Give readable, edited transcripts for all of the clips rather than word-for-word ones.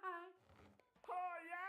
Oh yeah!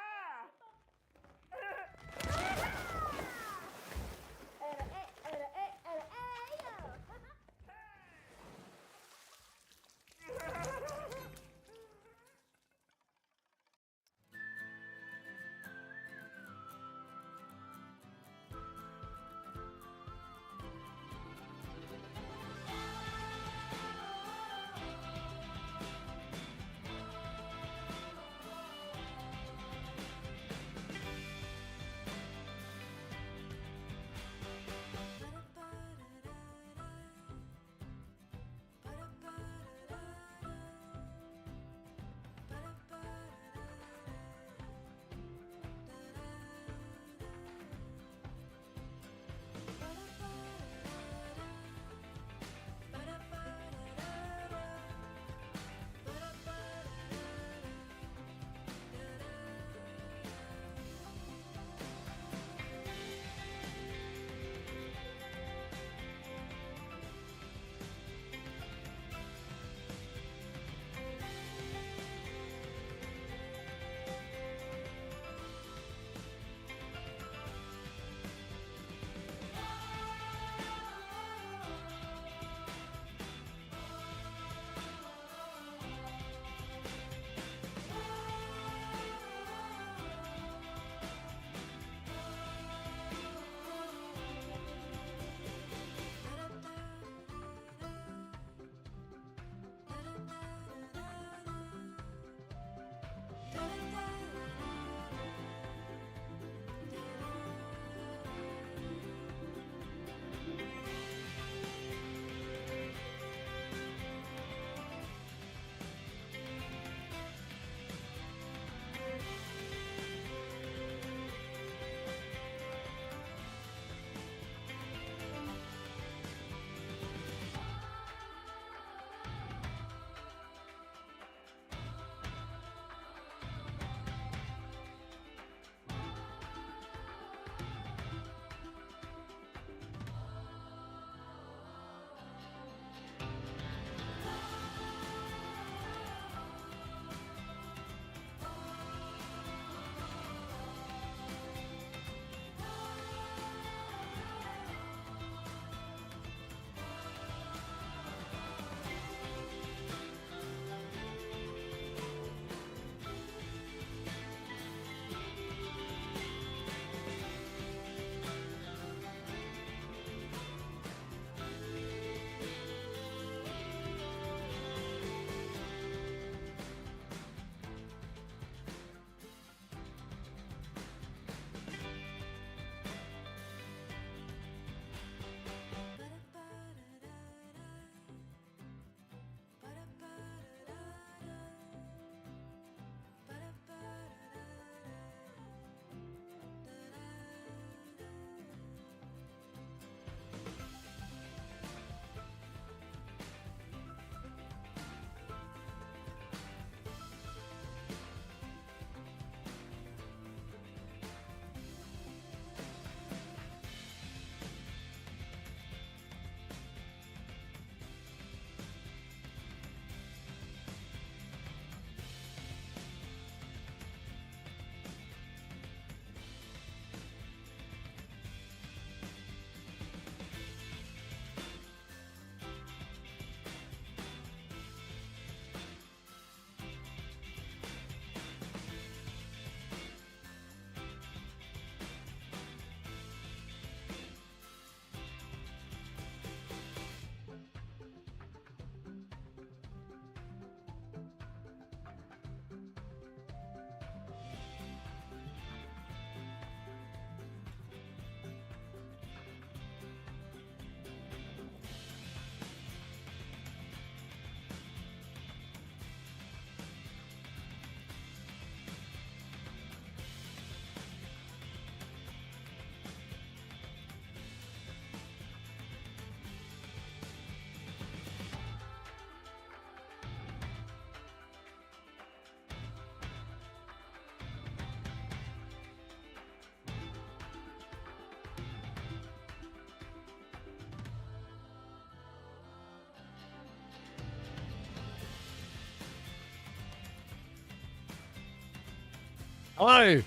Hello.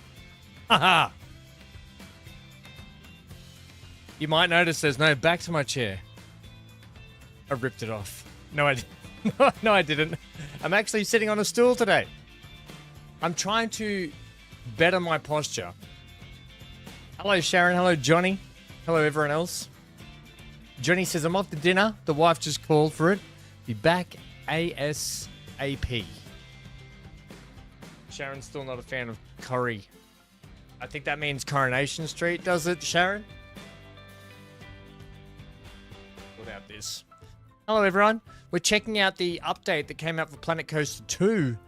Haha. You might notice there's no back to my chair. I ripped it off. No, I didn't. No, I didn't. I'm actually sitting on a stool today. I'm trying to better my posture. Hello, Sharon. Hello, Johnny. Hello, everyone else. Johnny says, I'm off to dinner. The wife just called for it. Be back ASAP. Sharon's still not a fan of curry. I think that means Coronation Street, does it, Sharon? Without this. Hello, everyone. We're checking out the update that came out for Planet Coaster 2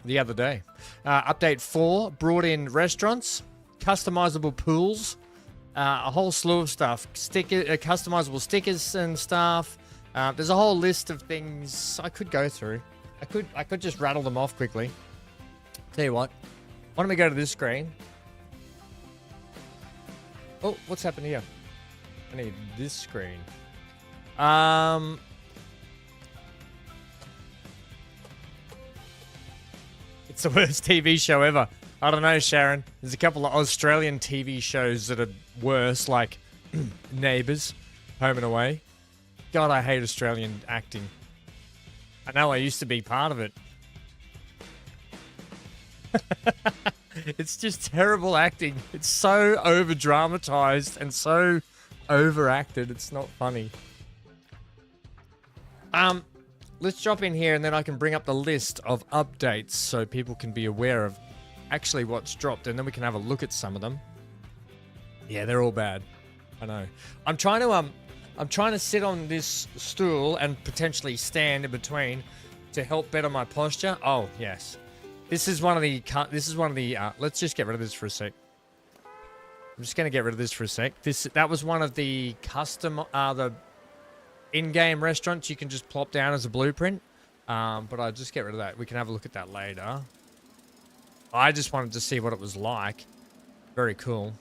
the other day. Update 4 brought in restaurants, customizable pools, a whole slew of stuff, customizable stickers and stuff. There's a whole list of things I could go through. I could just rattle them off quickly. Tell you what, why don't we go to this screen? Oh, what's happened here? I need this screen. It's the worst TV show ever. I don't know, Sharon. There's a couple of Australian TV shows that are worse, like Neighbours, Home and Away. God, I hate Australian acting. I know I used to be part of it. It's just terrible acting. It's so over-dramatized and so overacted. It's not funny. Let's drop in here and then I can bring up the list of updates so people can be aware of actually what's dropped, and then we can have a look at some of them. Yeah, they're all bad. I know. I'm trying to sit on this stool and potentially stand in between to help better my posture. Oh, yes. This is one of the let's just get rid of this for a sec. I'm just going to get rid of this for a sec. That was one of the the in-game restaurants you can just plop down as a blueprint. But I'll just get rid of that. We can have a look at that later. I just wanted to see what it was like. Very cool.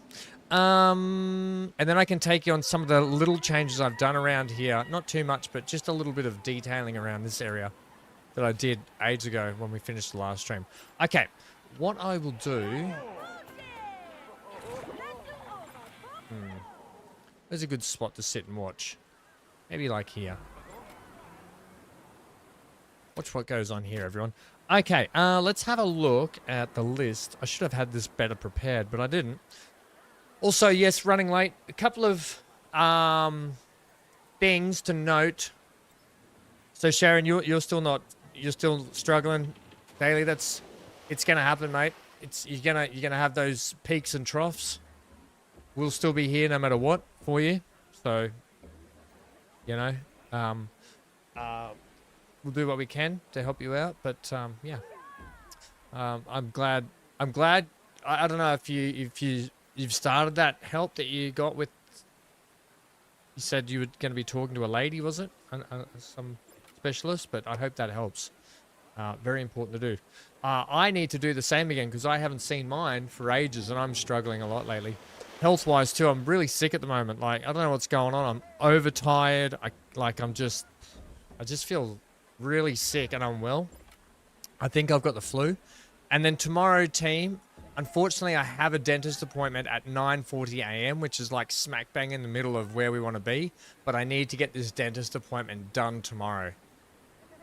And then I can take you on some of the little changes I've done around here. Not too much, but just a little bit of detailing around this area that I did ages ago when we finished the last stream. Okay, what I will do... There's a good spot to sit and watch. Maybe like here. Watch what goes on here, everyone. Okay, let's have a look at the list. I should have had this better prepared, but I didn't. Also, yes, running late. A couple of things to note. So, Sharon, you're still struggling daily. It's gonna happen, mate. You're gonna have those peaks and troughs. We'll still be here no matter what for you. So, you know, we'll do what we can to help you out. But yeah, I'm glad. I don't know if you've started that help that you got with. You said you were going to be talking to a lady, was it? Some specialist, but I hope that helps. Very important to do. I need to do the same again because I haven't seen mine for ages and I'm struggling a lot lately. Health-wise too, I'm really sick at the moment. Like, I don't know what's going on. I'm overtired. I just feel really sick and unwell. I think I've got the flu. And then tomorrow, team, unfortunately, I have a dentist appointment at 9:40 a.m., which is like smack bang in the middle of where we want to be. But I need to get this dentist appointment done tomorrow.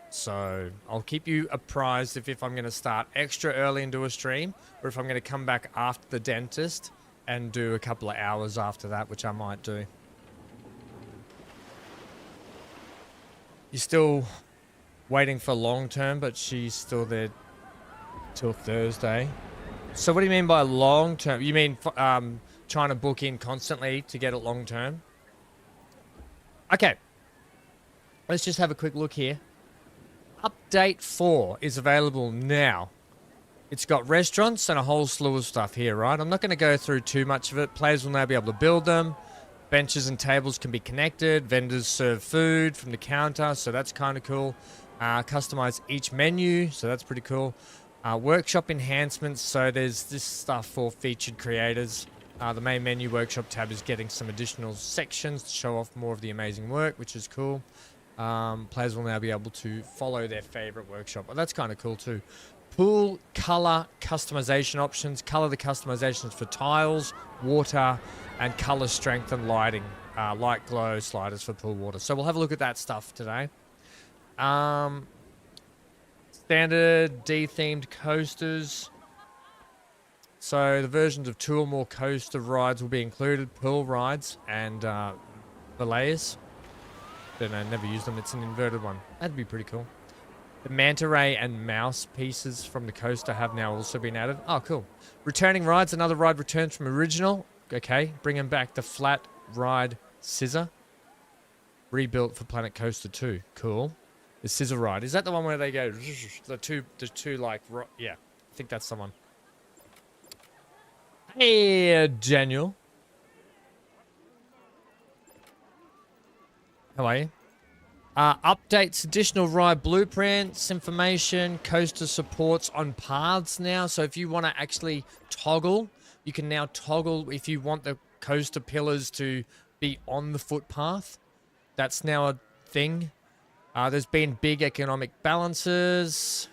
So I'll keep you apprised if I'm going to start extra early and do a stream, or if I'm going to come back after the dentist and do a couple of hours after that, which I might do. You're still waiting for long term, but she's still there till Thursday. So what do you mean by long term? You mean trying to book in constantly to get it long term? Okay. Let's just have a quick look here. Update 4 is available now. It's got restaurants and a whole slew of stuff here, right? I'm not going to go through too much of it. Players will now be able to build them. Benches and tables can be connected. Vendors serve food from the counter, so that's kind of cool. Customize each menu, so that's pretty cool. Workshop enhancements, so there's this stuff for featured creators. The main menu workshop tab is getting some additional sections to show off more of the amazing work, which is cool. Players will now be able to follow their favorite workshop. Well, that's kind of cool too. Pool color customization options. Color the customizations for tiles, water, and color strength and lighting. Light glow sliders for pool water. So we'll have a look at that stuff today. Standard D-themed coasters. So the versions of 2 or more coaster rides will be included. Pool rides and Valays. Don't know, never used them. It's an inverted one. That'd be pretty cool. The manta ray and mouse pieces from the coaster have now also been added. Oh, cool. Returning rides. Another ride returns from original. Okay. Bringing back the flat ride scissor. Rebuilt for Planet Coaster 2. Cool. The scissor ride. Is that the one where they go... The two like... Yeah. I think that's the one. Hey, Daniel. How are you? Updates, additional ride blueprints, information, coaster supports on paths now. So if you want to actually toggle, you can now toggle if you want the coaster pillars to be on the footpath. That's now a thing. There's been big economic balances.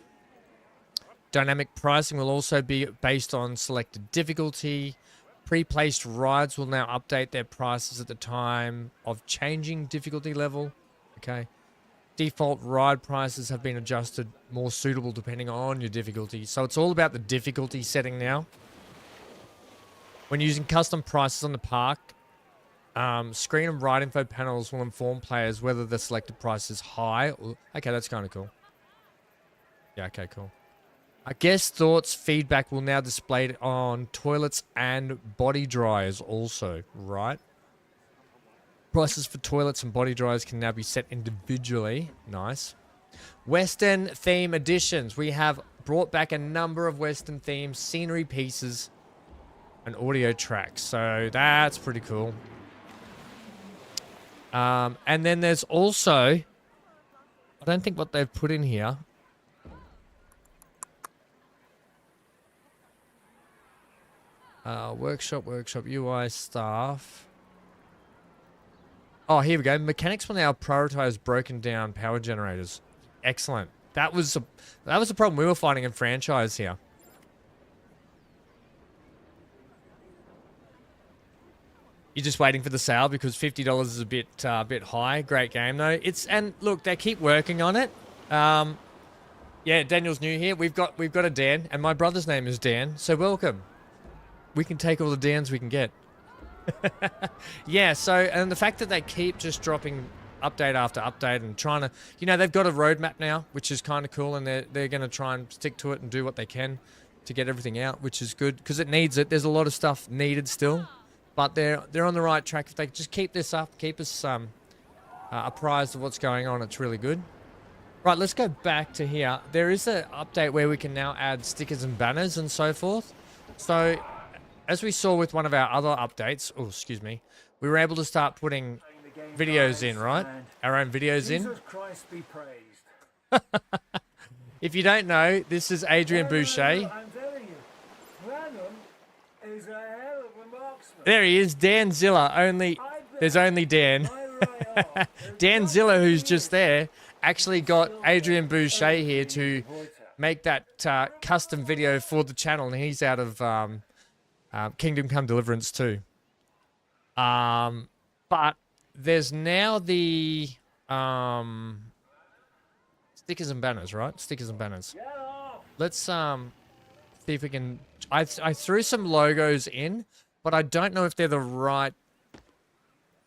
Dynamic pricing will also be based on selected difficulty. Pre-placed rides will now update their prices at the time of changing difficulty level. Okay. Default ride prices have been adjusted more suitable depending on your difficulty. So it's all about the difficulty setting now. When using custom prices on the park, screen and ride info panels will inform players whether the selected price is high. Or... Okay, that's kind of cool. Yeah, okay, cool. Guest thoughts feedback will now display on toilets and body dryers also, right? Prices for toilets and body dryers can now be set individually. Nice. Western theme additions. We have brought back a number of Western themes, scenery pieces, and audio tracks. So that's pretty cool. And then there's also... I don't think what they've put in here... workshop, UI staff. Oh, here we go. Mechanics will now prioritize broken down power generators. Excellent. That was a problem we were finding in franchise here. You're just waiting for the sale because $50 is a bit high. Great game though. And look, they keep working on it. Yeah, Daniel's new here. We've got a Dan, and my brother's name is Dan. So welcome. We can take all the Dans we can get. Yeah, so, and the fact that they keep just dropping update after update and trying to, you know, they've got a roadmap now, which is kind of cool, and they're going to try and stick to it and do what they can to get everything out, which is good, because it needs it. There's a lot of stuff needed still, but they're on the right track. If they just keep this up, keep us apprised of what's going on, it's really good. Right, let's go back to here. There is an update where we can now add stickers and banners and so forth. So... as we saw with one of our other updates, oh, excuse me, we were able to start putting videos in, right? Our own videos in. Jesus Christ be praised. If you don't know, this is Adrian Boucher. I'm telling you, VanHam is a hell of a marksman. There he is, Dan Zilla. There's only Dan. Dan Zilla, who's just there, actually got Adrian Boucher here to make that custom video for the channel, and he's out of... Kingdom Come Deliverance 2. But there's now the stickers and banners, right? Stickers and banners. Let's see if we can... I threw some logos in, but I don't know if they're the right...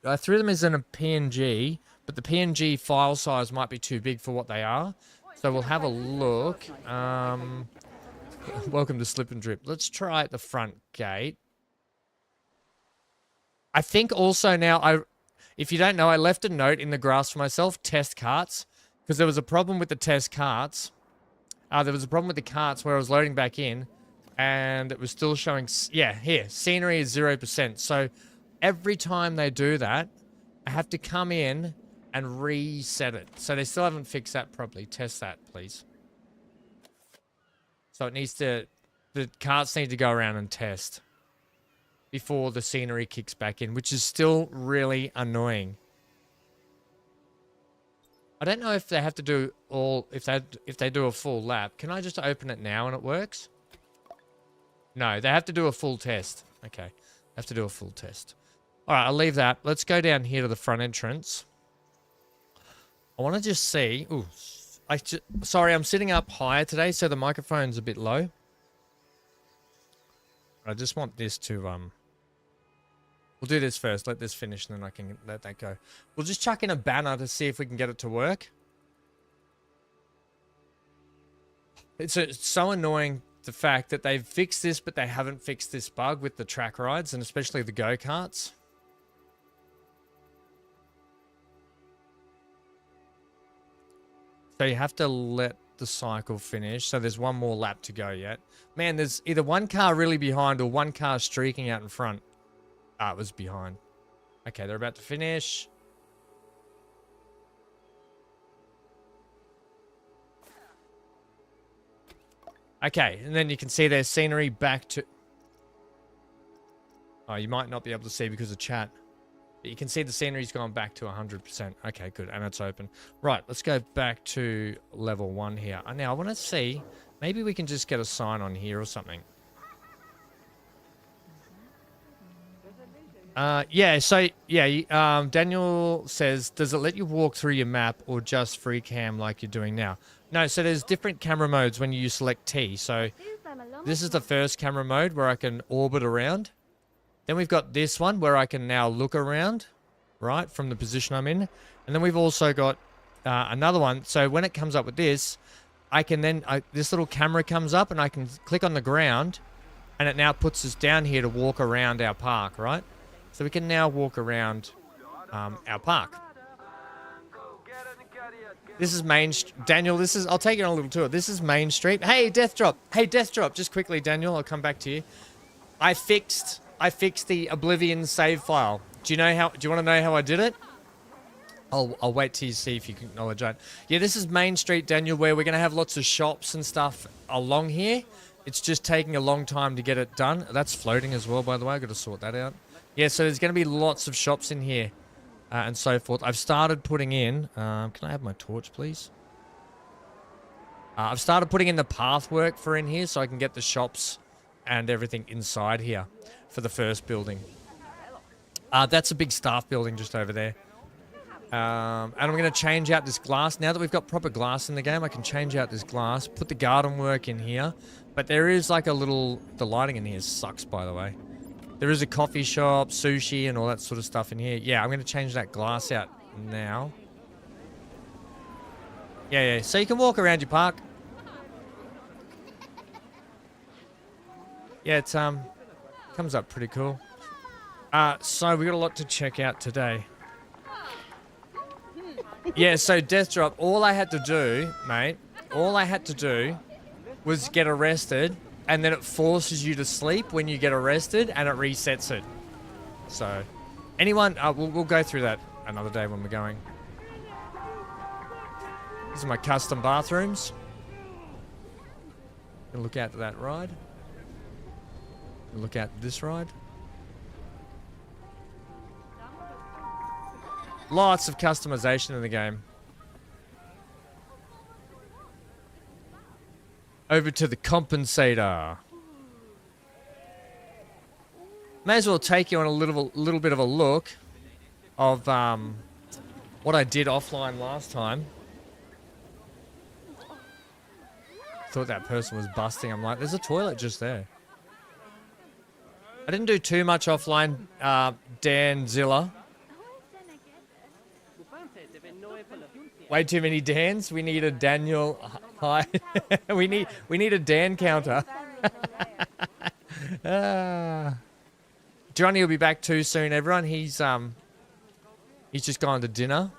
I threw them as in a PNG, but the PNG file size might be too big for what they are. So we'll have a look. Welcome to Slip and Drip. Let's try at the front gate. I think also now, if you don't know, I left a note in the grass for myself, test carts, because there was a problem with the test carts. There was a problem with the carts where I was loading back in, and it was still showing, yeah, here, scenery is 0%. So every time they do that, I have to come in and reset it. So they still haven't fixed that properly. Test that, please. So it needs to, the carts need to go around and test before the scenery kicks back in, which is still really annoying. I don't know if they have to do all, if they do a full lap. Can I just open it now and it works? No, they have to do a full test. Okay, they have to do a full test. All right, I'll leave that. Let's go down here to the front entrance. I want to just see. Ooh, sorry, I'm sitting up higher today, so the microphone's a bit low. I just want this to We'll do this first. Let this finish, and then I can let that go. We'll just chuck in a banner to see if we can get it to work. It's so annoying, the fact that they've fixed this, but they haven't fixed this bug with the track rides, and especially the go-karts. So you have to let the cycle finish. So there's one more lap to go yet. Man, there's either one car really behind or one car streaking out in front. Ah, it was behind. Okay, they're about to finish. Okay, and then you can see their scenery back to... Oh, you might not be able to see because of chat. But you can see the scenery's gone back to 100%. Okay, good, and it's open. Right, let's go back to level 1 here. Now, I want to see... Maybe we can just get a sign on here or something. Daniel says, does it let you walk through your map or just free cam like you're doing now? No, so there's different camera modes when you select T. So this is the first camera mode where I can orbit around. Then we've got this one where I can now look around, right, from the position I'm in. And then we've also got another one. So when it comes up with this, I can then, this little camera comes up and I can click on the ground and it now puts us down here to walk around our park, right? So we can now walk around our park. This is Main Street. Daniel, this is... I'll take you on a little tour. This is Main Street. Hey, Death Drop. Hey, Death Drop. Just quickly, Daniel, I'll come back to you. I fixed the Oblivion save file. Do you want to know how I did it? I'll wait till you see if you can acknowledge that. Yeah, this is Main Street, Daniel, where we're going to have lots of shops and stuff along here. It's just taking a long time to get it done. That's floating as well, by the way. I've got to sort that out. Yeah, so there's going to be lots of shops in here and so forth. I've started putting in... can I have my torch, please? I've started putting in the path work for in here so I can get the shops and everything inside here for the first building. That's a big staff building just over there. And I'm going to change out this glass. Now that we've got proper glass in the game, I can change out this glass, put the garden work in here. But there is like a little... The lighting in here sucks, by the way. There is a coffee shop, sushi, and all that sort of stuff in here. Yeah, I'm going to change that glass out now. Yeah. So you can walk around your park. Yeah, it's comes up pretty cool. So we got a lot to check out today. Yeah, so Death Drop, all I had to do, mate, was get arrested, and then it forces you to sleep when you get arrested, and it resets it. So, anyone, we'll go through that another day when we're going. These are my custom bathrooms. Gonna look out to that ride. Look out this ride. Lots of customization in the game. Over to the compensator. May as well take you on a little bit of a look of what I did offline last time. Thought that person was busting. I'm like, there's a toilet just there. I didn't do too much offline, Danzilla. Way too many Dans. We need a Daniel. Hi. we need a Dan counter. Johnny will be back too soon, everyone. He's just gone to dinner.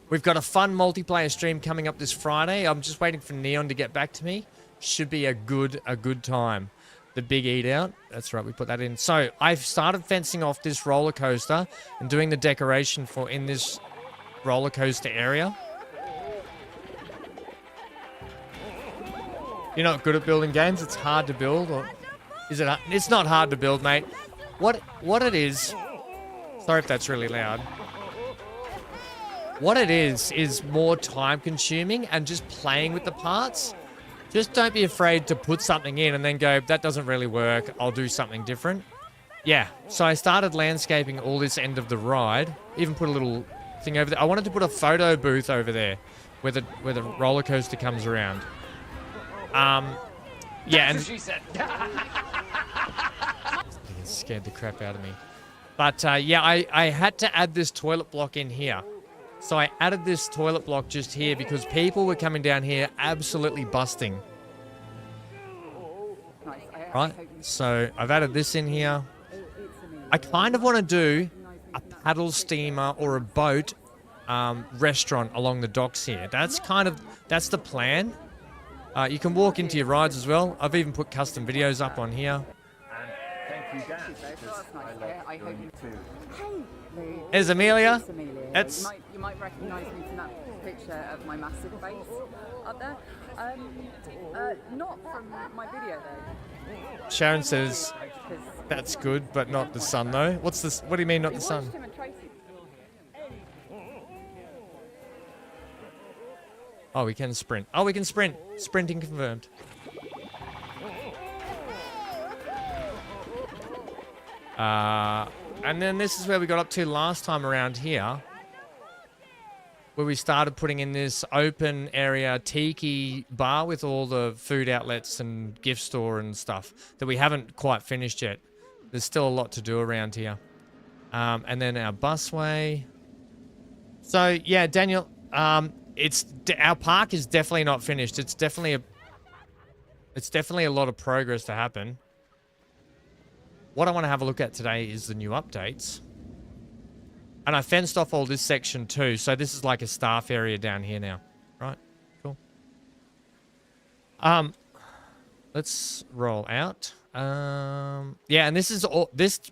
We've got a fun multiplayer stream coming up this Friday. I'm just waiting for Neon to get back to me. Should be a good time. The big eat out. That's right, we put that in. So I've started fencing off this roller coaster and doing the decoration for in this roller coaster area. You're not good at building games. It's hard to build, or is it? It's not hard to build, mate. What it is? Sorry if that's really loud. what it is more time consuming and just playing with the parts. Just don't be afraid to put something in and then go, that doesn't really work. I'll do something different. Yeah, so I started landscaping all this end of the ride. Even put a little thing over there. I wanted to put a photo booth over there where the roller coaster comes around. Yeah, and she said. It scared the crap out of me. But yeah, I had to add this toilet block in here. So I added this toilet block just here because people were coming down here absolutely busting. Right, so I've added this in here. I kind of want to do a paddle steamer or a boat restaurant along the docks here. That's the plan. You can walk into your rides as well. I've even put custom videos up on here. Thank you, Dan. I hope you too. There's Amelia. It's you might recognise me from that picture of my massive face up there. Not from my video though. Sharon says that's good, but not the sun though. What's this? What do you mean not the sun? Oh, we can sprint. Oh, we can sprint. Sprinting confirmed. And then this is where we got up to last time around here, where we started putting in this open area tiki bar with all the food outlets and gift store and stuff that we haven't quite finished yet. There's still a lot to do around here. And then our busway. So yeah, Daniel, our park is definitely not finished. It's definitely a lot of progress to happen. What I want to have a look at today is the new updates. And I fenced off all this section too. So this is like a staff area down here now. Right, cool. Let's roll out. Yeah, and this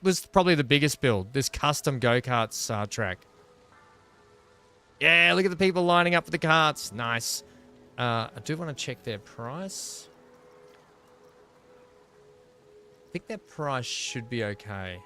was probably the biggest build. This custom go-karts track. Yeah, look at the people lining up for the carts. Nice. I do want to check their price. I think their price should be okay.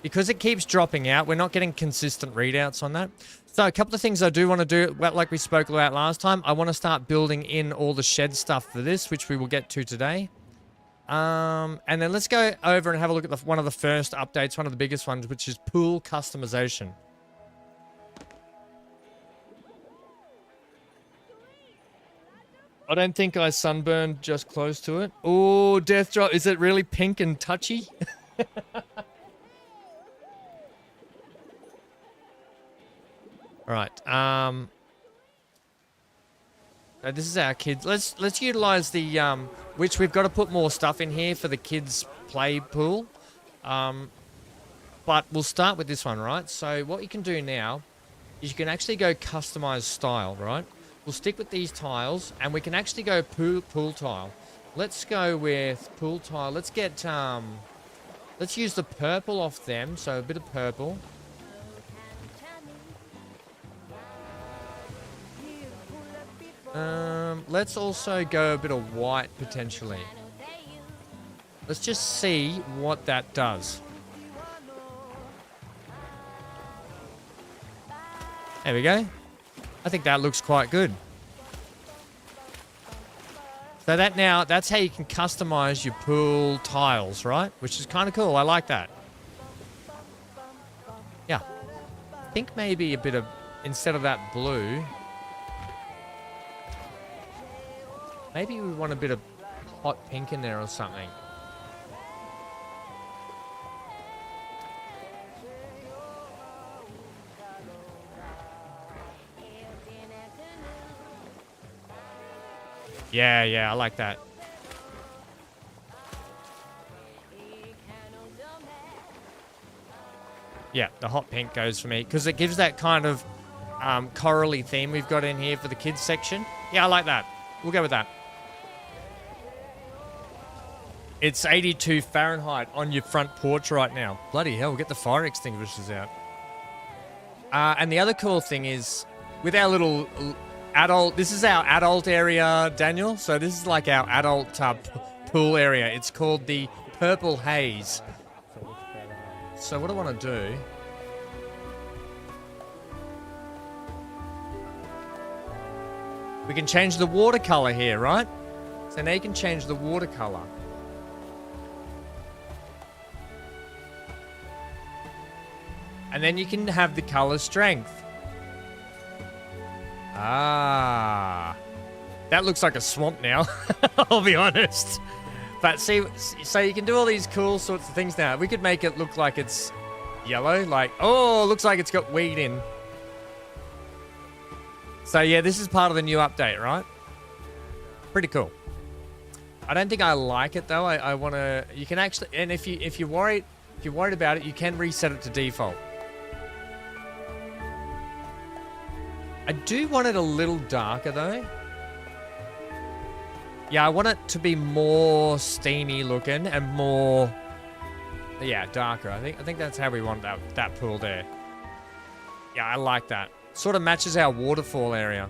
Because it keeps dropping out, we're not getting consistent readouts on that. So a couple of things I do want to do, like we spoke about last time, I want to start building in all the shed stuff for this, which we will get to today. And then let's go over and have a look at one of the first updates, one of the biggest ones, which is pool customization. I don't think I sunburned just close to it. Oh, Death Drop, is it really pink and touchy? All right. This is our kids. Let's utilize the which we've got to put more stuff in here for the kids' play pool. But we'll start with this one, right? So what you can do now is you can actually go customize style, right? We'll stick with these tiles, and we can actually go pool tile. Let's go with pool tile. Let's get let's use the purple off them. So a bit of purple. Let's also go a bit of white, potentially. Let's just see what that does. There we go. I think that looks quite good. So that's how you can customize your pool tiles, right? Which is kind of cool. I like that. Yeah. I think maybe a bit of, instead of that blue, maybe we want a bit of hot pink in there or something. Yeah, I like that. Yeah, the hot pink goes for me because it gives that kind of corally theme we've got in here for the kids section. Yeah, I like that. We'll go with that. It's 82 Fahrenheit on your front porch right now. Bloody hell, get the fire extinguishers out. And the other cool thing is, with our little adult, this is our adult area, Daniel. So this is like our adult pool area. It's called the Purple Haze. So what I want to do... We can change the watercolor here, right? So now you can change the watercolor. And then you can have the color strength. Ah. That looks like a swamp now, I'll be honest. But see, so you can do all these cool sorts of things now. We could make it look like it's yellow, like, oh, looks like it's got weed in. So yeah, this is part of the new update, right? Pretty cool. I don't think I like it though. I want to. You can actually, and if you're worried about it, you can reset it to default. I do want it a little darker though. Yeah, I want it to be more steamy looking and more, yeah, darker. I think that's how we want that pool there. Yeah, I like that. Sort of matches our waterfall area.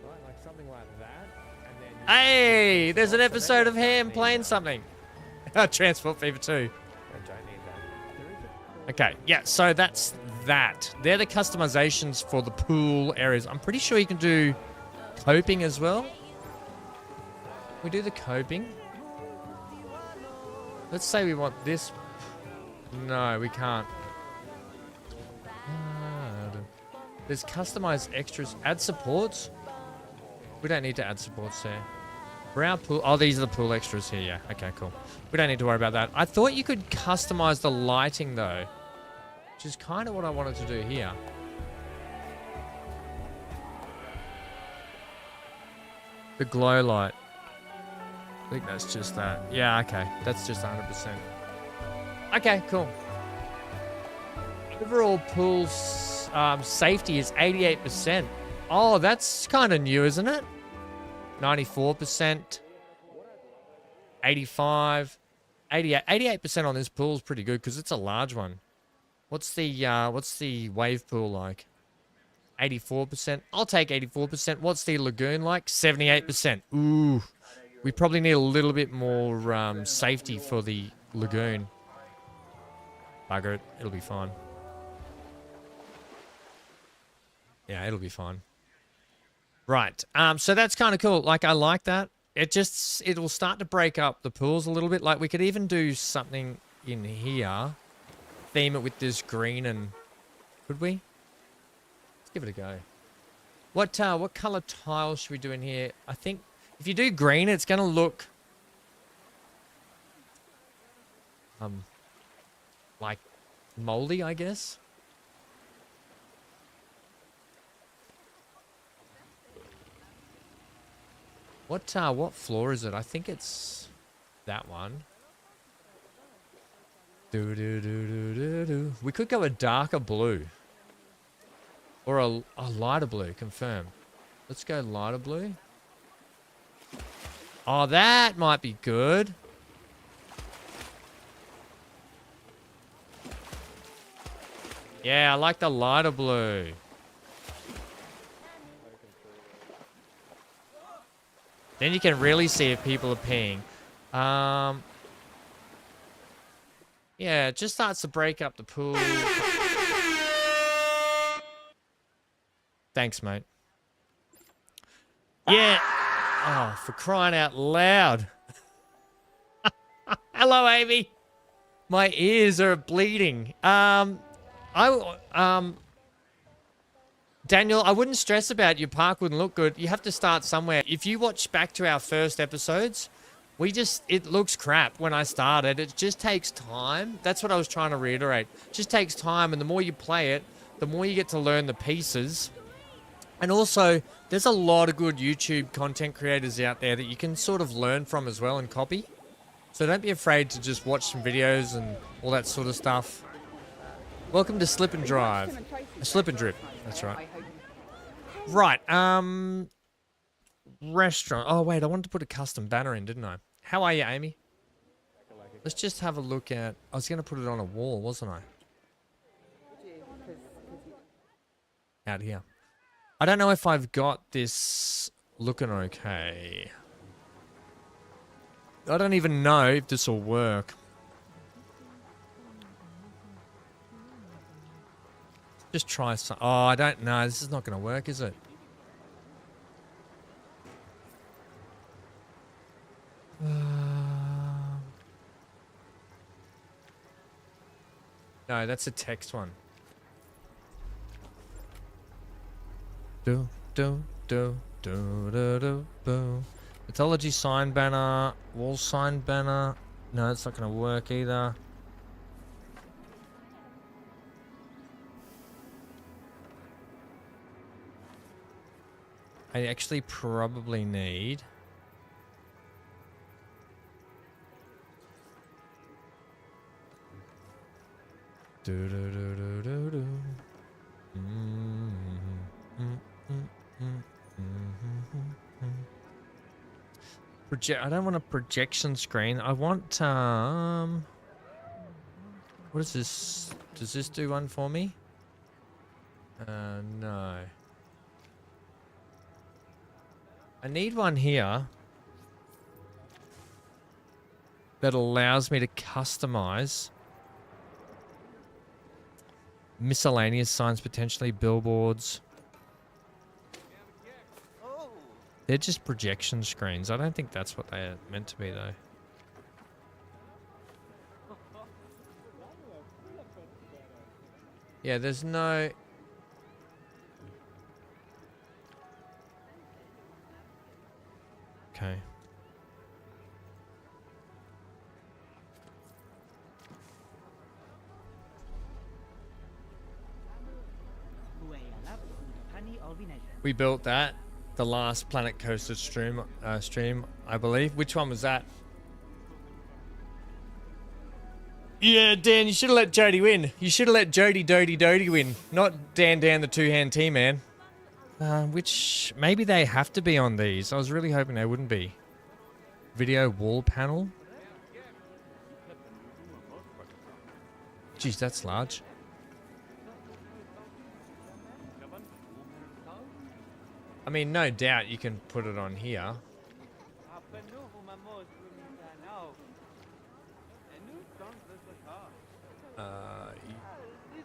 Right, like something like that. And then hey, there's an episode of Ham playing something. Transport Fever 2. Okay, yeah, so that's that. They're the customizations for the pool areas. I'm pretty sure you can do coping as well. We do the coping. Let's say we want this. No, we can't. There's customized extras. Add supports. We don't need to add supports there. Brown pool. Oh, these are the pool extras here. Yeah. Okay, cool. We don't need to worry about that. I thought you could customize the lighting though, which is kind of what I wanted to do here. The glow light. I think that's just that. Yeah, okay. That's just 100%. Okay, cool. Overall pool safety is 88%. Oh, that's kind of new, isn't it? 94%. 85. 88% on this pool is pretty good because it's a large one. What's the wave pool like? 84%. I'll take 84%. What's the lagoon like? 78%. Ooh. We probably need a little bit more safety for the lagoon. Bugger it. It'll be fine. Yeah, it'll be fine. Right. So that's kind of cool. Like, I like that. It'll start to break up the pools a little bit. Like, we could even do something in here. Theme it with this green and... Could we? Let's give it a go. What color tiles should we do in here? I think if you do green, it's going to look... like moldy, I guess. What floor is it? I think it's that one. We could go a darker blue. Or a lighter blue, confirm. Let's go lighter blue. Oh, that might be good. Yeah, I like the lighter blue. Then you can really see if people are peeing. Yeah, it just starts to break up the pool. Thanks, mate. Yeah. Oh, for crying out loud. Hello, Amy. My ears are bleeding. Daniel, I wouldn't stress about your park wouldn't look good. You have to start somewhere. If you watch back to our first episodes, it looks crap when I started. It just takes time. That's what I was trying to reiterate. It just takes time, and the more you play it, the more you get to learn the pieces. And also, there's a lot of good YouTube content creators out there that you can sort of learn from as well and copy. So don't be afraid to just watch some videos and all that sort of stuff. Welcome to Slip and Drive. Slip and Drip. That's right. Right. Restaurant. Oh, wait. I wanted to put a custom banner in, didn't I? How are you, Amy? Let's just have a look at... I was going to put it on a wall, wasn't I? out here. I don't know if I've got this looking okay. I don't even know if this will work. Just try some. Oh, I don't know. This is not going to work, is it? No, that's a text one. Do do do do do do do. Mythology sign banner, wall sign banner. No, it's not going to work either. I actually probably need. Do do do do do do. I don't want a projection screen. I want what is this? Does this do one for me? No. I need one here that allows me to customize miscellaneous signs, potentially billboards. They're just projection screens. I don't think that's what they're meant to be, though. Yeah, there's no... Okay. We built that. The last Planet Coaster stream, I believe. Which one was that? Yeah, Dan, you should have let Jody win. You should have let Jody Doty win, not Dan the two-hand team, man. Which, maybe they have to be on these. I was really hoping they wouldn't be. Video wall panel. Jeez, that's large. I mean, no doubt you can put it on here.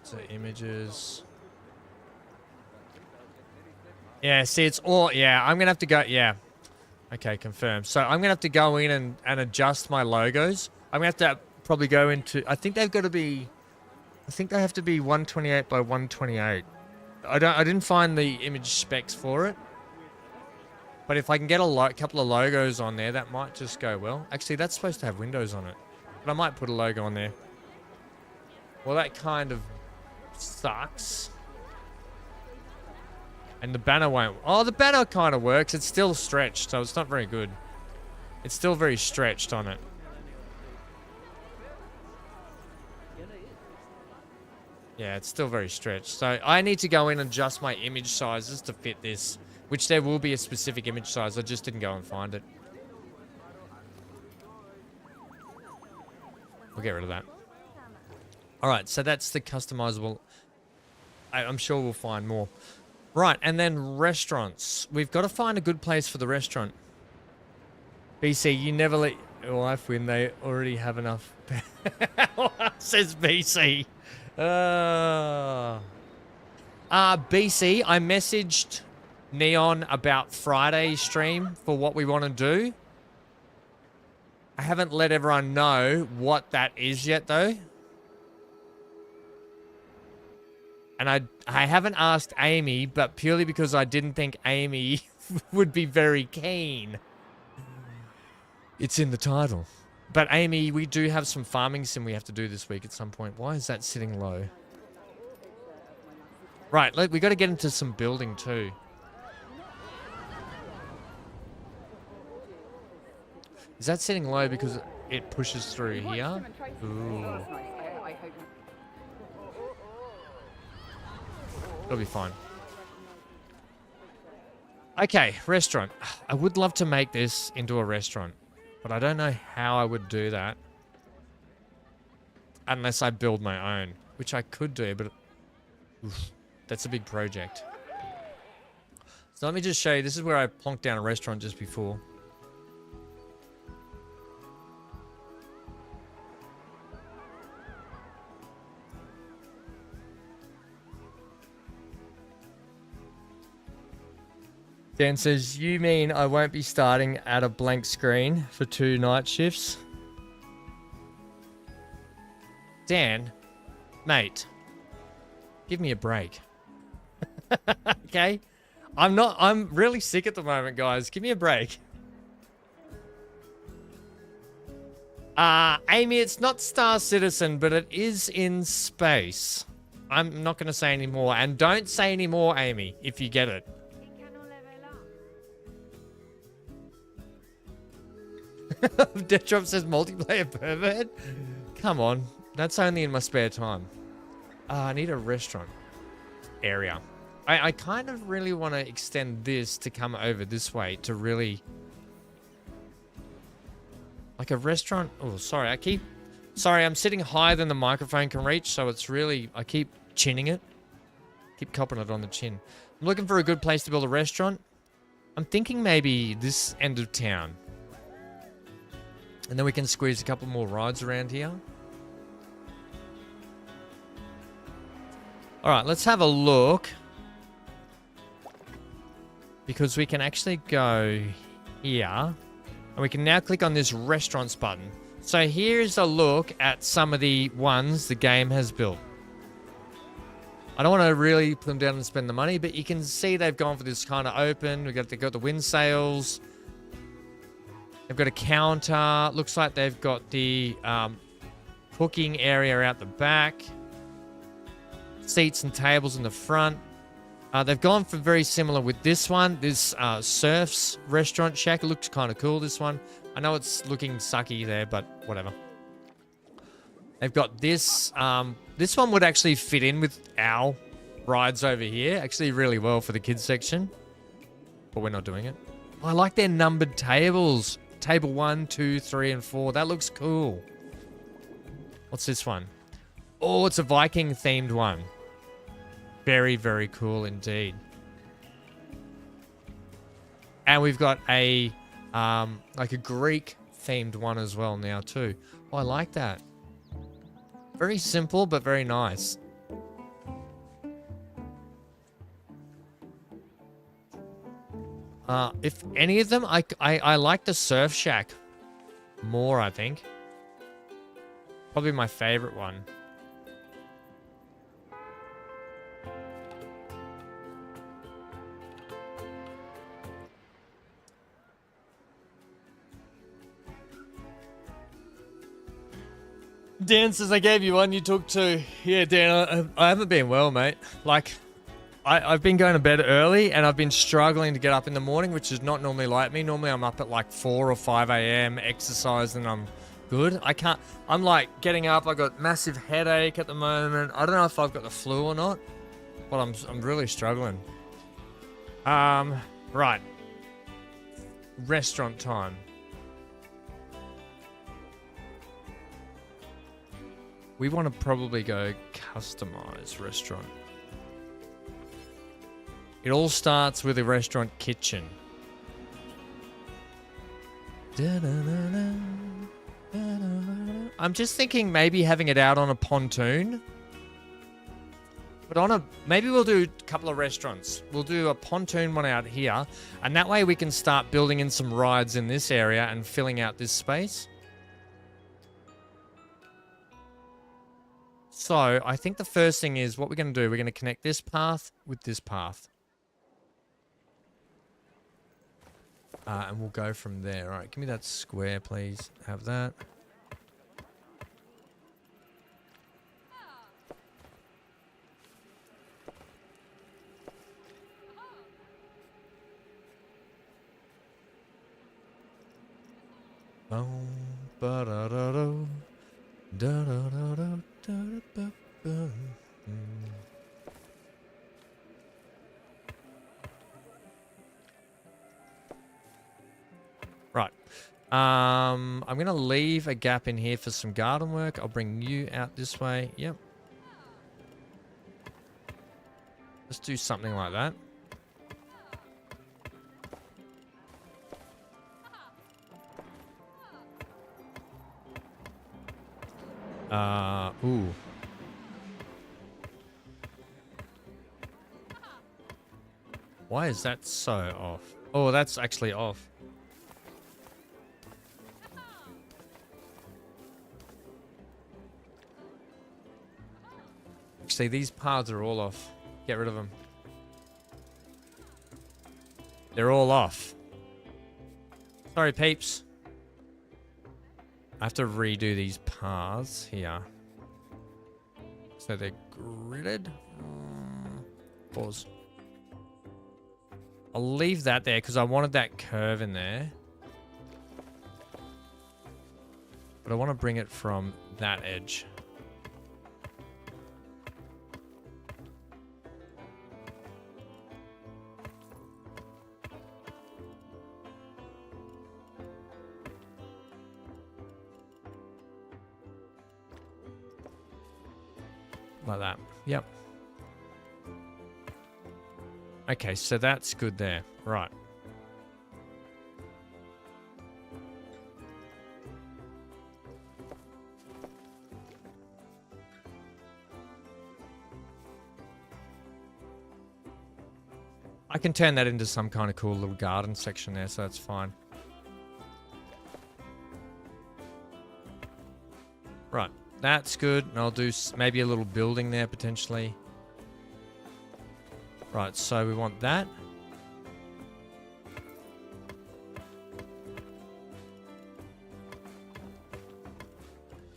So images. Yeah, see, it's all... Yeah, I'm going to have to go... Yeah. Okay, confirmed. So I'm going to have to go in and adjust my logos. I'm going to have to probably go into... I think they've got to be... I think they have to be 128 by 128. I didn't find the image specs for it. But if I can get a couple of logos on there, that might just go well. Actually, that's supposed to have windows on it. But I might put a logo on there. Well, that kind of sucks. And the banner won't... Oh, the banner kind of works. It's still stretched, so it's not very good. It's still very stretched on it. Yeah, it's still very stretched. So I need to go in and adjust my image sizes to fit this. Which there will be a specific image size. I just didn't go and find it. We'll get rid of that. Alright, so that's the customizable. I'm sure we'll find more. Right, and then restaurants. We've got to find a good place for the restaurant. BC, you never let your wife win. They already have enough. Says BC. BC, I messaged Neon about Friday's stream for what we want to do. I haven't let everyone know what that is yet, though. And I haven't asked Amy, but purely because I didn't think Amy would be very keen. It's in the title. But Amy, we do have some farming sim we have to do this week at some point. Why is that sitting low? Right, look, we got to get into some building too. Is that sitting low because it pushes through here? Ooh. It'll be fine. Okay, restaurant. I would love to make this into a restaurant, but I don't know how I would do that. Unless I build my own, which I could do, but oof, that's a big project. So let me just show you. This is where I plonked down a restaurant just before. Dan says, you mean I won't be starting at a blank screen for 2 night shifts? Dan, mate, give me a break. Okay? I'm really sick at the moment, guys. Give me a break. Amy, it's not Star Citizen, but it is in space. I'm not going to say any more. And don't say any more, Amy, if you get it. Death says multiplayer pervert. Come on. That's only in my spare time. I need a restaurant area. I kind of really want to extend this to come over this way to really... Like a restaurant... Oh, sorry. Sorry, I'm sitting higher than the microphone can reach, so it's really... I keep chinning it. Keep copping it on the chin. I'm looking for a good place to build a restaurant. I'm thinking maybe this end of town. And then we can squeeze a couple more rides around here. Alright, let's have a look. Because we can actually go here. And we can now click on this restaurants button. So here's a look at some of the ones the game has built. I don't want to really put them down and spend the money, but you can see they've gone for this kind of open. They've got the wind sails. They've got a counter. Looks like they've got the cooking area out the back. Seats and tables in the front. They've gone for very similar with this one. This Surf's Restaurant Shack. It looks kind of cool, this one. I know it's looking sucky there, but whatever. They've got this. This one would actually fit in with our rides over here. Actually really well for the kids section. But we're not doing it. Oh, I like their numbered tables. Table 1, 2, 3, and 4. That looks cool. What's this one? Oh, it's a Viking themed one. Very, very cool indeed. And we've got a like a Greek themed one as well now too. Oh, I like that. Very simple, but very nice. If any of them, I like the Surf Shack more, I think. Probably my favorite one. Dan says, I gave you one, you took 2. Yeah, Dan, I haven't been well, mate. Like, I've been going to bed early, and I've been struggling to get up in the morning, which is not normally like me. Normally, I'm up at like 4 or 5 a.m., exercise, and I'm good. I'm like getting up, I've got massive headache at the moment. I don't know if I've got the flu or not, but I'm really struggling. Right. Restaurant time. We want to probably go customize restaurant. It all starts with a restaurant kitchen. I'm just thinking maybe having it out on a pontoon. But maybe we'll do a couple of restaurants. We'll do a pontoon one out here. And that way we can start building in some rides in this area and filling out this space. So, I think the first thing is what we're going to do. We're going to connect this path with this path. And we'll go from there. All right, give me that square, please. Have that. Boom, ba-da-da-do, da-da-da-do. Right. I'm going to leave a gap in here for some garden work. I'll bring you out this way. Yep. Let's do something like that. Ooh. Why is that so off? Oh, that's actually off. Actually, these paths are all off. Get rid of them. They're all off. Sorry, peeps. I have to redo these paths here. So they're gridded. Pause. I'll leave that there because I wanted that curve in there. But I want to bring it from that edge. Like that. Yep. Okay, so that's good there. Right. I can turn that into some kind of cool little garden section there, so that's fine. Right. That's good. And I'll do maybe a little building there potentially. Right, so we want that.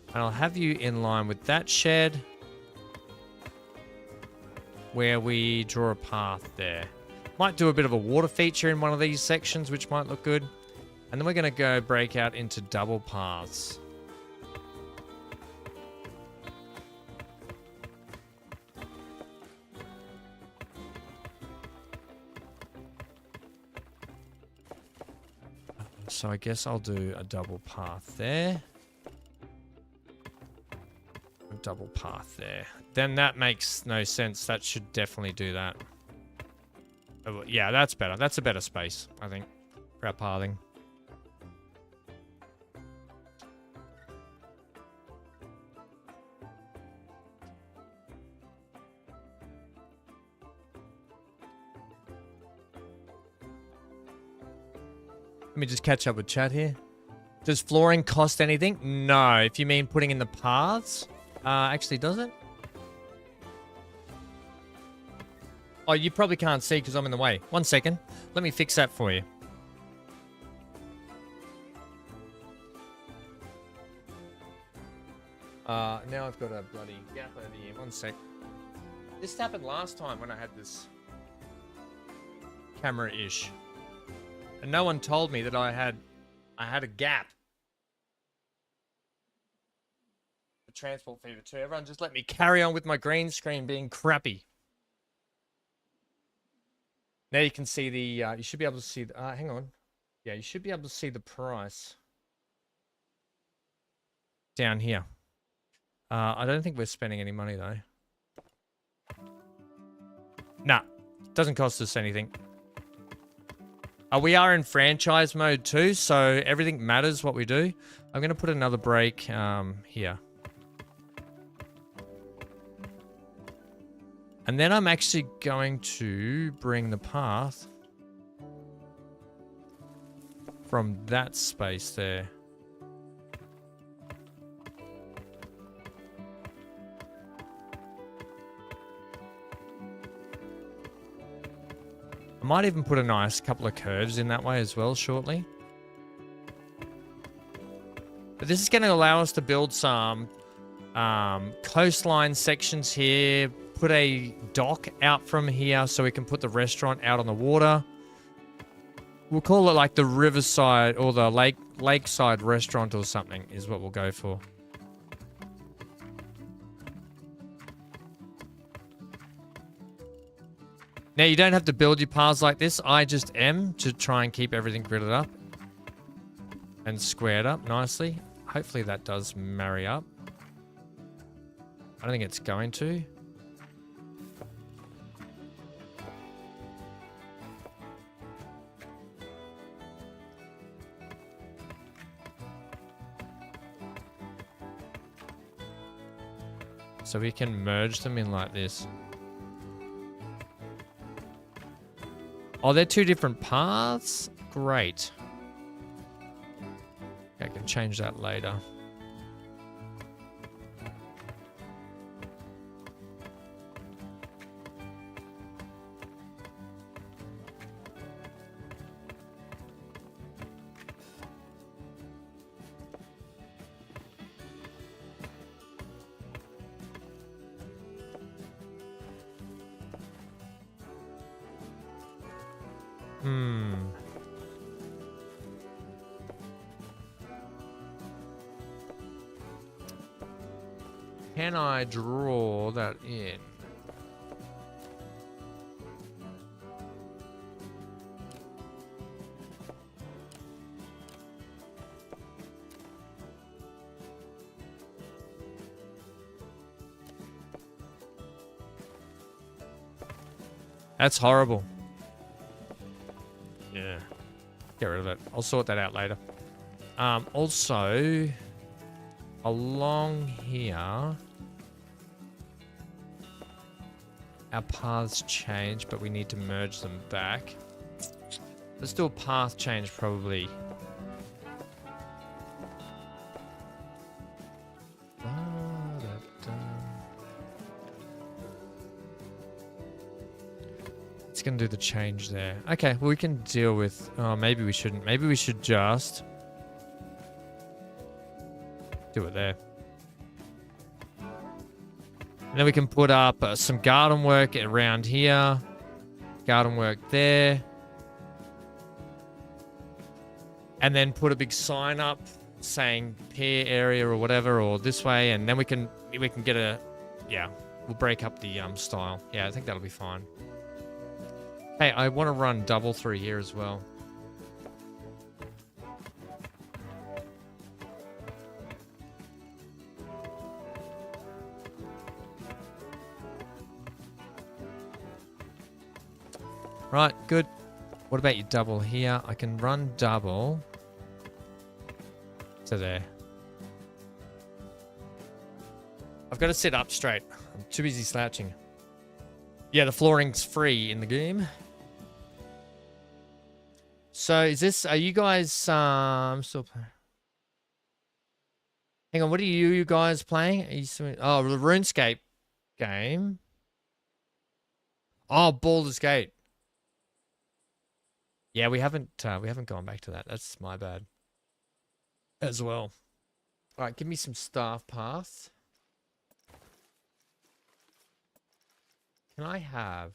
And I'll have you in line with that shed where we draw a path there. Might do a bit of a water feature in one of these sections, which might look good. And then we're going to go break out into double paths. So I guess I'll do a double path there. A double path there. Then that makes no sense. That should definitely do that. Oh, yeah, that's better. That's a better space, I think, for our pathing. Let me just catch up with chat here. Does flooring cost anything? No. If you mean putting in the paths. Actually, does it? Oh, you probably can't see because I'm in the way. 1 second. Let me fix that for you. Now I've got a bloody gap over here. 1 sec. This happened last time when I had this camera-ish. And no one told me that I had a gap. The transport fever too. Everyone just let me carry on with my green screen being crappy. Now you can see the, you should be able to see, hang on. Yeah, you should be able to see the price. Down here. I don't think we're spending any money though. Nah, doesn't cost us anything. We are in franchise mode too, so everything matters what we do. I'm going to put another break here. And then I'm actually going to bring the path from that space there. I might even put a nice couple of curves in that way as well shortly. But this is going to allow us to build some coastline sections here. Put a dock out from here so we can put the restaurant out on the water. We'll call it like the riverside or the lakeside restaurant or something is what we'll go for. Now, you don't have to build your paths like this. I just am to try and keep everything gridded up and squared up nicely. Hopefully that does marry up. I don't think it's going to. So we can merge them in like this. Oh, they're two different paths? Great. I can change that later. Can I draw that in? That's horrible. Yeah. Get rid of it. I'll sort that out later. Also, along here, our paths change, but we need to merge them back. Let's do a path change probably. It's gonna do the change there. Okay, well we can deal with, oh, maybe we shouldn't. Maybe we should just do it there. And then we can put up some garden work around here. Garden work there. And then put a big sign up saying pear area or whatever, or this way. And then we can get a, yeah, we'll break up the style. Yeah, I think that'll be fine. Hey, I want to run double through here as well. Right, good. What about your double here? I can run double to there. I've got to sit up straight. I'm too busy slouching. Yeah, the flooring's free in the game. So is this, are you guys, I'm still playing. Hang on, what are you guys playing? Are you still, oh, the RuneScape game. Oh, Baldur's Gate. Yeah, we haven't gone back to that. That's my bad as well. All right, give me some staff paths. Can I have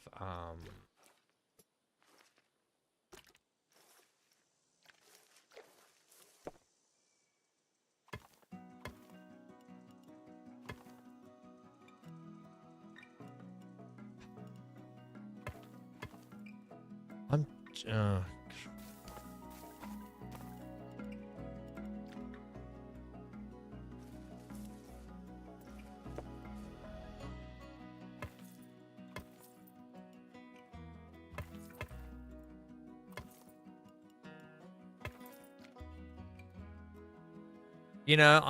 you know,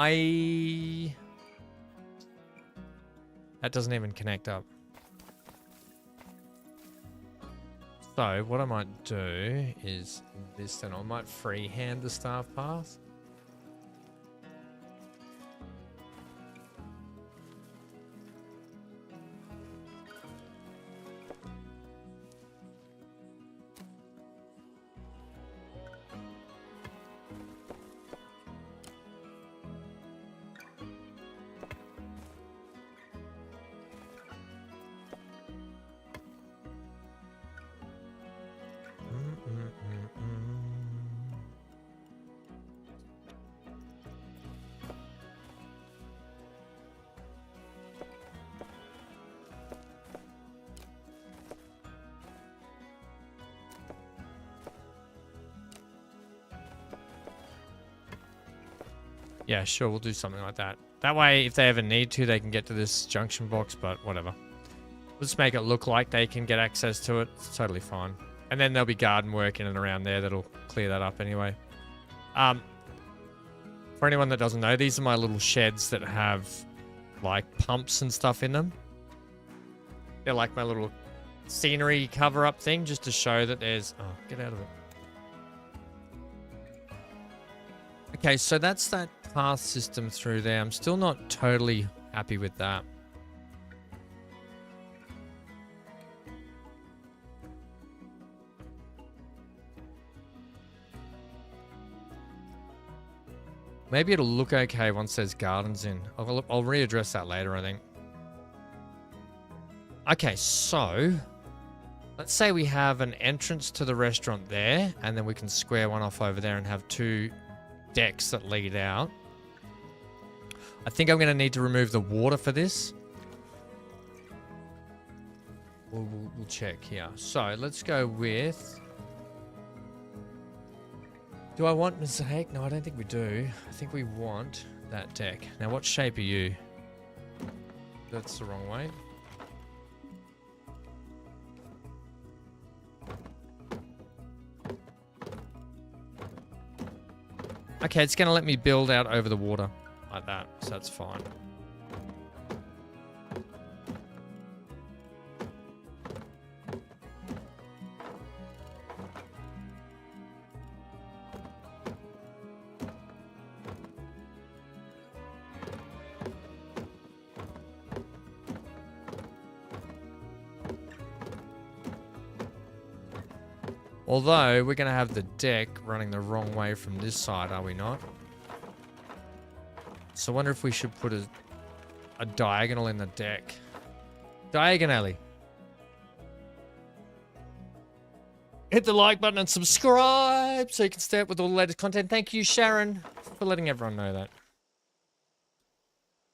that doesn't even connect up. So what I might do is this, then I might freehand the staff path. Yeah, sure, we'll do something like that. That way, if they ever need to, they can get to this junction box, but whatever. Let's make it look like they can get access to it. It's totally fine. And then there'll be garden work in and around there that'll clear that up anyway. For anyone that doesn't know, these are my little sheds that have like pumps and stuff in them. They're like my little scenery cover-up thing, just to show that there's... Oh, get out of it. Okay, so that's that path system through there. I'm still not totally happy with that. Maybe it'll look okay once there's gardens in. I'll readdress that later, I think. Okay, so let's say we have an entrance to the restaurant there, and then we can square one off over there and have 2 decks that lead out. I think I'm going to need to remove the water for this. We'll check here. So let's go with... Do I want mosaic? No, I don't think we do. I think we want that deck. Now, what shape are you? That's the wrong way. Okay, it's going to let me build out over the water like that, so that's fine. Although, we're going to have the deck running the wrong way from this side, are we not? So I wonder if we should put a diagonal in the deck. Diagonally. Hit the like button and subscribe so you can stay up with all the latest content. Thank you, Sharon, for letting everyone know that.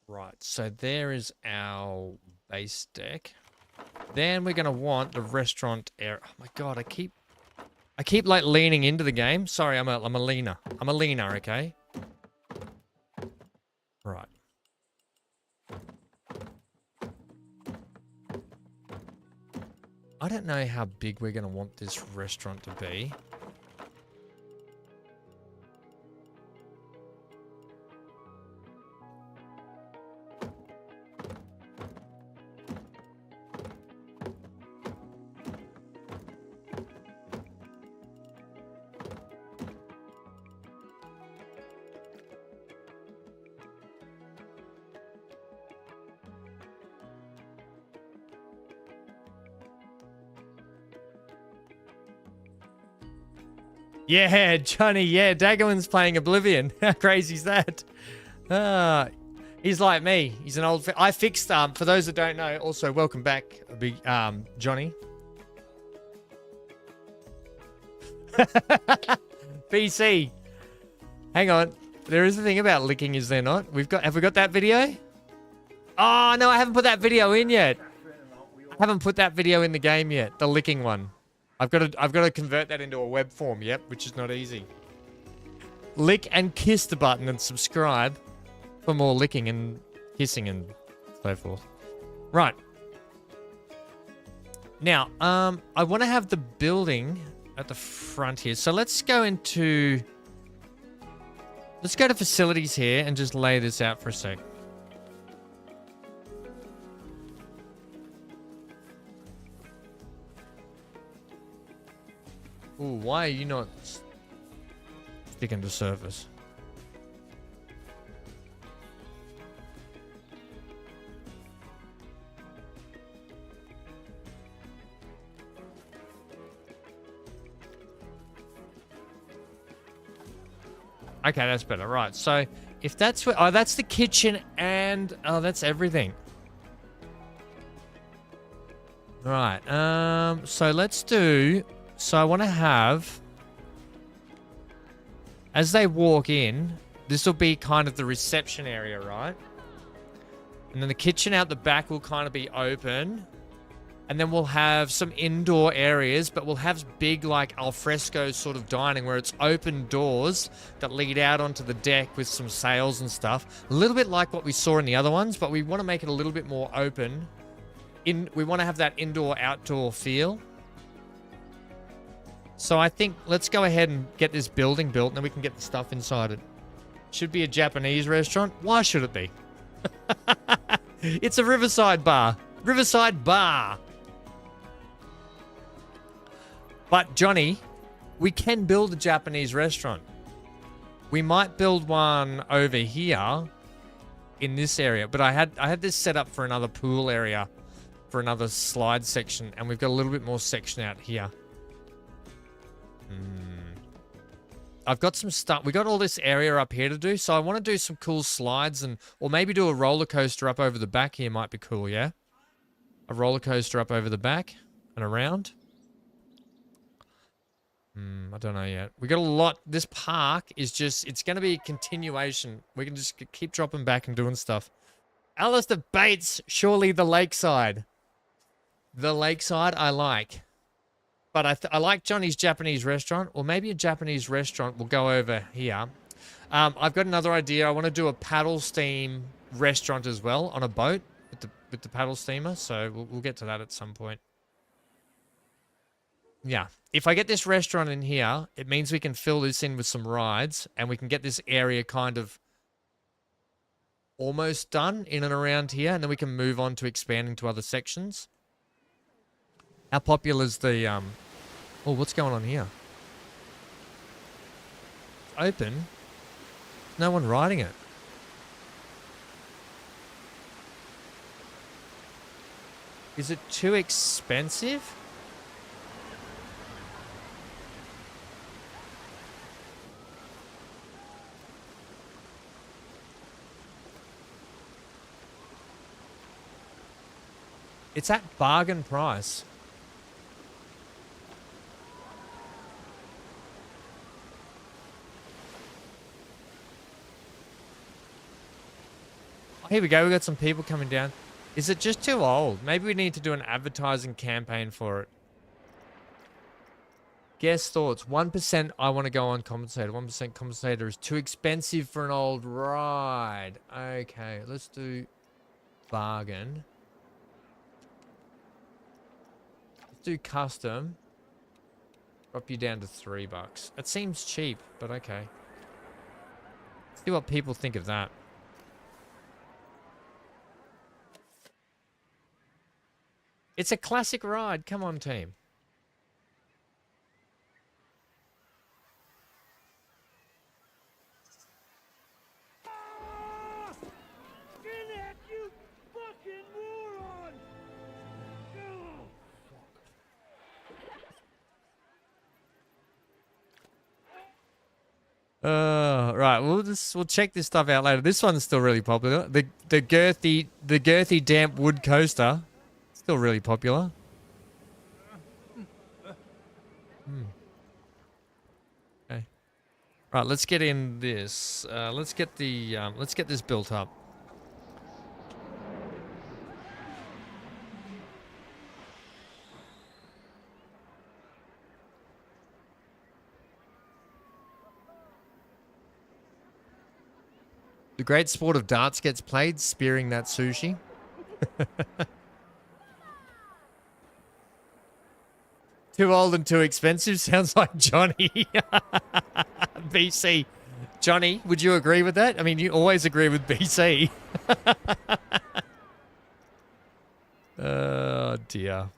Right, so there is our base deck. Then we're going to want the restaurant area. Oh my god, I keep like leaning into the game. Sorry, I'm a leaner. I'm a leaner, okay? Right. I don't know how big we're going to want this restaurant to be. Yeah, Johnny, yeah, Daggerman's playing Oblivion. How crazy is that? He's like me. He's an old... I fixed, for those that don't know, also, welcome back, Johnny. BC. Hang on. There is a thing about licking, is there not? Have we got that video? Oh, no, I haven't put that video in yet. I haven't put that video in the game yet, the licking one. I've got to convert that into a web form, yep, which is not easy. Lick and kiss the button and subscribe for more licking and kissing and so forth. Right. Now, I want to have the building at the front here. So let's go to facilities here and just lay this out for a sec. Ooh, why are you not sticking to surface? Okay, that's better. Right, so if that's where... Oh, that's the kitchen and... Oh, that's everything. Right, so let's do... So I want to have, as they walk in, this will be kind of the reception area, right? And then the kitchen out the back will kind of be open. And then we'll have some indoor areas, but we'll have big like alfresco sort of dining where it's open doors that lead out onto the deck with some sails and stuff. A little bit like what we saw in the other ones, but we want to make it a little bit more open. We want to have that indoor-outdoor feel. So I think let's go ahead and get this building built and then we can get the stuff inside it. Should be a Japanese restaurant. Why should it be? It's a Riverside bar. Riverside bar. But Johnny, we can build a Japanese restaurant. We might build one over here in this area, but I had this set up for another pool area, for another slide section, and we've got a little bit more section out here. I've got some stuff. We got all this area up here to do, so I want to do some cool slides, or maybe do a roller coaster up over the back here might be cool, yeah? A roller coaster up over the back and around. I don't know yet. We got a lot. This park is just, it's going to be a continuation. We can just keep dropping back and doing stuff. Alistair Bates, surely the lakeside. The lakeside I like. But I like Johnny's Japanese restaurant, or maybe a Japanese restaurant will go over here. I've got another idea. I want to do a paddle steam restaurant as well on a boat with the paddle steamer. So we'll get to that at some point. Yeah. If I get this restaurant in here, it means we can fill this in with some rides, and we can get this area kind of almost done in and around here, and then we can move on to expanding to other sections. How popular is the, oh, what's going on here? It's open. No one riding it. Is it too expensive? It's at bargain price. Oh, here we go. We got some people coming down. Is it just too old? Maybe we need to do an advertising campaign for it. Guest thoughts. 1% I want to go on compensator. 1% compensator is too expensive for an old ride. Okay, let's do bargain. Do custom. Drop you down to $3. It seems cheap, but okay. See what people think of that. It's a classic ride. Come on, team. Right. We'll check this stuff out later. This one's still really popular. The girthy damp wood coaster, still really popular. Okay. Right. Let's get in this. Let's get this built up. The great sport of darts gets played, spearing that sushi. Too old and too expensive sounds like Johnny. BC. Johnny, would you agree with that? I mean, you always agree with BC. Oh, dear.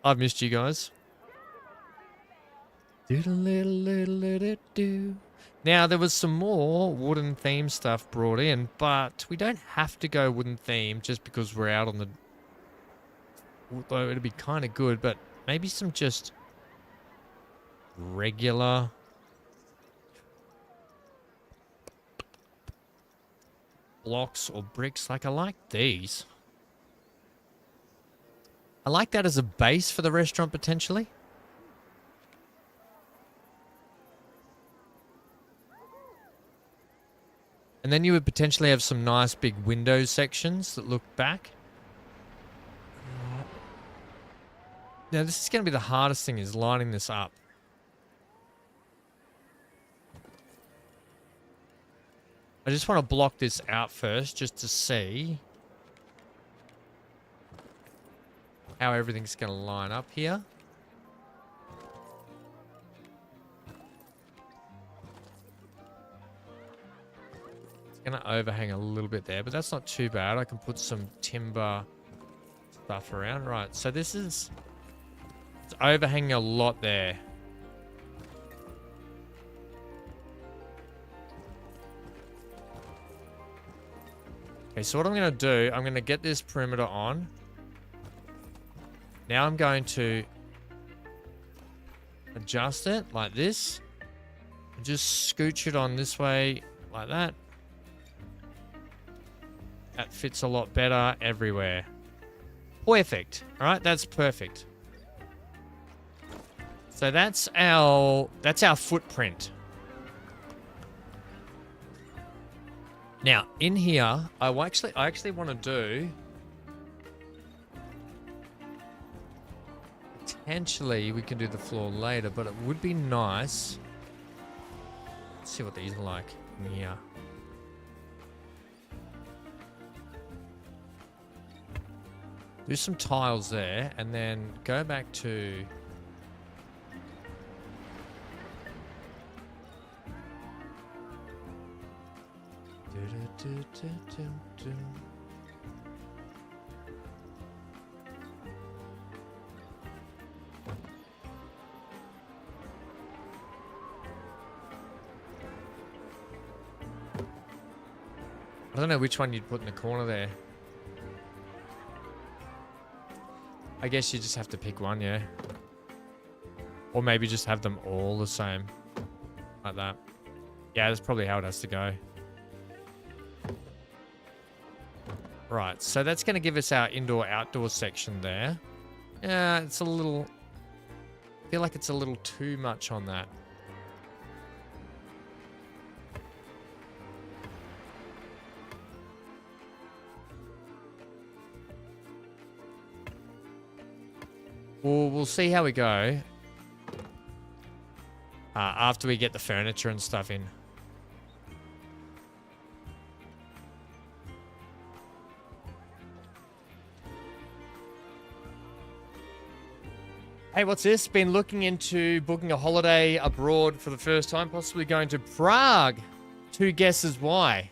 I've missed you guys. Do-do-little-little-little-do. Now, there was some more wooden theme stuff brought in, but we don't have to go wooden theme just because we're out on the... Although it'd be kind of good, but maybe some just regular... blocks or bricks. Like, I like these. I like that as a base for the restaurant, potentially. And then you would potentially have some nice big window sections that look back. Now, this is going to be the hardest thing, is lining this up. I just want to block this out first, just to see how everything's going to line up here. Gonna overhang a little bit there, but that's not too bad. I can put some timber stuff around. Right, so this is... It's overhanging a lot there. Okay, so what I'm going to do, I'm going to get this perimeter on. Now I'm going to adjust it like this. And just scooch it on this way like that. That fits a lot better everywhere. Perfect. All right, that's perfect. So that's our footprint. Now, in here, I actually want to do... Potentially, we can do the floor later, but it would be nice... Let's see what these are like in here. Do some tiles there, and then go back to... I don't know which one you'd put in the corner there. I guess you just have to pick one, yeah. Or maybe just have them all the same. Like that. Yeah, that's probably how it has to go. Right, so that's going to give us our indoor-outdoor section there. Yeah, it's a little... I feel like it's a little too much on that. We'll see how we go. After we get the furniture and stuff in. Hey, what's this? Been looking into booking a holiday abroad for the first time, possibly going to Prague. 2 guesses why.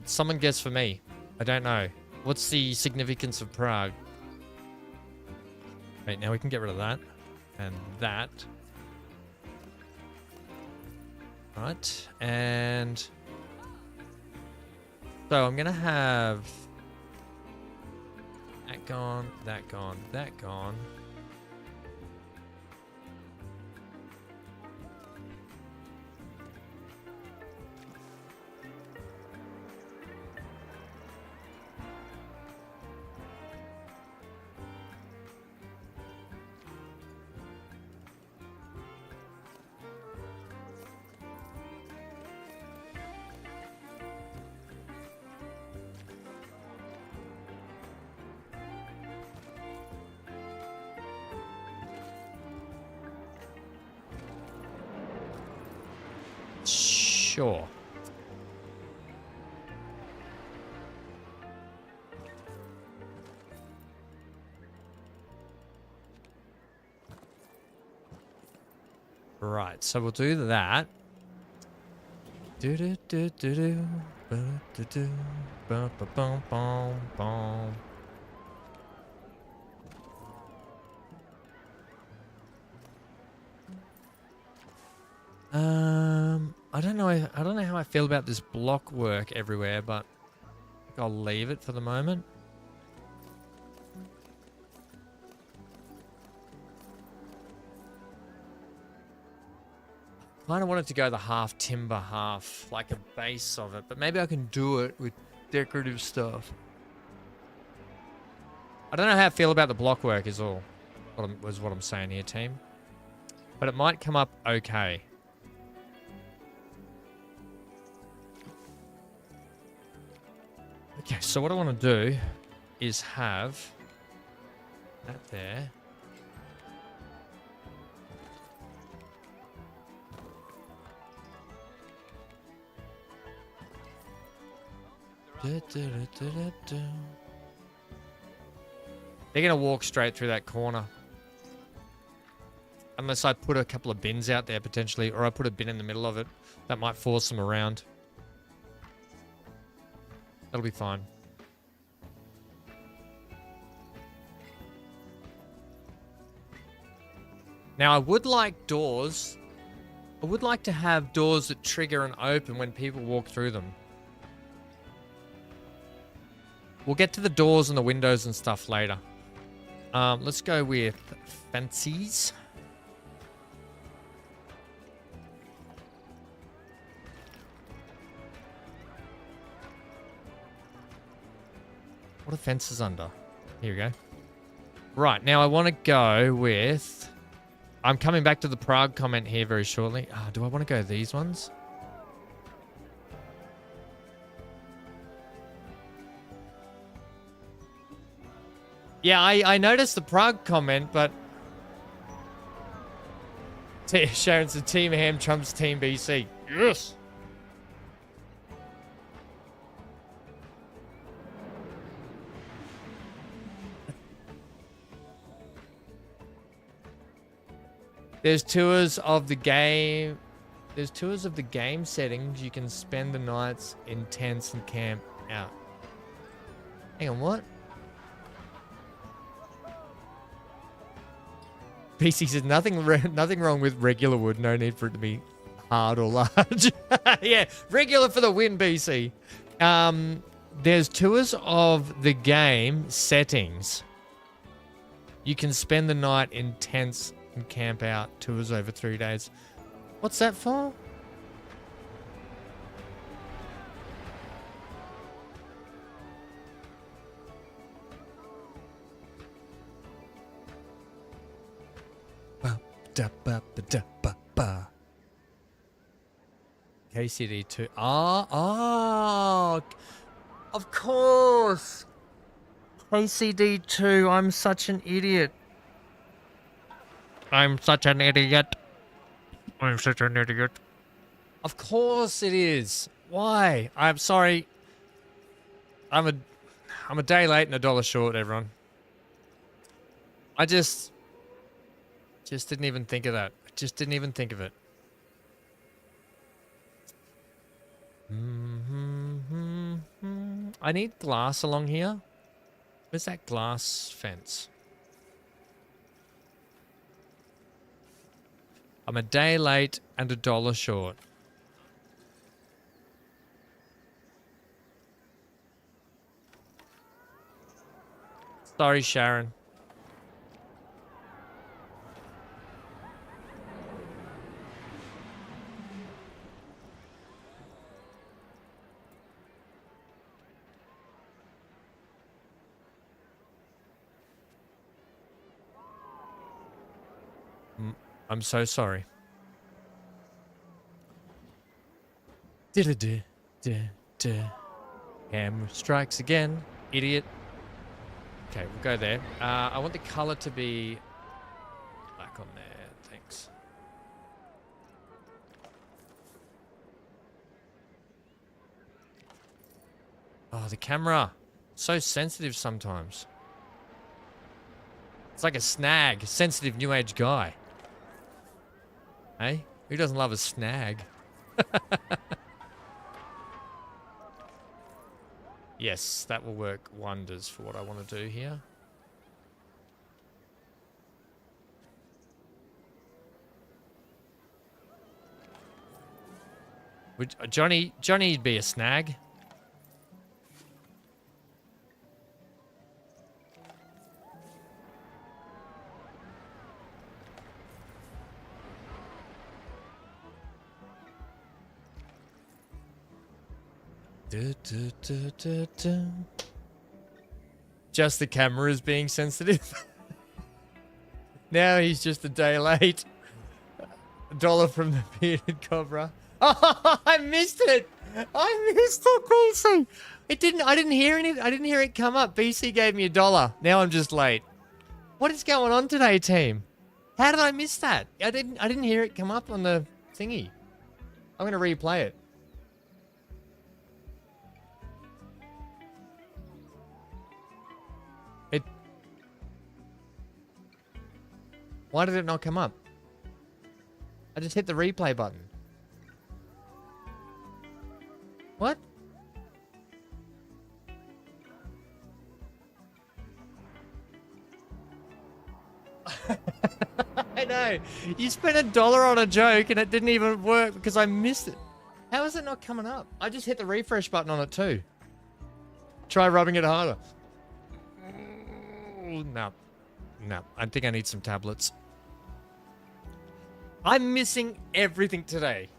Someone guess for me. I don't know. What's the significance of Prague? Right, now we can get rid of that. And that. Right, and... So I'm going to have... That gone, that gone, that gone. Sure. Right, so we'll do that. Do do do do do ba do do ba ba bum bum bum. I don't know how I feel about this block work everywhere, but I'll leave it for the moment. I kind of wanted to go the half timber, half like a base of it, but maybe I can do it with decorative stuff. I don't know how I feel about the block work is all. Was what I'm saying here, team. But it might come up okay. Okay, so what I want to do is have that there. They're going to walk straight through that corner. Unless I put a couple of bins out there potentially, or I put a bin in the middle of it. That might force them around. That'll be fine. Now, I would like doors. I would like to have doors that trigger and open when people walk through them. We'll get to the doors and the windows and stuff later. Let's go with fences. What are fences under? Here we go. Right, now I want to go with... I'm coming back to the Prague comment here very shortly. Do I want to go these ones? Yeah, I noticed the Prague comment, but... Sharon said Team Ham trumps Team BC. Yes! There's tours of the game. There's tours of the game settings. You can spend the nights in tents and camp out. Hang on, what? PC says nothing wrong with regular wood. No need for it to be hard or large. Yeah, regular for the win, BC. There's tours of the game settings. You can spend the night in tents and camp out. Tours over 3 days. What's that for? KCD2. Oh, of course. KCD2. I'm such an idiot. I'm such an idiot. I'm such an idiot. Of course it is. Why? I'm sorry. I'm a day late and $1 short, everyone. I just didn't even think of that. I just didn't even think of it. I need glass along here. Where's that glass fence? I'm a day late and $1 short. Sorry, Sharon. I'm so sorry. Ham strikes again. Idiot. Okay, we'll go there. I want the color to be black on there. Thanks. Oh, the camera. So sensitive sometimes. It's like a snag. Sensitive new age guy. Hey? Who doesn't love a snag? Yes, that will work wonders for what I want to do here. Would Johnny'd be a snag. Just the camera is being sensitive. Now he's just a day late. $1 from the bearded cobra. Oh, I missed it. I missed it, BC. I didn't hear it come up. BC gave me $1. Now I'm just late. What is going on today, team? How did I miss that? I didn't hear it come up on the thingy. I'm gonna replay it. Why did it not come up? I just hit the replay button. What? I know. You spent $1 on a joke and it didn't even work because I missed it. How is it not coming up? I just hit the refresh button on it too. Try rubbing it harder. No. No. I think I need some tablets. I'm missing everything today.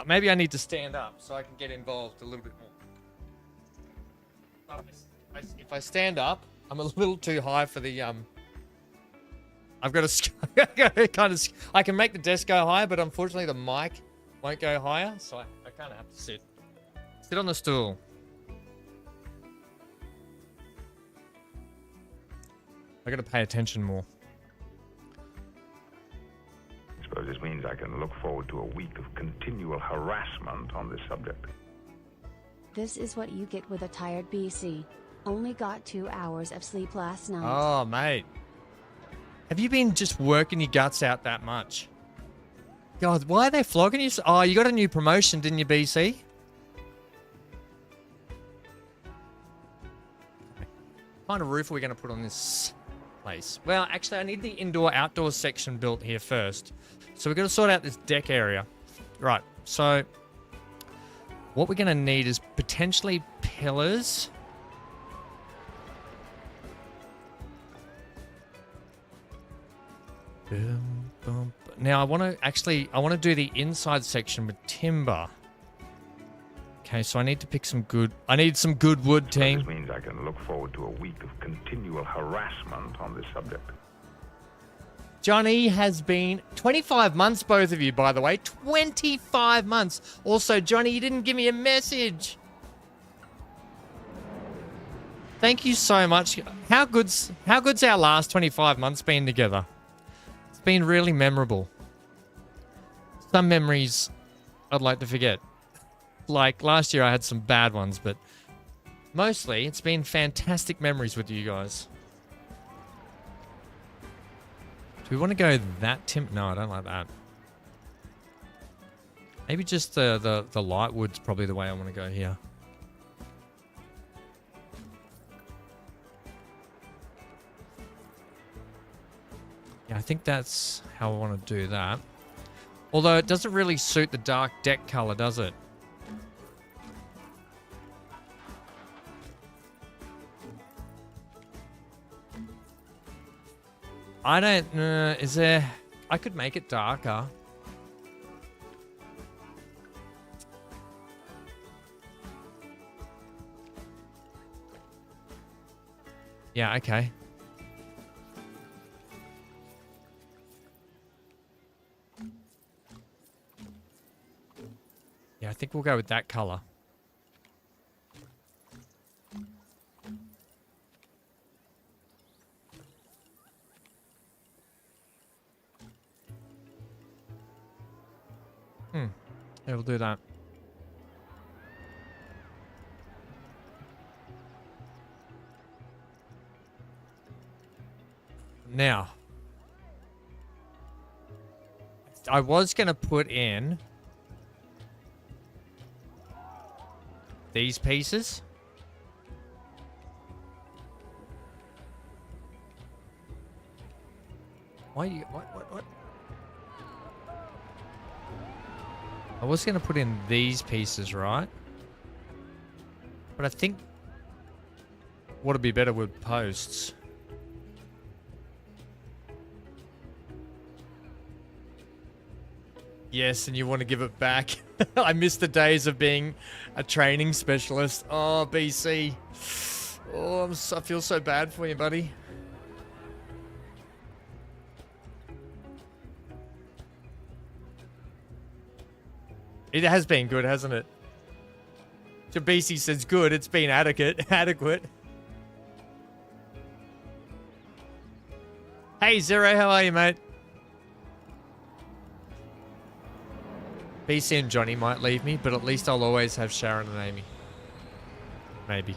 Maybe I need to stand up so I can get involved a little bit more. If I stand up, I'm a little too high for the I've got to kind of. I can make the desk go higher, but unfortunately the mic won't go higher, so I kind of have to sit on the stool. I got to pay attention more. I suppose this means I can look forward to a week of continual harassment on this subject. This is what you get with a tired BC. Only got 2 hours of sleep last night. Oh, mate. Have you been just working your guts out that much? God, why are they flogging you? Oh, you got a new promotion, didn't you, BC? What kind of roof are we going to put on this place? Well, actually, I need the indoor-outdoor section built here first. So we've got to sort out this deck area. Right, so what we're going to need is potentially pillars. Boom, boom. Now I want to do the inside section with timber. Okay, so I need to pick some good. I need some good wood, team. This means I can look forward to a week of continual harassment on this subject. Johnny has been 25 months, both of you, by the way. 25 months. Also, Johnny, you didn't give me a message. Thank you so much. How good's our last 25 months been together? It's been really memorable. Some memories I'd like to forget. Like last year I had some bad ones, but mostly it's been fantastic memories with you guys. Do we want to go that No, I don't like that. Maybe just the light wood's probably the way I want to go here. Yeah, I think that's how I want to do that. Although it doesn't really suit the dark deck color, does it? I don't... is there... I could make it darker. Yeah, okay. Yeah, I think we'll go with that color. Yeah, we'll do that. Now, I was going to put in these pieces. Why you... What? I was going to put in these pieces, right? But I think what would be better with posts. Yes, and you want to give it back. I miss the days of being a training specialist. Oh, BC. Oh, I feel so bad for you, buddy. It has been good, hasn't it? So BC says good. It's been adequate. Hey, Zero. How are you, mate? BC and Johnny might leave me, but at least I'll always have Sharon and Amy. Maybe.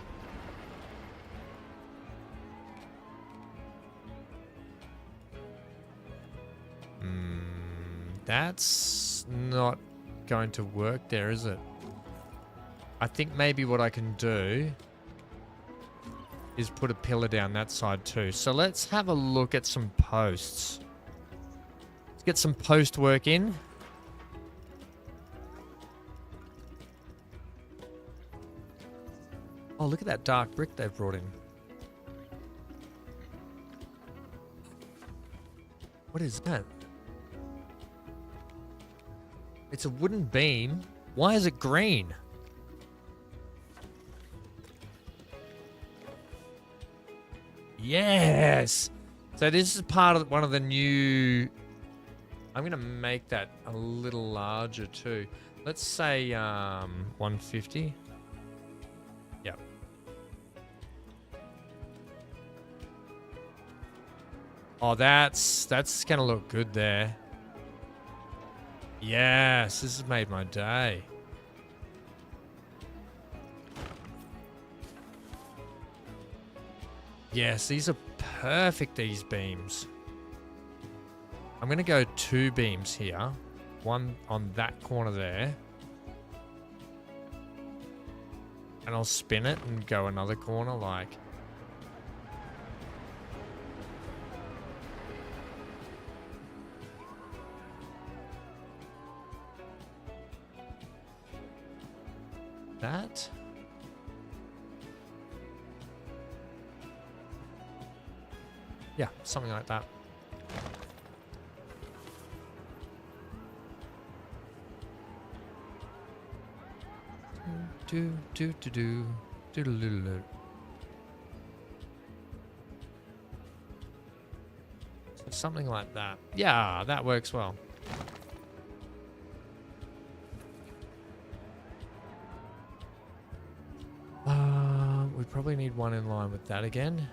That's not going to work there, is it? I think maybe what I can do is put a pillar down that side too. So let's have a look at some posts. Let's get some post work in. Oh, look at that dark brick they've brought in. What is that? It's a wooden beam. Why is it green? Yes! So this is part of one of the new... I'm going to make that a little larger too. Let's say 150. Yep. Oh, that's going to look good there. Yes, this has made my day. Yes, these are perfect, these beams. I'm going to go 2 beams here. One on that corner there. And I'll spin it and go another corner like... that. Yeah, something like that. Do do do do do do do do. So something like that. Yeah, that works well. We probably need one in line with that again.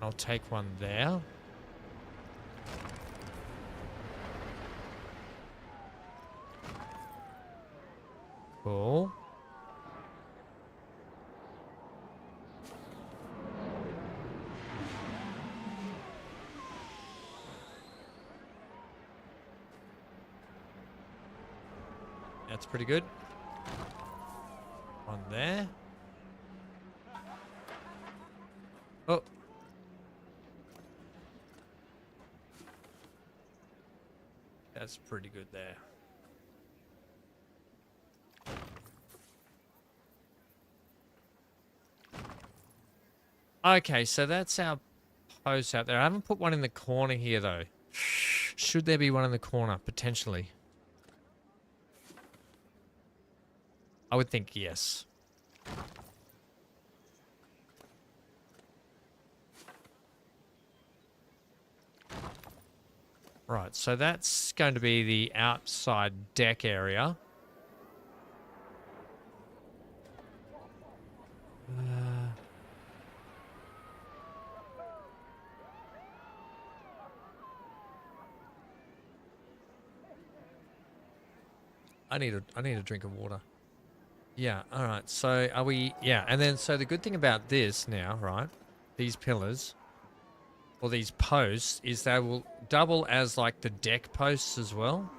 I'll take one there. Cool. That's pretty good. On there. Oh. That's pretty good there. Okay, so that's our post out there. I haven't put one in the corner here, though. Should there be one in the corner? Potentially. I would think yes. Right, so that's going to be the outside deck area. I need a drink of water. Yeah, all right. So are we... Yeah, and then so the good thing about this now, right, these pillars, or these posts, is they will double as like the deck posts as well.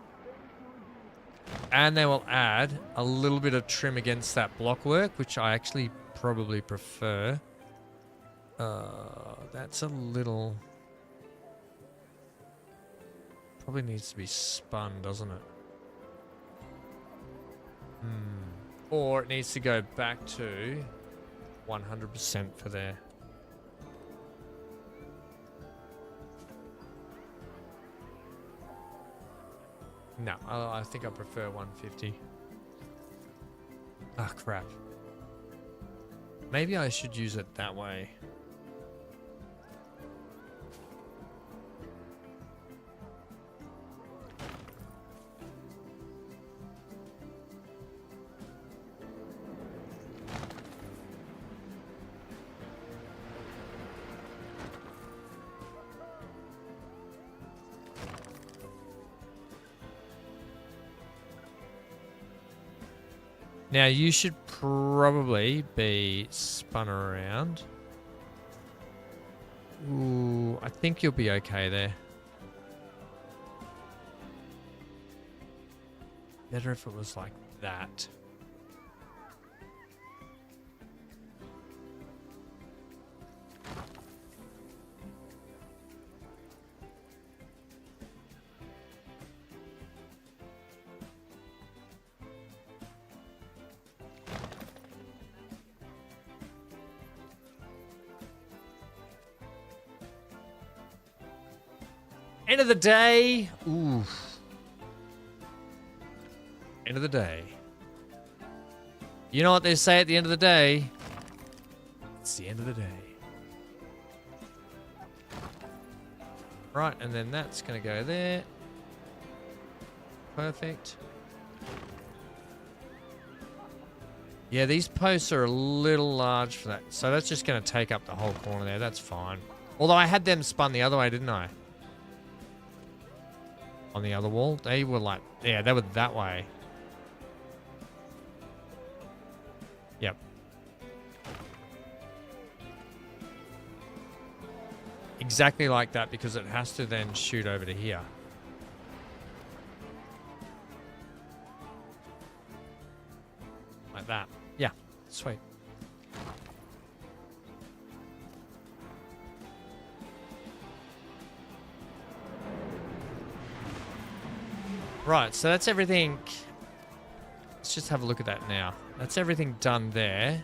And they will add a little bit of trim against that block work, which I actually probably prefer. That's a little... Probably needs to be spun, doesn't it? Or it needs to go back to 100% for there. No, I think I prefer 150. Ah, crap. Maybe I should use it that way. Now, you should probably be spun around. Ooh, I think you'll be okay there. Better if it was like that. End of the day. Ooh. End of the day. You know what they say at the end of the day? It's the end of the day. Right, and then that's going to go there. Perfect. Yeah, these posts are a little large for that. So that's just going to take up the whole corner there. That's fine. Although I had them spun the other way, didn't I? On the other wall. They were like, yeah, they were that way. Yep. Exactly like that, because it has to then shoot over to here. Like that. Yeah, sweet. Right, so that's everything. Let's just have a look at that now. That's everything done there.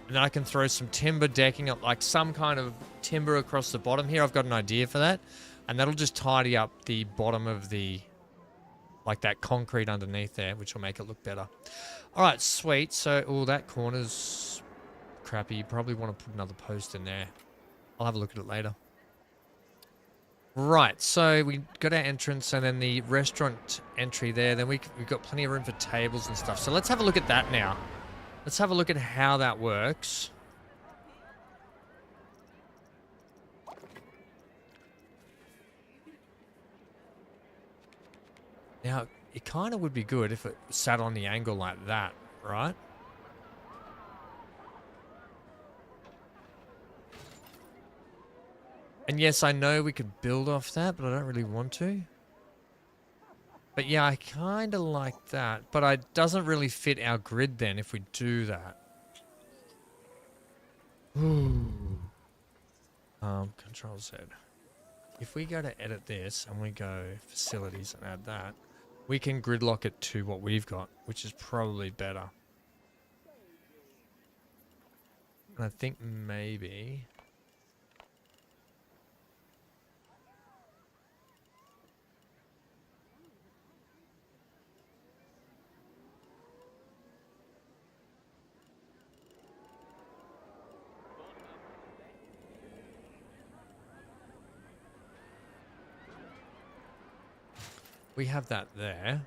And then I can throw some timber decking up, like some kind of timber across the bottom here. I've got an idea for that. And that'll just tidy up the bottom of the, like that concrete underneath there, which will make it look better. All right, sweet. So, oh, that corner's crappy. You probably want to put another post in there. I'll have a look at it later. Right, so we got our entrance and then the restaurant entry there. Then we've got plenty of room for tables and stuff. So let's have a look at that now. Let's have a look at how that works. Now, it kind of would be good if it sat on the angle like that, right? And yes, I know we could build off that, but I don't really want to. But yeah, I kind of like that. But it doesn't really fit our grid then if we do that. Ooh. Control Z. If we go to edit this and we go facilities and add that, we can gridlock it to what we've got, which is probably better. And I think maybe... we have that there.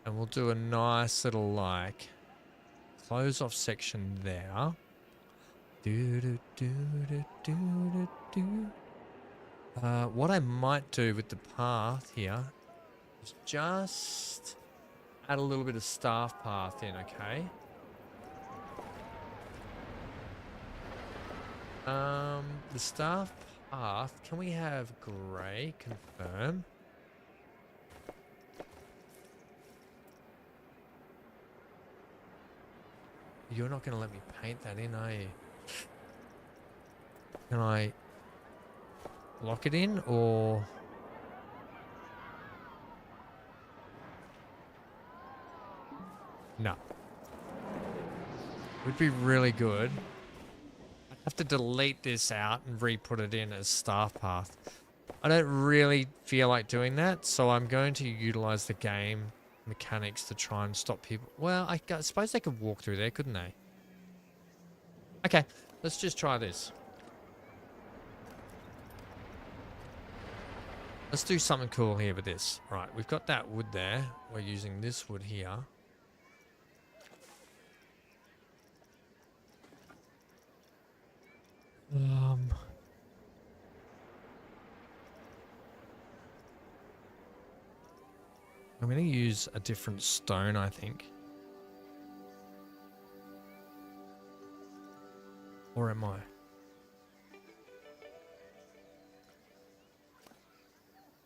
And we'll do a nice little, like, close off section there. What I might do with the path here is just add a little bit of staff path in, okay? The staff path, can we have grey? Confirm. You're not going to let me paint that in, are you? Can I lock it in, or... No. Would be really good. I'd have to delete this out and re-put it in as staff path. I don't really feel like doing that, so I'm going to utilize the game mechanics to try and stop people. Well, I suppose they could walk through there, couldn't they? Okay, let's just try this. Let's do something cool here with this. Right, we've got that wood there. We're using this wood here. I'm going to use a different stone, I think. Or am I?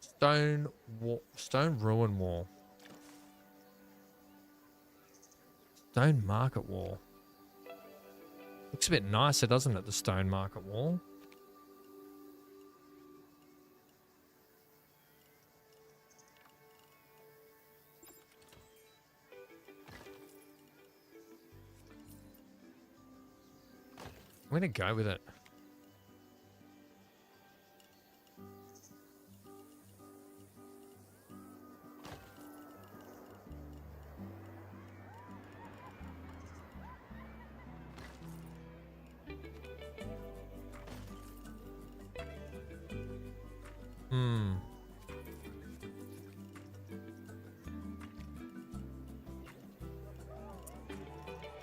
Stone ruin wall. Stone market wall. Looks a bit nicer, doesn't it, the stone market wall? I'm going to go with it.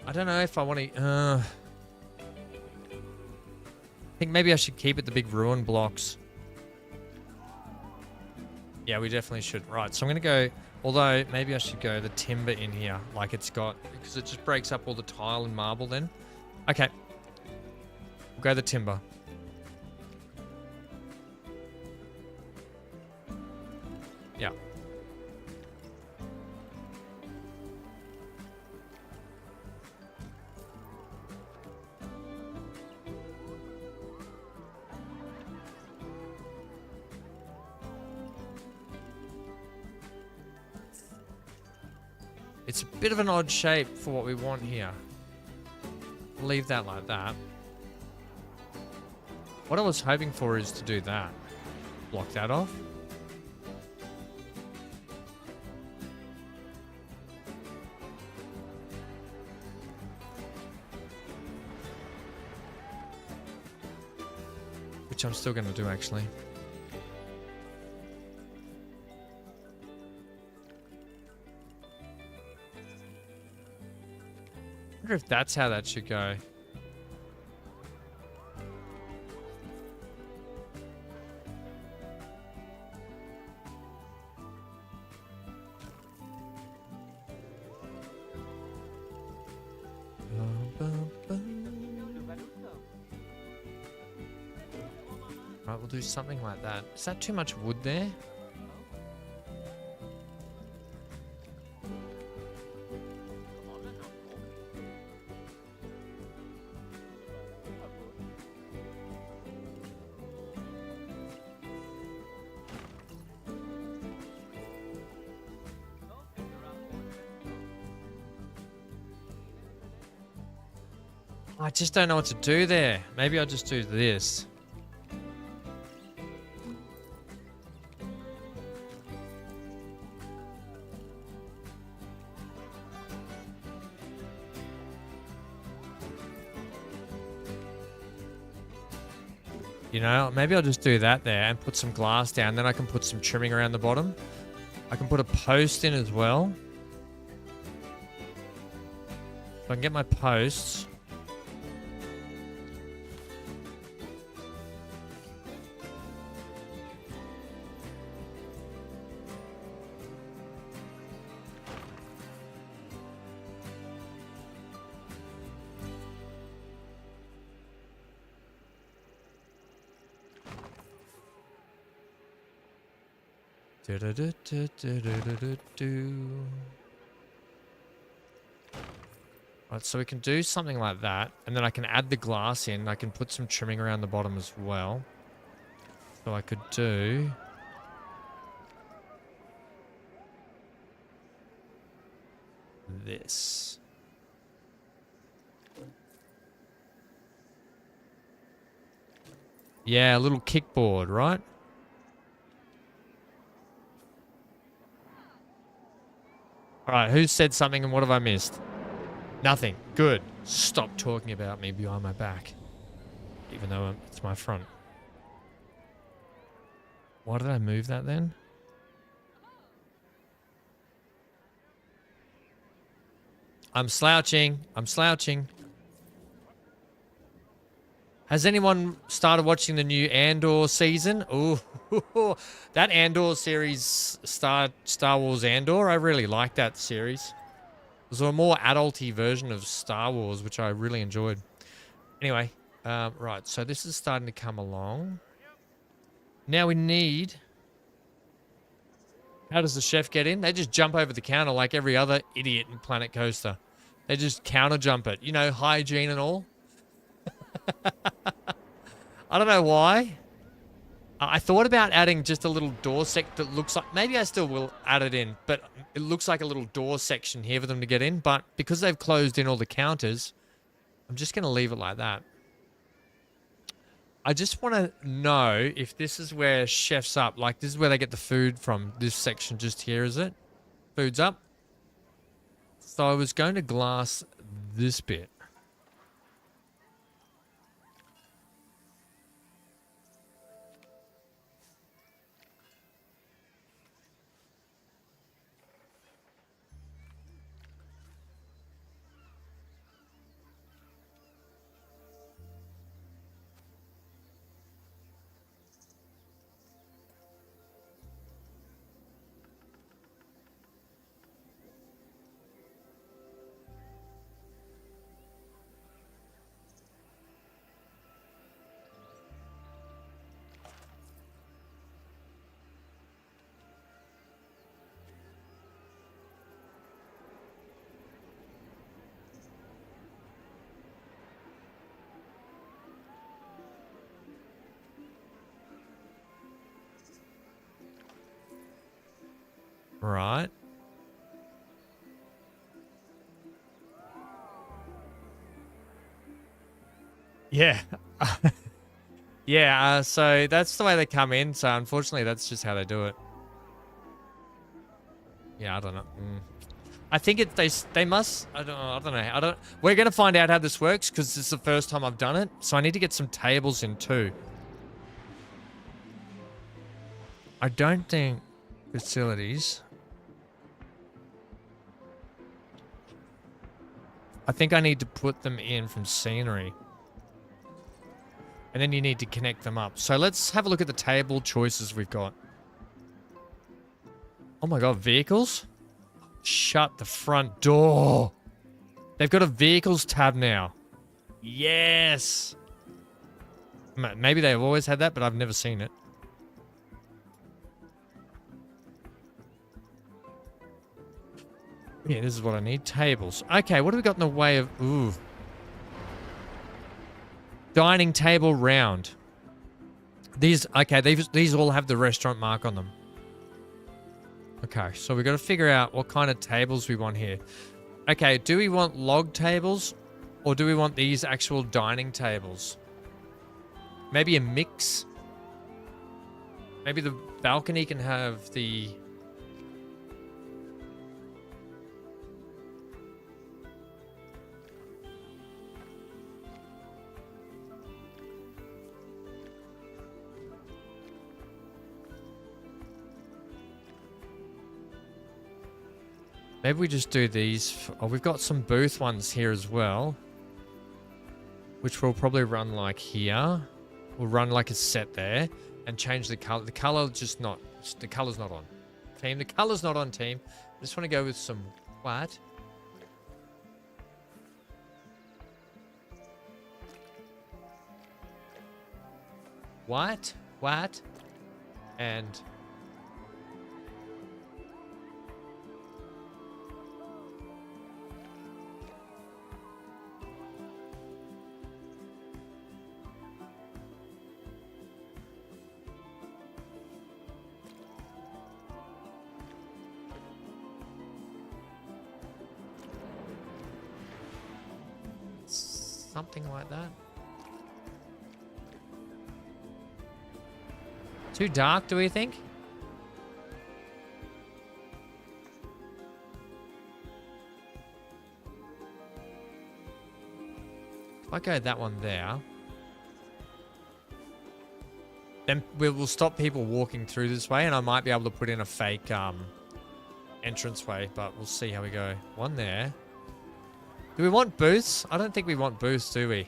I don't know if I want to... I think maybe I should keep it the big ruin blocks. Yeah, we definitely should. Right, so I'm going to go... Although, maybe I should go the timber in here. Like it's got... Because it just breaks up all the tile and marble then. Okay. We'll go the timber. Yeah. It's a bit of an odd shape for what we want here. Leave that like that. What I was hoping for is to do that. Block that off. Which I'm still going to do actually. I wonder if that's how that should go. Right, we'll do something like that. Is that too much wood there? I just don't know what to do there. Maybe I'll just do this. You know, maybe I'll just do that there and put some glass down. Then I can put some trimming around the bottom. I can put a post in as well. So I can get my posts. Right, so we can do something like that, and then I can add the glass in. I can put some trimming around the bottom as well. So I could do... this. Yeah, a little kickboard, right? Alright, who said something and what have I missed? Nothing. Good. Stop talking about me behind my back. Even though it's my front. Why did I move that then? I'm slouching. I'm slouching. Has anyone started watching the new Andor season? Ooh, that Andor series, Star Wars Andor, I really like that series. It was a more adulty version of Star Wars, which I really enjoyed. Anyway, right, so this is starting to come along. Now we need... How does the chef get in? They just jump over the counter like every other idiot in Planet Coaster. They just counter jump it. You know, hygiene and all. I don't know why. I thought about adding just a little door sec that looks like... Maybe I still will add it in, but it looks like a little door section here for them to get in. But because they've closed in all the counters, I'm just going to leave it like that. I just want to know if this is where chef's up. Like, this is where they get the food from. This section just here, is it? Food's up. So I was going to glass this bit. Right. Yeah. Yeah, so that's the way they come in. So unfortunately, that's just how they do it. Yeah, I don't know. I think they must. I don't know. We're gonna find out how this works because this is the first time I've done it. So I need to get some tables in too. I don't think facilities. I think I need to put them in from scenery. And then you need to connect them up. So let's have a look at the table choices we've got. Oh my god, vehicles? Shut the front door. They've got a vehicles tab now. Yes. Maybe they've always had that, but I've never seen it. Yeah, this is what I need. Tables. Okay, what have we got in the way of... Ooh. Dining table round. These... Okay, these all have the restaurant mark on them. Okay, so we've got to figure out what kind of tables we want here. Okay, do we want log tables? Or do we want these actual dining tables? Maybe a mix? Maybe the balcony can have the... Maybe we just do these. Oh, we've got some booth ones here as well. Which we'll probably run like here. We'll run like a set there. And change the color. The color just not... The color's not on. Team, the color's not on, team. I just want to go with some white. White. White. And... something like that. Too dark, do we think? If I go that one there, then we'll stop people walking through this way, and I might be able to put in a fake entranceway, but we'll see how we go. One there. Do we want booths? I don't think we want booths, do we?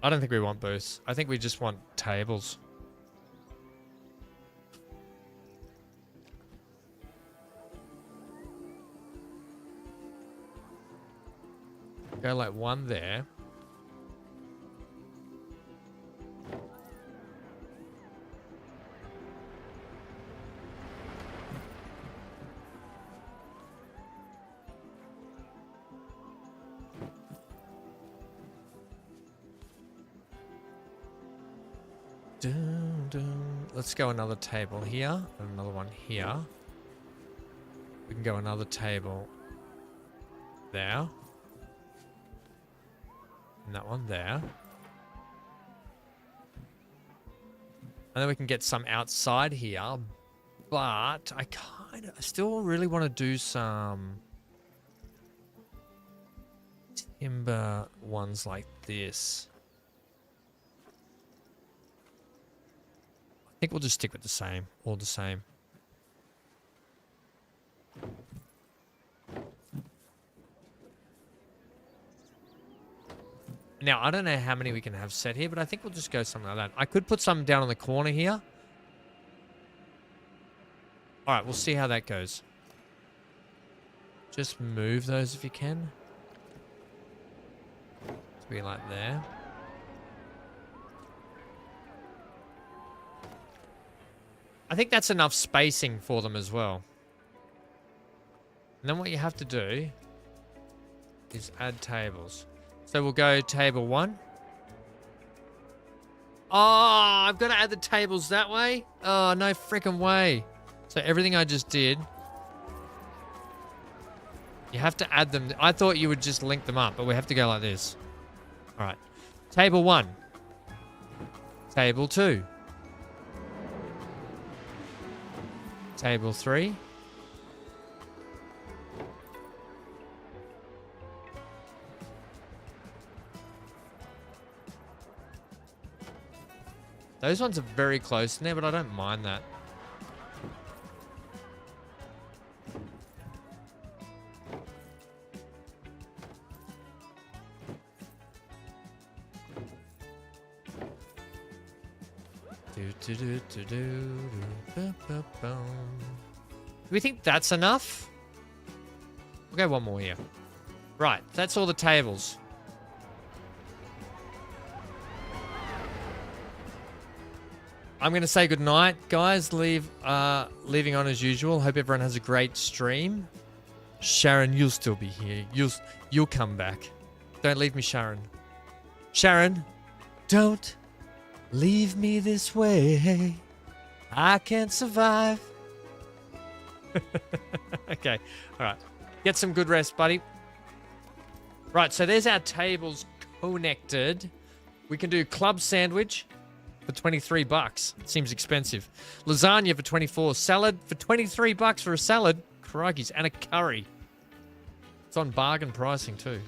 I don't think we want booths. I think we just want tables. Go like one there. Let's go another table here and another one here. We can go another table there. And that one there. And then we can get some outside here. But I still really want to do some timber ones like this. I think we'll just stick with the same, all the same. Now, I don't know how many we can have set here, but I think we'll just go something like that. I could put some down on the corner here. All right, we'll see how that goes. Just move those if you can. To be like there. I think that's enough spacing for them as well. And then what you have to do is add tables. So we'll go table 1. Oh, I've got to add the tables that way? Oh, no freaking way. So everything I just did, you have to add them. I thought you would just link them up, but we have to go like this. All right. Table 1. Table 2. Table 3. Those ones are very close in there, but I don't mind that. Do we think that's enough? We'll go one more here. Right, that's all the tables. I'm going to say goodnight, guys. Leaving on as usual. Hope everyone has a great stream. Sharon, you'll still be here. You'll come back. Don't leave me, Sharon. Sharon, don't leave me this way. I can't survive. Okay. All right. Get some good rest, buddy. Right. So there's our tables connected. We can do club sandwich for $23. It seems expensive. Lasagna for 24. Salad for $23 for a salad. Crikeys. And a curry. It's on bargain pricing too.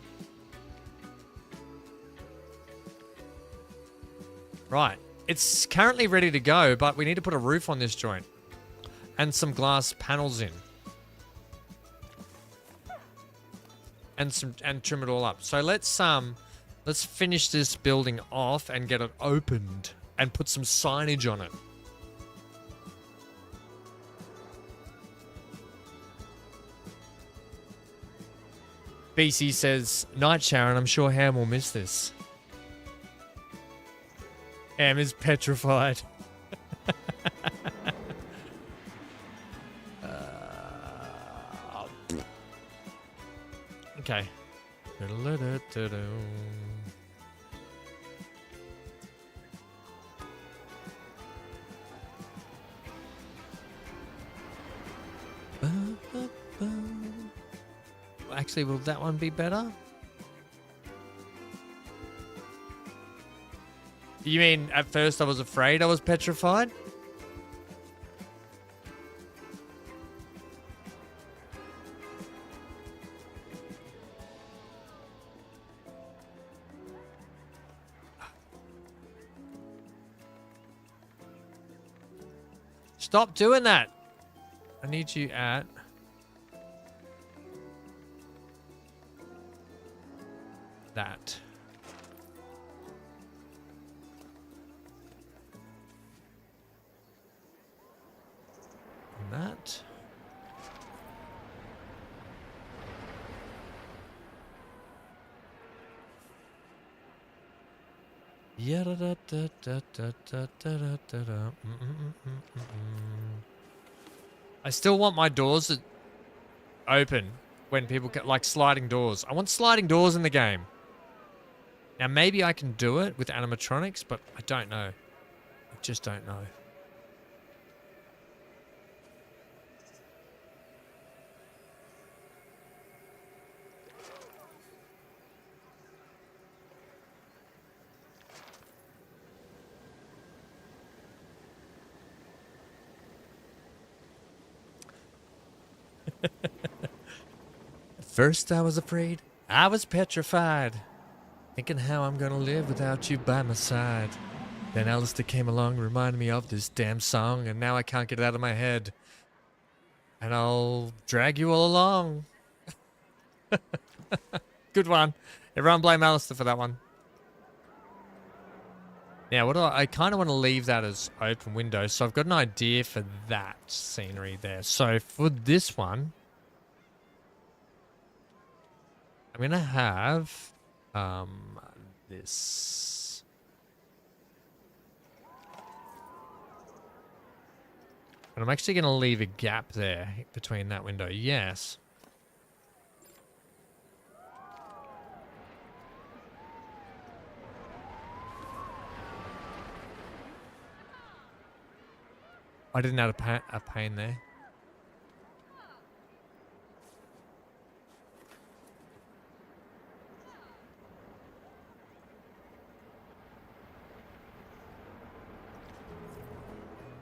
Right. It's currently ready to go, but we need to put a roof on this joint. And some glass panels in. And trim it all up. So let's finish this building off and get it opened. And put some signage on it. BC says, "Night, Sharon. I'm sure Ham will miss this." Ham is petrified. Okay. Actually, will that one be better? You mean at first I was afraid I was petrified? Stop doing that. I need you at... that. And that. Yeah, da, da, da, da, da, da, da, da, da. I still want my doors open when people get, like, sliding doors. I want sliding doors in the game. Now, maybe I can do it with animatronics, but I don't know. I just don't know. At first I was afraid, I was petrified, thinking how I'm gonna live without you by my side. Then Alistair came along, reminded me of this damn song, and now I can't get it out of my head. And I'll drag you all along. Good one. Everyone blame Alistair for that one. Now, what do I kind of want to leave that as open window, so I've got an idea for that scenery there. So for this one, I'm going to have this. And I'm actually going to leave a gap there between that window. Yes. I didn't add a pane there.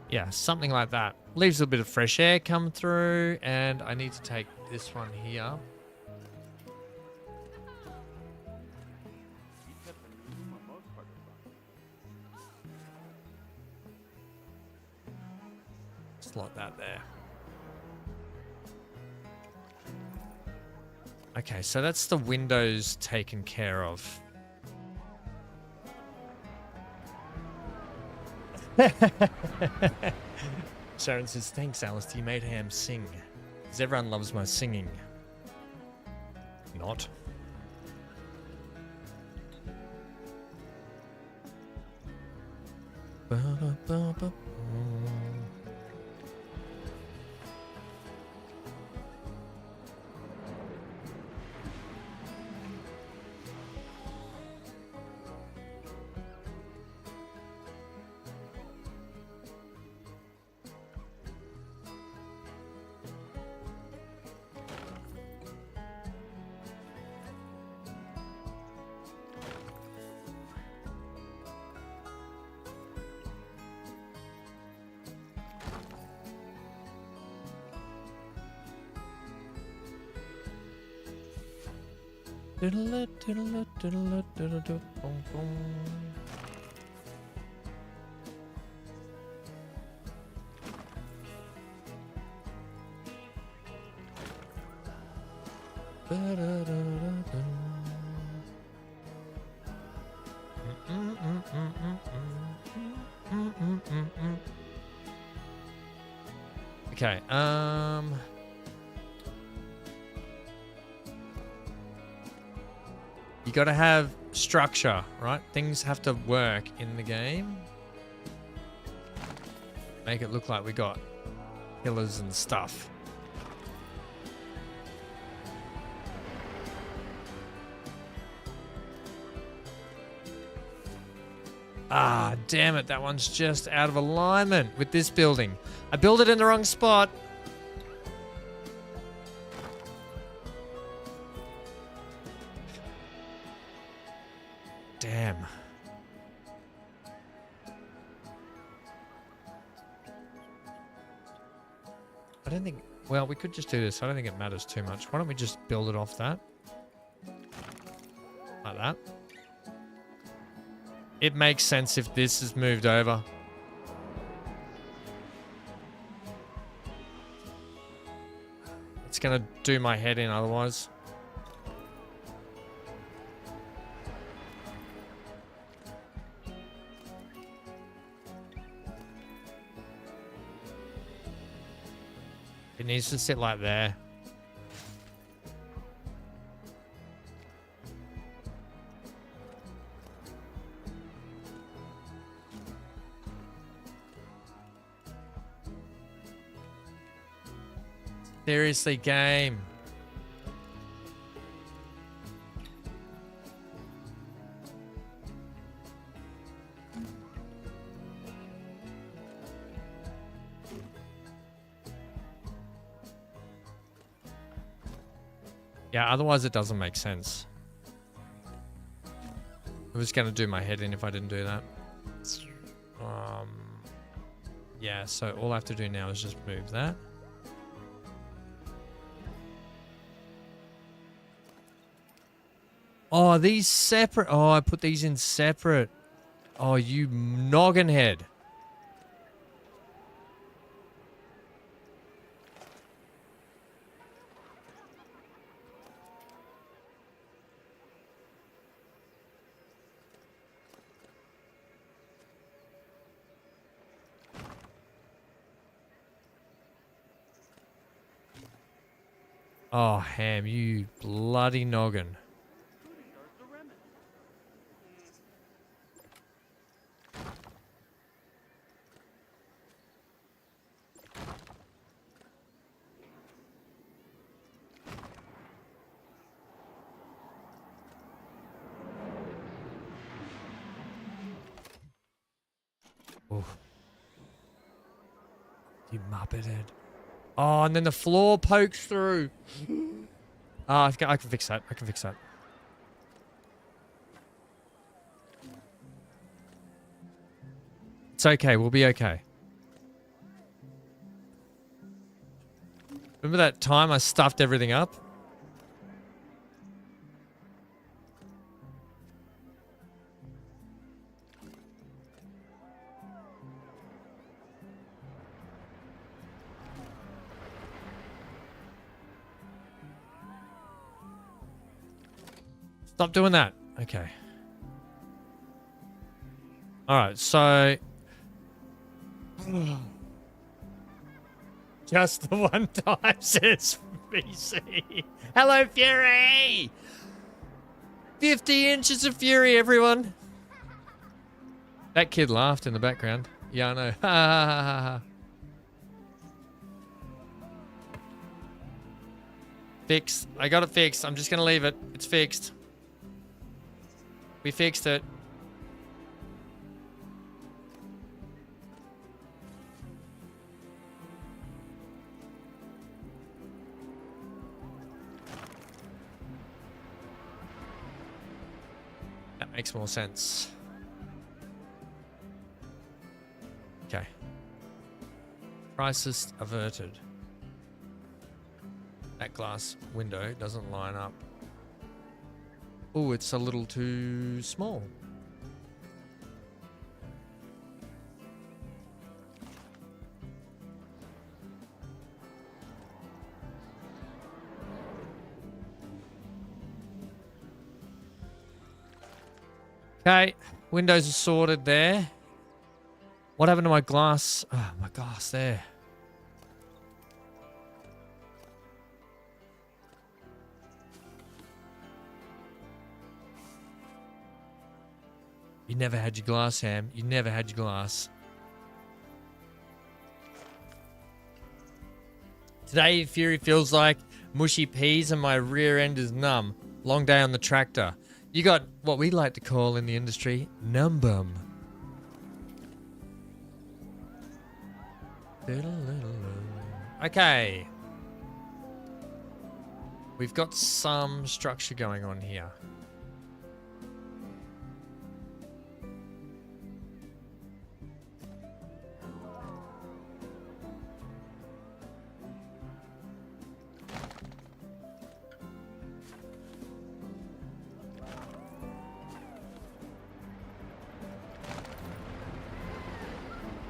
Yeah, something like that. Leaves a bit of fresh air come through, and I need to take this one here. Slot that there. Okay, so that's the windows taken care of. Sharon says, thanks, Alistair. You made Ham sing. Because everyone loves my singing. Not. Okay, you gotta have structure, right? Things have to work in the game. Make it look like we got pillars and stuff. Ah, damn it. That one's just out of alignment with this building. I built it in the wrong spot. Damn. I don't think... Well, we could just do this. I don't think it matters too much. Why don't we just build it off that? Like that. It makes sense if this is moved over. It's gonna do my head in otherwise. It needs to sit like there. Seriously, game. Yeah, otherwise it doesn't make sense. It was going to do my head in if I didn't do that. Yeah, so all I have to do now is just move that. Oh, these separate. Oh, I put these in separate. Oh, you noggin head. Oh, Ham, you bloody noggin. Oh. You muppeted. Oh, and then the floor pokes through. Oh, I can fix that. I can fix that. It's okay. We'll be okay. Remember that time I stuffed everything up? Stop doing that. Okay. Alright, so... Just the one time, says BC. Hello, Fury! 50 inches of Fury, everyone! That kid laughed in the background. Yeah, I know. Ha ha ha ha ha. Fixed. I got it fixed. I'm just gonna leave it. It's fixed. We fixed it. That makes more sense. Okay. Crisis averted. That glass window doesn't line up. Oh, it's a little too small. Okay, windows are sorted there. What happened to my glass? Oh, my glass there. You never had your glass, Ham. You never had your glass. Today, Fury feels like mushy peas and my rear end is numb. Long day on the tractor. You got what we like to call in the industry, numbum. Okay. We've got some structure going on here.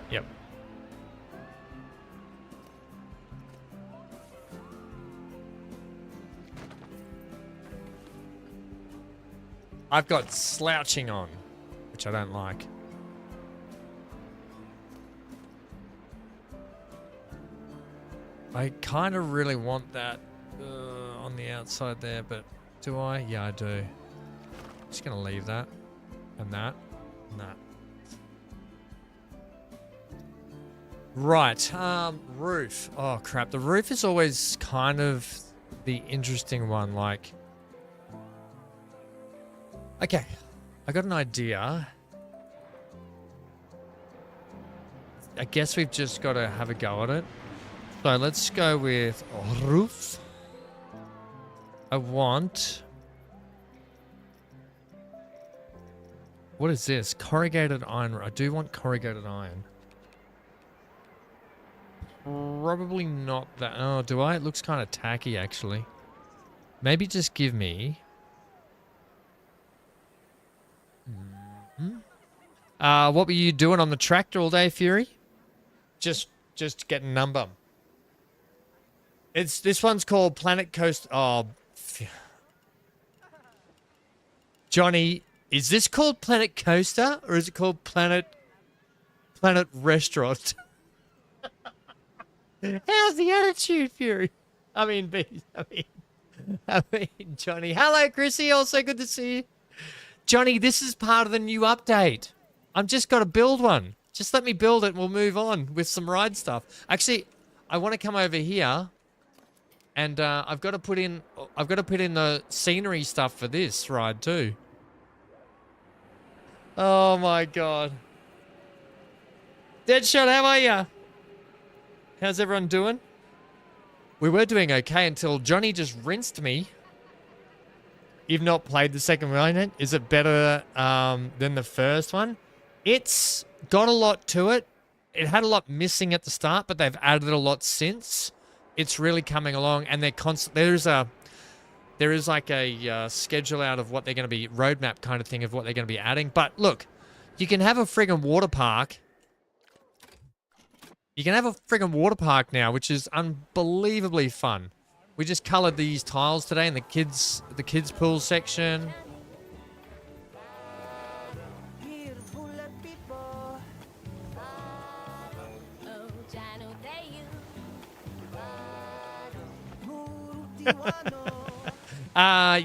Yep. I've got slouching on, which I don't like. I kind of really want that on the outside there, but do I? Yeah, I do. Just gonna leave that and that and that. Right, roof. Oh crap, the roof is always kind of the interesting one. Like, okay, I got an idea. I guess we've just got to have a go at it. So let's go with roof. I want... What is this? Corrugated iron. I do want corrugated iron. Probably not that. Oh, do I? It looks kind of tacky, actually. Maybe just give me... what were you doing on the tractor all day, Fury? Just getting number. This one's called Planet Coast. Oh, Johnny, is this called Planet Coaster or is it called Planet Restaurant? How's the attitude, Fury? I mean, Johnny. Hello, Chrissy. Also good to see you. Johnny, this is part of the new update. I've just got to build one. Just let me build it and we'll move on with some ride stuff. Actually, I want to come over here and I've got to put in the scenery stuff for this ride too. Oh my god. Deadshot, how are ya? How's everyone doing? We were doing okay until Johnny just rinsed me. You've not played the second one. Is it better than the first one? It's got a lot to it. It had a lot missing at the start, but they've added a lot since. It's really coming along, and they're there is like a schedule out of what they're going to be, roadmap kind of thing of what they're going to be adding. But look, you can have a friggin' water park. You can have a friggin' water park now, which is unbelievably fun. We just colored these tiles today in the kids pool section.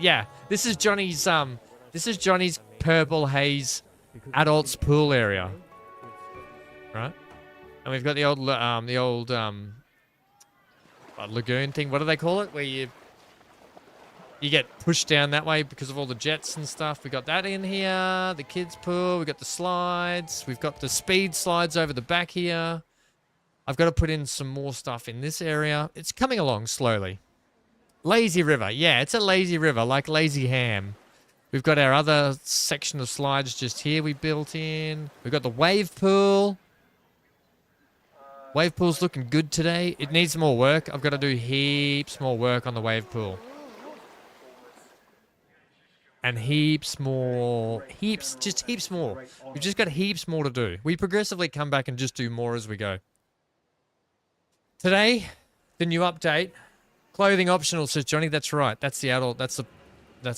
Yeah. This is Johnny's Purple Haze adults pool area. Right? And we've got the old lagoon thing. What do they call it? Where you get pushed down that way because of all the jets and stuff. We got that in here. The kids pool. We got the slides. We've got the speed slides over the back here. I've got to put in some more stuff in this area. It's coming along slowly. Lazy River. Yeah, it's a lazy river, like Lazy Ham. We've got our other section of slides just here we built in. We've got the wave pool. Wave pool's looking good today. It needs more work. I've got to do heaps more work on the wave pool. And heaps more. Just heaps more. We've just got heaps more to do. We progressively come back and just do more as we go. Today, the new update. Clothing optional, says Johnny. That's right. That's the adult. That's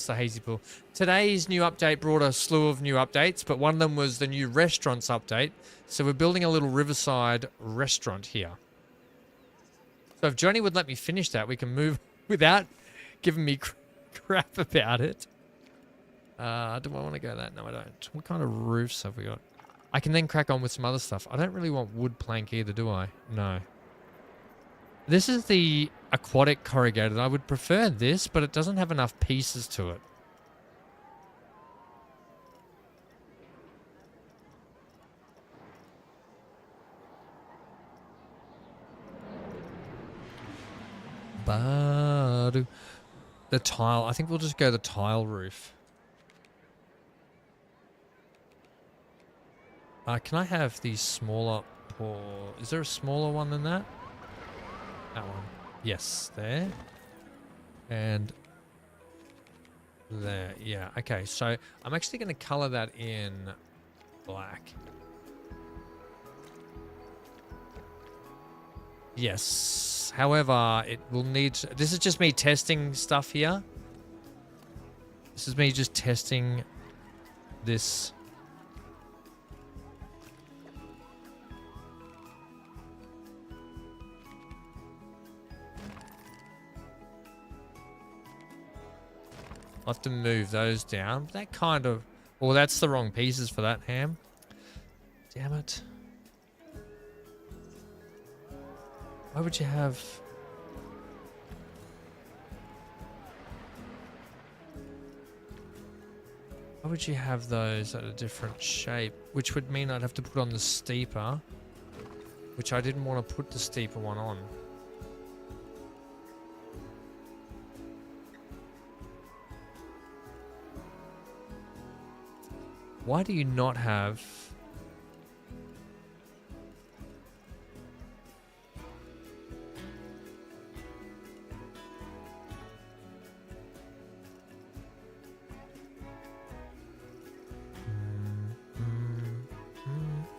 the hazy pool. Today's new update brought a slew of new updates, but one of them was the new restaurants update. So we're building a little riverside restaurant here. So if Johnny would let me finish that, we can move without giving me crap about it. Do I want to go that? No, I don't. What kind of roofs have we got? I can then crack on with some other stuff. I don't really want wood plank either, do I? No. This is the aquatic corrugated. I would prefer this, but it doesn't have enough pieces to it. But the tile, I think we'll just go the tile roof. Can I have the smaller, or is there a smaller one than that? That one. Yes, there. And there. Yeah, okay. So I'm actually going to color that in black. Yes. However, it will need... This is just me testing stuff here. This is me just testing this... I'll have to move those down. That kind of... Well, that's the wrong pieces for that, Ham. Damn it. Why would you have... Why would you have those at a different shape? Which would mean I'd have to put on the steeper. Which I didn't want to put the steeper one on. Why do you not have...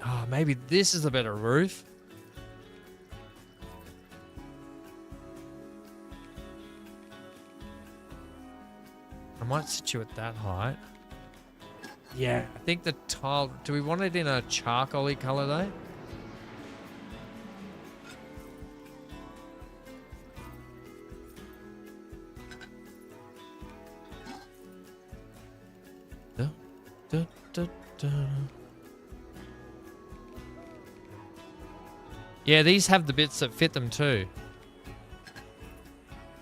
Oh, maybe this is a better roof. I might sit you at that height. Yeah, I think the tile... Do we want it in a charcoal-y colour, though? Da, da, da, da. Yeah, these have the bits that fit them, too.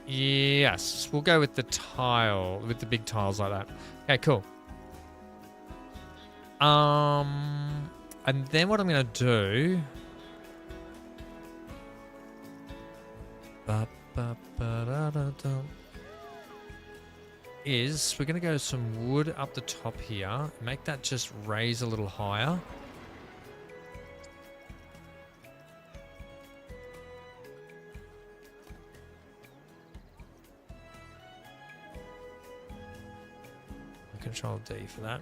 Yes, we'll go with the tile, with the big tiles like that. Okay, cool. And then what I'm gonna do is we're gonna go some wood up the top here, make that just raise a little higher. Control D for that.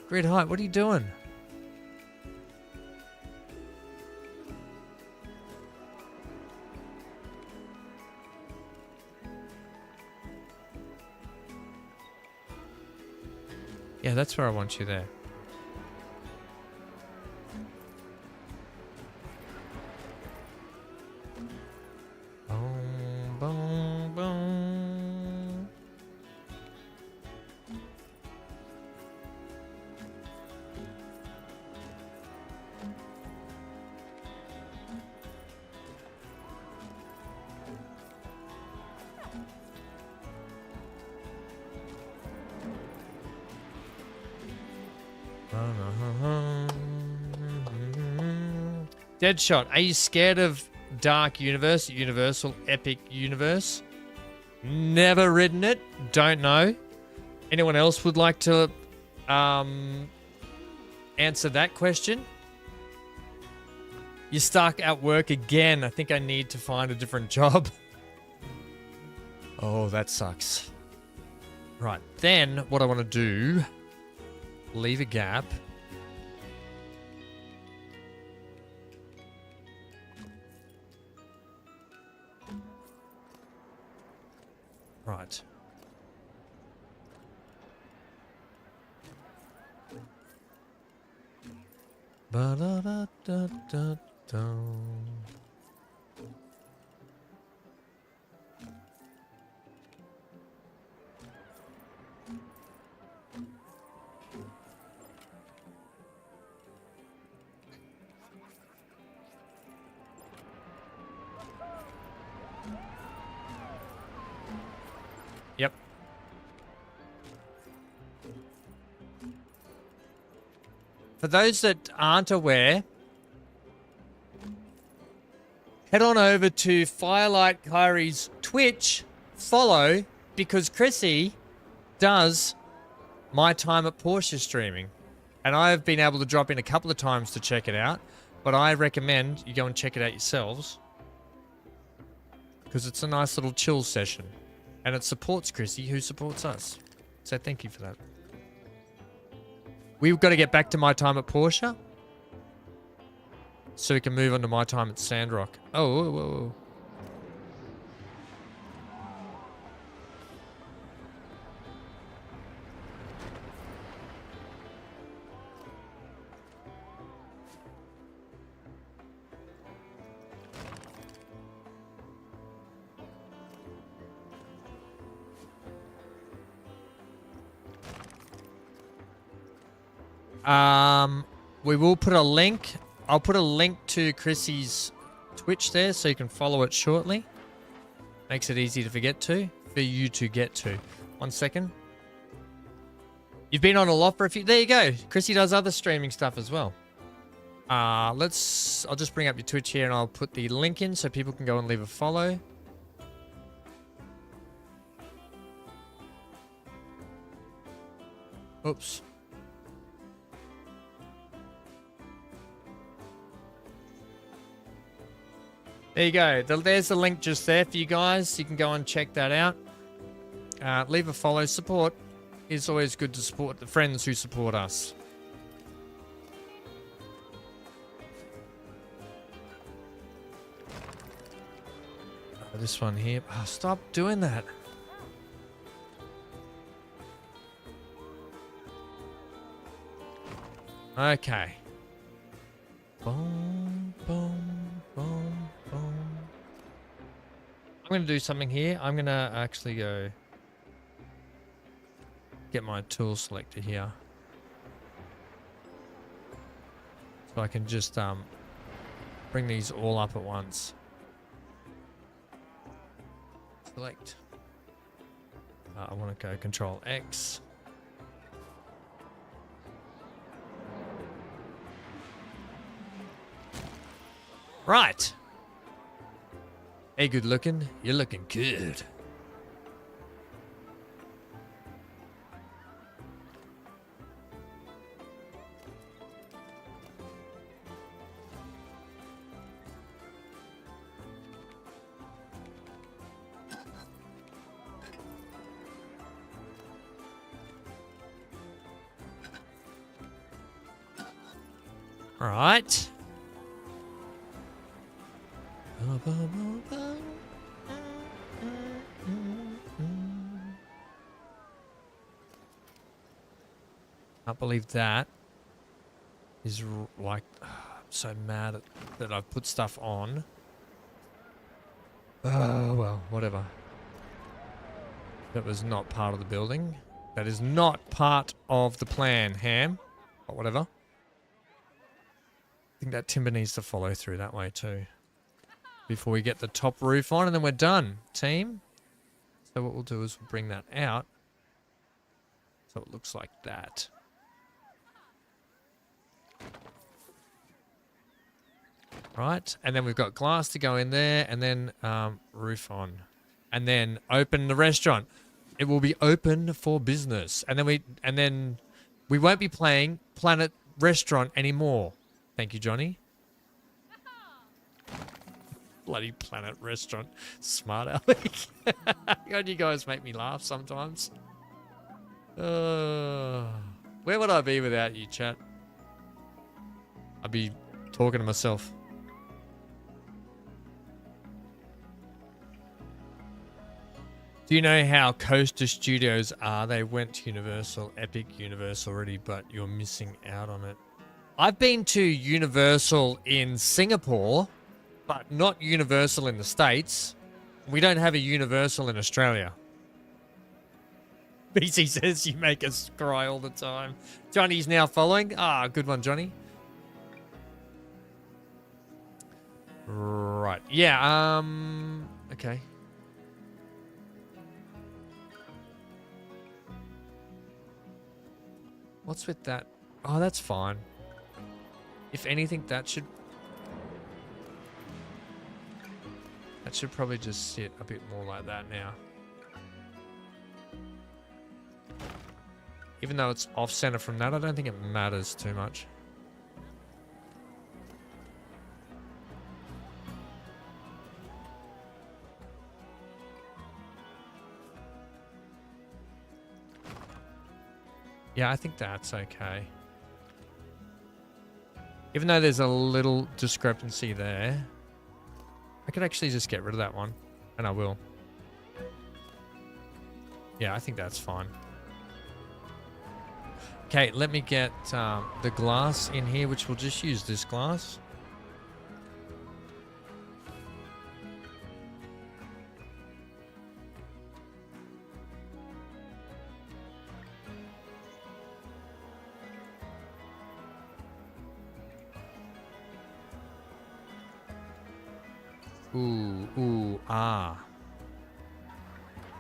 Grid height, what are you doing? Yeah, that's where I want you there. Boom, boom, boom. Deadshot, are you scared of Dark Universe, Universal Epic Universe? Never ridden it, don't know. Anyone else would like to answer that question? You're stuck at work again. I think I need to find a different job. Oh, that sucks. Right, then what I want to do, leave a gap. Right. Ba-da-da-da-da-da. Yep. For those that aren't aware, head on over to Firelight Kyrie's Twitch, follow, because Chrissy does My Time at Porsche streaming. And I've been able to drop in a couple of times to check it out, but I recommend you go and check it out yourselves, because it's a nice little chill session. And it supports Chrissy, who supports us. So thank you for that. We've got to get back to My Time at Porsche, so we can move on to My Time at Sandrock. Oh, whoa, whoa, whoa. We will put a link. I'll put a link to Chrissy's Twitch there, so you can follow it shortly. Makes it easy to forget to, for you to get to. 1 second. You've been on a lot for a few. There you go. Chrissy does other streaming stuff as well. I'll just bring up your Twitch here and I'll put the link in so people can go and leave a follow. Oops. There you go. There's the link just there for you guys. You can go and check that out. Leave a follow. Support. It's always good to support the friends who support us. This one here. Oh, stop doing that. Okay. Boom, boom, boom, boom. I'm going to do something here. I'm going to actually go get my tool selector here. So I can just bring these all up at once. Select. I want to go Control X. Right. Hey, good looking. You're looking good. All right. Can't believe that is like, I'm so mad that I've put stuff on. Oh, well, whatever. That was not part of the building. That is not part of the plan, Ham. But whatever. I think that timber needs to follow through that way too. Before we get the top roof on, and then we're done, team. So what we'll do is we'll bring that out. So it looks like that. Right, and then we've got glass to go in there, and then roof on. And then open the restaurant. It will be open for business. And then we won't be playing Planet Restaurant anymore. Thank you, Johnny. Bloody Planet Restaurant. Smart Alec. God, you guys make me laugh sometimes. Where would I be without you, chat? I'd be talking to myself. Do you know how Coaster Studios are? They went to Universal, Epic Universal already, but you're missing out on it. I've been to Universal in Singapore, but not Universal in the States. We don't have a Universal in Australia. BC says you make us cry all the time. Johnny's now following. Ah, good one, Johnny. Right. Yeah, okay. What's with that? Oh, that's fine. If anything, that should probably just sit a bit more like that now. Even though it's off center from that, I don't think it matters too much. Yeah, I think that's okay. Even though there's a little discrepancy there, I could actually just get rid of that one, and I will. Yeah, I think that's fine. Okay, let me get the glass in here, which we'll just use this glass. Ooh, ah.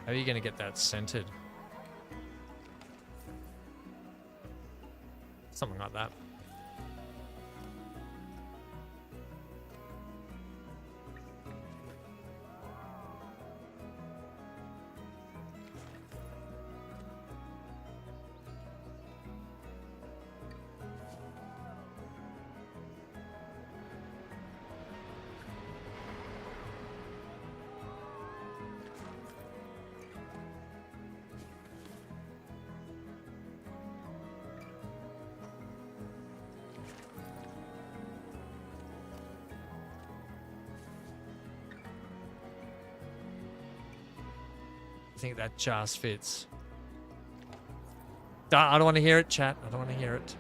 How are you going to get that centered? Something like that. I think that just fits. I don't want to hear it, chat. I don't want to hear it.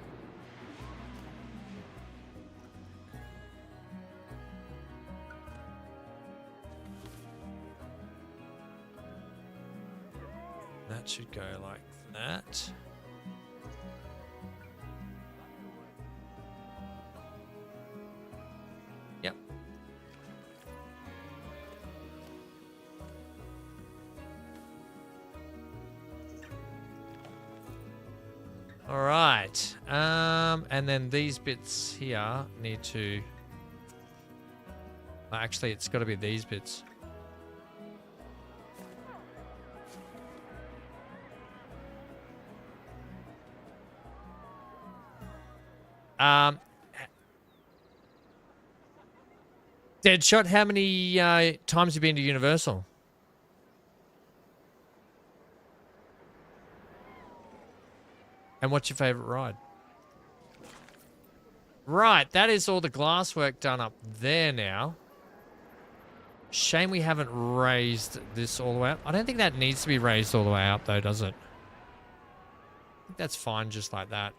That should go like that. Yep. All right. And then these bits here need to... Actually, it's got to be these bits. Deadshot, how many times have you been to Universal? And what's your favorite ride? Right, that is all the glasswork done up there now. Shame we haven't raised this all the way up. I don't think that needs to be raised all the way up though, does it? I think that's fine just like that.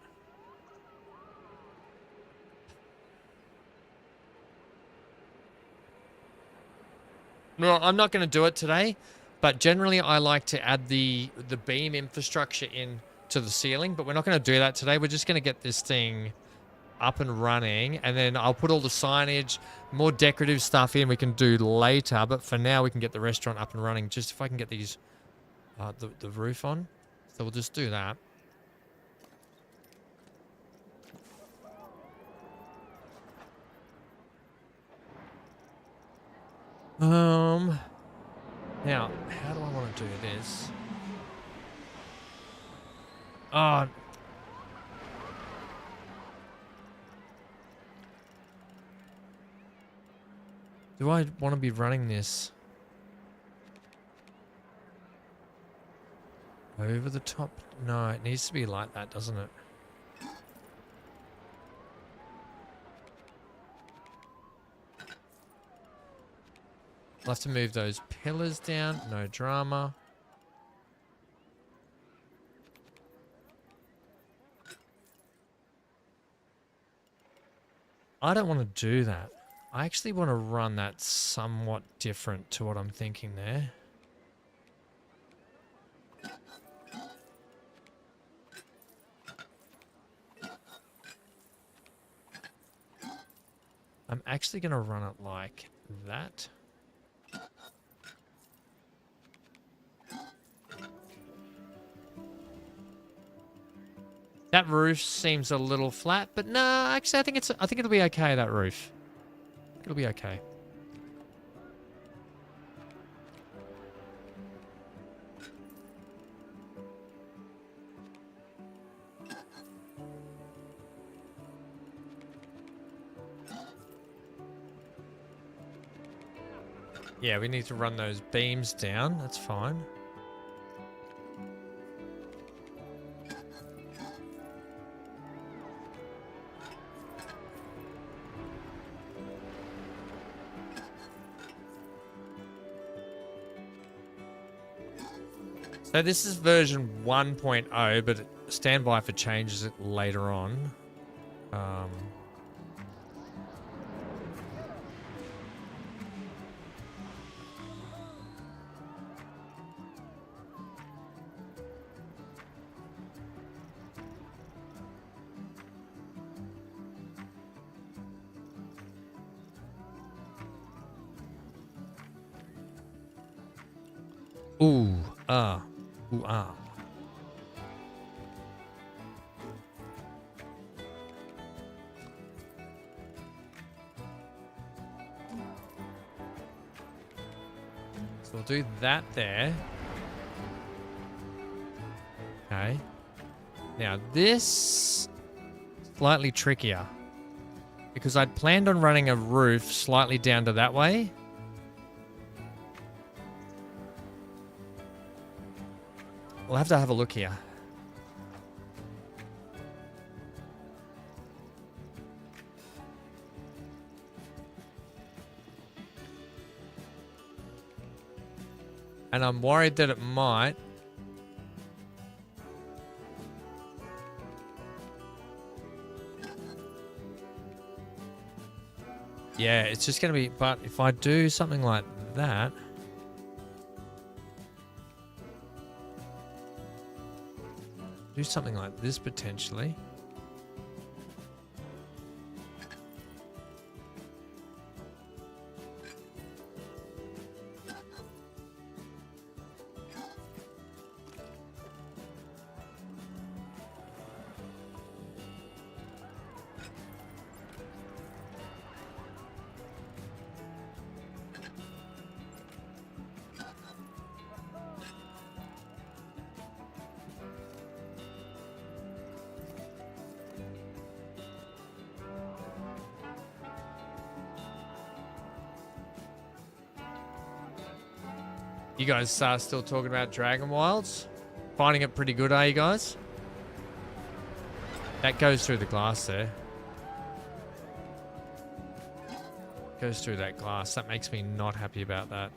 No, I'm not going to do it today, but generally I like to add the beam infrastructure in to the ceiling, but we're not going to do that today. We're just going to get this thing up and running, and then I'll put all the signage, more decorative stuff in we can do later, but for now we can get the restaurant up and running. Just if I can get these the roof on, so we'll just do that. Now, how do I want to do this? Do I want to be running this over the top? No, it needs to be like that, doesn't it? I'll have to move those pillars down. No drama. I don't want to do that. I actually want to run that somewhat different to what I'm thinking there. I'm actually going to run it like that. That roof seems a little flat, but no, actually I think it'll be okay, that roof. It'll be okay. Yeah, we need to run those beams down. That's fine. So this is version 1.0, but stand by for changes later on. Ooh, ooh, So we'll do that there. Okay. Now this slightly trickier because I'd planned on running a roof slightly down to that way. We'll have to have a look here. And I'm worried that it might. Yeah, it's just going to be... But if I do something like that... Do something like this potentially. You guys still talking about Dragon Wilds? Finding it pretty good, are you guys? That goes through the glass there. Goes through that glass. That makes me not happy about that.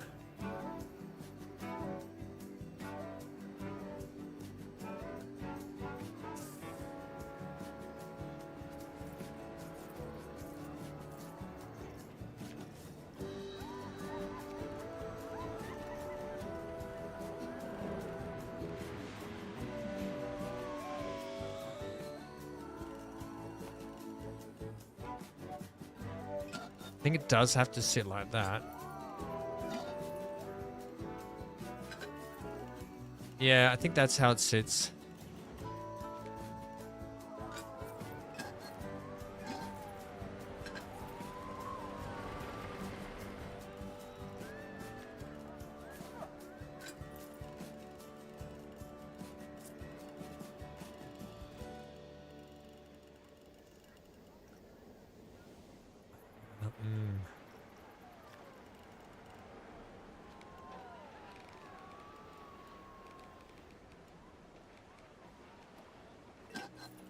I think it does have to sit like that. Yeah, I think that's how it sits.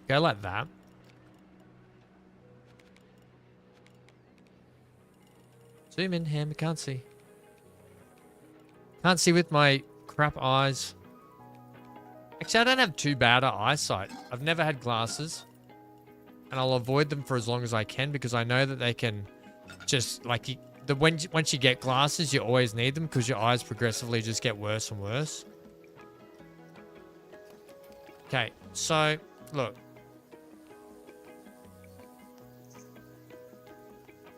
Go like that. Zoom in, Ham. I can't see. Can't see with my crap eyes. Actually, I don't have too bad an eyesight. I've never had glasses. And I'll avoid them for as long as I can because I know that they can just, like, once you get glasses, you always need them because your eyes progressively just get worse and worse. Okay, so, look.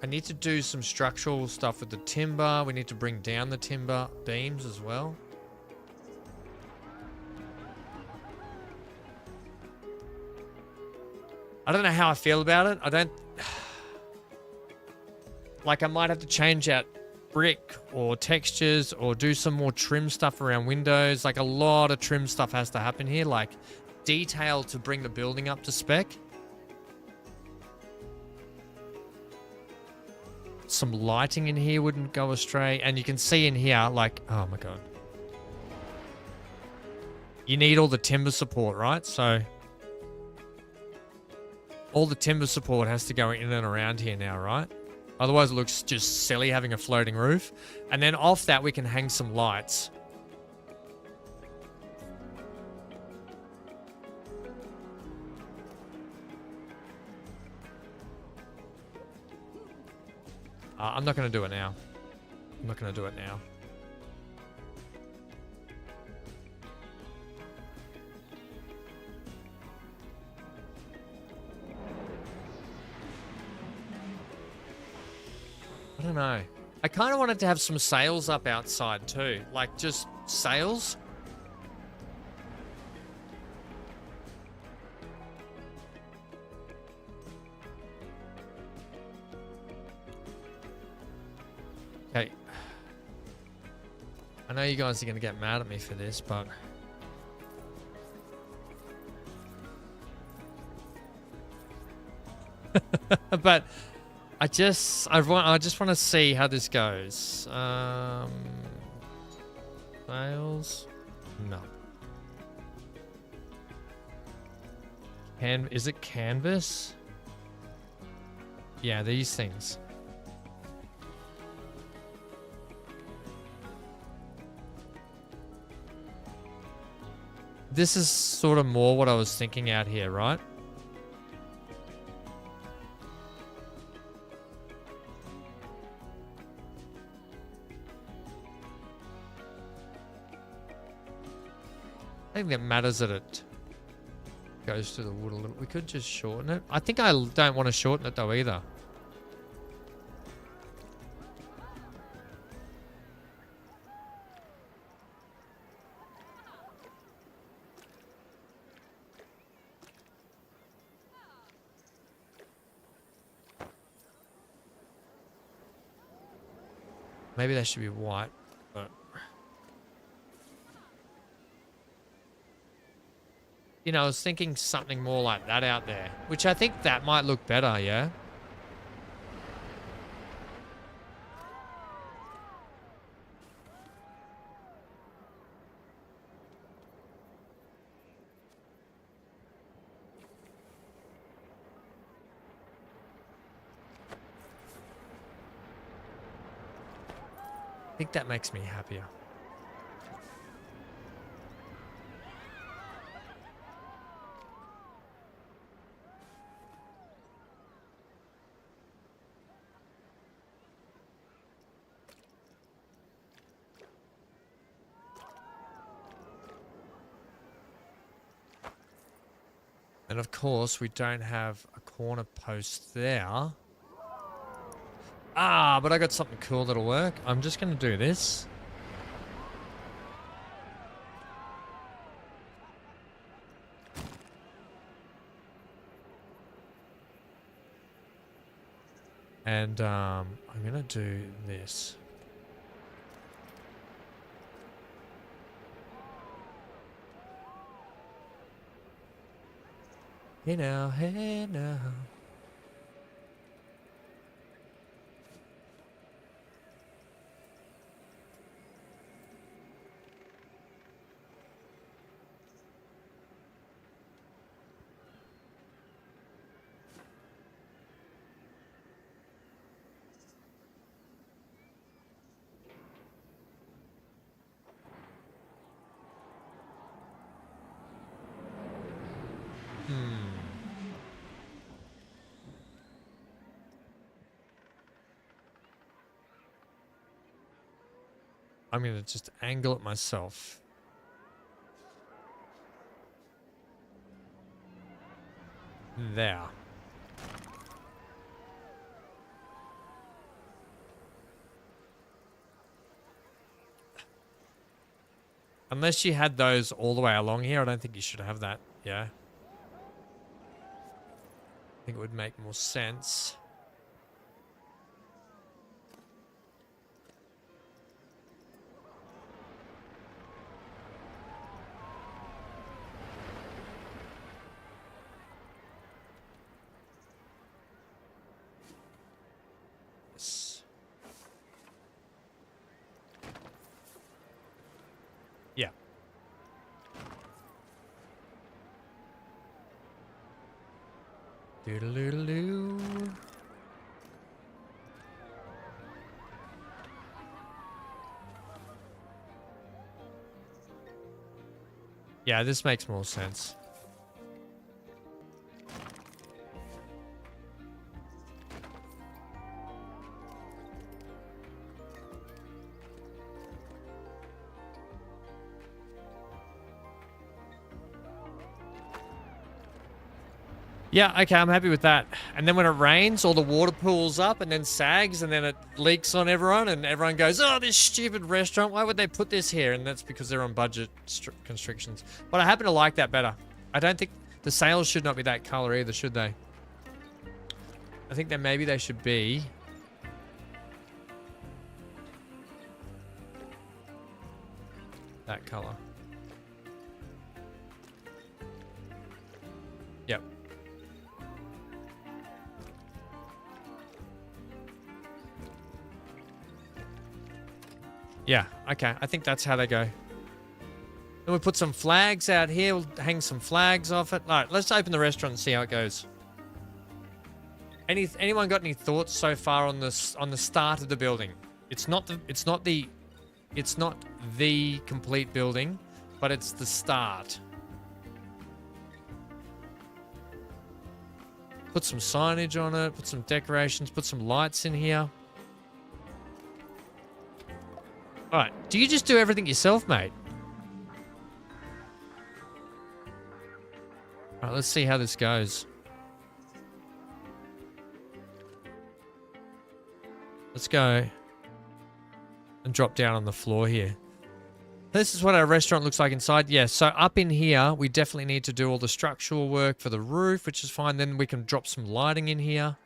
I need to do some structural stuff with the timber. We need to bring down the timber beams as well. I don't know how I feel about it. I don't... Like, I might have to change out brick or textures or do some more trim stuff around windows. Like, a lot of trim stuff has to happen here. Like, detail to bring the building up to spec. Some lighting in here wouldn't go astray. And you can see in here, like, oh my God. You need all the timber support, right? So all the timber support has to go in and around here now, right? Otherwise it looks just silly having a floating roof. And then off that we can hang some lights. I'm not going to do it now. I'm not going to do it now. I don't know. I kind of wanted to have some sails up outside too. Like just sails. Okay. know you guys are going to get mad at me for this, but... but I just want to see how this goes. Sales? No. Is it canvas? Yeah, these things. This is sort of more what I was thinking out here, right? I think that matters that it goes through the wood a little. We could just shorten it. I think I don't want to shorten it though either. Maybe they should be white, but... You know, I was thinking something more like that out there, which I think that might look better, yeah? I think that makes me happier. And of course, we don't have a corner post there. Ah, but I got something cool that'll work. I'm just going to do this. And I'm going to do this. Hey now, hey now. I'm going to just angle it myself. There. Unless you had those all the way along here, I don't think you should have that. Yeah. I think it would make more sense. Yeah. Doodle-doodle-doo. Yeah, this makes more sense. Yeah, okay, I'm happy with that. And then when it rains, all the water pools up and then sags and then it leaks on everyone and everyone goes, oh, this stupid restaurant, why would they put this here? And that's because they're on budget constrictions. But I happen to like that better. I don't think the sails should not be that color either, should they? I think that maybe they should be. that color. Yep. Yeah, okay. I think that's how they go. Then we put some flags out here. We'll hang some flags off it. All right, let's open the restaurant and see how it goes. Anyone got any thoughts so far on this, on the start of the building? It's not the complete building, but it's the start. Put some signage on it, put some decorations, put some lights in here. All right, do you just do everything yourself, mate? All right, let's see how this goes. Let's go and drop down on the floor here. This is what our restaurant looks like inside. Yeah, so up in here, we definitely need to do all the structural work for the roof, which is fine. Then we can drop some lighting in here.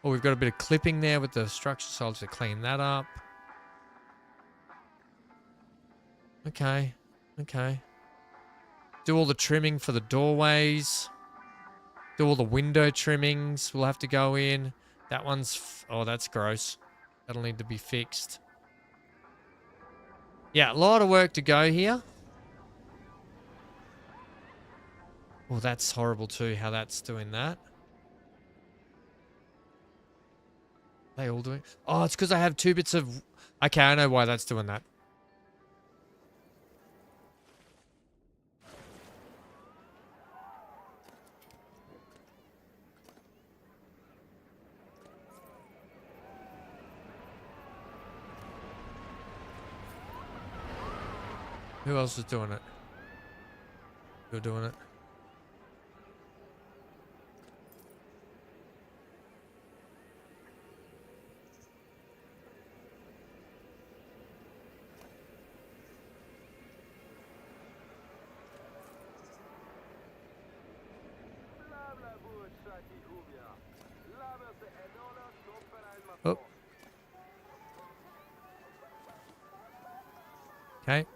Oh, we've got a bit of clipping there with the structure, so I'll have to clean that up. Okay, okay. Do all the trimming for the doorways. Do all the window trimmings. We'll have to go in. That one's... oh, that's gross. That'll need to be fixed. Yeah, a lot of work to go here. Oh, that's horrible too, how that's doing that. They all doing... oh, it's because I have 2 bits of... okay, I know why that's doing that. Who else is doing it? You're doing it. Oh. Okay.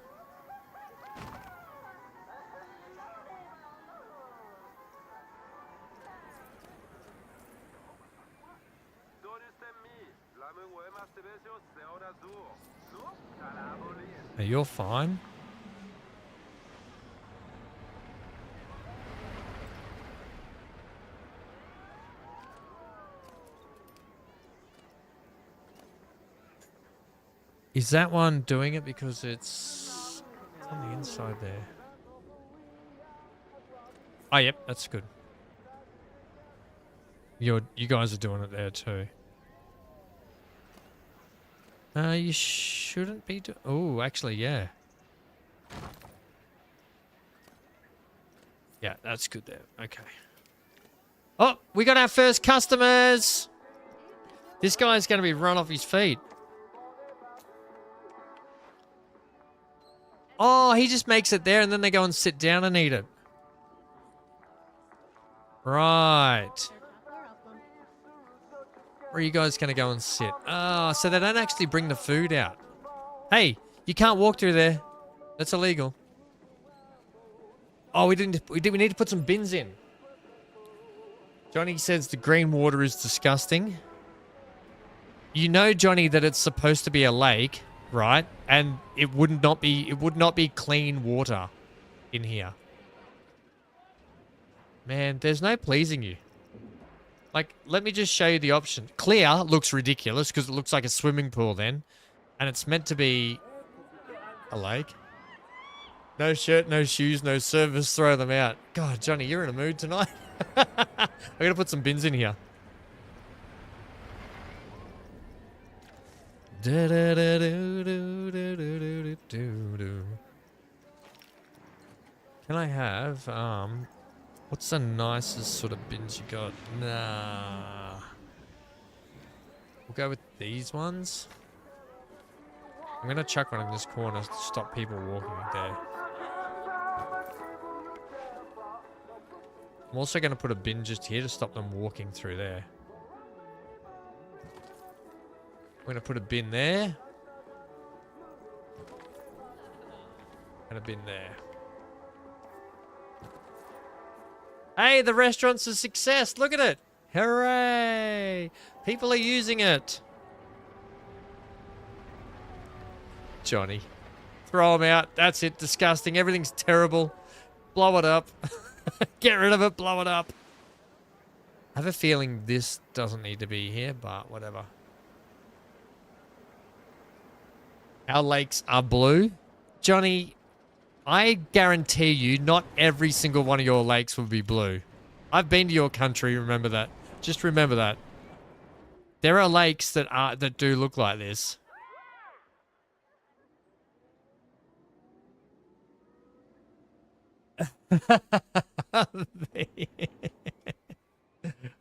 Hey, you're fine. Is that one doing it because it's on the inside there? Oh, yep, that's good. You guys are doing it there too. You shouldn't be doing... oh, actually, yeah. Yeah, that's good there. Okay. Oh, we got our first customers! This guy's going to be run off his feet. Oh, he just makes it there and then they go and sit down and eat it. Right. Where are you guys going to go and sit? Oh, so they don't actually bring the food out. Hey, you can't walk through there. That's illegal. Oh, we need to put some bins in. Johnny says the green water is disgusting. You know, Johnny, that it's supposed to be a lake, right? And it would not be clean water in here. Man, there's no pleasing you. Like, let me just show you the option. Clear looks ridiculous because it looks like a swimming pool then. And it's meant to be a lake. No shirt, no shoes, no service, throw them out. God, Johnny, you're in a mood tonight. I'm going to put some bins in here. Can I have, what's the nicest sort of bins you got? Nah. We'll go with these ones. I'm going to chuck one in this corner to stop people walking there. I'm also going to put a bin just here to stop them walking through there. I'm going to put a bin there. Could have been there. Hey, the restaurant's a success. Look at it. Hooray. People are using it. Johnny. Throw them out. That's it. Disgusting. Everything's terrible. Blow it up. Get rid of it. Blow it up. I have a feeling this doesn't need to be here, but whatever. Our lakes are blue. Johnny, I guarantee you not every single one of your lakes will be blue. I've been to your country, remember that. Just remember that. There are lakes that do look like this.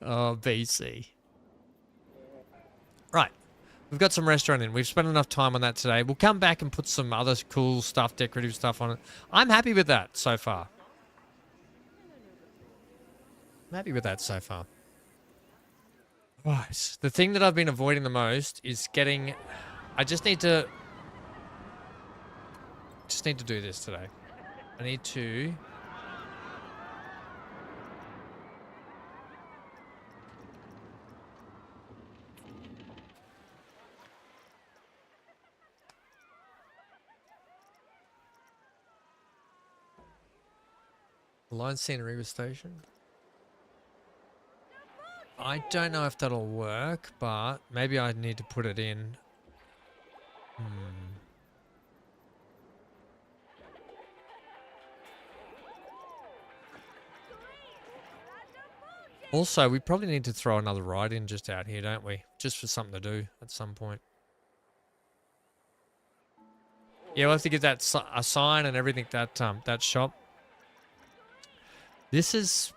Oh, BC. Right. We've got some restaurant in. We've spent enough time on that today. We'll come back and put some other cool stuff, decorative stuff on it. I'm happy with that so far. I'm happy with that so far. Right. The thing that I've been avoiding the most is getting... I just need to do this today. I need to... Line scenery with station. I don't know if that'll work, but maybe I need to put it in. Also, we probably need to throw another ride in just out here, don't we? Just for something to do at some point. Yeah, we'll have to get that a sign and everything, that shop. This is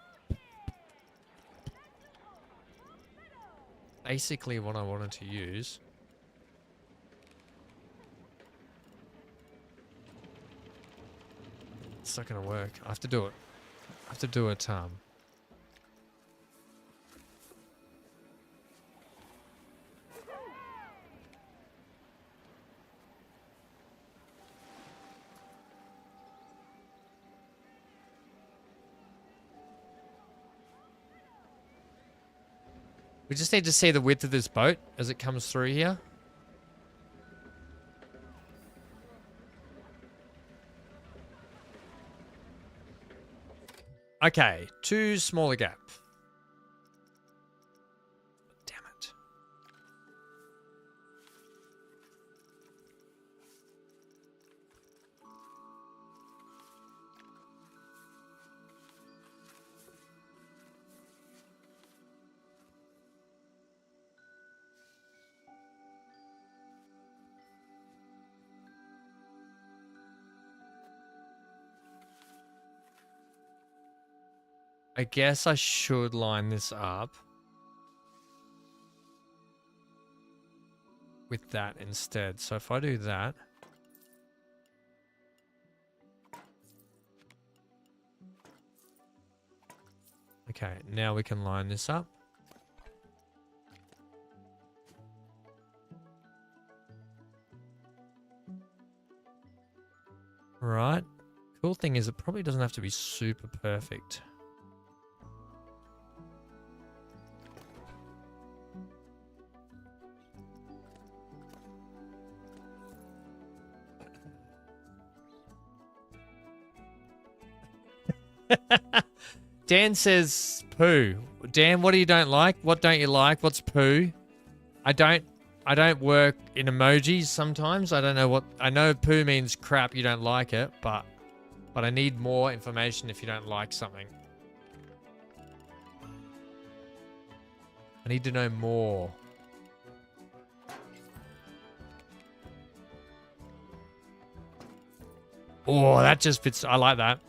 basically what I wanted to use. It's not going to work. I have to do it. I have to do it, We just need to see the width of this boat as it comes through here. Okay, too small a gap. Damn it. I guess I should line this up with that instead. So if I do that. Okay, now we can line this up. Right. Cool thing is it probably doesn't have to be super perfect. Dan says poo. Dan, what do you don't like? What don't you like? What's poo? I don't work in emojis sometimes. I don't know what... I know poo means crap, you don't like it, but I need more information if you don't like something. I need to know more. Oh, that just fits. I like that.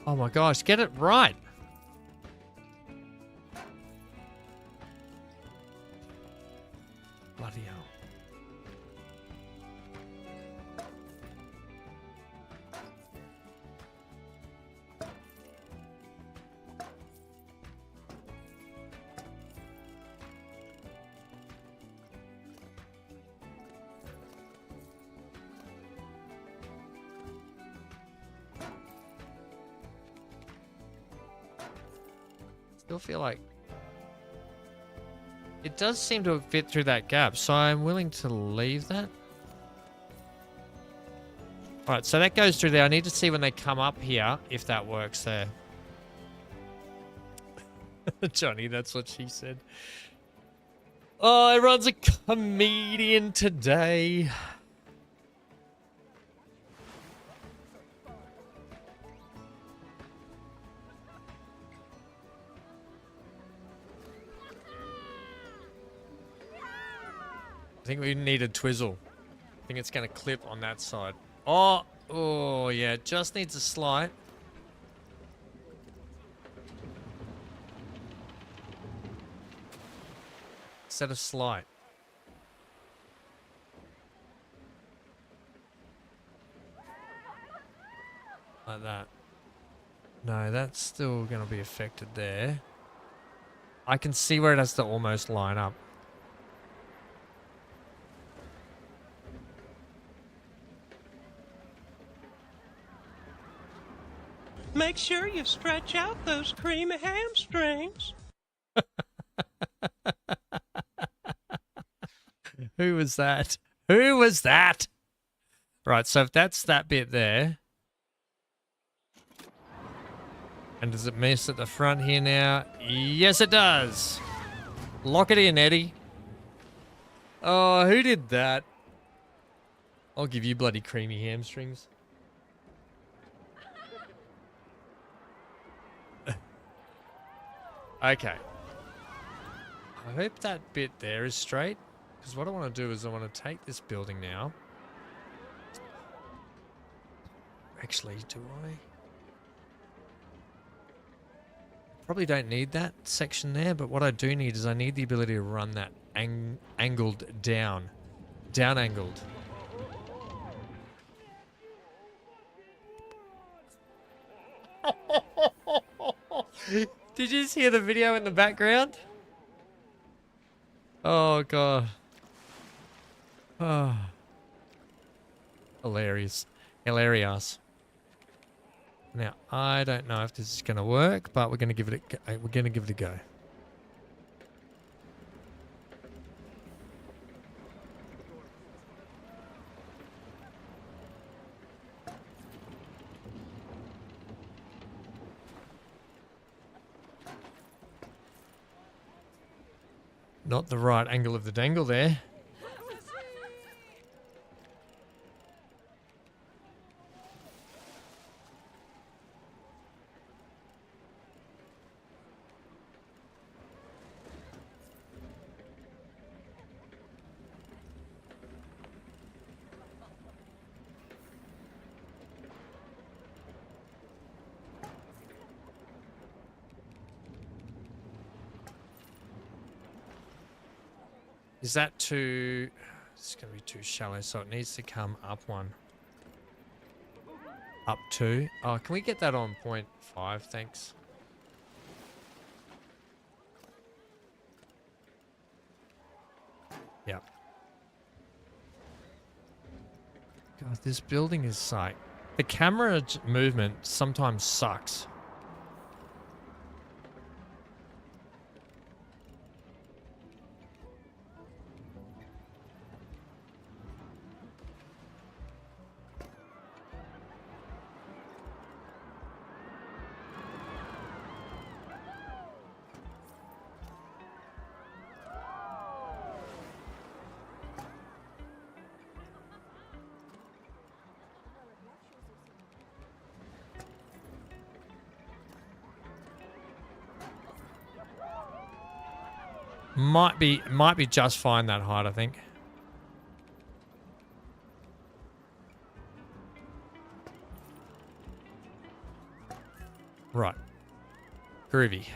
Oh my gosh, get it right. Bloody hell. Still feel like it does seem to fit through that gap, so I'm willing to leave that. Alright, so that goes through there. I need to see when they come up here if that works there. Johnny, that's what she said. Oh, everyone's a comedian today. I think we need a twizzle. I think it's going to clip on that side. Oh, yeah, it just needs a slight. Set a slight. Like that. No, that's still going to be affected there. I can see where it has to almost line up. Make sure you stretch out those creamy hamstrings. Who was that? Who was that? Right, so if that's that bit there. And does it miss at the front here now? Yes, it does. Lock it in, Eddie. Oh, who did that? I'll give you bloody creamy hamstrings. Okay. I hope that bit there is straight. Because what I want to do is I want to take this building now. Actually, do I? Probably don't need that section there, but what I do need is I need the ability to run that angled down. Down angled. Did you just hear the video in the background? Oh, God. Oh. Hilarious. Hilarious. Now, I don't know if this is going to work, but we're going to give it a go. Not the right angle of the dangle there. Is that too... It's going to be too shallow, so it needs to come up one. Up two. Oh, can we get that on 0.5? Thanks. Yep. God, this building is sick. The camera movement sometimes sucks. Might be just fine that height, I think. Right. Groovy.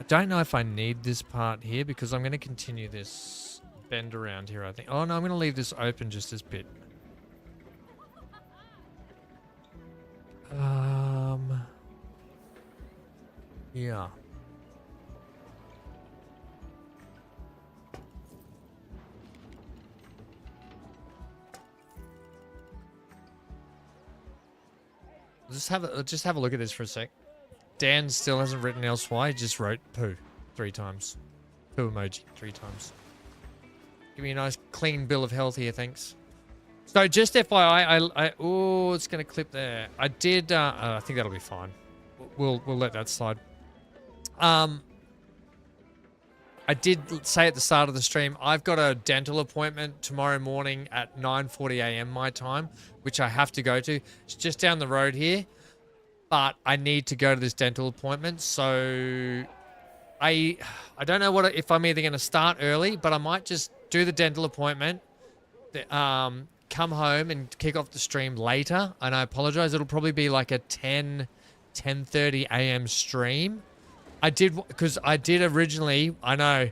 don't know if I need this part here because I'm going to continue this bend around here, I think. Oh, no, I'm going to leave this open just this bit. Yeah. Just have a look at this for a sec. Dan still hasn't written else why. He just wrote poo 3 times. Poo emoji 3 times. Give me a nice clean bill of health here, thanks. So just FYI, oh, it's gonna clip there. I did. I think that'll be fine. We'll let that slide. I did say at the start of the stream, I've got a dental appointment tomorrow morning at 9:40 a.m. my time, which I have to go to. It's just down the road here, but I need to go to this dental appointment. So I don't know if I'm either going to start early, but I might just do the dental appointment, come home and kick off the stream later. And I apologize. It'll probably be like a 10:30 a.m. stream. I did originally. I know.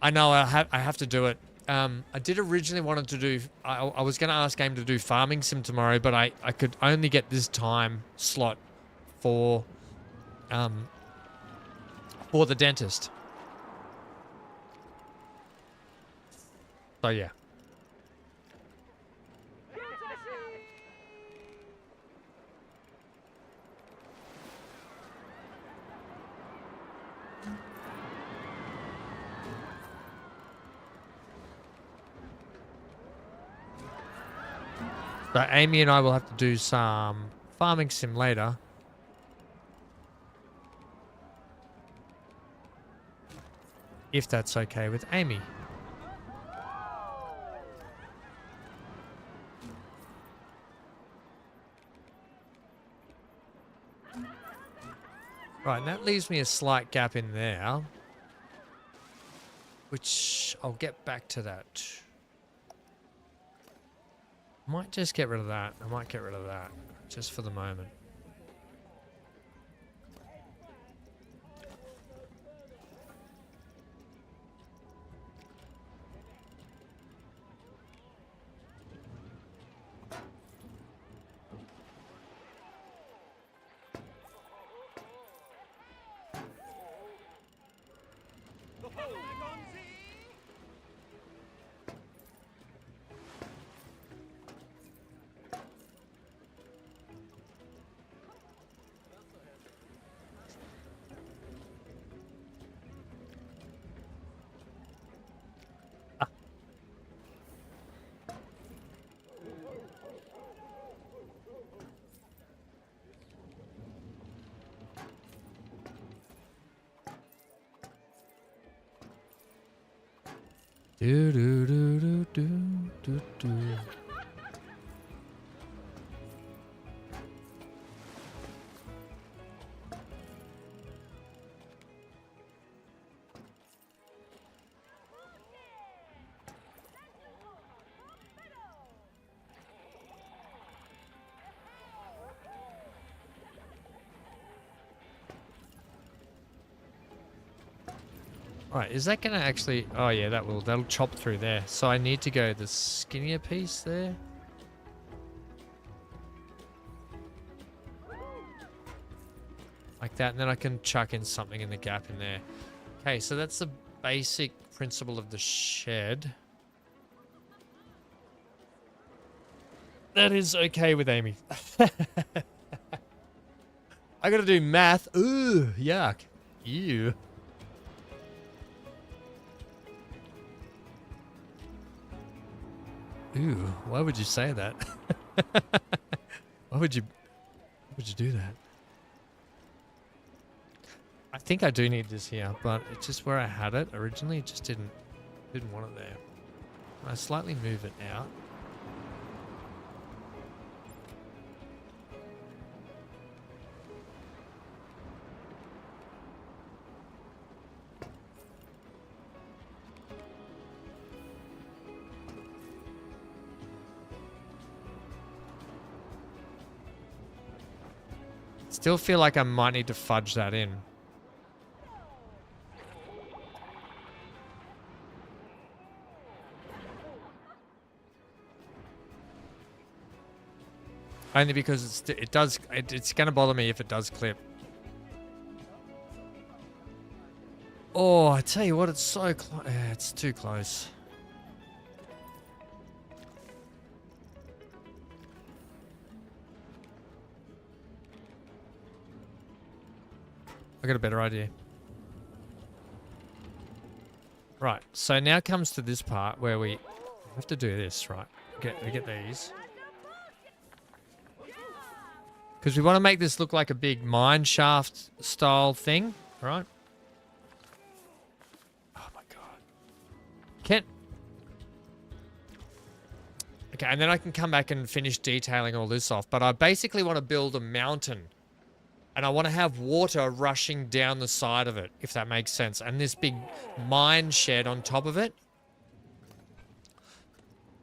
I have to do it. I did originally wanted to do. I was going to ask Game to do farming sim tomorrow, but I could only get this time slot for the dentist. So yeah. So Amy and I will have to do some farming sim later. If that's okay with Amy. Right, and that leaves me a slight gap in there. Which I'll get back to that. Might just get rid of that. I might get rid of that. Just for the moment. Do do do do do do do. Right, is that gonna actually... Oh yeah, that'll chop through there. So I need to go the skinnier piece there. Like that, and then I can chuck in something in the gap in there. Okay, so that's the basic principle of the shed. That is okay with Amy. I gotta do math. Ooh, yuck. Ew. Ooh, why would you say that? Why would you do that? I think I do need this here, but it's just where I had it originally. It just didn't want it there. I slightly move it out. Still feel like I might need to fudge that in. Only because it's going to bother me if it does clip. Oh, I tell you what, it's so close. Yeah, it's too close. I got a better idea. Right, so now comes to this part where we have to do this, right? We get these. Because we want to make this look like a big mine shaft style thing, right? Oh my god. Okay, and then I can come back and finish detailing all this off. But I basically want to build a mountain. And I want to have water rushing down the side of it, if that makes sense. And this big mine shed on top of it.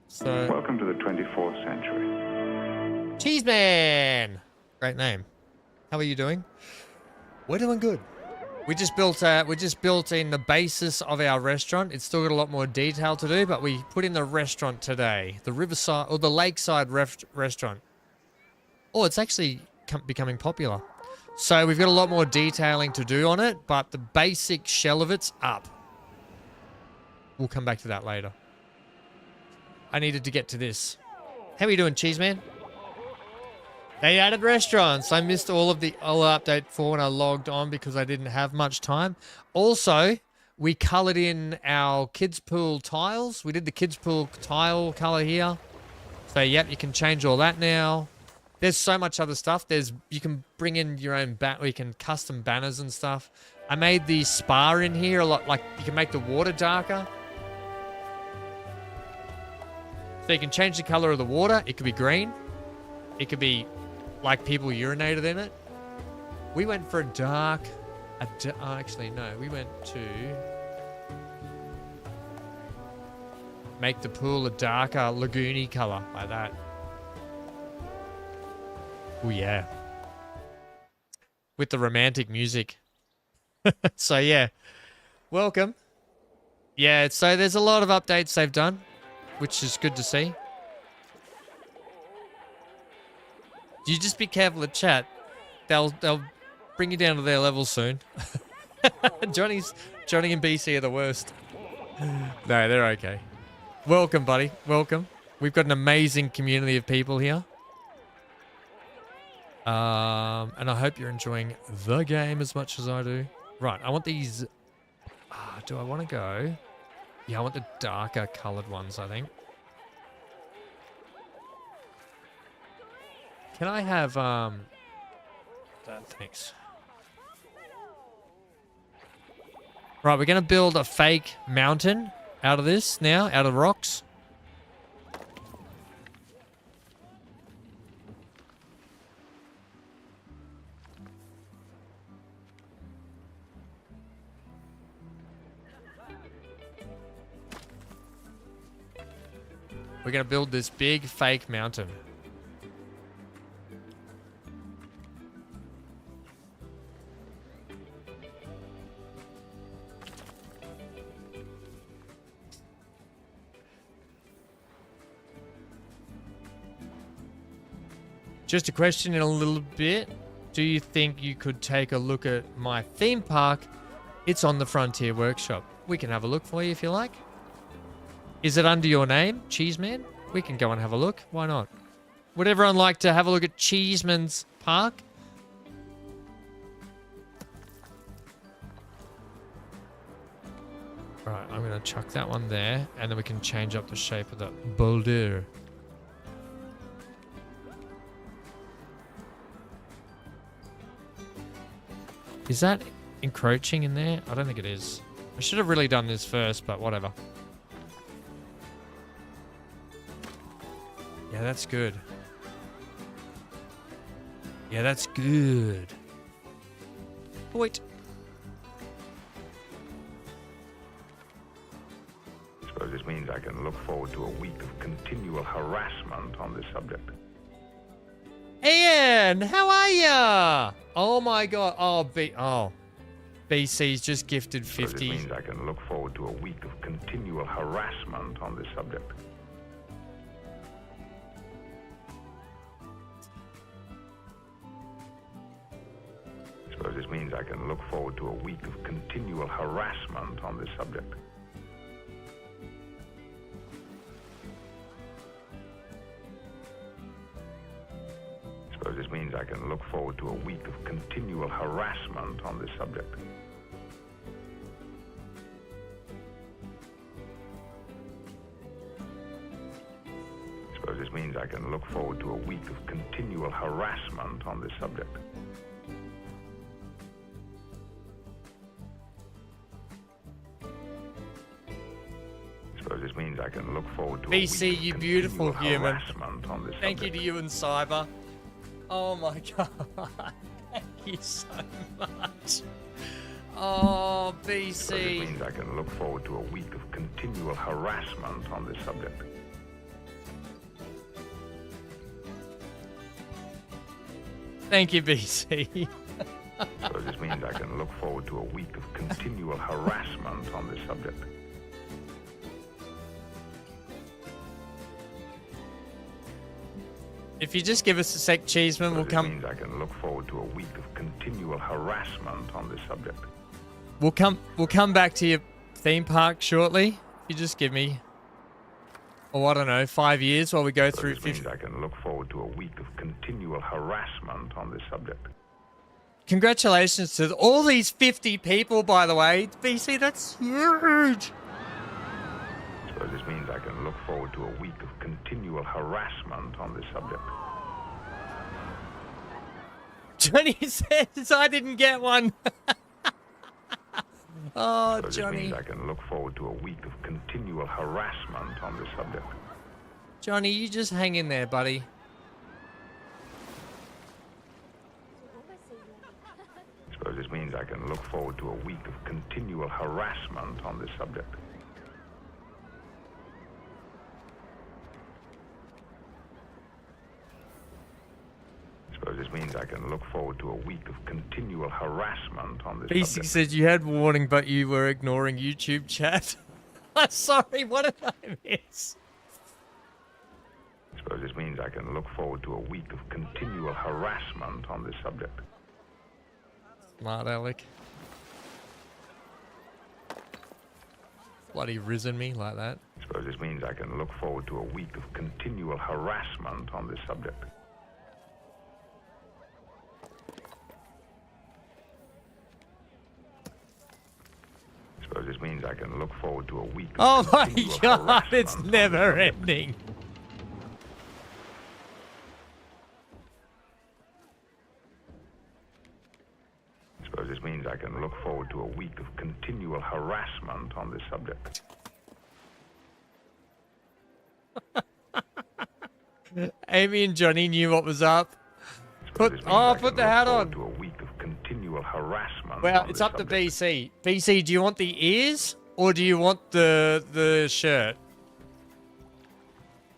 So, Welcome to the 24th century. Cheeseman! Great name. How are you doing? We're doing good. We just built in the basis of our restaurant. It's still got a lot more detail to do, but we put in the restaurant today. The riverside, or the lakeside restaurant. Oh, it's actually becoming popular. So we've got a lot more detailing to do on it, but the basic shell of it's up. We'll come back to that later. I needed to get to this. How are you doing, Cheeseman? They added restaurants. I missed all the update for when I logged on because I didn't have much time. Also, we coloured in our kids' pool tiles. We did the kids' pool tile colour here. So, yep, you can change all that now. There's so much other stuff. You can bring in your own we can custom banners and stuff. I made the spa in here a lot. Like, you can make the water darker. So you can change the color of the water. It could be green. It could be like people urinated in it. We went for actually, no. We went to make the pool a darker lagoony color like that. Oh, yeah. With the romantic music. So, yeah. Welcome. Yeah, so there's a lot of updates they've done, which is good to see. You just be careful at chat. They'll bring you down to their level soon. Johnny and BC are the worst. No, they're okay. Welcome, buddy. Welcome. We've got an amazing community of people here. And I hope you're enjoying the game as much as I do. Right, I want these... do I want to go... Yeah, I want the darker coloured ones, I think. Can I have, thanks. Right, we're going to build a fake mountain out of this now, out of rocks. We're going to build this big fake mountain. Just a question in a little bit. Do you think you could take a look at my theme park? It's on the Frontier Workshop. We can have a look for you if you like. Is it under your name, Cheeseman? We can go and have a look. Why not? Would everyone like to have a look at Cheeseman's park? Right, I'm going to chuck that one there, and then we can change up the shape of the boulder. Is that encroaching in there? I don't think it is. I should have really done this first, but whatever. Yeah, that's good. Yeah, that's good. Oh, wait. I suppose this means I can look forward to a week of continual harassment on this subject. Ian, how are ya? Oh my god. BC's just gifted 50. This means I can look forward to a week of continual harassment on this subject. suppose this means I can look forward to a week of continual harassment on this subject. Suppose this means I can look forward to a week of continual harassment on this subject. Suppose this means I can look forward to a week of continual harassment on this subject. Suppose this means I can look forward to a week BC, of you beautiful continual human. harassment on this Thank you subject. to you and Cyber. Oh my god. Thank you so much. Oh, Suppose this BC. means I can look forward to a week of continual harassment on this subject. Thank you, BC. Suppose this means I can look forward to a week of continual harassment on this subject. If you just give us a sec, Cheeseman, we'll Suppose this come. means I can look forward to a week of continual harassment on this subject. We'll come back to your theme park shortly. You just give me, oh, I don't know, 5 years while we go Suppose through this means 50. I can look forward to a week of continual harassment on this subject. Congratulations to all these 50 people, by the way. BC, that's huge. Suppose this means I can look forward to a week of continual harassment on this subject. Johnny says I didn't get one. Oh, Suppose this Johnny. means I can look forward to a week of continual harassment on this subject. Johnny, you just hang in there, buddy. Suppose this means I can look forward to a week of continual harassment on this subject. Suppose this means I can look forward to a week of continual harassment on this BC subject. said you had warning, but you were ignoring YouTube chat. I'm sorry, what did I miss? Suppose this means I can look forward to a week of continual harassment on this subject. Smart Alec. Bloody risen me like that. Suppose this means I can look forward to a week of continual harassment on this subject. Suppose this means I can look forward to a week of Oh my continual god, it's harassment on this never subject. ending. Suppose this means I can look forward to a week of continual harassment on this subject. Amy and Johnny knew what was up. Suppose this means Oh, I put can the look hat forward on. To a week of continual harassment. Well, on it's this up to subject. BC. BC, do you want the ears or do you want the shirt?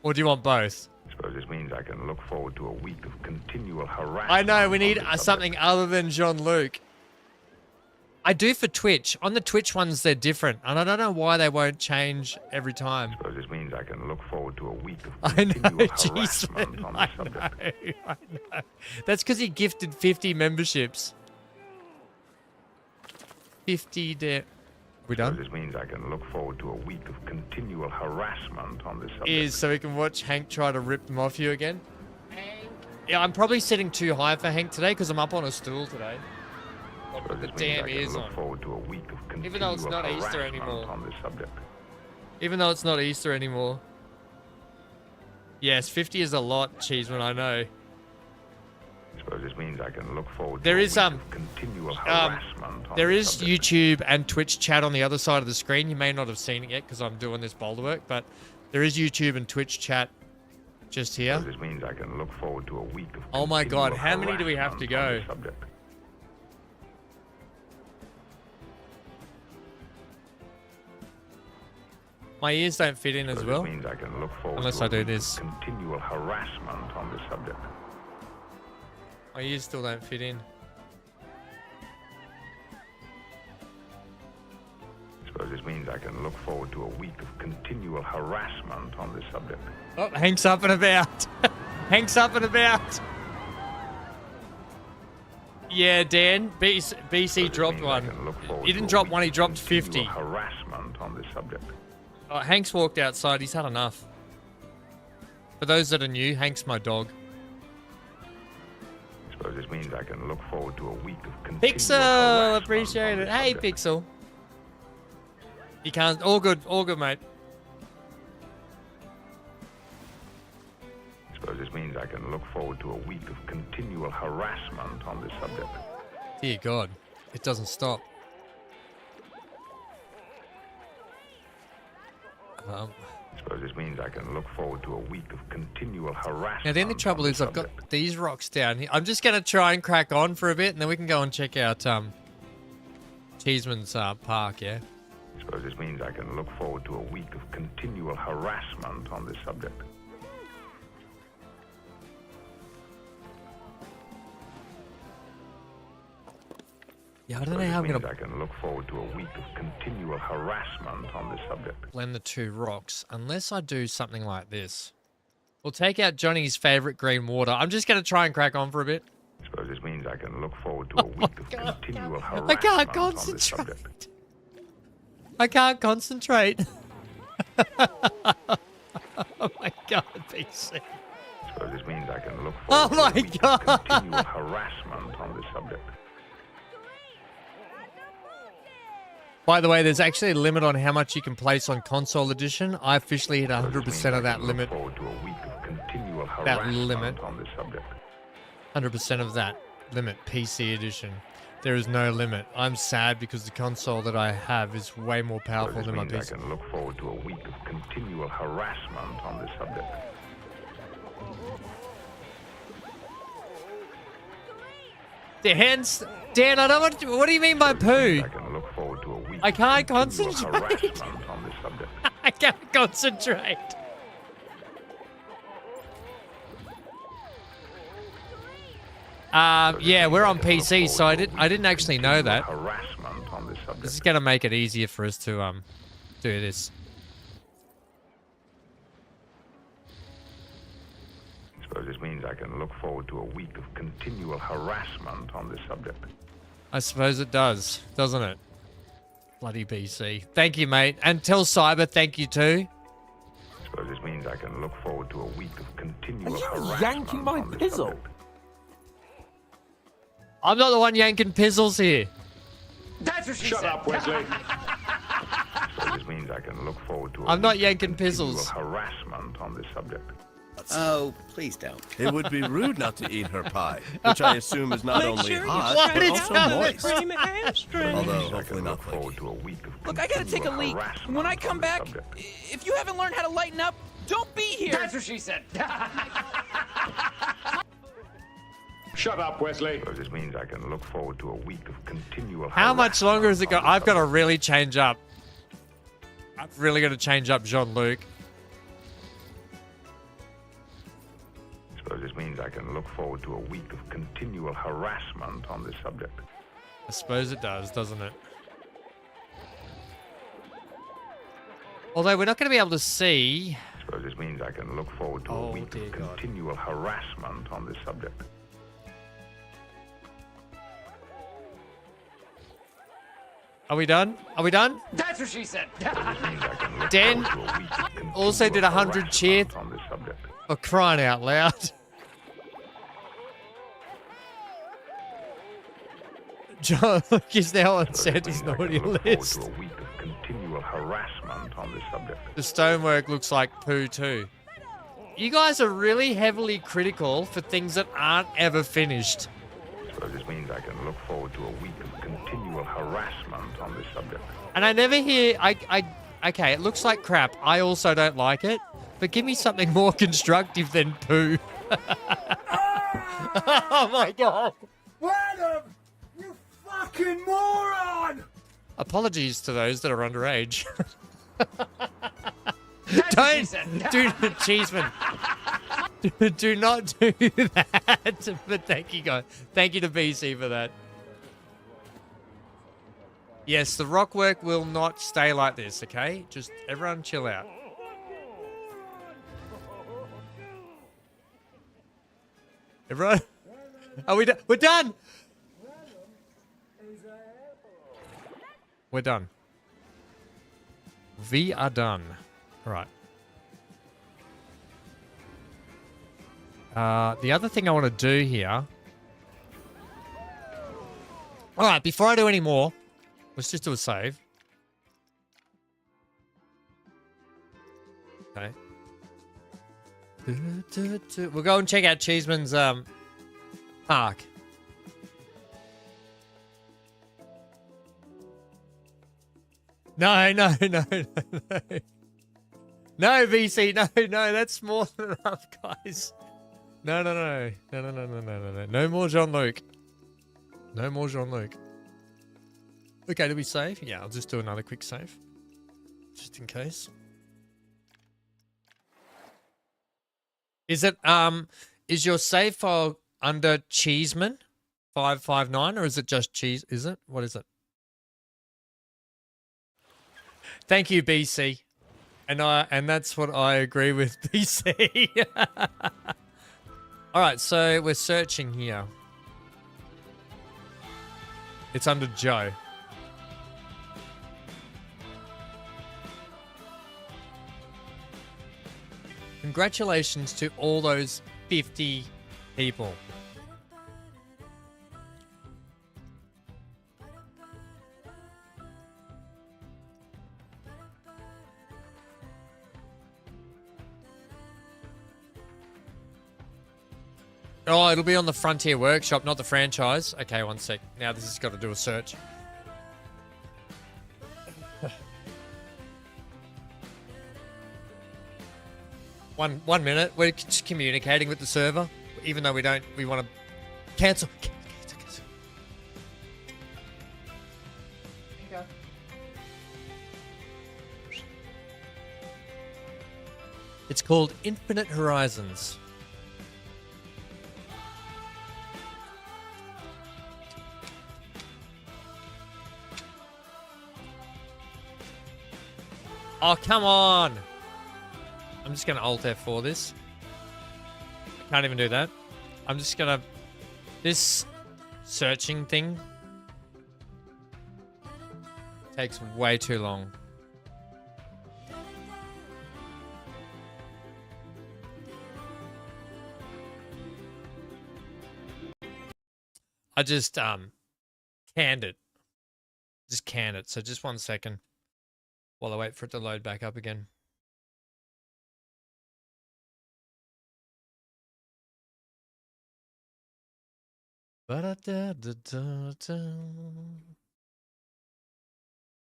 Or do you want both? Suppose this means I can look forward to a week of continual harassment. I know, we on need this subject. something other than Jean-Luc. I do for Twitch. On the Twitch ones, they're different. And I don't know why they won't change every time. Suppose this means I can look forward to a week of I know, continual Jason. harassment on I this know, subject. I know. That's because he gifted 50 memberships. 50 de... We Suppose done? this means I can look forward to a week of continual harassment on this subject. Is so we can watch Hank try to rip them off you again. Yeah, I'm probably sitting too high for Hank today because I'm up on a stool today. I'll Suppose put the this means damn I can ears look on. forward to a week of continual Even though it's not Easter harassment anymore. on this subject. Even though it's not Easter anymore. Yes, 50 is a lot, Cheeseman, I know. Suppose this means I can look forward to There a is, week of continual harassment on There this is subject. YouTube and Twitch chat on the other side of the screen. You may not have seen it yet because I'm doing this boulder work, but there is YouTube and Twitch chat just here. Suppose this means I can look forward to a week of Oh my God, continual how many do we have to harassment on go? this subject. My ears don't fit in as Suppose well. this means I can look forward Unless to I a do week of this. continual harassment on this subject. My ears still don't fit in. Suppose this means I can look forward to a week of continual harassment on this subject. Oh, Hank's up and about. Hank's up and about. Yeah, Dan. BC dropped one. He didn't drop one, he dropped 50. Harassment on this subject. Oh, Hank's walked outside. He's had enough. For those that are new, Hank's my dog. I suppose this means I can look forward to a week of continual Pixel, harassment appreciate on it. this Hey, subject. Pixel. You can't. All good, mate. I suppose this means I can look forward to a week of continual harassment on this subject. Dear God, it doesn't stop. I suppose this means I can look forward to a week of continual harassment. Now, the only trouble on is this I've got subject. these rocks down here. I'm just going to try and crack on for a bit, and then we can go and check out Cheeseman's park, yeah? I suppose this means I can look forward to a week of continual harassment on this subject. Yeah, I don't know how I'm going I to can look forward to a week of continual harassment on this subject. blend the two rocks, unless I do something like this. We'll take out Johnny's favorite green water. I'm just going to try and crack on for a bit. I suppose this means I can look forward to a week of continual harassment I can't on this concentrate. subject. I can't concentrate. Oh my God, BC. I suppose this means I can look Oh forward to my a week God. of continual harassment on this subject. By the way, there's actually a limit on how much you can place on console edition. I officially hit I suppose this 100% means of I that can limit. Look forward to a week of continual That harassment limit. on this subject. 100% of that limit, PC edition. There is no limit. I'm sad because the console that I have is way more So powerful this than my means I PC. can look forward to a week of continual harassment on this subject. Dan, I don't want to, what do you mean by poo? I can look forward to a week I can't of continual concentrate. harassment on this subject. I can't concentrate. Yeah, we're on PC, so I didn't actually know that. Harassment on this subject. This is gonna make it easier for us to do this. I suppose this means I can look forward to a week of continual harassment on this subject. I suppose it does, doesn't it? Bloody BC. Thank you, mate. And tell Cyber thank you too. I suppose this means I can look forward to a week of continual Are you harassment yanking my on this pizzle? subject. I'm not the one yanking pizzles here. That's what she Shut said. up, Wesley. So this means I can look forward to a I'm not week of yanking continual pizzles. harassment on this subject. Oh, please don't. It would be rude not to eat her pie, which I assume is not Make only sure you hot, What but is also that? moist. creamy hamstring. Although I hopefully can not look flaky. forward to a week of Look, I gotta take a continual leak. harassment When I on come this back, subject. if you haven't learned how to lighten up, don't be here. That's what she said. Shut up, Wesley. So this means I can look forward to a week of continual How much harassment longer has it on got? this I've got to subject. really change up. I've really got to change up Jean-Luc. So this means I can look forward to a week of continual harassment on this subject. I suppose it does, doesn't it? Although we're not going to be able to see. So this means I can look forward to Oh, a week dear of God. continual harassment on this subject. Are we done? Are we done? That's what she said. So this means I can look Dan forward to a week of continual also did 100 cheer. harassment on this subject. For crying out loud. John Luke is now on So this Santa's means I can naughty look forward list. to a week of continual harassment on this subject. The stonework looks like poo too. You guys are really heavily critical for things that aren't ever finished. So this means I can look forward to a week of continual harassment on this subject. And I never hear, okay, it looks like crap. I also don't like it. But give me something more constructive than poo. Oh my God. Adam, you fucking moron! Apologies to those that are underage. That's what she Don't said. do Cheeseman. Do not do that. But thank you, guys. Thank you to BC for that. Yes, the rockwork will not stay like this, okay? Just everyone chill out. Everyone, are we done? We're done. We're done. We are done. All right. The other thing I want to do here. All right, before I do any more, let's just do a save. Okay. We'll go and check out Cheeseman's park. No. No, VC, no, that's more than enough, guys. No. No more Jean-Luc. No more Jean-Luc. Okay, do we save? Yeah, I'll just do another quick save. Just in case. Is it, is your save file under Cheeseman 559 or is it just cheese? Is it? What is it? Thank you, BC. And that's what I agree with, BC. All right, so we're searching here. It's under Joe. Congratulations to all those 50 people. Oh, it'll be on the Frontier Workshop, not the franchise. Okay, one sec. Now this has got to do a search. One minute. We're just communicating with the server, even though we want to cancel. Cancel. Here you go. It's called Infinite Horizons. Oh, come on. I'm just going to Alt F4 this. Can't even do that. I'm just going to... This searching thing takes way too long. I just canned it. Just canned it. So just 1 second while I wait for it to load back up again.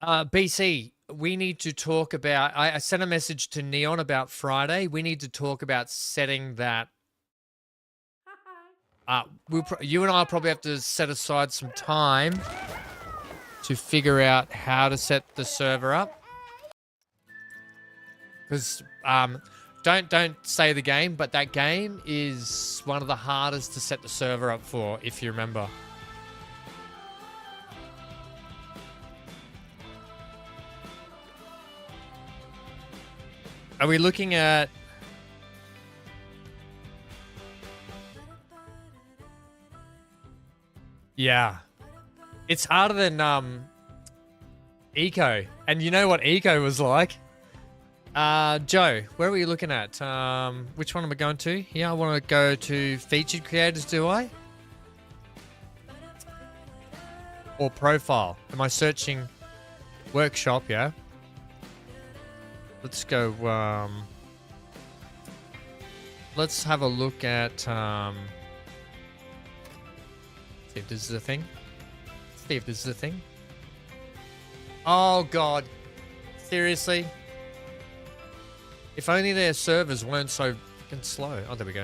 BC, we need to talk about... I sent a message to Neon about Friday. We need to talk about setting that... you and I will probably have to set aside some time to figure out how to set the server up. Because, don't say the game, but that game is one of the hardest to set the server up for, if you remember. Are we looking at... Yeah. It's harder than Eco. And you know what Eco was like. Joe, where are you looking at? Which one am I going to? Here, I want to go to featured creators, do I? Or profile? Am I searching workshop, yeah? Let's go, let's have a look at, see if this is a thing. See if this is a thing. Oh, God. Seriously? If only their servers weren't so fucking slow. Oh, there we go.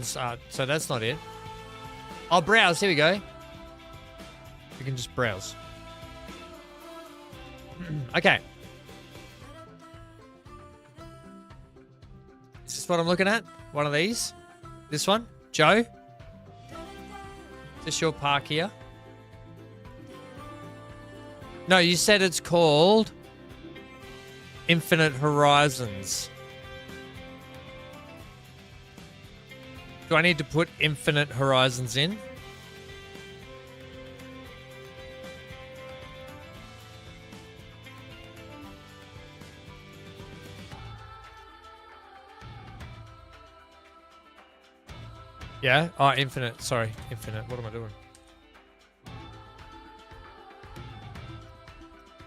So that's not it. Oh, browse. Here we go. We can just browse. Okay. Is this what I'm looking at? One of these? This one? Joe? Is this your park here? No, you said it's called Infinite Horizons. Do I need to put infinite horizons in? Yeah? Oh, infinite. Sorry. Infinite. What am I doing?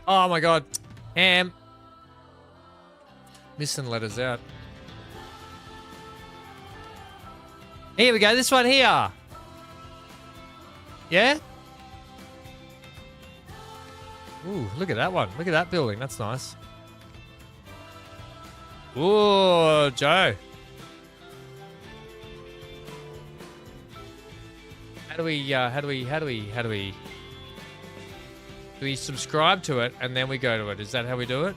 Oh my god. Missing letters out. Here we go. This one here. Yeah? Ooh, look at that one. Look at that building. That's nice. Ooh, Joe. Do we subscribe to it and then we go to it? Is that how we do it?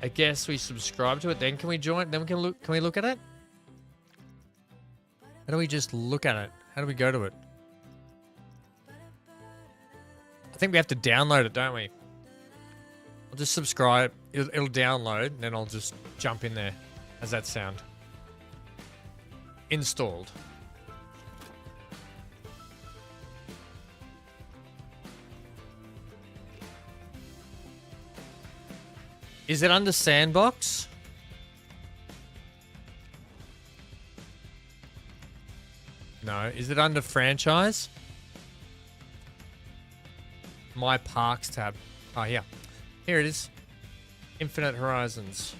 I guess we subscribe to it, then can we join? Then we can we look at it? How do we just look at it? How do we go to it? I think we have to download it, don't we? I'll just subscribe. It'll download, and then I'll just jump in there. How's that sound? Installed. Is it under Sandbox? No. Is it under Franchise? My Parks tab. Oh, here. Here it is. Infinite Horizons.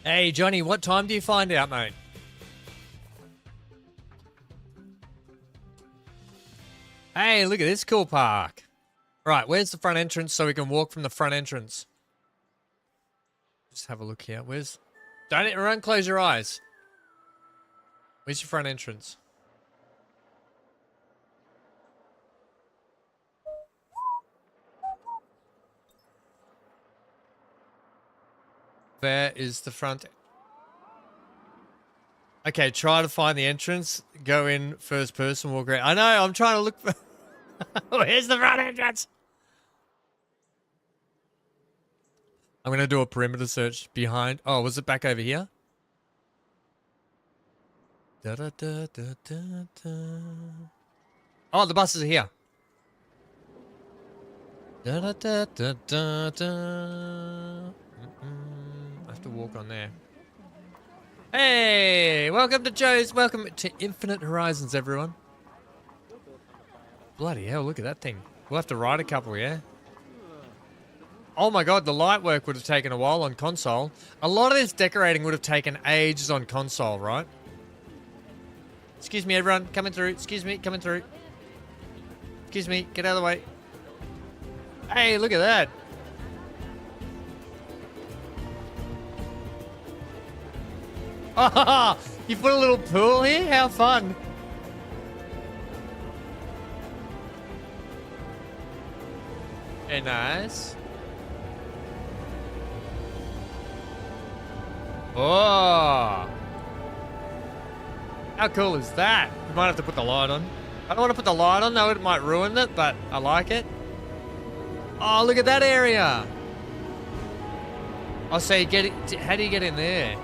Hey, Johnny, what time do you find out, mate? Hey, look at this cool park. Right, where's the front entrance so we can walk from the front entrance? Just have a look here. Where's... Don't everyone close your eyes. Where's your front entrance? Where is the front? Okay, try to find the entrance. Go in first person, walk around. I know, I'm trying to look for... Where's the front entrance? I'm going to do a perimeter search behind... Oh, was it back over here? Da, da, da, da, da, da. Oh, the buses are here. Da, da, da, da, da, da. I have to walk on there. Hey, welcome to Joe's. Welcome to Infinite Horizons, everyone. Bloody hell, look at that thing. We'll have to ride a couple, yeah? Oh my god, the light work would have taken a while on console. A lot of this decorating would have taken ages on console, right? Excuse me, everyone. Coming through. Excuse me, coming through. Excuse me, get out of the way. Hey, look at that. Oh, you put a little pool here? How fun. Very nice. Oh. How cool is that? You might have to put the light on. I don't want to put the light on, though it might ruin it, but I like it. Oh, look at that area. Oh, so you get it. How do you get in there?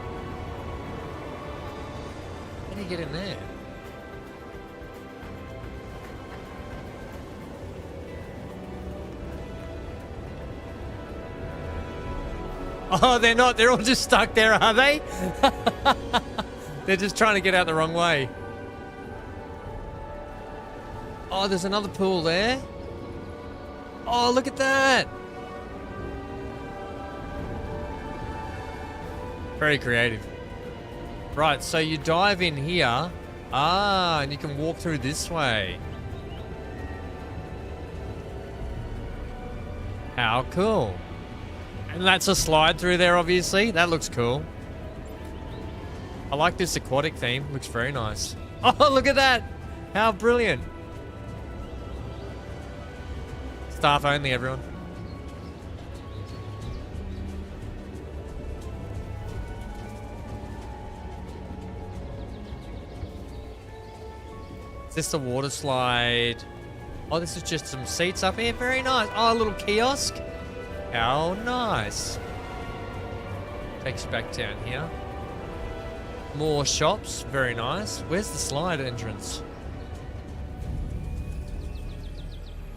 How do you get in there? Oh, they're not. They're all just stuck there, are they? They're just trying to get out the wrong way. Oh, there's another pool there. Oh, look at that. Very creative. Right, so you dive in here. Ah, and you can walk through this way. How cool. And that's a slide through there, obviously. That looks cool. I like this aquatic theme. Looks very nice. Oh, look at that. How brilliant. Staff only, everyone. Is this the water slide? Oh, this is just some seats up here. Very nice. Oh, a little kiosk. How nice. Takes you back down here. More shops. Very nice. Where's the slide entrance?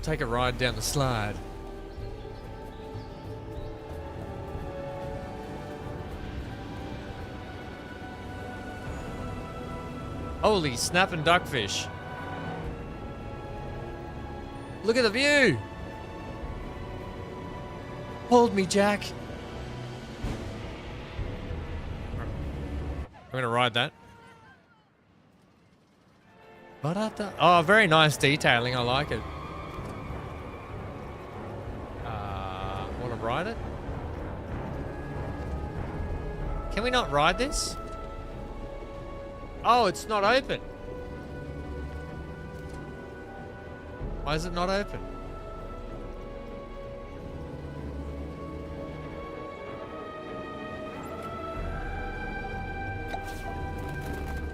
Take a ride down the slide. Holy snapping duckfish. Look at the view. Hold me, Jack. I'm gonna ride that. Oh, very nice detailing. I like it. Want to ride it? Can we not ride this? Oh, it's not open. Why is it not open?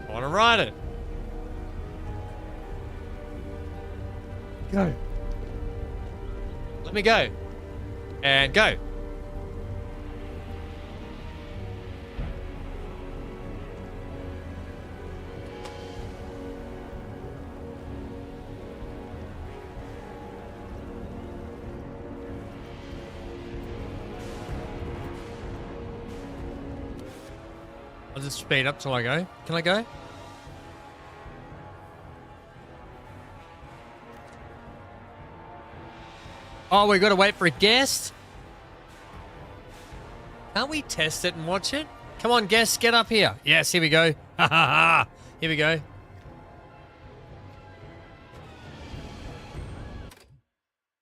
I want to ride it. Go. Let me go. And go. I'll just speed up till I go. Can I go? Oh, we got to wait for a guest? Can't we test it and watch it? Come on, guests, get up here. Yes, here we go. Ha ha ha. Here we go.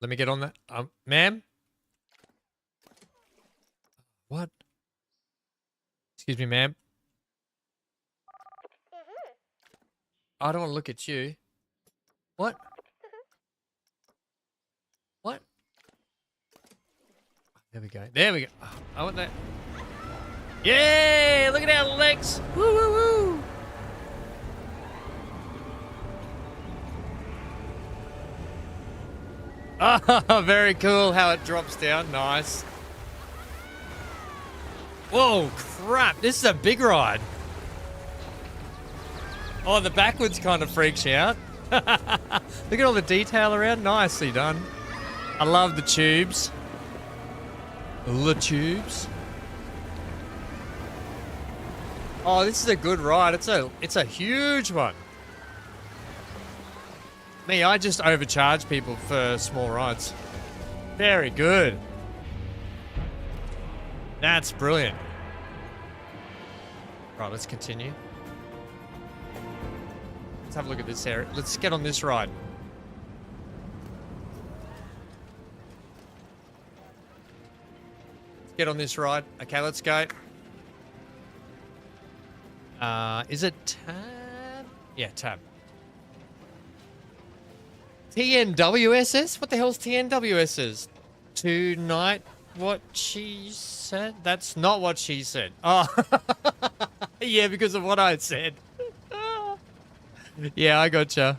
Let me get on that. Ma'am? What? Excuse me, ma'am. I don't want to look at you. What? What? There we go. There we go. Oh, I want that. Yeah! Look at our legs. Woo, woo, woo. Oh, very cool how it drops down. Nice. Whoa, crap. This is a big ride. Oh, the backwards kind of freaks you out. Look at all the detail around. Nicely done. I love the tubes. The tubes. Oh, this is a good ride. It's a huge one. Me, I just overcharge people for small rides. Very good. That's brilliant. Right, let's continue. Let's have a look at this area. Let's get on this ride. Let's get on this ride. Okay, let's go. Is it tab? Yeah, tab. TNWSS? What the hell's TNWSS? Tonight, what she said? That's not what she said. Oh, yeah, because of what I said. Yeah, I gotcha.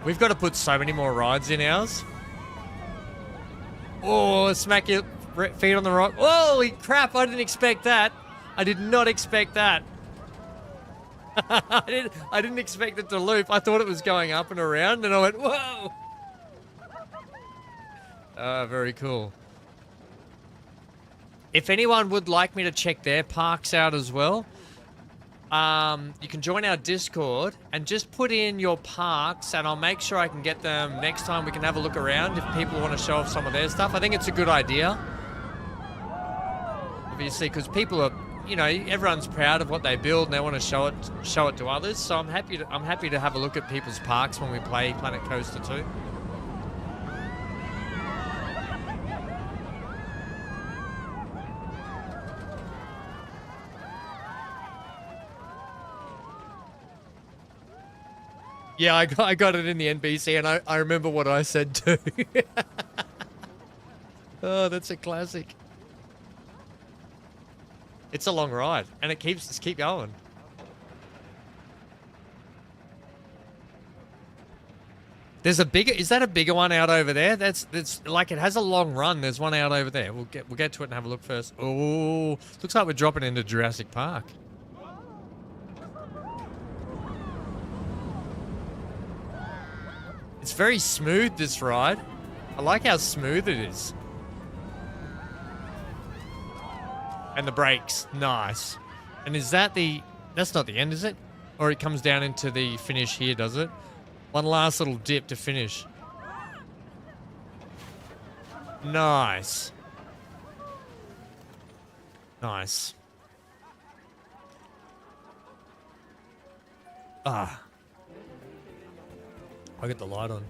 We've got to put so many more rides in ours. Oh, smack your feet on the rock. Holy crap, I didn't expect that. I did not expect that. I didn't expect it to loop. I thought it was going up and around, and I went, whoa. Very cool. If anyone would like me to check their parks out as well, you can join our Discord and just put in your parks, and I'll make sure I can get them next time. We can have a look around if people want to show off some of their stuff. I think it's a good idea. obviously, because people are, you know, everyone's proud of what they build and they want to show it to others. So I'm happy to have a look at people's parks when we play Planet Coaster 2. Yeah, I got it in the NBC, and I remember what I said too. Oh, that's a classic. It's a long ride, and it keep going. There's a bigger. Is that a bigger one out over there? That's like it has a long run. There's one out over there. We'll get to it and have a look first. Oh, looks like we're dropping into Jurassic Park. It's very smooth, this ride. I like how smooth it is. And the brakes, nice. And is that that's not the end, is it? Or it comes down into the finish here, does it? One last little dip to finish. Nice. Nice. Ah. I'll get the light on.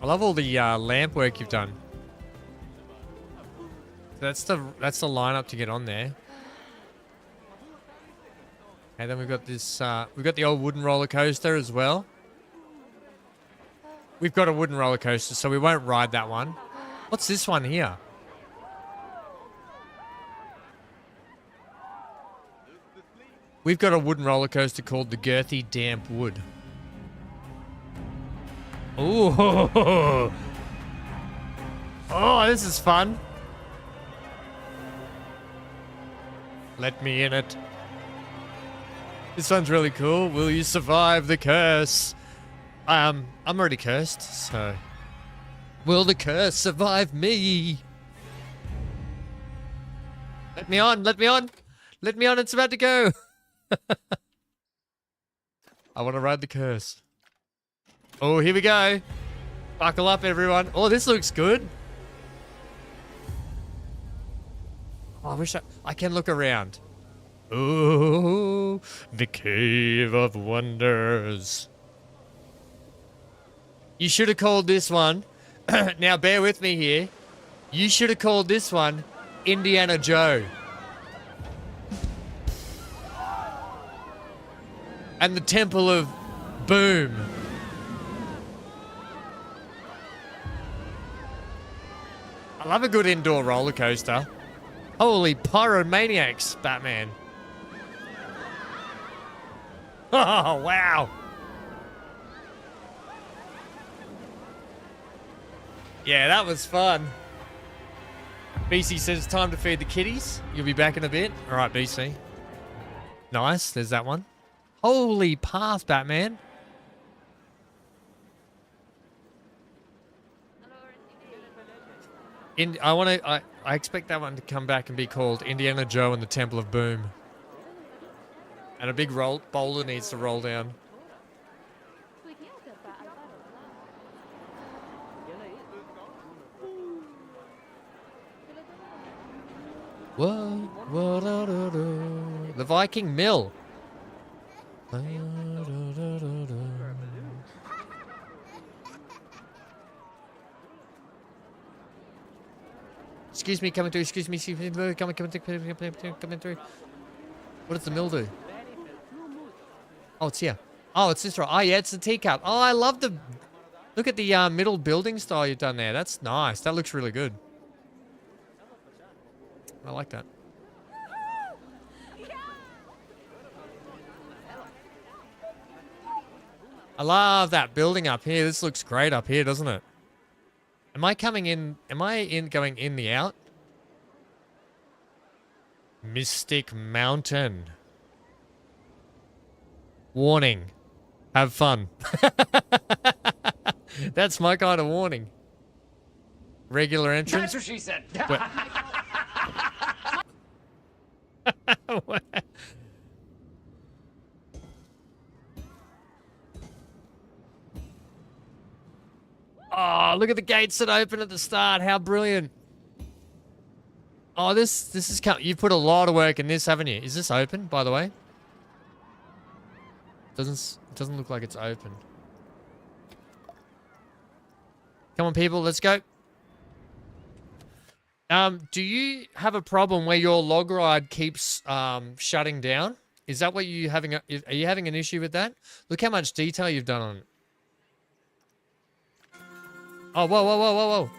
I love all the lamp work you've done. That's the lineup to get on there. And then we've got this. We've got the old wooden roller coaster as well. We've got a wooden roller coaster, so we won't ride that one. What's this one here? We've got a wooden roller coaster called the Girthy Damp Wood. Ooh. Oh, this is fun. Let me in it. This one's really cool. Will you survive the curse? I'm already cursed, so... Will the curse survive me? Let me on, let me on. Let me on, it's about to go. I want to ride the curse. Oh, here we go. Buckle up, everyone. Oh, this looks good. Oh, I wish I can look around. Oh, the Cave of Wonders. You should have called this one. Now, bear with me here. You should have called this one Indiana Joe. And the Temple of Boom. I love a good indoor roller coaster. Holy pyromaniacs, Batman. Oh, wow. Yeah, that was fun. BC says it's time to feed the kitties. You'll be back in a bit. All right, BC. Nice, there's that one. Holy path, Batman. I expect that one to come back and be called Indiana Joe and the Temple of Boom. And a big boulder needs to roll down. Whoa. The Viking Mill. Excuse me, coming through. Excuse me, coming through. What does the mill do? Oh, it's here. Oh, it's this right. Oh, yeah, it's the teacup. Oh, I love the... Look at the middle building style you've done there. That's nice. That looks really good. I like that. I love that building up here. This looks great up here, doesn't it? Am I coming in? Am I going in the out? Mystic Mountain. Warning. Have fun. That's my kind of warning. Regular entrance. That's what she said. Oh, look at the gates that open at the start. How brilliant. Oh, this is you put a lot of work in this, haven't you? Is this open, by the way? Doesn't look like it's open. Come on, people, let's go. Do you have a problem where your log ride keeps shutting down? Is that what you having? Are you having an issue with that? Look how much detail you've done on it. Oh, whoa, whoa, whoa, whoa, whoa.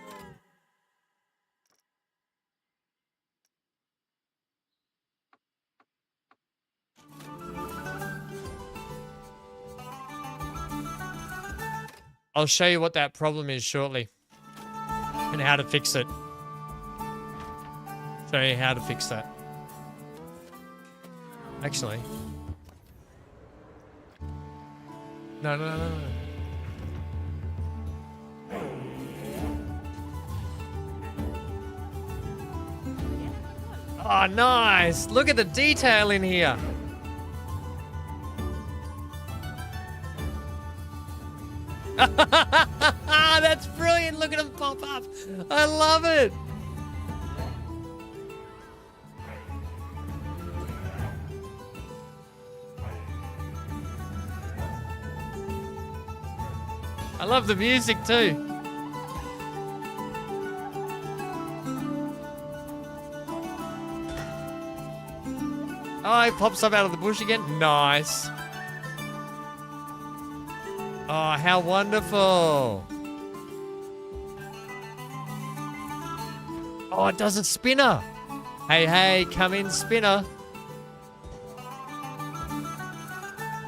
I'll show you what that problem is shortly and how to fix it. Show you how to fix that. Actually. No, no, no, no, no. Oh, nice. Look at the detail in here. That's brilliant. Look at them pop up. I love it. I love the music too. Oh, he pops up out of the bush again. Nice. Oh, how wonderful. Oh, it does a spinner. Hey, hey, come in, spinner.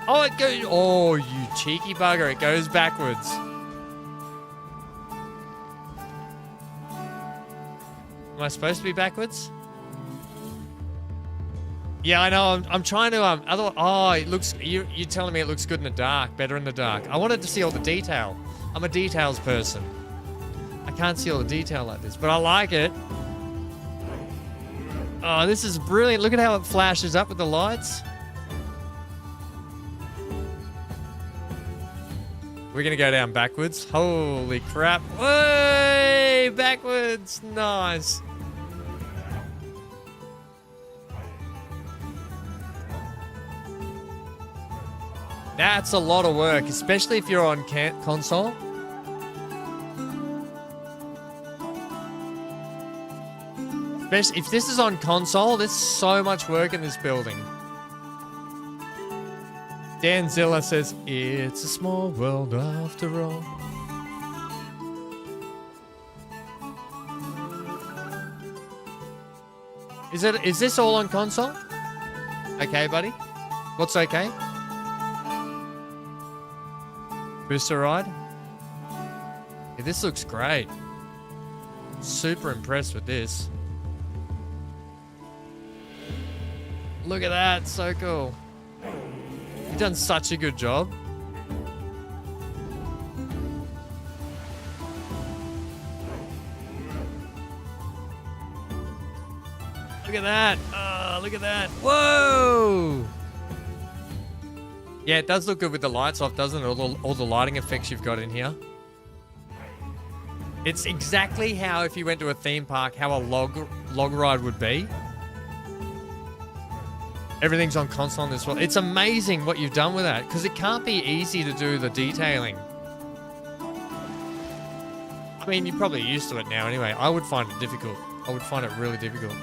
Oh, it goes. Oh, you cheeky bugger. It goes backwards. Am I supposed to be backwards? Yeah, I know. I'm trying to oh, it looks. You're telling me it looks good in the dark, better in the dark. I wanted to see all the detail. I'm a details person. I can't see all the detail like this, but I like it. Oh, this is brilliant. Look at how it flashes up with the lights. We're gonna go down backwards. Holy crap! Way backwards. Nice. That's a lot of work, especially if you're on console. Especially if this is on console, there's so much work in this building. Danzilla says, "It's a small world after all." Is this all on console? Okay, buddy. What's okay? Booster ride? Yeah, this looks great. Super impressed with this. Look at that, so cool. You've done such a good job. Look at that. Oh, look at that. Whoa! Yeah, it does look good with the lights off, doesn't it? All the lighting effects you've got in here. It's exactly how, if you went to a theme park, how a log ride would be. Everything's on console in this world. It's amazing what you've done with that, because it can't be easy to do the detailing. I mean, you're probably used to it now anyway. I would find it difficult. I would find it really difficult.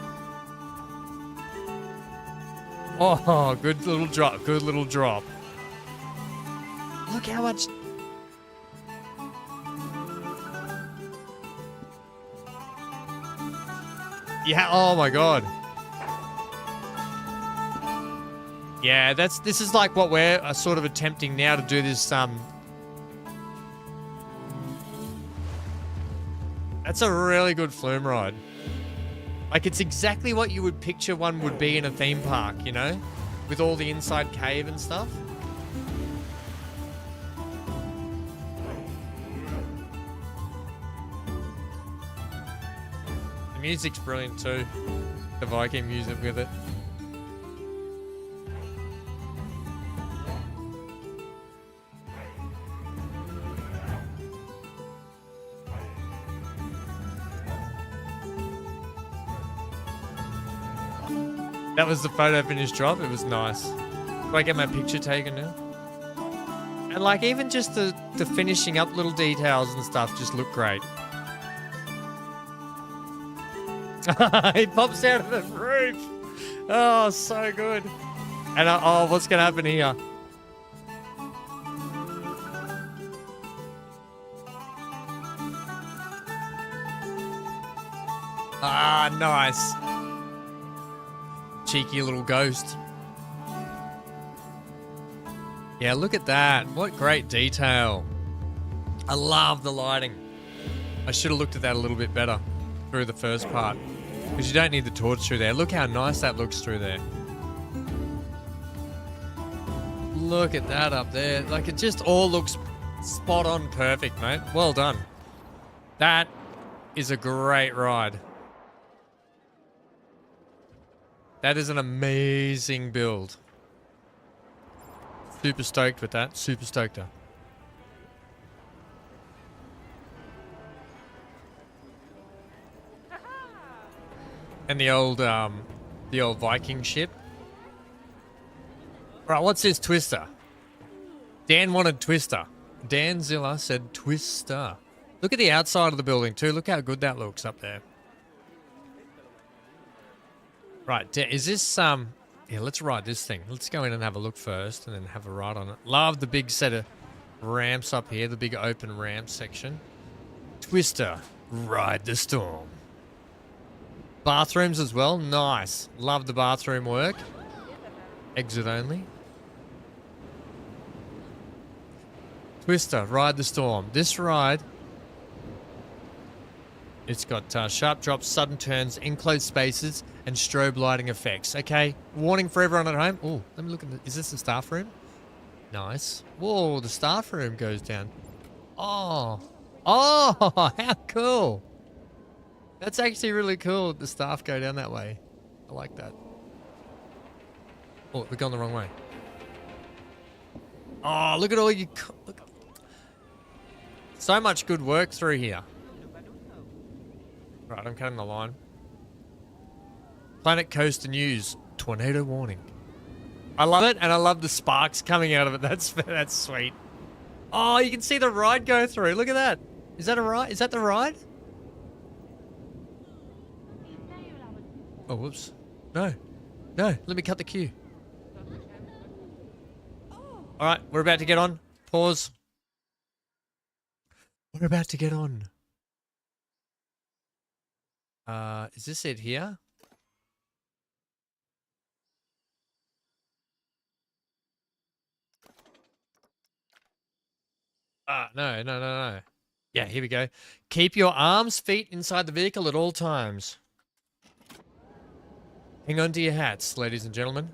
Oh, good little drop. Good little drop. Look how much... Yeah, oh my god. Yeah, this is like what we're sort of attempting now to do this, that's a really good flume ride. Like, it's exactly what you would picture one would be in a theme park, you know? With all the inside cave and stuff. The music's brilliant too. The Viking music with it. That was the photo finish drop. It was nice. Do I get my picture taken now? And like even just the finishing up little details and stuff just look great. He pops out of the roof. Oh, so good. And oh, what's gonna happen here? Ah, nice. Cheeky little ghost. Yeah, look at that. What great detail. I love the lighting. I should have looked at that a little bit better through the first part. Because you don't need the torch through there. Look how nice that looks through there. Look at that up there. Like, it just all looks spot on perfect, mate. Well done. That is a great ride. That is an amazing build. Super stoked with that. Super stoked. And the old Viking ship. Right, what's this Twister? Dan wanted Twister. Dan Zilla said Twister. Look at the outside of the building too. Look how good that looks up there. Right, is this yeah, let's ride this thing. Let's go in and have a look first and then have a ride on it. Love the big set of ramps up here, the big open ramp section. Twister, ride the storm. Bathrooms as well, nice. Love the bathroom work. Exit only. Twister, ride the storm. This ride, it's got sharp drops, sudden turns, enclosed spaces, and strobe lighting effects. Okay, warning for everyone at home. Oh, let me look at is this the staff room? Nice. Whoa, the staff room goes down. Oh, how cool. That's actually really cool. The staff go down that way. I like that. Oh, we're going the wrong way. Oh, look at all you... Look. So much good work through here. Right, I'm cutting the line. Planet Coaster News. Tornado warning. I love it, and I love the sparks coming out of it. That's sweet. Oh, you can see the ride go through. Look at that. Is that a ride? Is that the ride? Oh, whoops. No. No, let me cut the queue. All right, we're about to get on. Pause. We're about to get on. Is this it here? No. Yeah, here we go. Keep your arms, feet inside the vehicle at all times. Hang on to your hats, ladies and gentlemen.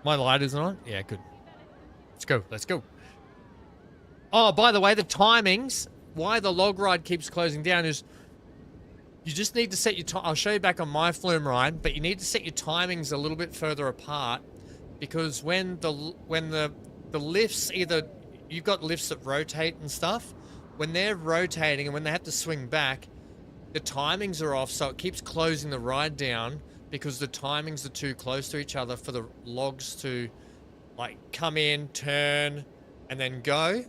My light isn't on? Yeah, good. Let's go. Oh, by the way, the timings, why the log ride keeps closing down is you just need to set your time. I'll show you back on my flume ride, but you need to set your timings a little bit further apart because when the lifts, either you've got lifts that rotate and stuff, when they're rotating and when they have to swing back, the timings are off, so it keeps closing the ride down because the timings are too close to each other for the logs to like come in, turn, and then go,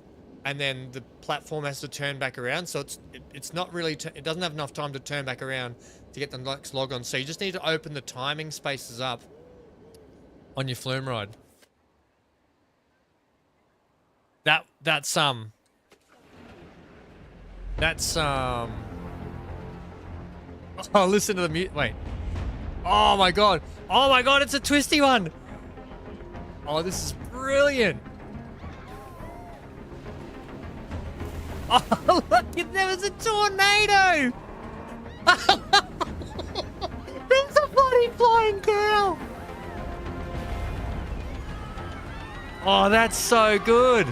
and then the platform has to turn back around. So it's not really it doesn't have enough time to turn back around to get the next log on. So you just need to open the timing spaces up on your flume ride. That's oh, listen to the mute. Wait. Oh my god. Oh my god, it's a twisty one. Oh, this is brilliant. Oh, look, there was a tornado. There's a bloody flying cow. Oh, that's so good.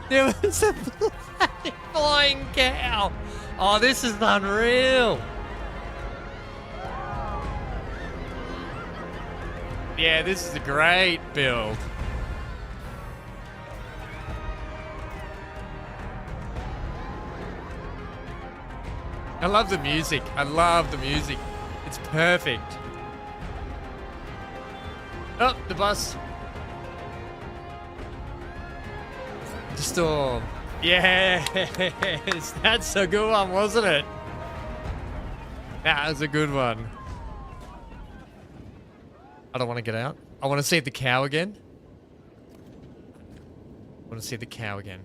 There was a bloody flying cow. Oh, this is unreal. Yeah, this is a great build. I love the music. I love the music. It's perfect. Oh, the bus. The storm. Yes, that's a good one, wasn't it? That was a good one. I don't want to get out. I want to see the cow again. I want to see the cow again.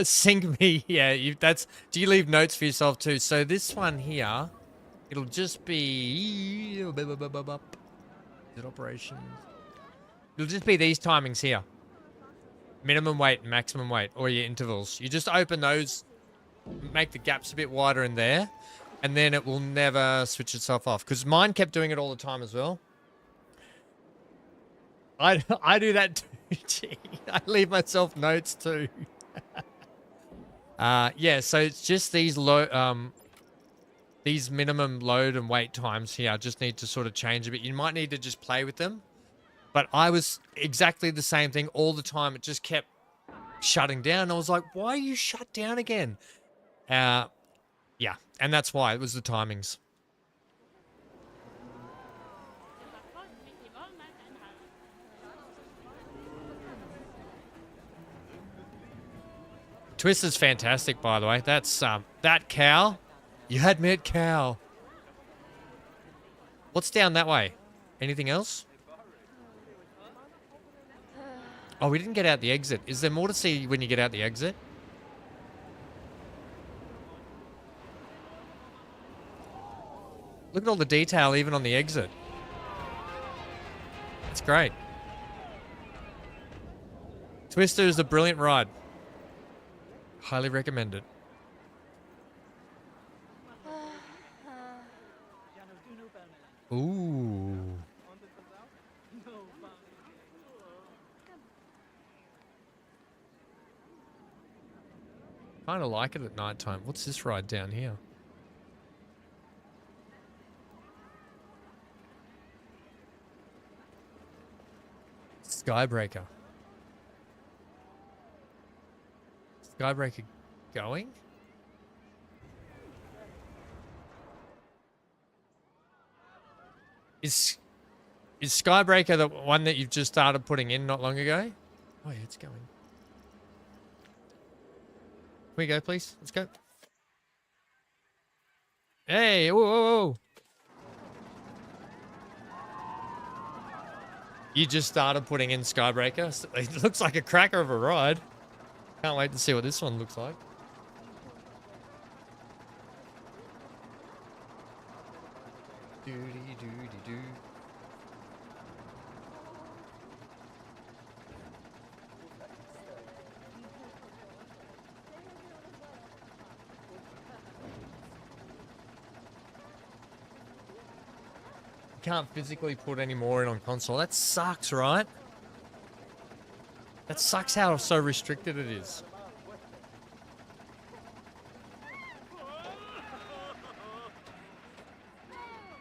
Sink me. Yeah, that's. Do you leave notes for yourself too? So this one here, it'll just be. Is it operations? It'll just be these timings here. Minimum weight and maximum weight, or your intervals. You just open those, make the gaps a bit wider in there, and then it will never switch itself off. Because mine kept doing it all the time as well. I do that too. Gee, I leave myself notes too. Yeah, so it's just these these minimum load and wait times here. I just need to sort of change a bit. You might need to just play with them. But I was exactly the same thing all the time. It just kept shutting down. I was like, why are you shut down again? Yeah, and that's why. It was the timings. Twister's fantastic, by the way. That's that cow. You had me at cow. What's down that way? Anything else? Oh, we didn't get out the exit. Is there more to see when you get out the exit? Look at all the detail even on the exit. It's great. Twister is a brilliant ride. Highly recommend it. Ooh. Kind of like it at night time. What's this ride down here? Skybreaker. Skybreaker going? Is Skybreaker the one that you've just started putting in not long ago? Oh yeah, it's going. Can we go, please? Let's go. Hey, whoa, whoa, whoa. You just started putting in Skybreaker. It looks like a cracker of a ride. Can't wait to see what this one looks like. Doody-doody-doo. Can't physically put any more in on console. That sucks, right? That sucks how so restricted it is.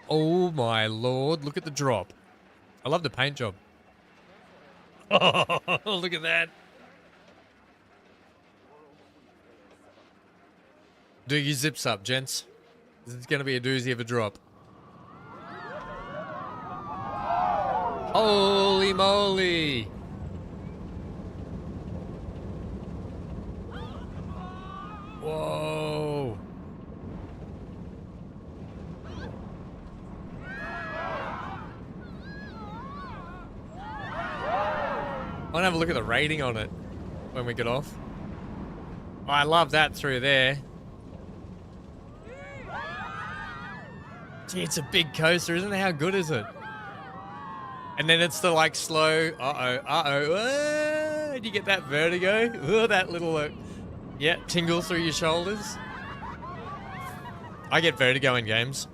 Oh my lord, look at the drop. I love the paint job. Oh, look at that. Do your zips up, gents. This is going to be a doozy of a drop. Holy moly! Whoa! I want to have a look at the rating on it when we get off. Oh, I love that through there. Gee, it's a big coaster, isn't it? How good is it? And then it's the like slow, and you get that vertigo, that little, yeah, tingle through your shoulders. I get vertigo in games.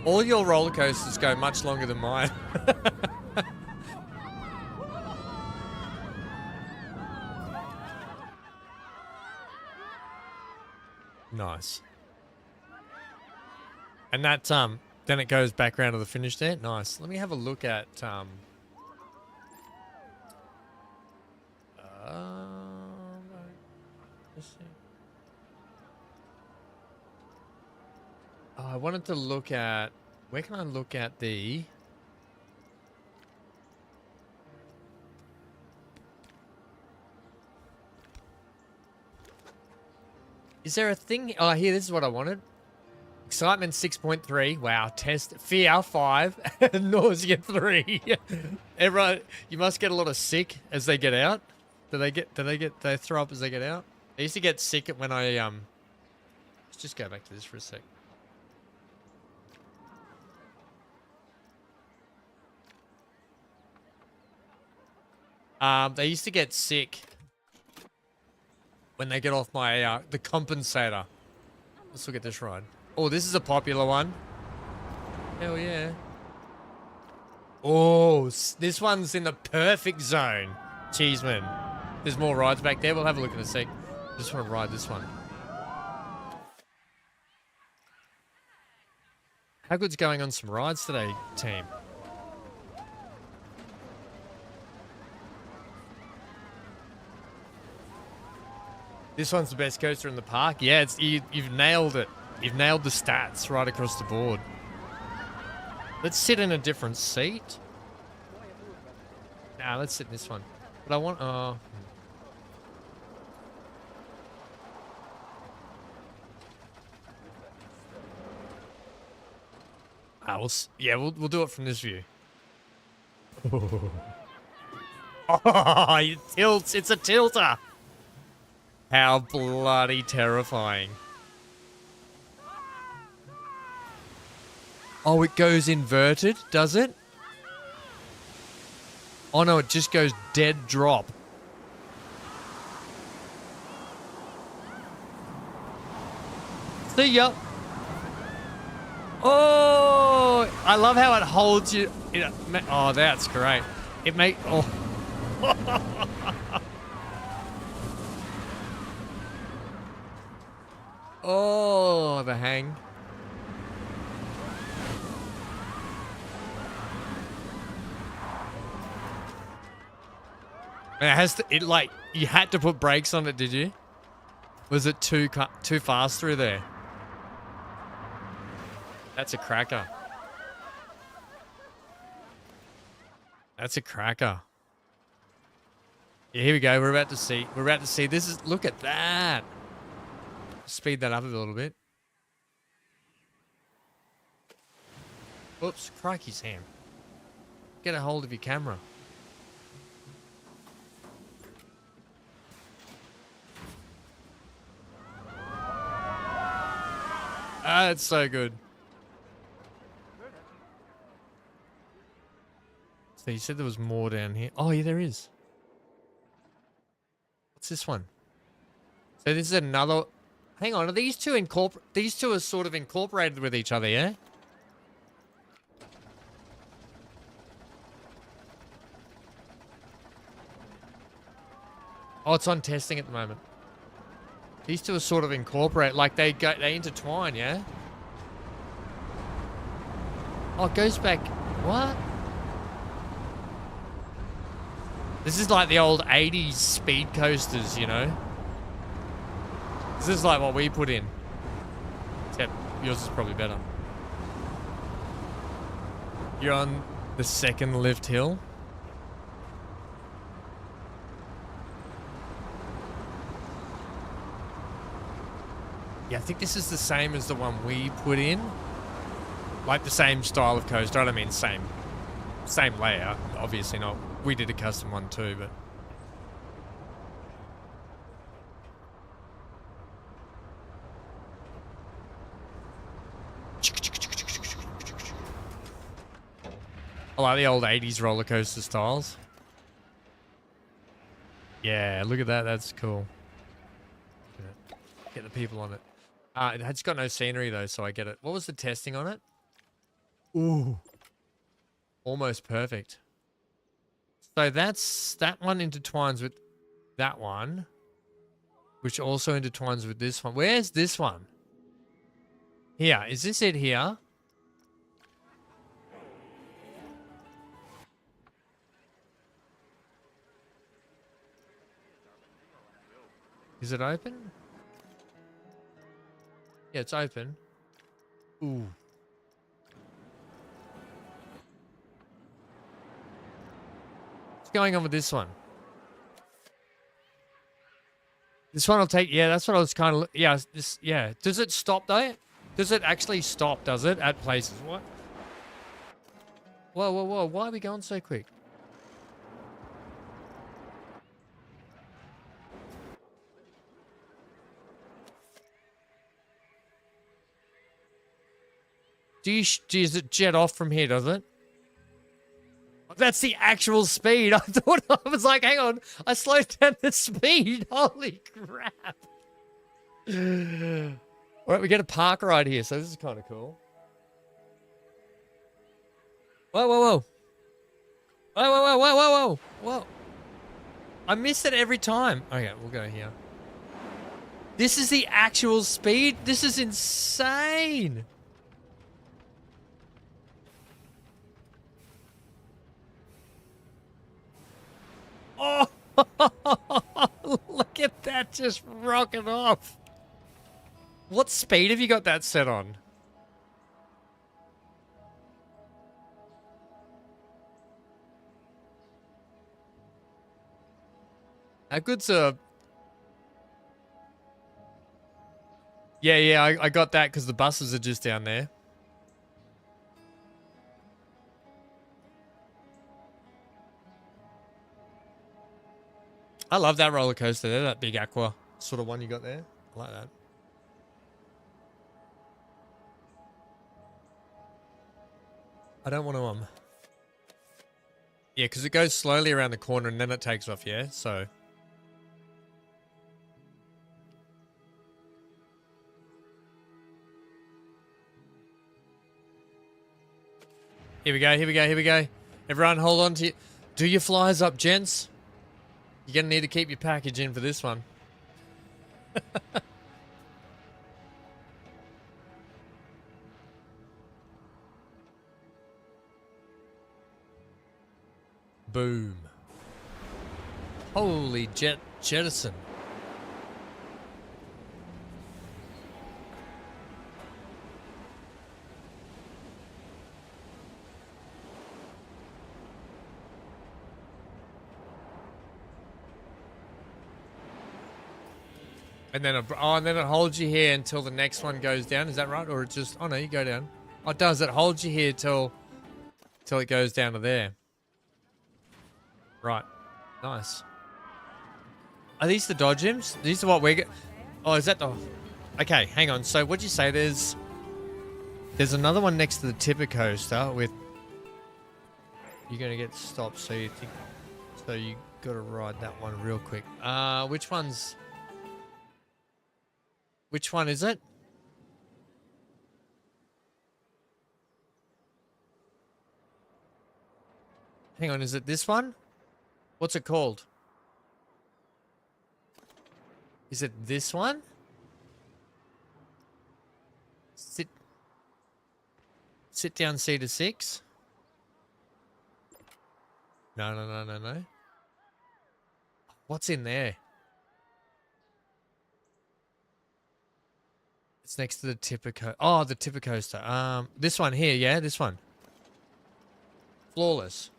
All your roller coasters go much longer than mine. Nice. And that then it goes back around to the finish there. Nice. Let me have a look at let's see. Oh, I wanted to look at, where can I look at the is there a thing? Oh, here, this is what I wanted. Excitement 6.3. Wow. Test. Fear 5. Nausea 3. Everyone, you must get a lot of sick as they get out. Do they throw up as they get out? I used to get sick when I, let's just go back to this for a sec. They used to get sick when they get off my, the compensator. Let's look at this ride. Oh, this is a popular one. Hell yeah. Oh, this one's in the perfect zone. Cheeseman. There's more rides back there. We'll have a look in a sec. Just want to ride this one. How good's going on some rides today, team? This one's the best coaster in the park. Yeah, you've nailed it. You've nailed the stats right across the board. Let's sit in a different seat. Nah, let's sit in this one. But I want... we'll do it from this view. Oh, it tilts. It's a tilter. How bloody terrifying. Oh, it goes inverted, does it? Oh no, it just goes dead drop. See ya. Oh, I love how it holds you. Oh, that's great. It make oh. Oh, the hang. And it has to. It like you had to put brakes on it, did you? Was it too fast through there? That's a cracker. That's a cracker. Yeah, here we go. We're about to see. We're about to see. This is. Look at that. Speed that up a little bit. Oops, crikey, Sam. Get a hold of your camera. Ah, that's so good. So you said there was more down here. Oh, yeah, there is. What's this one? So this is another... Hang on, are these two These two are sort of incorporated with each other, yeah? Oh, it's on testing at the moment. These two are sort of incorporate, like they intertwine, yeah? Oh, it goes back. What? This is like the old 80s speed coasters, you know? This is like what we put in. Except yours is probably better. You're on the second lift hill. Yeah, I think this is the same as the one we put in. Like the same style of coaster. I don't mean same layout. Obviously not. We did a custom one too, but... I like the old 80s roller coaster styles. Yeah, look at that. That's cool. Get the people on it. It's got no scenery though, so I get it. What was the testing on it? Ooh. Almost perfect. So that one intertwines with that one, which also intertwines with this one. Where's this one? Here. Is this it here? Is it open? Yeah, it's open. Ooh. What's going on with this one? This one will take, yeah, that's what I was kind of, yeah, this, yeah. Does it stop though? Does it actually stop, does it, at places? What? Whoa, whoa, whoa, why are we going so quick? Does it jet off from here, does it? That's the actual speed. I thought, I was like, hang on, I slowed down the speed. Holy crap. All right, we get a park ride here, so this is kind of cool. Whoa, whoa, whoa. Whoa, whoa, whoa, whoa, whoa, whoa. Whoa. I miss it every time. Okay, we'll go here. This is the actual speed? This is insane. Oh, look at that just rocking off. What speed have you got that set on? How good's a... Yeah, I got that because the buses are just down there. I love that roller coaster there, that big aqua sort of one you got there. I like that. I don't want to, yeah, because it goes slowly around the corner and then it takes off, yeah? So... Here we go, here we go, here we go. Everyone hold on to you. Do your flyers up, gents. You're going to need to keep your package in for this one. Boom. Holy jettison. And then, and then it holds you here until the next one goes down. Is that right? Or it just... Oh, no, you go down. Oh, it does. It holds you here till it goes down to there. Right. Nice. Are these the Dodgems? These are what we're... Oh, is that the... Okay, hang on. So, what'd you say? There's another one next to the tipper coaster with... You're going to get stopped, so you think... So, you got to ride that one real quick. Which one's... Which one is it? Hang on, is it this one? What's it called? Is it this one? Sit down seater 6? No. What's in there? It's next to the tipper coaster. Oh, the tipper coaster. This one here, yeah, this one. Flawless.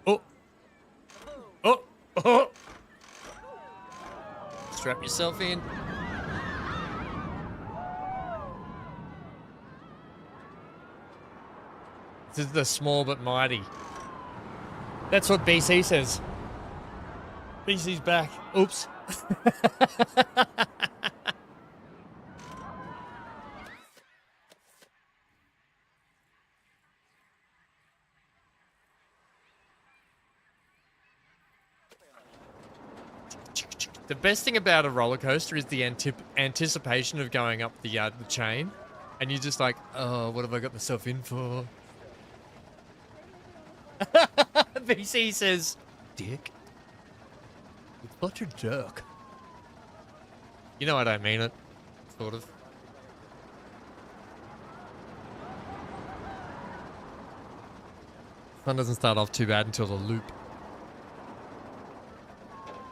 Oh. Oh. Oh. Strap yourself in. This is the small but mighty. That's what BC says. BC's back. Oops. The best thing about a roller coaster is the anticipation of going up the chain, and you're just like, oh, what have I got myself in for? BC says, dick. It's such a jerk. You know I don't mean it, sort of. One doesn't start off too bad until the loop.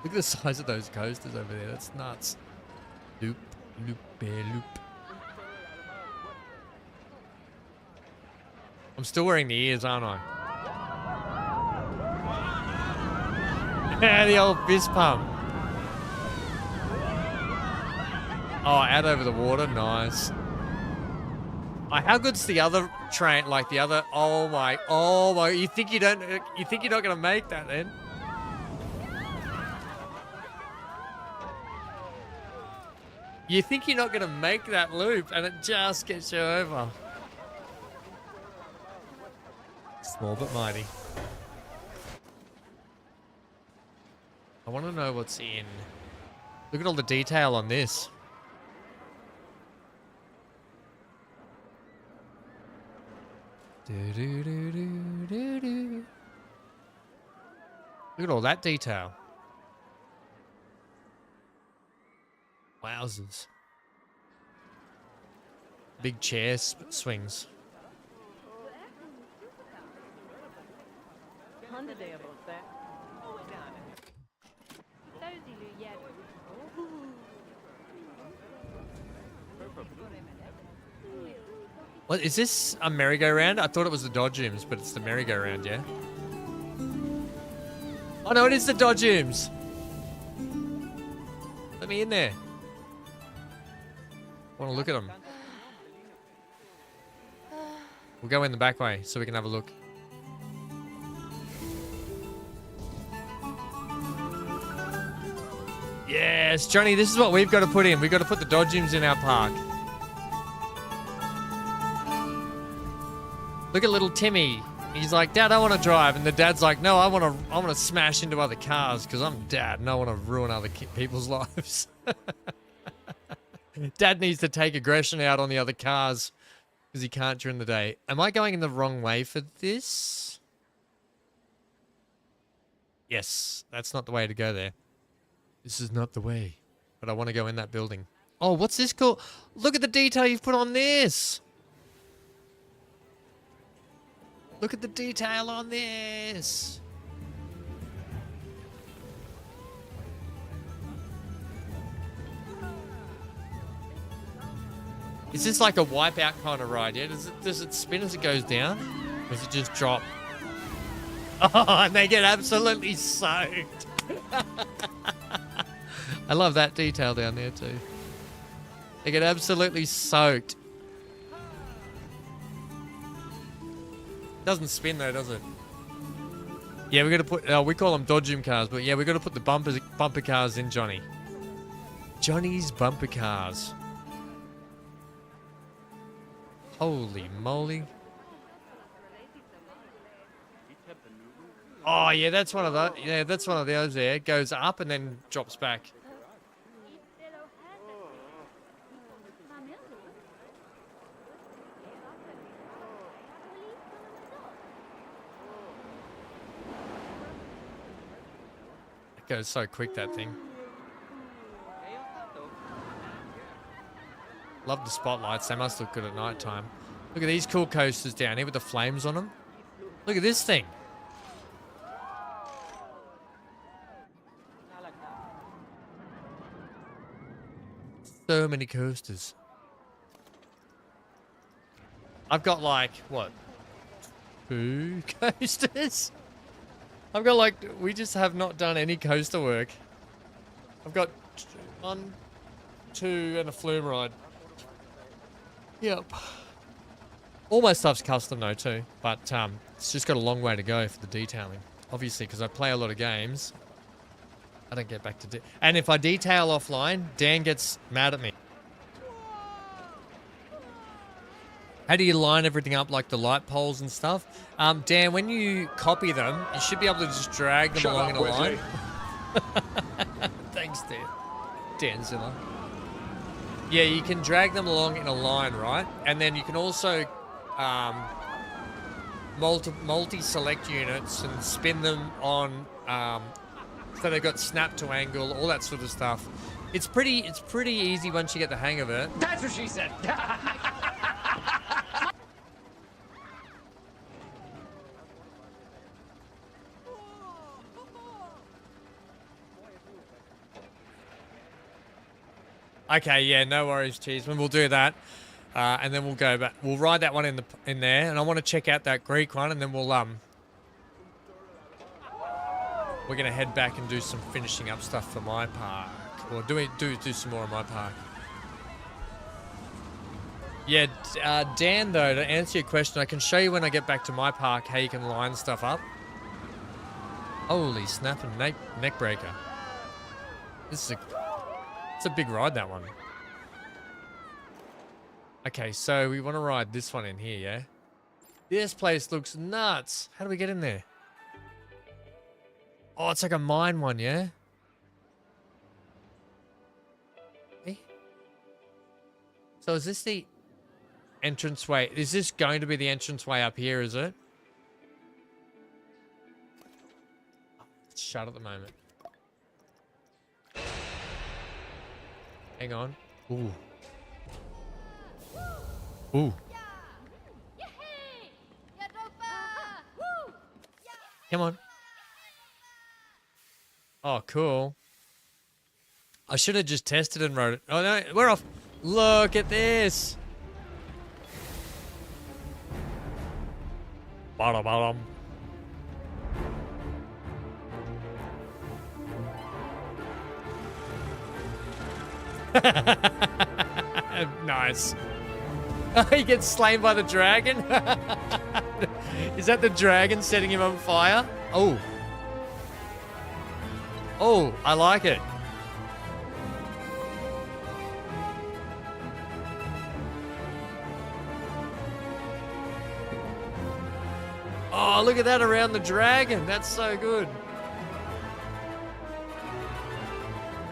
Look at the size of those coasters over there. That's nuts. Loop, loop, bear, loop. I'm still wearing the ears, aren't I? Yeah, the old fist pump. Oh, out over the water. Nice. Oh, how good's the other train? Like the other... Oh my... You think you're not going to make that then? You think you're not going to make that loop and it just gets you over. Small but mighty. I want to know what's in. Look at all the detail on this. Look at all that detail. Wowzers. Big chair swings. What is this? A merry-go-round? I thought it was the Dodgems, but it's the merry-go-round, yeah? Oh no, it is the Dodgems! Let me in there. I want to look at them. We'll go in the back way so we can have a look. Yes, Johnny, this is what we've got to put in. We've got to put the Dodgems in our park. Look at little Timmy. He's like, Dad, I want to drive. And the dad's like, no, I want to smash into other cars because I'm Dad and I want to ruin other people's lives. Dad needs to take aggression out on the other cars because he can't during the day. Am I going in the wrong way for this? Yes, that's not the way to go there. This is not the way. But I want to go in that building. Oh, what's this called? Look at the detail you've put on this. Look at the detail on this. Is this like a wipeout kind of ride? Yeah. Does it spin as it goes down? Or does it just drop? Oh, and they get absolutely soaked. I love that detail down there too. They get absolutely soaked. Doesn't spin though, does it? Yeah, we got to put. We call them Dodgem cars, but yeah, we got to put the bumper cars in, Johnny. Johnny's bumper cars. Holy moly! Oh yeah, that's one of the. Yeah, that's one of those. There, it goes up and then drops back. Goes so quick, that thing. Love the spotlights. They must look good at night time. Look at these cool coasters down here with the flames on them. Look at this thing. So many coasters. I've got like, what? 2 coasters? I've got like, we just have not done any coaster work. I've got 1, 2, and a flume ride. Yep. All my stuff's custom though too, but it's just got a long way to go for the detailing. Obviously, because I play a lot of games, I don't get back to and if I detail offline, Dan gets mad at me. How do you line everything up, like the light poles and stuff? Dan, when you copy them, you should be able to just drag them along in a line. Thanks, Dan. Danzilla. Yeah, you can drag them along in a line, right? And then you can also multi-select units and spin them on, so they've got snap to angle, all that sort of stuff. It's pretty easy once you get the hang of it. That's what she said. Okay, yeah, no worries, Cheeseman. We'll do that, and then we'll go back. We'll ride that one in there, and I want to check out that Greek one, and then we're gonna head back and do some finishing up stuff for my park, or do some more on my park. Yeah, Dan, though, to answer your question, I can show you when I get back to my park how you can line stuff up. Holy snapping neck breaker! It's a big ride, that one. Okay, so we want to ride this one in here, yeah? This place looks nuts. How do we get in there? Oh, it's like a mine one, yeah? Hey? So is this the entranceway? Is this going to be the entranceway up here, is it? It's shut at the moment. Hang on. Ooh. Ooh. Come on. Oh, cool. I should have just tested and wrote it. Oh, no, we're off. Look at this. Bottom, bottom. Nice. He gets slain by the dragon. Is that the dragon setting him on fire? Oh. Oh, I like it. Oh, look at that around the dragon. That's so good.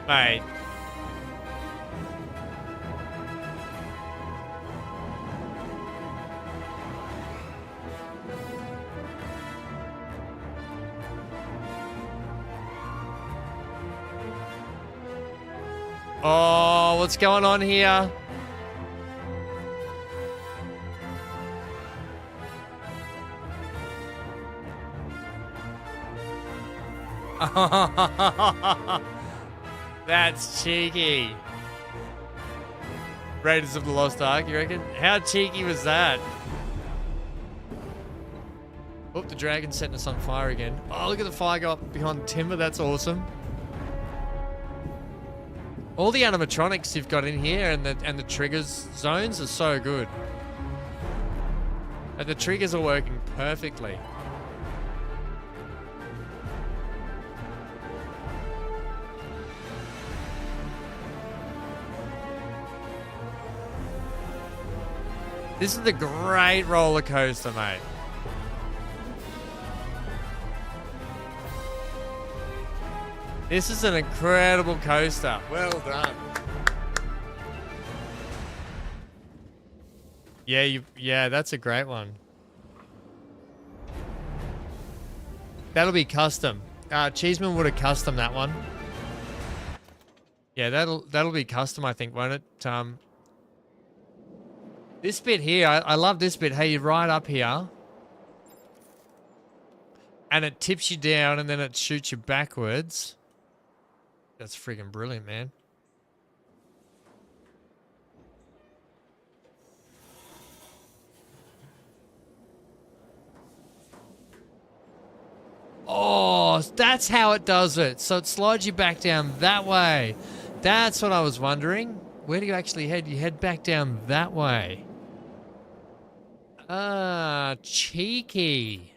Mate. Oh, what's going on here? That's cheeky. Raiders of the Lost Ark, you reckon? How cheeky was that? Oh, the dragon's setting us on fire again. Oh, look at the fire go up behind the timber. That's awesome. All the animatronics you've got in here and the triggers zones are so good. And the triggers are working perfectly. This is a great roller coaster, mate. This is an incredible coaster. Well done. Yeah, that's a great one. That'll be custom. Cheeseman would have custom that one. Yeah, that'll be custom, I think, won't it? This bit here, I love this bit. Hey, you ride up here, and it tips you down, and then it shoots you backwards. That's freaking brilliant, man. Oh, that's how it does it. So it slides you back down that way. That's what I was wondering. Where do you actually head? You head back down that way. Ah, cheeky.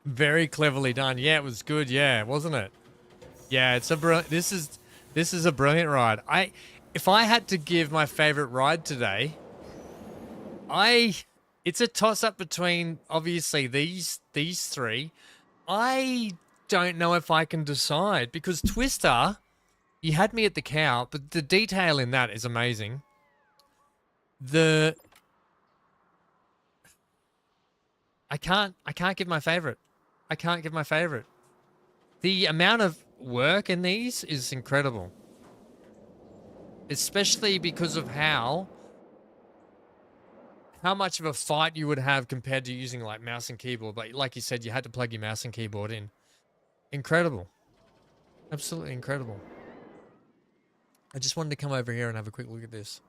Very cleverly done. Yeah, it was good. Yeah, wasn't it? Yeah, it's a this is a brilliant ride. If I had to give my favorite ride today, it's a toss up between obviously these three. I don't know if I can decide because Twister, you had me at the cow, but the detail in that is amazing. I can't give my favorite. I can't give my favorite. The amount of work in these is incredible. Especially because of how much of a fight you would have compared to using like mouse and keyboard. But like you said, you had to plug your mouse and keyboard in. Incredible. Absolutely incredible. I just wanted to come over here and have a quick look at this.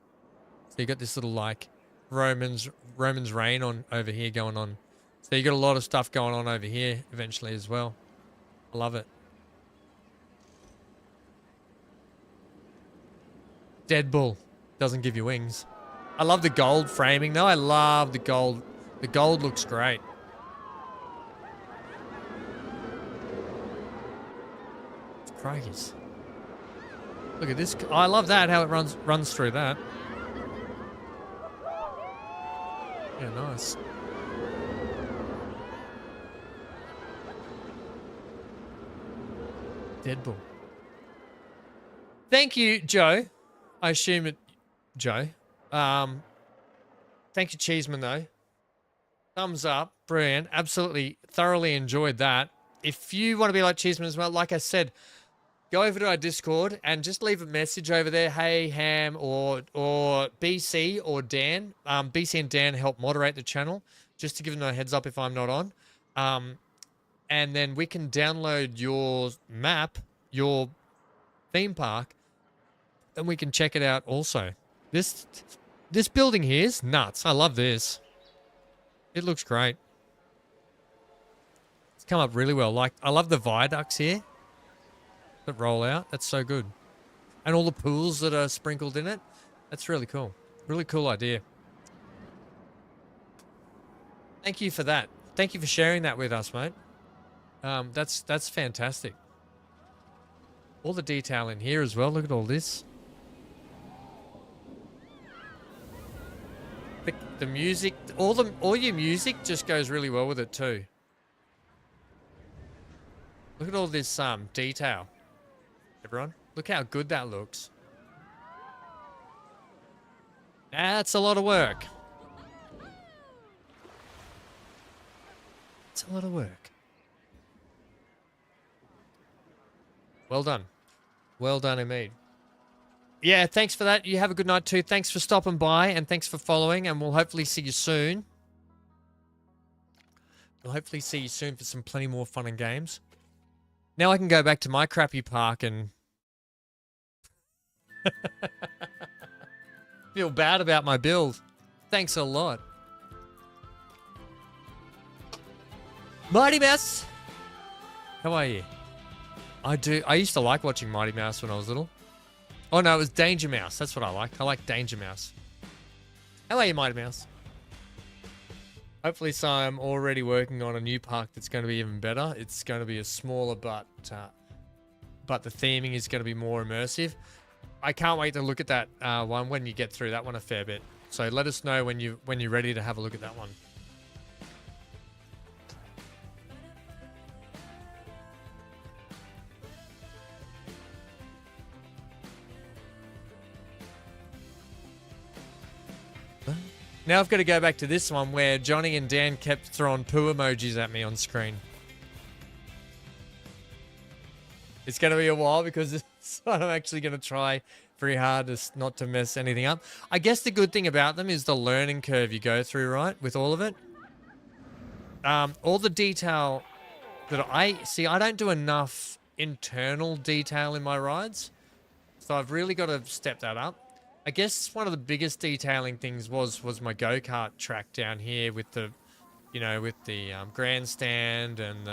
So you got this little like Romans reign on over here going on. So you got a lot of stuff going on over here eventually as well. I love it. Dead bull doesn't give you wings. I love the gold framing though. I love the gold. The gold looks great. Crikey's. Look at this. I love that, how it runs through that. Yeah, nice. Deadpool. Thank you, Joe. I assume it, Joe. Thank you, Cheeseman, though. Thumbs up. Brilliant. Absolutely thoroughly enjoyed that. If you want to be like Cheeseman as well, like I said, go over to our Discord and just leave a message over there. Hey, Ham or BC or Dan. BC and Dan help moderate the channel, just to give them a heads up if I'm not on. And then we can download your map, your theme park, and we can check it out also. This building here is nuts. I love this. It looks great. It's come up really well. Like, I love the viaducts here that roll out. That's so good. And all the pools that are sprinkled in it. That's really cool. Really cool idea. Thank you for that. Thank you for sharing that with us, mate. That's fantastic. All the detail in here as well. Look at all this. The music, all your music just goes really well with it too. Look at all this detail. Everyone, look how good that looks. That's a lot of work. It's a lot of work. Well done. Well done, indeed. Yeah, thanks for that. You have a good night too. Thanks for stopping by and thanks for following, and we'll hopefully see you soon. We'll hopefully see you soon for some plenty more fun and games. Now I can go back to my crappy park and feel bad about my build. Thanks a lot. Mighty Mouse! How are you? I used to like watching Mighty Mouse when I was little. Oh no, it was Danger Mouse. That's what I like. I like Danger Mouse. How are you, Mighty Mouse? Hopefully, so I'm already working on a new park that's going to be even better. It's going to be a smaller, but the theming is going to be more immersive. I can't wait to look at that one when you get through that one a fair bit. So let us know when you're ready to have a look at that one. Now I've got to go back to this one where Johnny and Dan kept throwing poo emojis at me on screen. It's going to be a while because I'm actually going to try very hard not to mess anything up. I guess the good thing about them is the learning curve you go through, right? With all of it. All the detail that I don't do enough internal detail in my rides. So I've really got to step that up. I guess one of the biggest detailing things was my go-kart track down here with the, with the grandstand and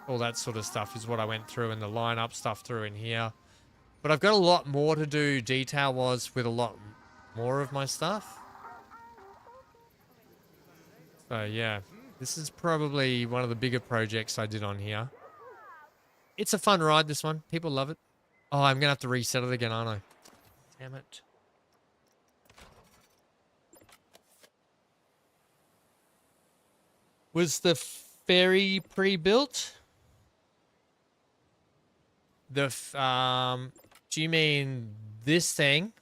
all that sort of stuff is what I went through, and the line-up stuff through in here. But I've got a lot more to do detail-wise with a lot more of my stuff. So yeah, this is probably one of the bigger projects I did on here. It's a fun ride, this one. People love it. Oh, I'm going to have to reset it again, aren't I? Damn it. Was the ferry pre-built? Do you mean this thing?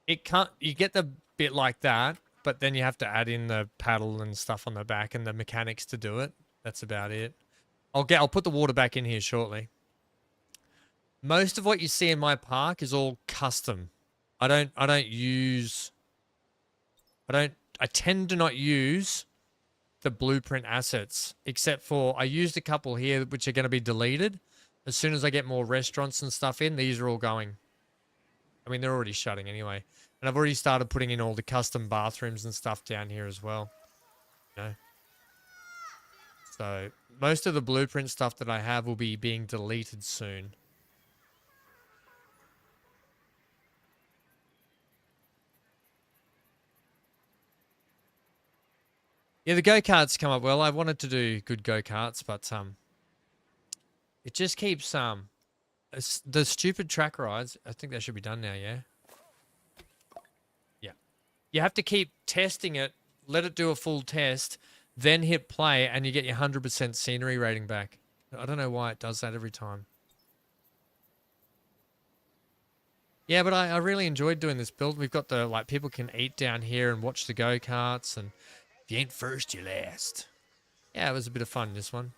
It can't, you get the bit like that, but then you have to add in the paddle and stuff on the back and the mechanics to do it. That's about it. I'll put the water back in here shortly. Most of what you see in my park is all custom. I tend to not use the blueprint assets, except for I used a couple here which are going to be deleted, as soon as I get more restaurants and stuff in, these are all going. I mean, they're already shutting anyway. And I've already started putting in all the custom bathrooms and stuff down here as well. You know? So most of the blueprint stuff that I have will be being deleted soon. Yeah, the go-karts come up well. I wanted to do good go-karts, but it just keeps the stupid track rides. I think that should be done now, yeah. Yeah. You have to keep testing it, let it do a full test, then hit play, and you get your 100% scenery rating back. I don't know why it does that every time. Yeah, but I really enjoyed doing this build. We've got the, like, people can eat down here and watch the go-karts, and if you ain't first, you last. Yeah, it was a bit of fun, this one.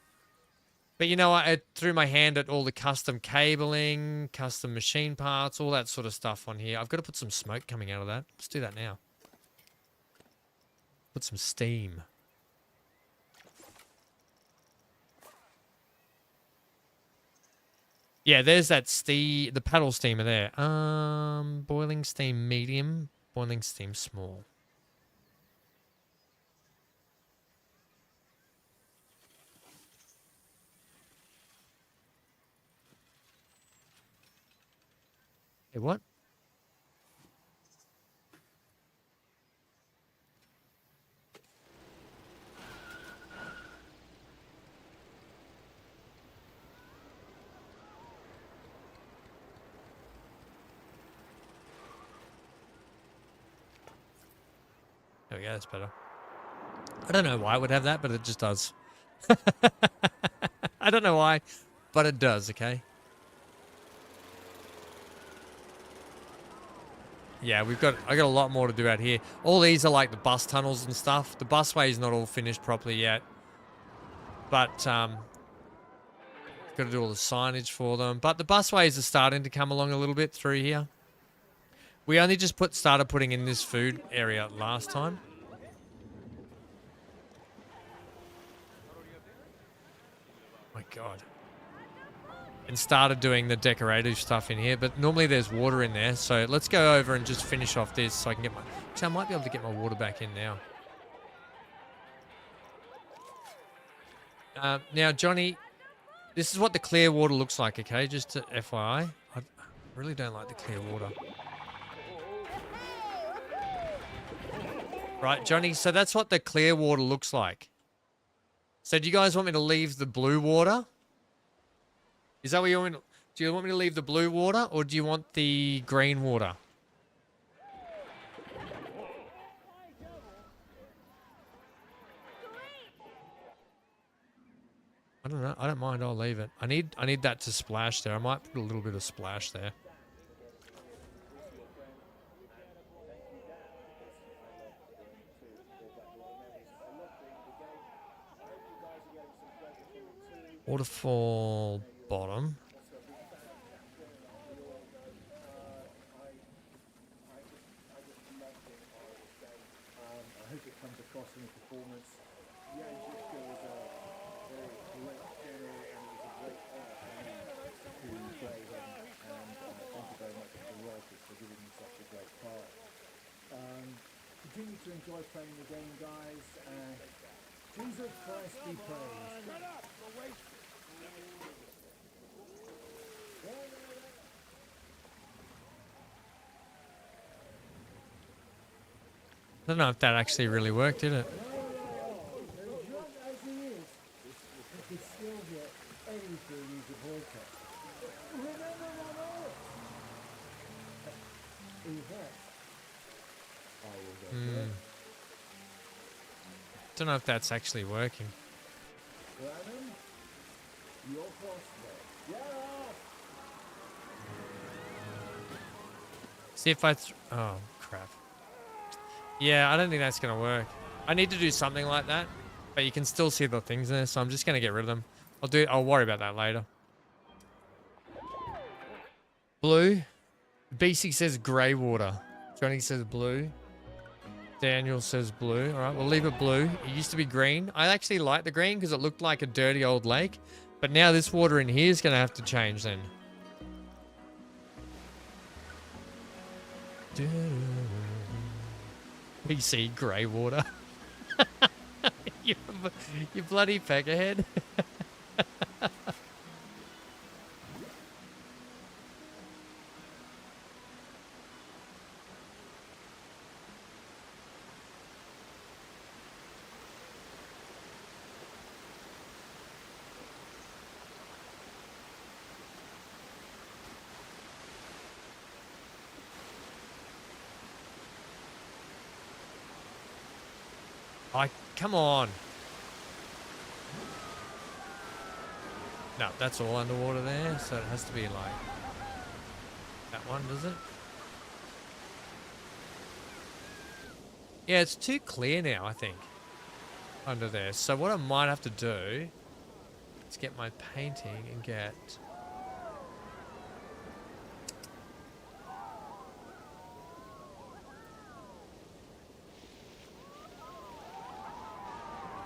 But you know, I threw my hand at all the custom cabling, custom machine parts, all that sort of stuff on here. I've got to put some smoke coming out of that. Let's do that now. Put some steam. Yeah, there's that the paddle steamer there. Boiling steam medium, boiling steam small. Hey, what? There we go, that's better. I don't know why it would have that, but it just does. I don't know why, but it does, okay? Yeah, I got a lot more to do out here. All these are like the bus tunnels and stuff. The busway is not all finished properly yet. But, got to do all the signage for them. But the busways are starting to come along a little bit through here. We only just started putting in this food area last time. My God. And started doing the decorative stuff in here, but normally there's water in there, so let's go over and just finish off this so I can get my... Actually, I might be able to get my water back in now. Now, Johnny, this is what the clear water looks like, okay? Just to FYI. I really don't like the clear water. Right, Johnny, so that's what the clear water looks like. So do you guys want me to leave the blue water? Is that what you want? Do you want me to leave the blue water, or do you want the green water? I don't know. I don't mind. I'll leave it. I need that to splash there. I might put a little bit of splash there. Waterfall bottom. I hope it comes across in the performance. Yeah, it was a very great general, and it was a great honor for me to play him. And thank you very much to the writers for giving me such a great part. Continue to enjoy playing the game, guys. Jesus Christ be praised. Shut up! I don't know if that actually really worked, did it? Don't know if that's actually working. See if I... Oh, crap. Yeah, I don't think that's going to work. I need to do something like that, but you can still see the things there, so I'm just going to get rid of them. I'll worry about that later. Blue. BC says grey water. Johnny says blue. Daniel says blue. All right, we'll leave it blue. It used to be green. I actually like the green because it looked like a dirty old lake, But now this water in here is going to have to change then. BC grey water. you bloody peckerhead. Come on. No, that's all underwater there, so it has to be like that one, does it? Yeah, it's too clear now, I think, under there. So what I might have to do is get my painting and get...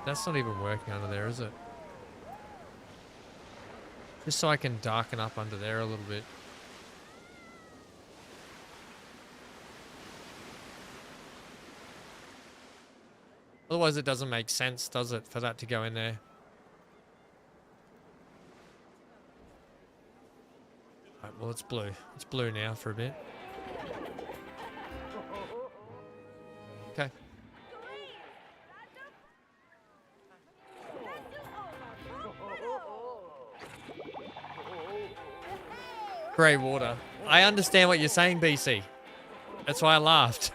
That's not even working under there, is it? Just so I can darken up under there a little bit. Otherwise it doesn't make sense, does it, for that to go in there? Right, well, it's blue. It's blue now for a bit. Okay. Grey water. I understand what you're saying, BC. That's why I laughed.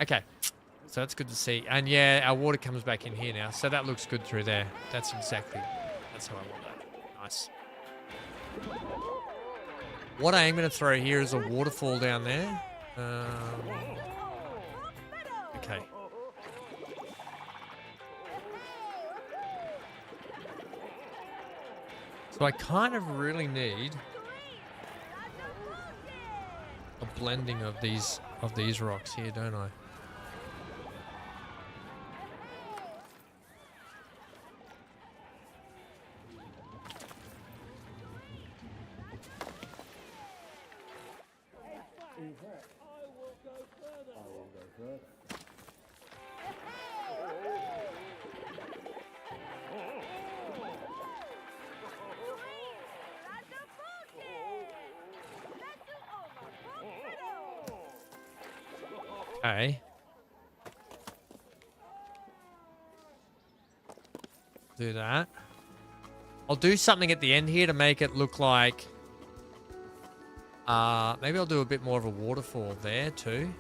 Okay. So that's good to see. And yeah, our water comes back in here now. So that looks good through there. That's exactly... That's how I want that. Nice. What I am going to throw here is a waterfall down there. Okay. So I kind of really need a blending of these rocks here, don't I? Okay. Do that. I'll do something at the end here to make it look like... maybe I'll do a bit more of a waterfall there too.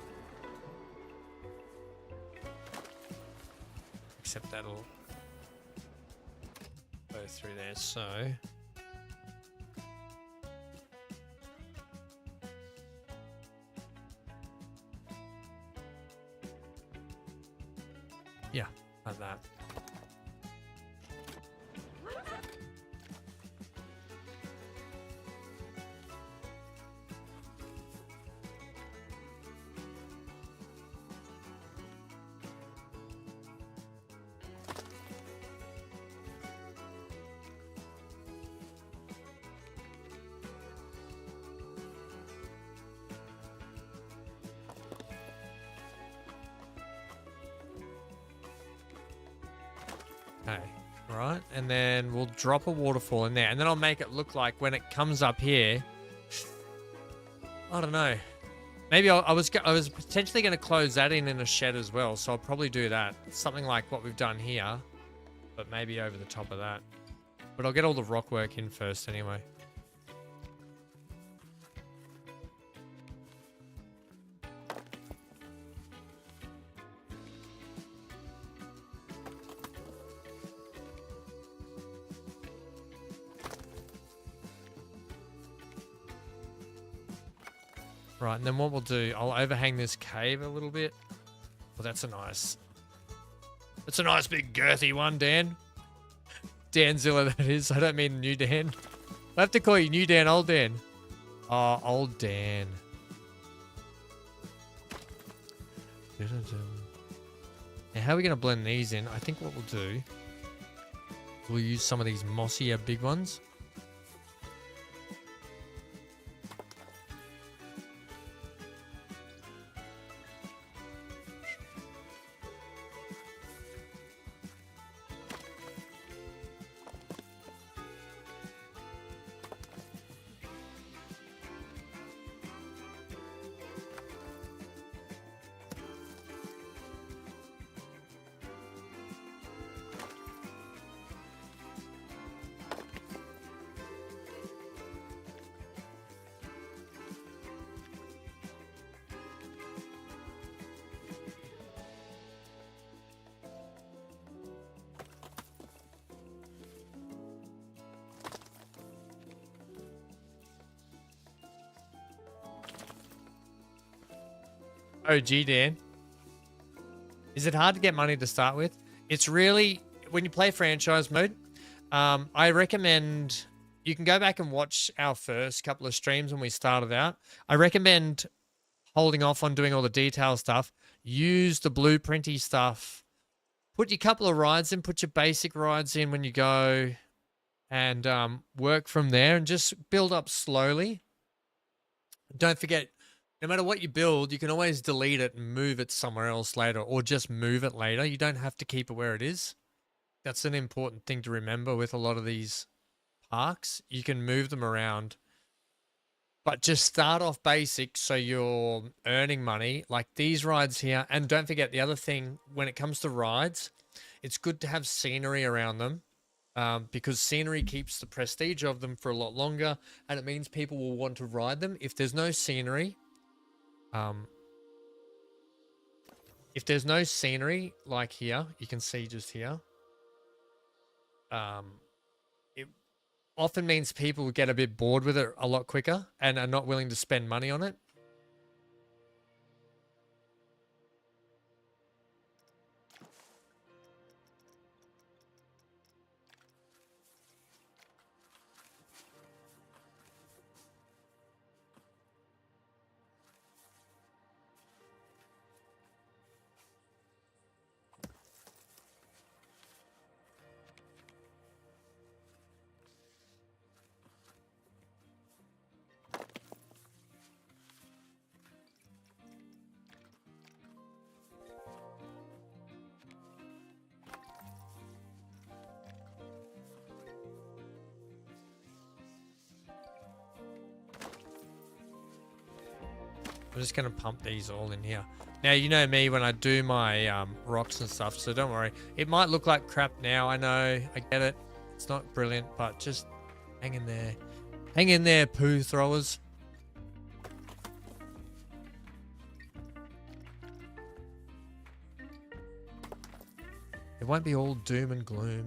Except that'll go through there, so... Yeah, like that. Okay, right, and then we'll drop a waterfall in there, and then I'll make it look like when it comes up here, I don't know, maybe I was potentially going to close that in a shed as well, so I'll probably do that, something like what we've done here, but maybe over the top of that, but I'll get all the rock work in first anyway. Right, and then what we'll do, I'll overhang this cave a little bit. Well, that's a nice big girthy one, Dan. Danzilla, that is. I don't mean new Dan. I have to call you new Dan, old Dan. Oh, old Dan. Now, how are we going to blend these in? I think what we'll do, we'll use some of these mossier big ones. Oh, gee, Dan. Is it hard to get money to start with? It's really, when you play franchise mode, I recommend you can go back and watch our first couple of streams when we started out. I recommend holding off on doing all the detail stuff. Use the blueprinty stuff. Put your couple of rides in, put your basic rides in when you go, and work from there and just build up slowly. Don't forget, no matter what you build, you can always delete it and move it somewhere else later, or just move it later. You don't have to keep it where it is. That's an important thing to remember with a lot of these parks. You can move them around, but just start off basic so you're earning money like these rides here. And don't forget the other thing, when it comes to rides, it's good to have scenery around them. Because scenery keeps the prestige of them for a lot longer, and it means people will want to ride them. If there's no scenery, like here, you can see just here, it often means people will get a bit bored with it a lot quicker and are not willing to spend money on it. I'm just going to pump these all in here. Now, you know me when I do my rocks and stuff, so don't worry. It might look like crap now, I know. I get it. It's not brilliant, but just hang in there. Hang in there, poo throwers. It won't be all doom and gloom.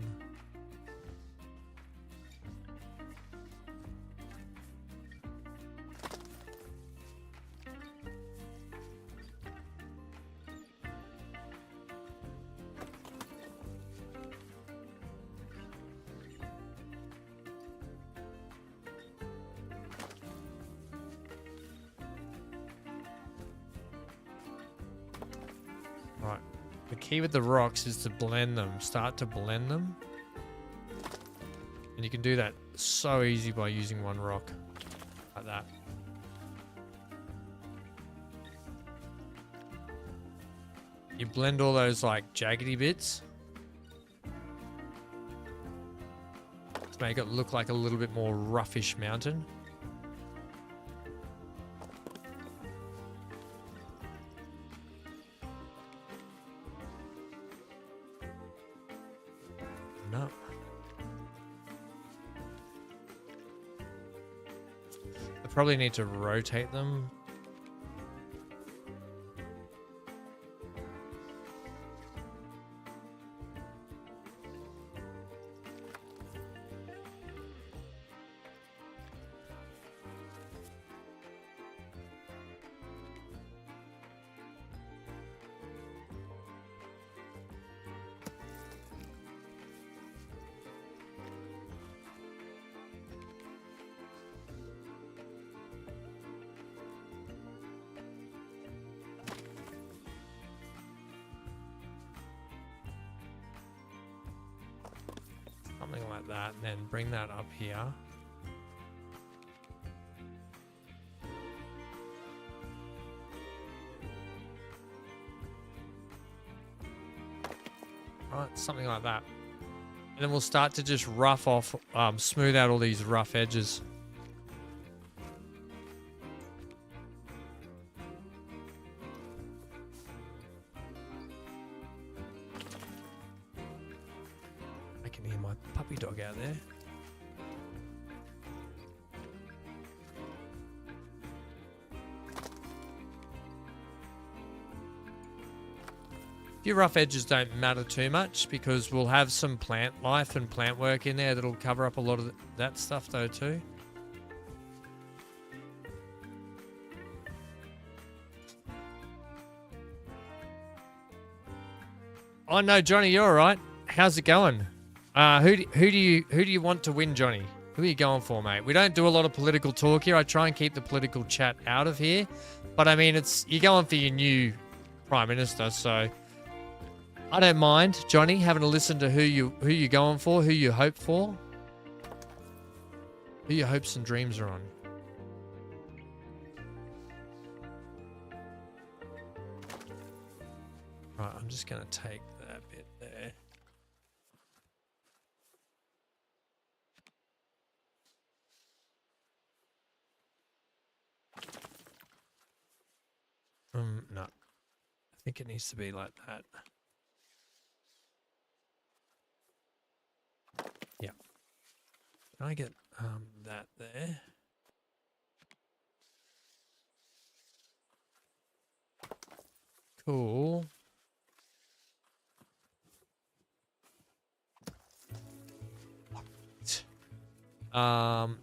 Right. The key with the rocks is to blend them. Start to blend them. And you can do that so easy by using one rock. Like that. You blend all those like jaggedy bits to make it look like a little bit more roughish mountain. No. I probably need to rotate them. like that, and then bring that up here. Right, something like that. And then we'll start to just rough off, smooth out all these rough edges. I can hear my puppy dog out there. Your rough edges don't matter too much because we'll have some plant life and plant work in there that'll cover up a lot of that stuff though too. Oh no, Johnny, you're all right. How's it going? Who do you want to win, Johnny? Who are you going for, mate? We don't do a lot of political talk here. I try and keep the political chat out of here, but I mean, you're going for your new prime minister, so. I don't mind, Johnny, having a listen to who you're going for, who you hope for, who your hopes and dreams are on. Right, I'm just going to take that bit there. No, I think it needs to be like that. Yeah. Can I get that there? Cool. Um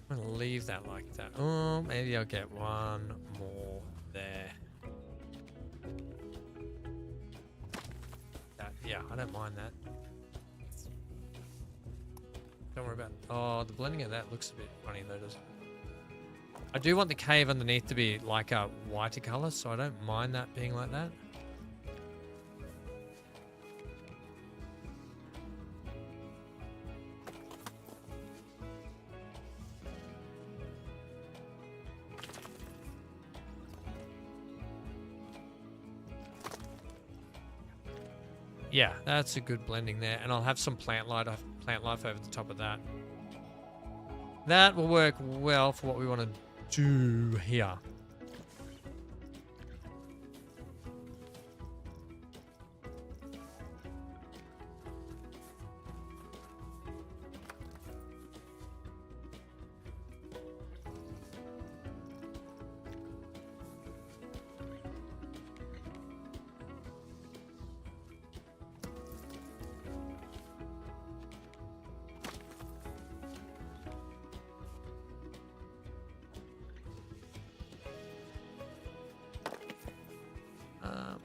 I'm gonna leave that like that. Oh, maybe I'll get one more there. Yeah, I don't mind that. Don't worry about. Oh, the blending of that looks a bit funny though, doesn't it? I do want the cave underneath to be like a whiter color, so I don't mind that being like that. Yeah, that's a good blending there, and I'll have some plant life over the top of that. That will work well for what we want to do here.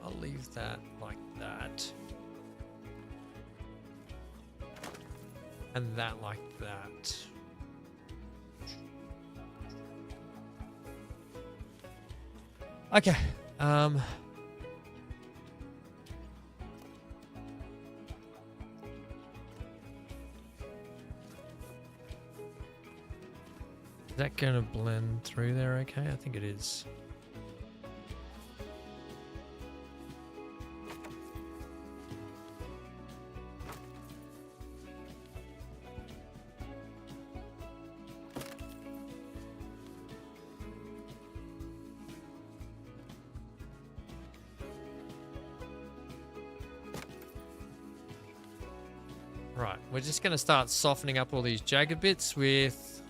I'll leave that like that. And that like that. Okay. Is that going to blend through there okay? I think it is. Right, we're just going to start softening up all these jagged bits with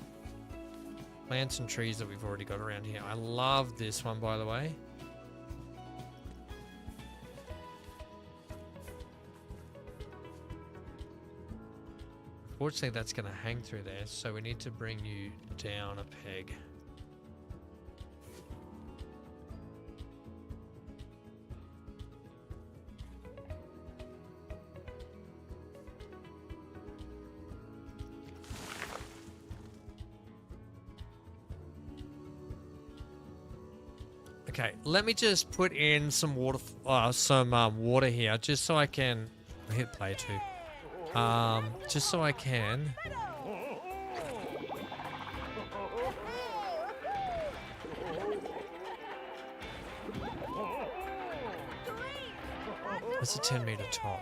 plants and trees that we've already got around here. I love this one, by the way. Unfortunately, that's going to hang through there, so we need to bring you down a peg. Okay, let me just put in some water, water here, just so I can I hit play too. Just so I can. That's a 10-meter top.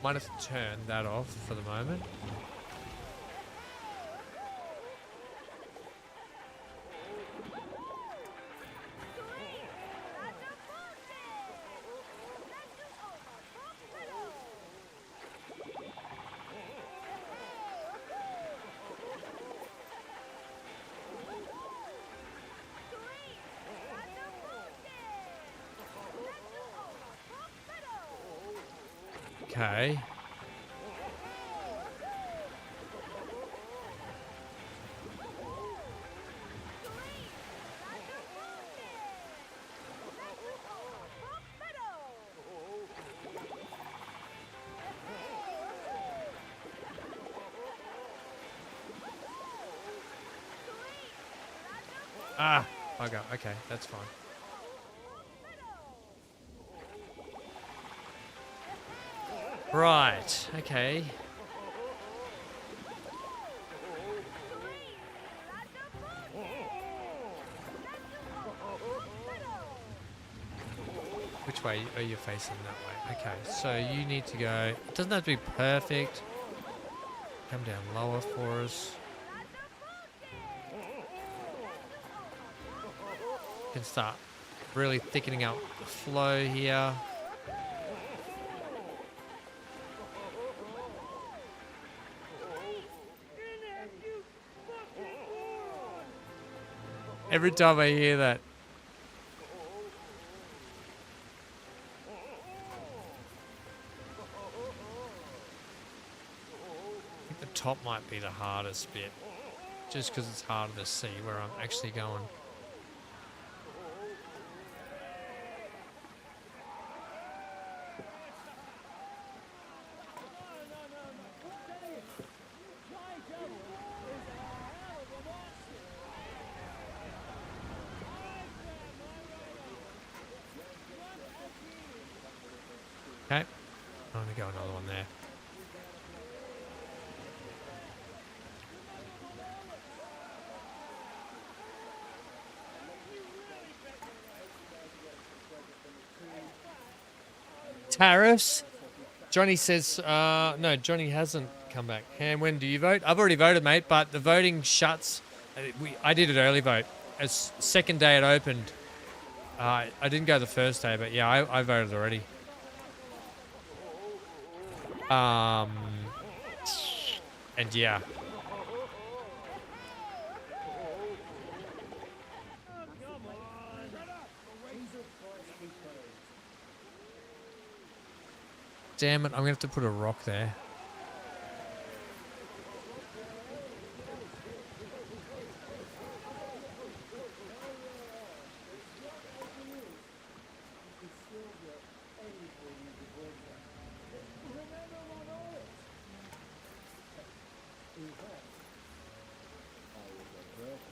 Might have to turn that off for the moment. Okay. Ah, bugger. Okay, that's fine. Right, okay. Which way are you facing that way? Okay, so you need to go. It doesn't have to be perfect. Come down lower for us. You can start really thickening up the flow here. Every time I hear that. I think the top might be the hardest bit. Just because it's harder to see where I'm actually going. Okay, I'm going to go another one there. Tariffs? Johnny says, no, Johnny hasn't come back. And when do you vote? I've already voted, mate, but the voting shuts. I did it early vote. As second day it opened. I didn't go the first day, but yeah, I voted already. And yeah. Damn it, I'm gonna have to put a rock there.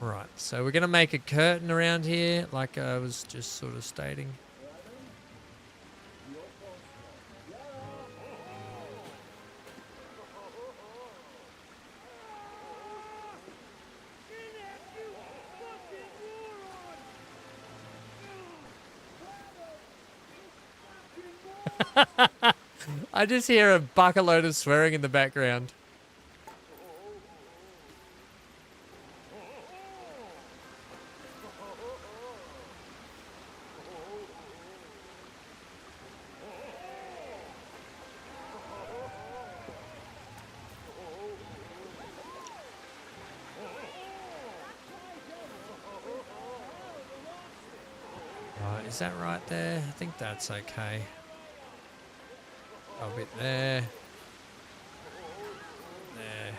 Right, so we're going to make a curtain around here, like I was just sort of stating. I just hear a bucket load of swearing in the background. Right, is that right there? I think that's okay. A bit there. There.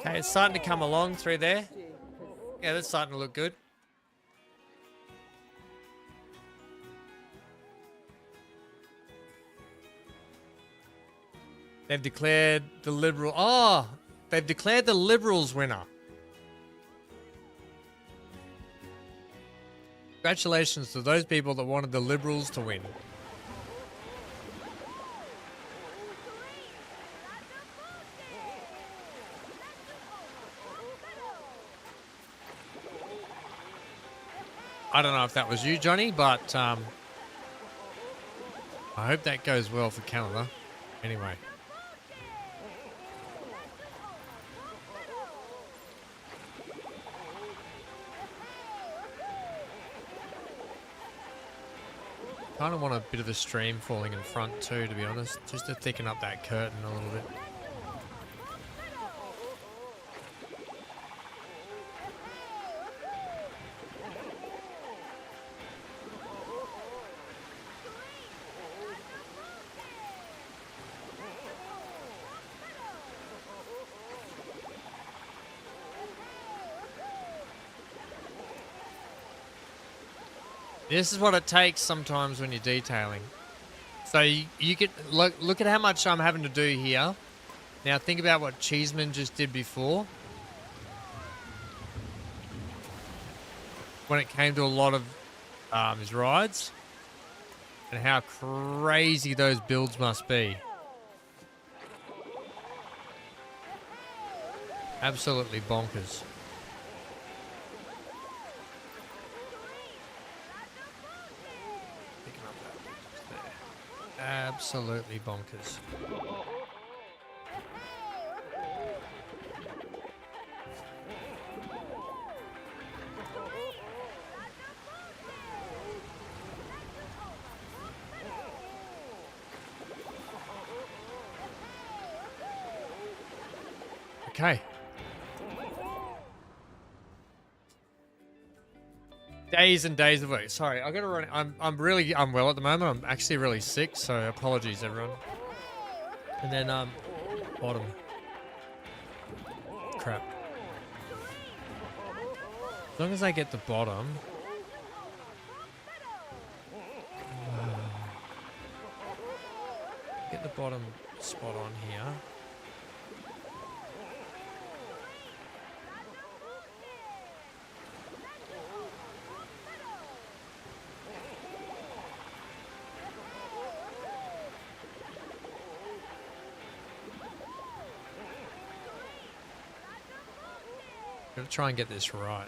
Okay, it's starting to come along through there. Yeah, that's starting to look good. They've declared the Liberal... Oh! They've declared the Liberals winner. Congratulations to those people that wanted the Liberals to win. I don't know if that was you, Johnny, but I hope that goes well for Canada. Anyway. Kind of want a bit of a stream falling in front too, to be honest, just to thicken up that curtain a little bit. This is what it takes sometimes when you're detailing. So you get look at how much I'm having to do here. Now think about what Cheeseman just did before. When it came to a lot of his rides. And how crazy those builds must be. Absolutely bonkers. Absolutely bonkers. Okay. Days and days of work. Sorry, I gotta run. I'm really unwell at the moment. I'm actually really sick, so apologies everyone. And then bottom. Crap. As long as I get the bottom. Get the bottom spot on here. Gotta try and get this right.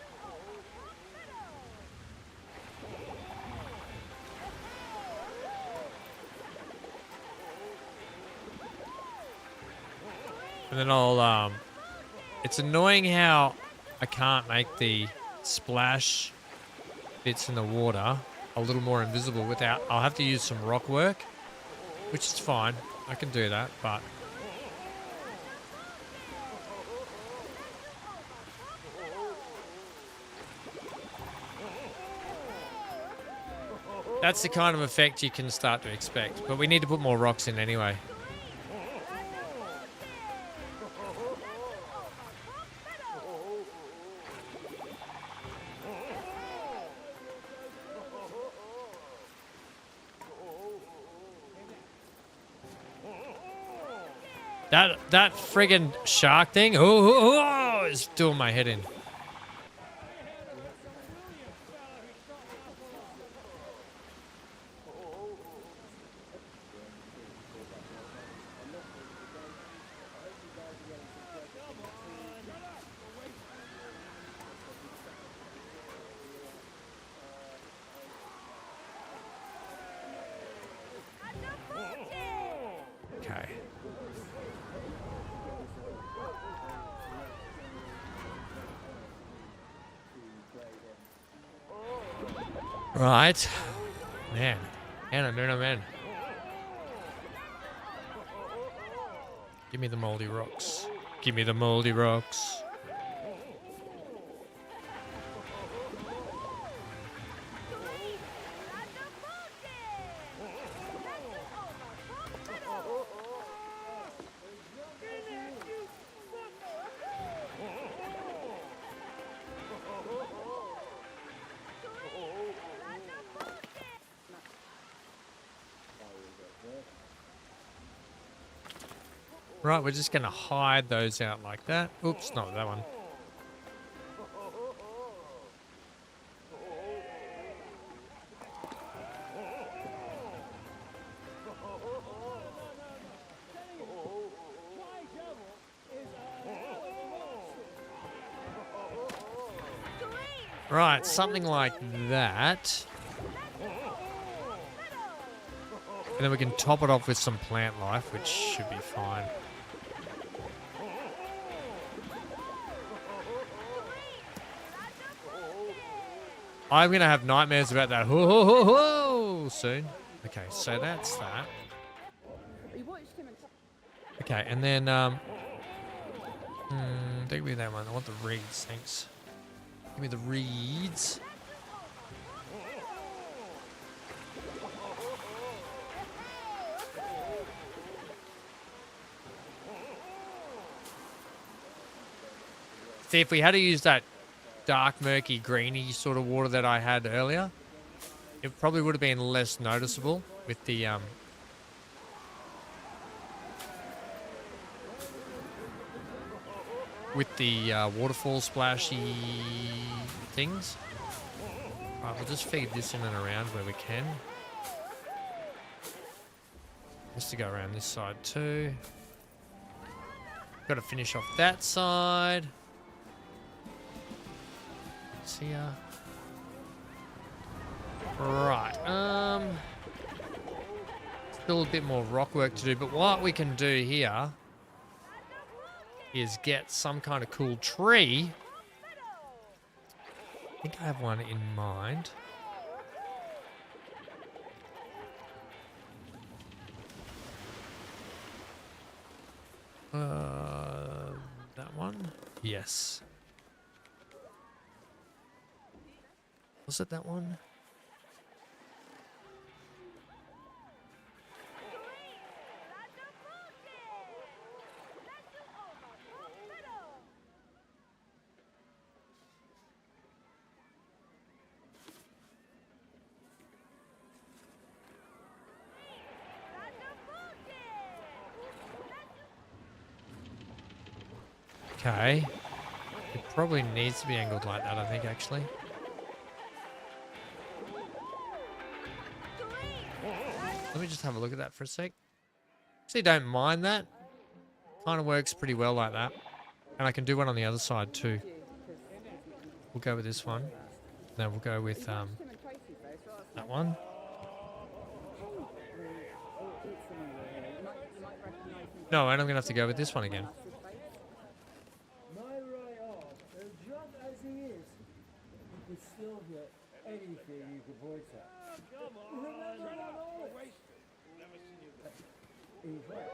And then I'll, it's annoying how I can't make the splash bits in the water a little more invisible without, I'll have to use some rock work, which is fine. I can do that, but That's the kind of effect you can start to expect. But we need to put more rocks in anyway. That friggin' shark thing, is doing my head in. Okay. Right. Man. Man. Give me the moldy rocks. Give me the moldy rocks. Right, we're just going to hide those out like that. Oops, not that one. Right, something like that. And then we can top it off with some plant life, which should be fine. I'm going to have nightmares about that soon. Okay, so that's that. Okay, and then, give me that one. I want the reeds, thanks. Give me the reeds. See, if we had to use that dark, murky, greeny sort of water that I had earlier, it probably would have been less noticeable with the waterfall splashy things. Right, we'll just feed this in and around where we can. Just to go around this side too. Got to finish off that side. See ya. Right. Still a bit more rock work to do, but what we can do here is get some kind of cool tree. I think I have one in mind. That one? Yes. Was it that one? Okay. It probably needs to be angled like that, I think, actually. Let me just have a look at that for a sec. Actually, don't mind that. Kind of works pretty well like that. And I can do one on the other side too. We'll go with this one. Then we'll go with that one. No, and I'm going to have to go with this one again. My right arm, drunk as he is, you could still get anything you could point at. Remember that always? He's right.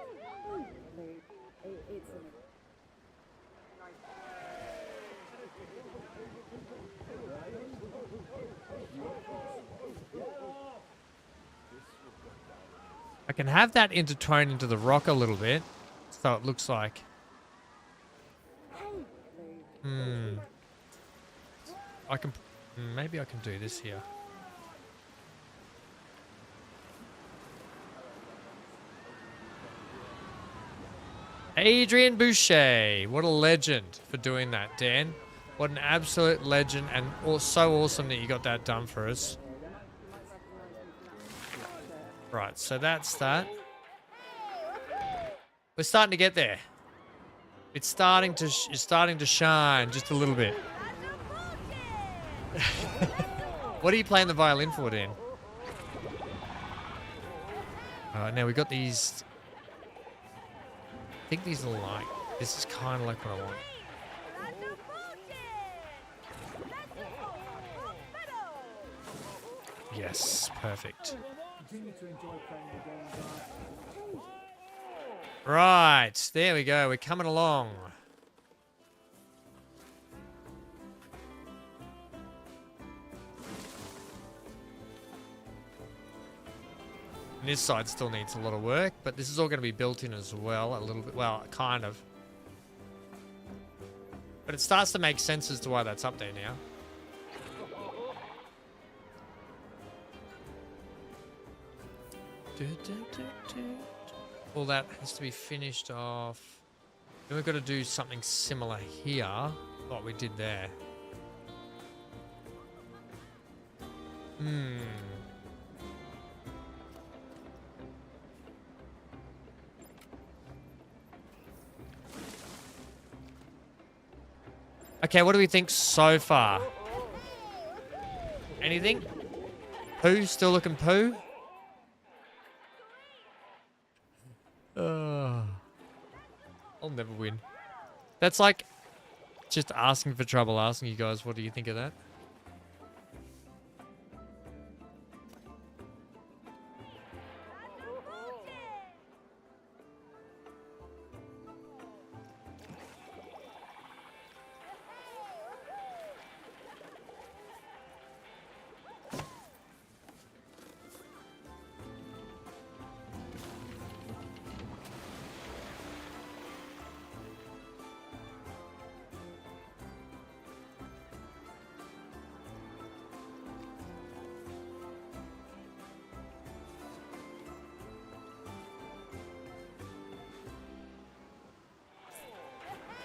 I can have that intertwined into the rock a little bit, so it looks like. I can. Maybe I can do this here. Adrian Boucher, what a legend for doing that, Dan. What an absolute legend, and so awesome that you got that done for us. Right, so that's that. We're starting to get there. It's starting to shine just a little bit. What are you playing the violin for, Dan? Now we got these. I think these are like. This is kind of like what I want. Yes, perfect. Continue to enjoy playing the game, guys. Right, there we go. We're coming along. And this side still needs a lot of work, but this is all going to be built in as well, a little bit. Well, kind of. But it starts to make sense as to why that's up there now. All that has to be finished off. Then we've got to do something similar here, what we did there. Okay, what do we think so far? Anything? Poo? Still looking poo? I'll never win. That's like just asking for trouble, asking you guys, what do you think of that?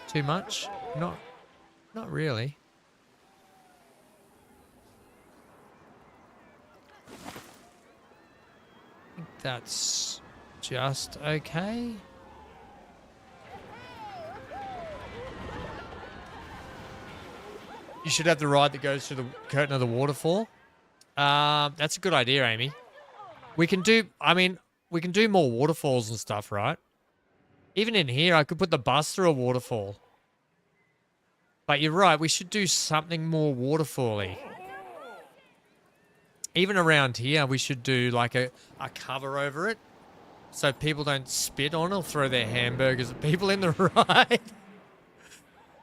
Too much? Not really. I think that's just okay. You should have the ride that goes through the curtain of the waterfall. That's a good idea, Amy. We can do more waterfalls and stuff, right? Even in here, I could put the bus through a waterfall. But you're right, we should do something more waterfall-y. Even around here, we should do like a cover over it. So people don't spit on or throw their hamburgers at people in the ride.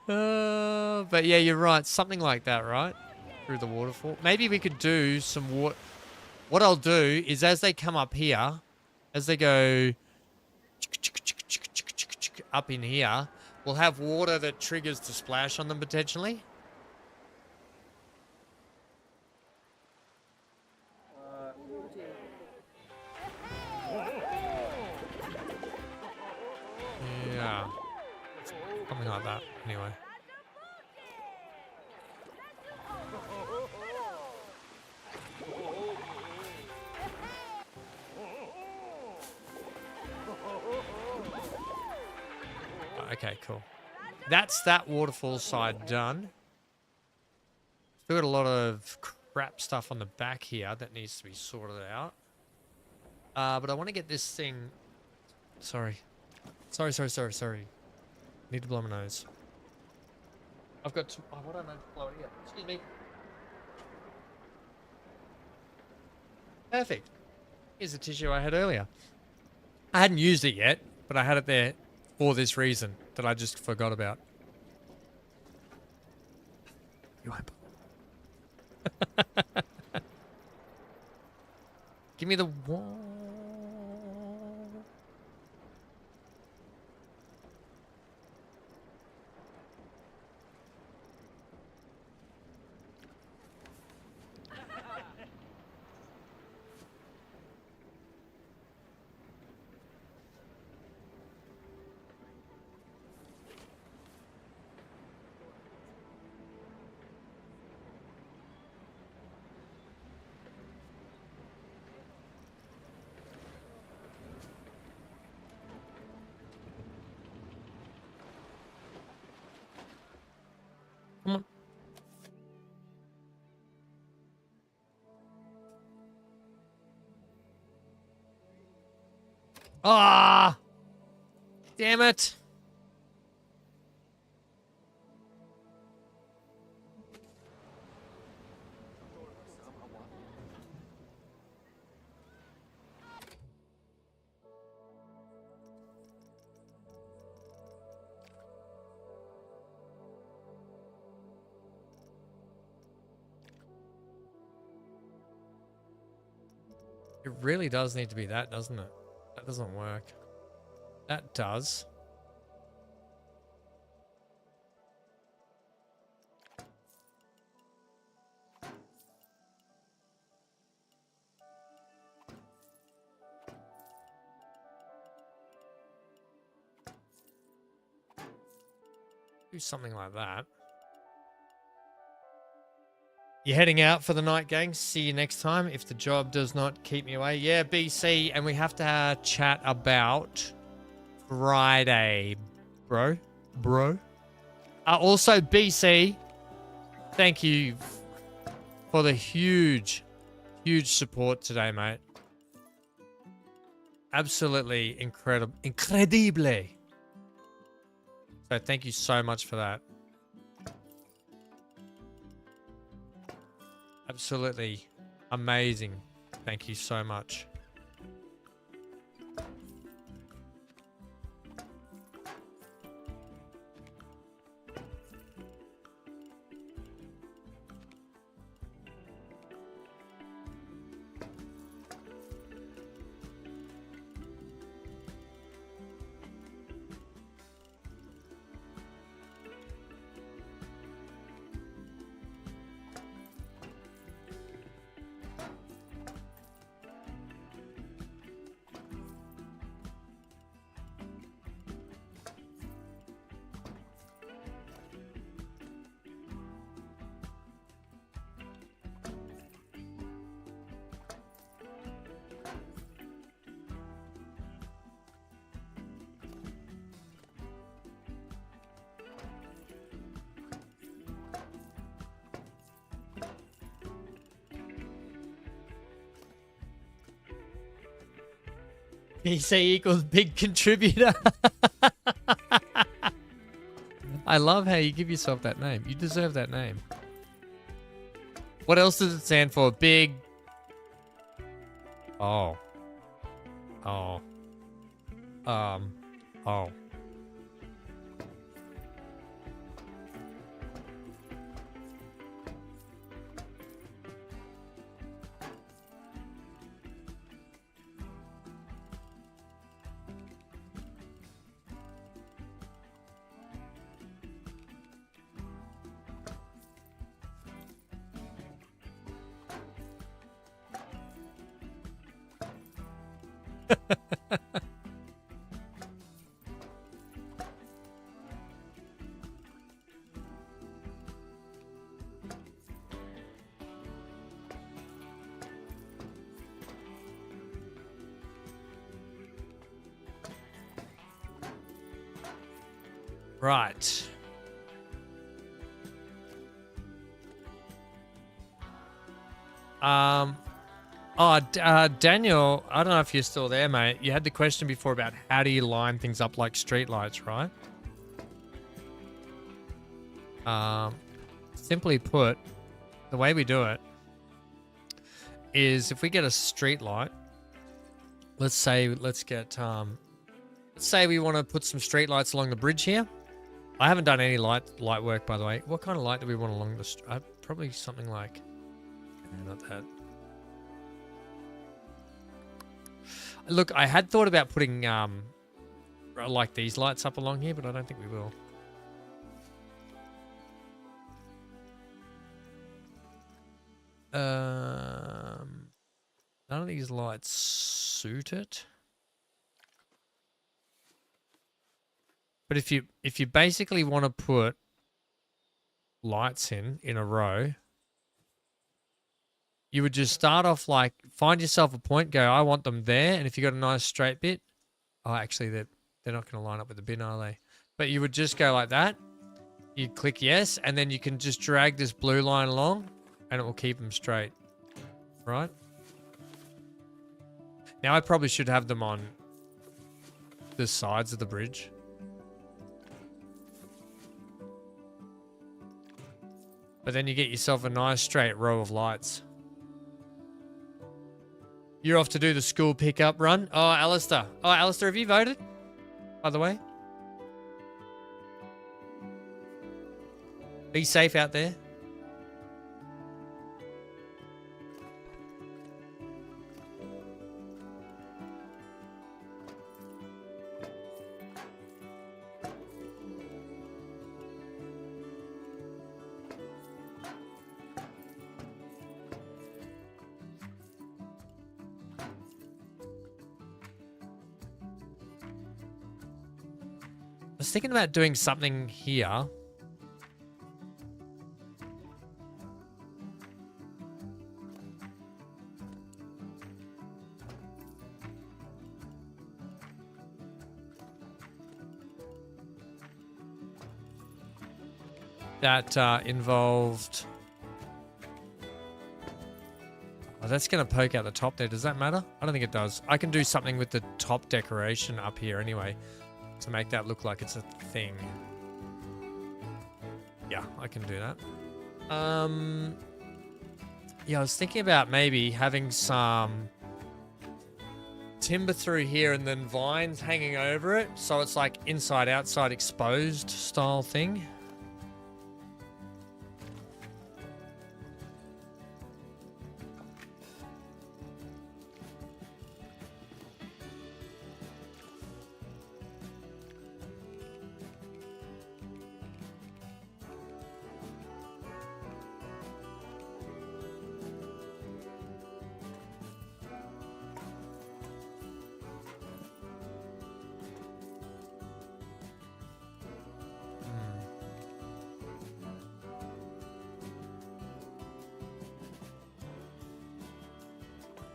But yeah, you're right. Something like that, right? Through the waterfall. Maybe we could do some water. What I'll do is as they come up here, as they go up in here, we'll have water that triggers to splash on them potentially. Yeah. Something like that, anyway. Okay, cool. That's that waterfall side done. Still got a lot of crap stuff on the back here that needs to be sorted out. But I want to get this thing... Sorry. Sorry. Need to blow my nose. I've got to... Oh, what don't I blow it here? Excuse me. Perfect. Here's the tissue I had earlier. I hadn't used it yet, but I had it there for this reason that I just forgot about. You wipe. Give me the wand. Ah! Damn it. It really does need to be that, doesn't it? That doesn't work. That does. Do something like that. You're heading out for the night, gang. See you next time if the job does not keep me away. Yeah, BC, and we have to chat about Friday, bro. Also, BC, thank you for the huge support today, mate. Absolutely incredible. So thank you so much for that. Absolutely amazing. Thank you so much. PC equals big contributor. I love how you give yourself that name. You deserve that name. What else does it stand for? Big. Oh. Oh. Oh. Right. Daniel, I don't know if you're still there, mate. You had the question before about how do you line things up like streetlights, right? Simply put, the way we do it is if we get a streetlight, let's say we want to put some streetlights along the bridge here. I haven't done any light work, by the way. What kind of light do we want along the probably something like, not that. Look, I had thought about putting like these lights up along here, but I don't think we will. None of these lights suit it. But if you basically want to put lights in a row, you would just start off like, find yourself a point, go, I want them there. And if you got a nice straight bit, oh, actually, they're not going to line up with the bin, are they? But you would just go like that. You click yes, and then you can just drag this blue line along, and it will keep them straight, right? Now, I probably should have them on the sides of the bridge. But then you get yourself a nice straight row of lights. You're off to do the school pickup run. Oh, Alistair. Oh, Alistair, have you voted? By the way. Be safe out there. I was thinking about doing something here. That involved... Oh, that's going to poke out the top there. Does that matter? I don't think it does. I can do something with the top decoration up here anyway to make that look like it's a thing. Yeah, I can do that. Yeah, I was thinking about maybe having some timber through here and then vines hanging over it. So it's like inside, outside, exposed style thing.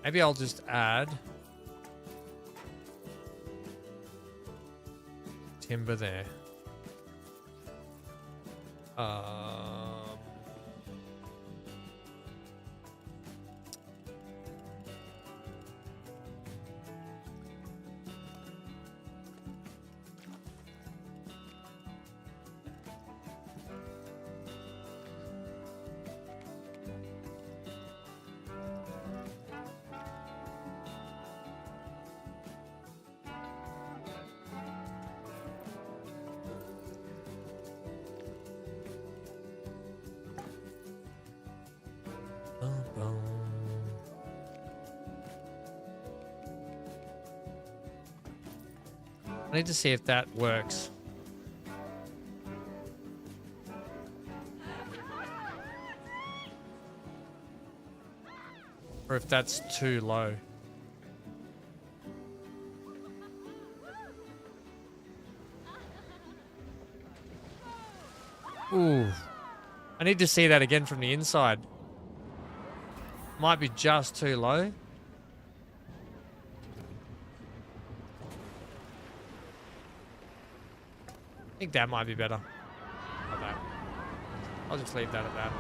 Maybe I'll just add timber there. I need to see if that works. Or if that's too low. Ooh. I need to see that again from the inside. Might be just too low. I think that might be better. Like that. I'll just leave that at that.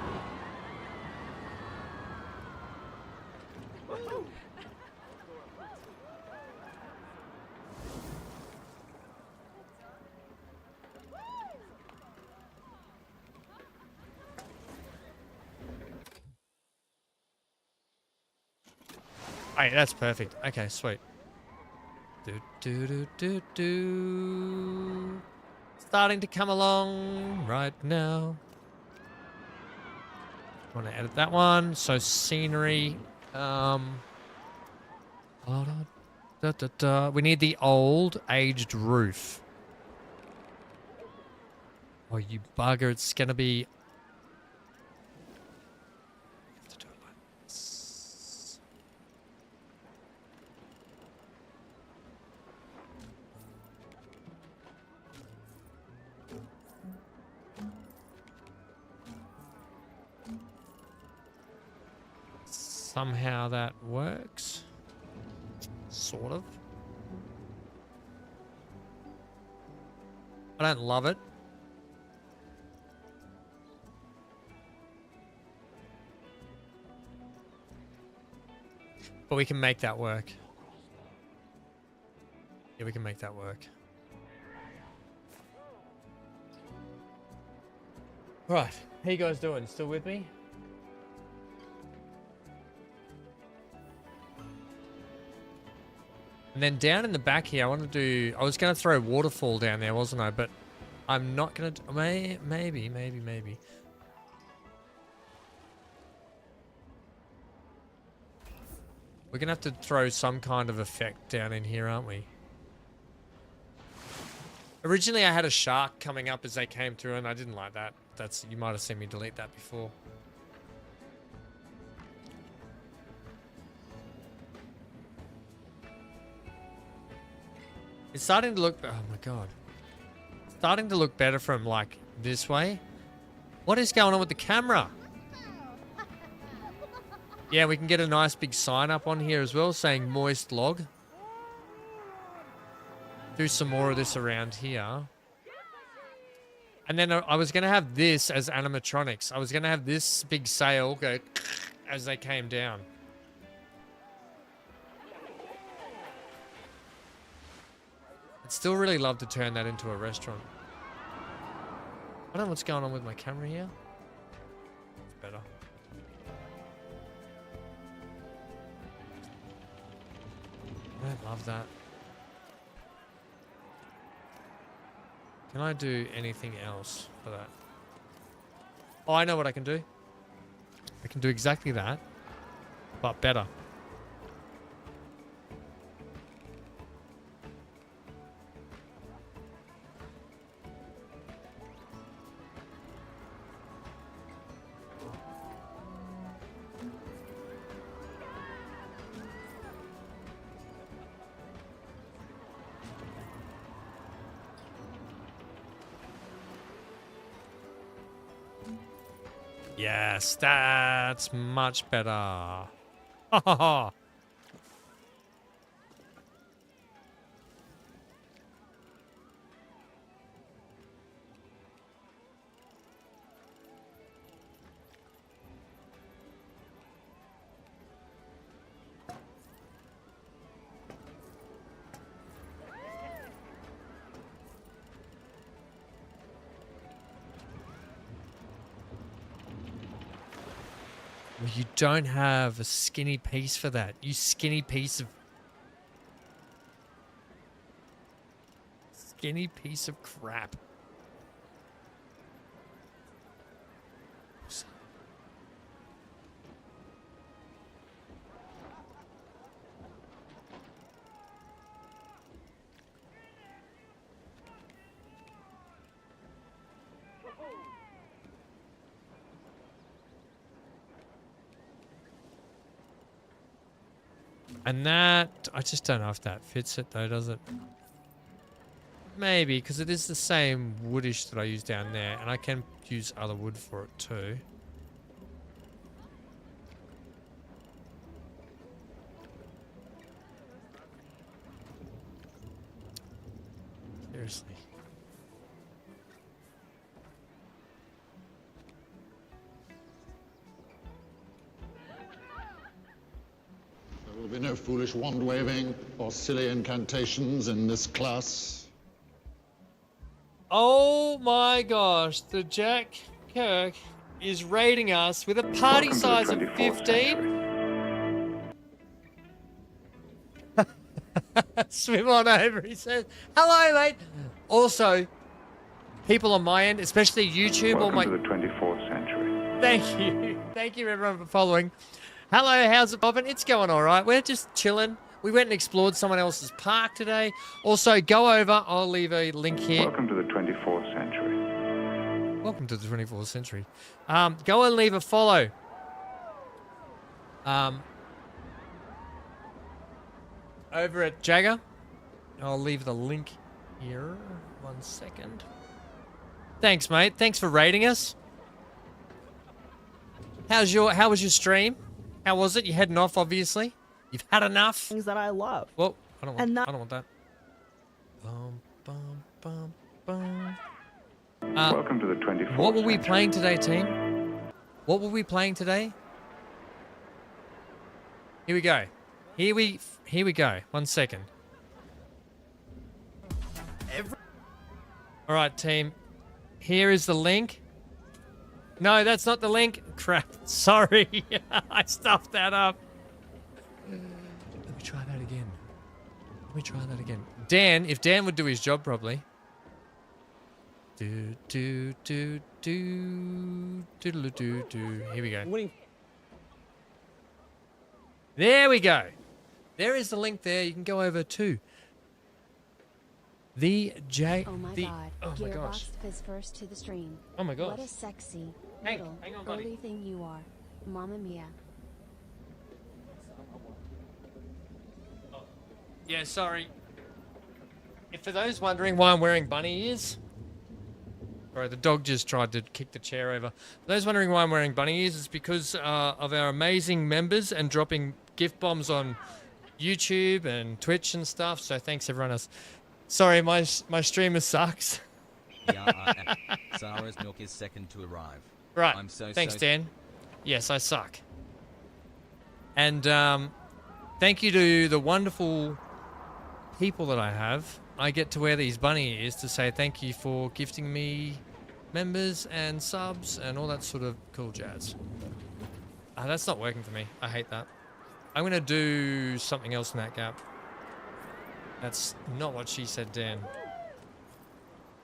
Hey, that's perfect. Okay, sweet. Do. Starting to come along right now. Want to edit that one. So scenery. We need the old aged roof. Oh, you bugger! It's gonna be. Have to do it like this. Somehow that works. Sort of. I don't love it. But we can make that work. Yeah, we can make that work. Right, how you guys doing? Still with me? And then down in the back here, I was going to throw waterfall down there, wasn't I? But I'm not going to, maybe. We're going to have to throw some kind of effect down in here, aren't we? Originally, I had a shark coming up as they came through, and I didn't like that. You might have seen me delete that before. It's starting to look... Oh my god. Starting to look better from, like, this way. What is going on with the camera? Yeah, we can get a nice big sign up on here as well saying moist log. Do some more of this around here. And then I was going to have this as animatronics. I was going to have this big sail go as they came down. I'd still really love to turn that into a restaurant. I don't know what's going on with my camera here. It's better. I love that. Can I do anything else for that? Oh, I know what I can do. I can do exactly that, but better. Yes, that's much better. Ha ha ha. Well, you don't have a skinny piece for that. You skinny piece of... Skinny piece of crap. And that, I just don't know if that fits it though, does it? Maybe, because it is the same woodish that I use down there, and I can use other wood for it too. Seriously. There will be no foolish wand-waving or silly incantations in this class. Oh my gosh, the Jack Kirk is rating us with a party size of 15. Swim on over, he says. Hello, mate. Also, people on my end, especially YouTube, Welcome or my... to the 24th century. Thank you. Thank you, everyone, for following. Hello, how's it popping? It's going all right. We're just chilling. We went and explored someone else's park today. Also, go over. I'll leave a link here. Welcome to the 24th century. Welcome to the 24th century. Go and leave a follow. Over at Jagger. I'll leave the link here. 1 second. Thanks, mate. Thanks for rating us. How was your stream? How was it? You heading off, obviously. You've had enough. Things that I love. Well, I don't want that. Bum, bum, bum, bum. Welcome to the 24th What were we century. playing today, team? What were we playing today? Here we go. Here we go. 1 second. All right, team. Here is the link. No, that's not the link. Crap. Sorry. I stuffed that up. Let me try that again. Let me try that again. Dan, if Dan would do his job properly. Do, do, do, do, doodle, do, do. Here we go. There we go. There is the link there. You can go over to the J. Oh my god. Oh my gosh. Gearbox is first to the stream. Oh my gosh. What a sexy, Hang little, on, buddy. girly thing you are. Mamma mia. Yeah, sorry. If for those wondering why I'm wearing bunny ears. Sorry, the dog just tried to kick the chair over. For those wondering why I'm wearing bunny ears, it's because of our amazing members and dropping gift bombs on YouTube and Twitch and stuff. So thanks everyone else. Sorry, my streamer sucks. Sarah's milk is second to arrive. Right. I'm Thanks, Dan. Yes, I suck. And thank you to the wonderful people that I have. I get to wear these bunny ears to say thank you for gifting me members and subs and all that sort of cool jazz. That's not working for me. I hate that. I'm going to do something else in that gap. That's not what she said, Dan.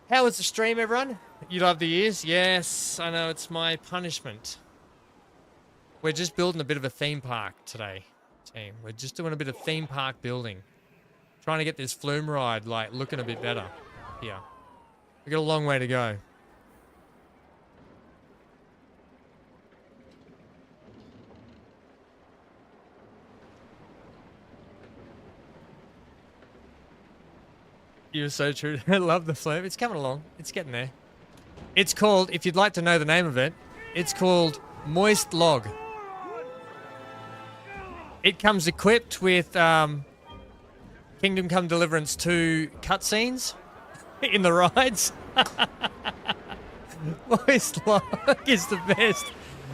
How was the stream, everyone? You love the ears? Yes, I know, it's my punishment. We're just building a bit of a theme park today, team. We're just doing a bit of theme park building. Trying to get this flume ride, like, looking a bit better here. We've got a long way to go. You're so true. I love the flume. It's coming along. It's getting there. It's called, if you'd like to know the name of it, it's called Moist Log. It comes equipped with Kingdom Come Deliverance 2 cutscenes in the rides. Moist Log is the best.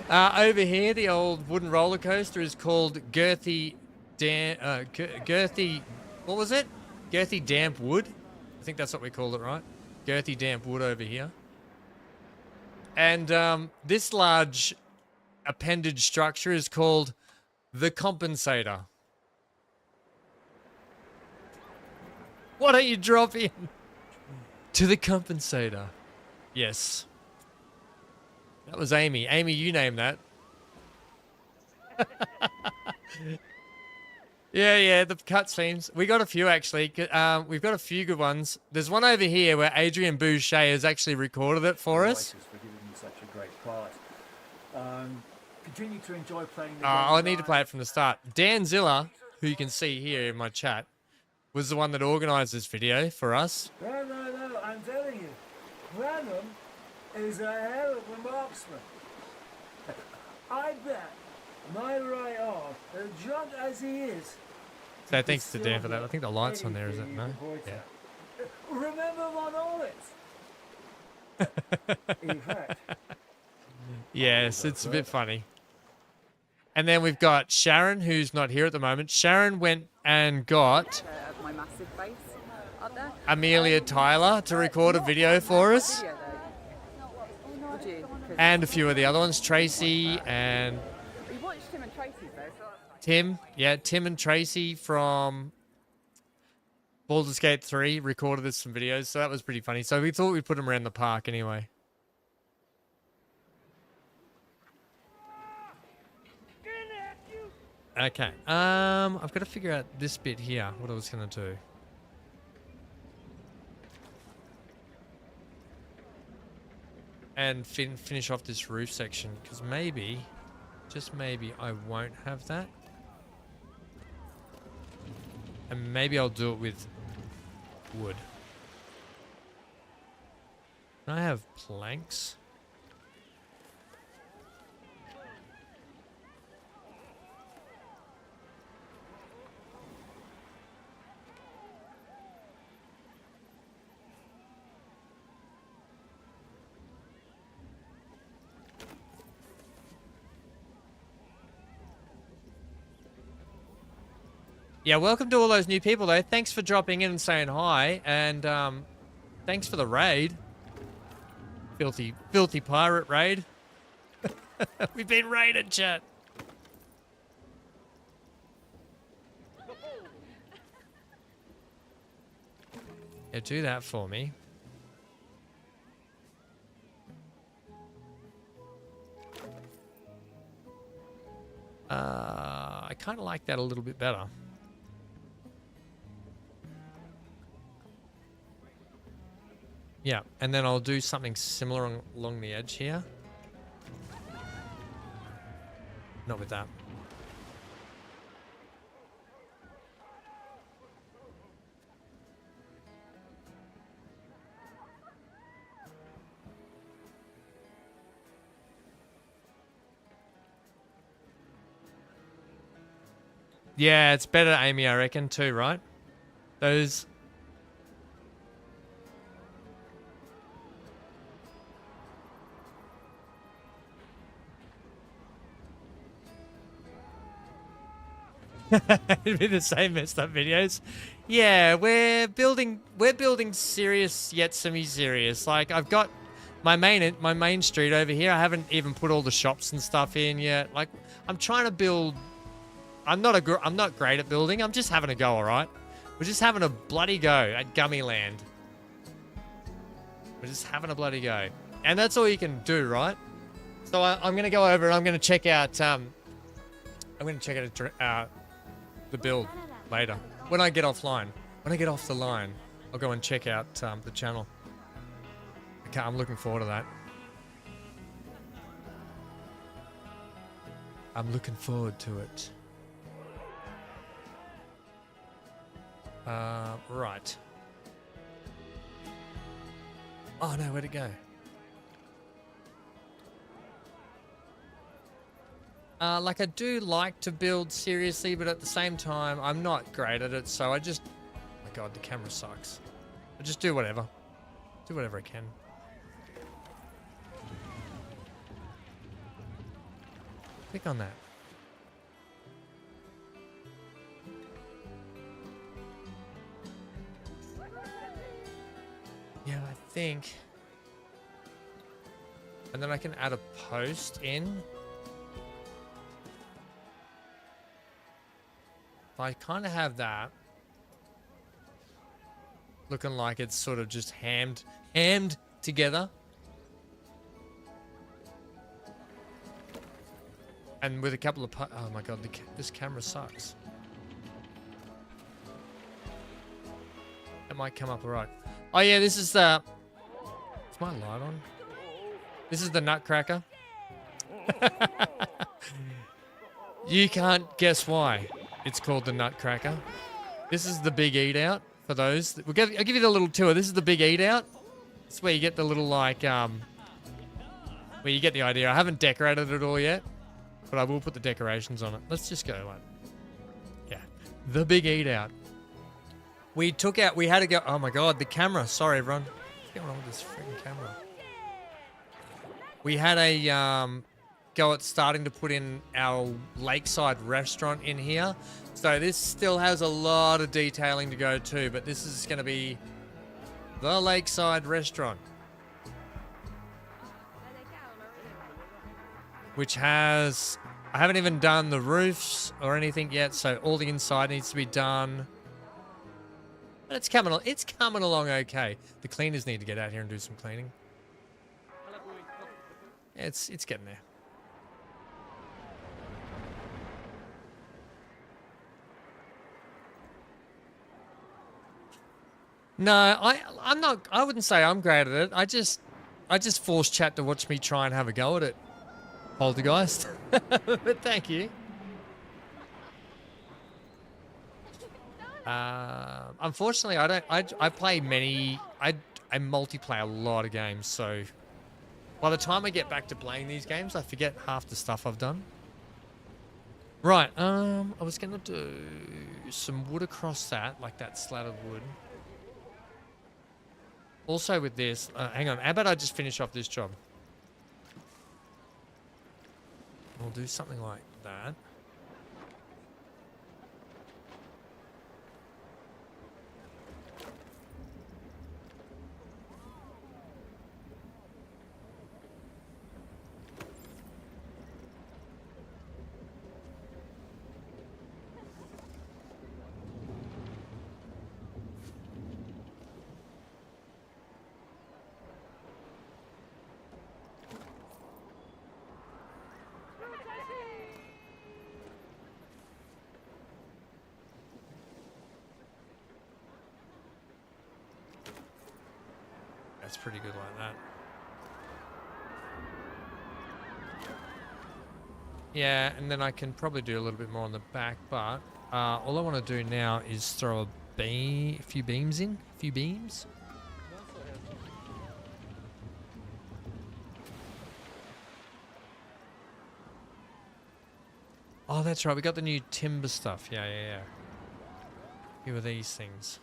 Over here, the old wooden roller coaster is called Girthy what was it? Girthy Damp Wood. I think that's what we call it, right? Girthy Damp Wood over here. And this large appendage structure is called the Compensator. Why don't you drop in to the Compensator? Yes. That was Amy. Amy, you named that. Yeah, the cutscenes. We got a few, actually. We've got a few good ones. There's one over here where Adrian Boucher has actually recorded it for us. For giving me such a great part. Continue to enjoy playing the game. I need to play it from the start. Dan Zilla, who you can see here in my chat, was the one that organised this video for us. No, I'm telling you. VanHam is a hell of a marksman. I bet my right arm, as drunk as he is. So thanks to Dan for that. I think the light's on there, is it? No? Yeah. Remember Von Orlitz? In fact. Yes, it's a bit funny. And then we've got Sharon, who's not here at the moment. Sharon went and got My massive base up there. Amelia Tyler to record a video for us. Would you? And a few of the other ones. Tracy and You watched Tim and Tracy though. Tim. Yeah, Tim and Tracy from Baldur's Gate 3 recorded us some videos. So that was pretty funny. So we thought we'd put them around the park anyway. Okay. I've got to figure out this bit here, what I was going to do. And finish off this roof section, because maybe, just maybe, I won't have that. And maybe I'll do it with wood. Can I have planks? Yeah, welcome to all those new people, though. Thanks for dropping in and saying hi. And Thanks for the raid. Filthy pirate raid. We've been raided, chat. Yeah, do that for me. I kind of like that a little bit better. Yeah, and then I'll do something similar along the edge here. Not with that. Yeah, it's better, Amy, I reckon, too, right? Those... It'd be the same messed up videos. Yeah, we're building serious yet semi-serious. Like, I've got my main street over here. I haven't even put all the shops and stuff in yet. Like, I'm trying to build. I'm not great at building. I'm just having a go, all right? We're just having a bloody go at Gummyland. We're just having a bloody go, and that's all you can do, right? So I'm gonna go over and I'm gonna check out. The build later when I get offline. When I get off the line, I'll go and check out the channel. Okay, I'm looking forward to that. I'm looking forward to it. Right. Oh no, where'd it go? Like, I do like to build seriously, but at the same time, I'm not great at it, so I just... Oh my god, the camera sucks. I just do whatever. Do whatever I can. Click on that. Yeah, I think... And then I can add a post in. I kind of have that looking like it's sort of just hammed together, and with a couple of oh my god, this camera sucks. It might come up alright. Oh yeah, this is the... Is my light on? This is the Nutcracker. You can't guess why it's called the Nutcracker. This is the big eat out for those. I'll give you the little tour. This is the big eat out. It's where you get the little, like, where you get the idea. I haven't decorated it all yet, but I will put the decorations on it. Let's just go, like, yeah. The big eat out. We had to go, oh my god, the camera. Sorry, everyone. What's going on with this freaking camera? We had a, go at starting to put in our lakeside restaurant in here. So this still has a lot of detailing to go to, but this is going to be the lakeside restaurant, which has... I haven't even done the roofs or anything yet, so all the inside needs to be done. But it's coming along okay. The cleaners need to get out here and do some cleaning. It's getting there. No, I'm not. I wouldn't say I'm great at it. I just force chat to watch me try and have a go at it. Poltergeist. But thank you. Unfortunately, I don't. I play many. I multiplayer a lot of games, so by the time I get back to playing these games, I forget half the stuff I've done. Right. I was gonna do some wood across that, like that slat of wood. Also with this, hang on, how about I just finish off this job? We'll do something like that. it's pretty good like that. Yeah, and then I can probably do a little bit more on the back, but all I want to do now is throw a few beams in. A few beams. Oh, that's right. We got the new timber stuff. Yeah, yeah, yeah. Here are these things.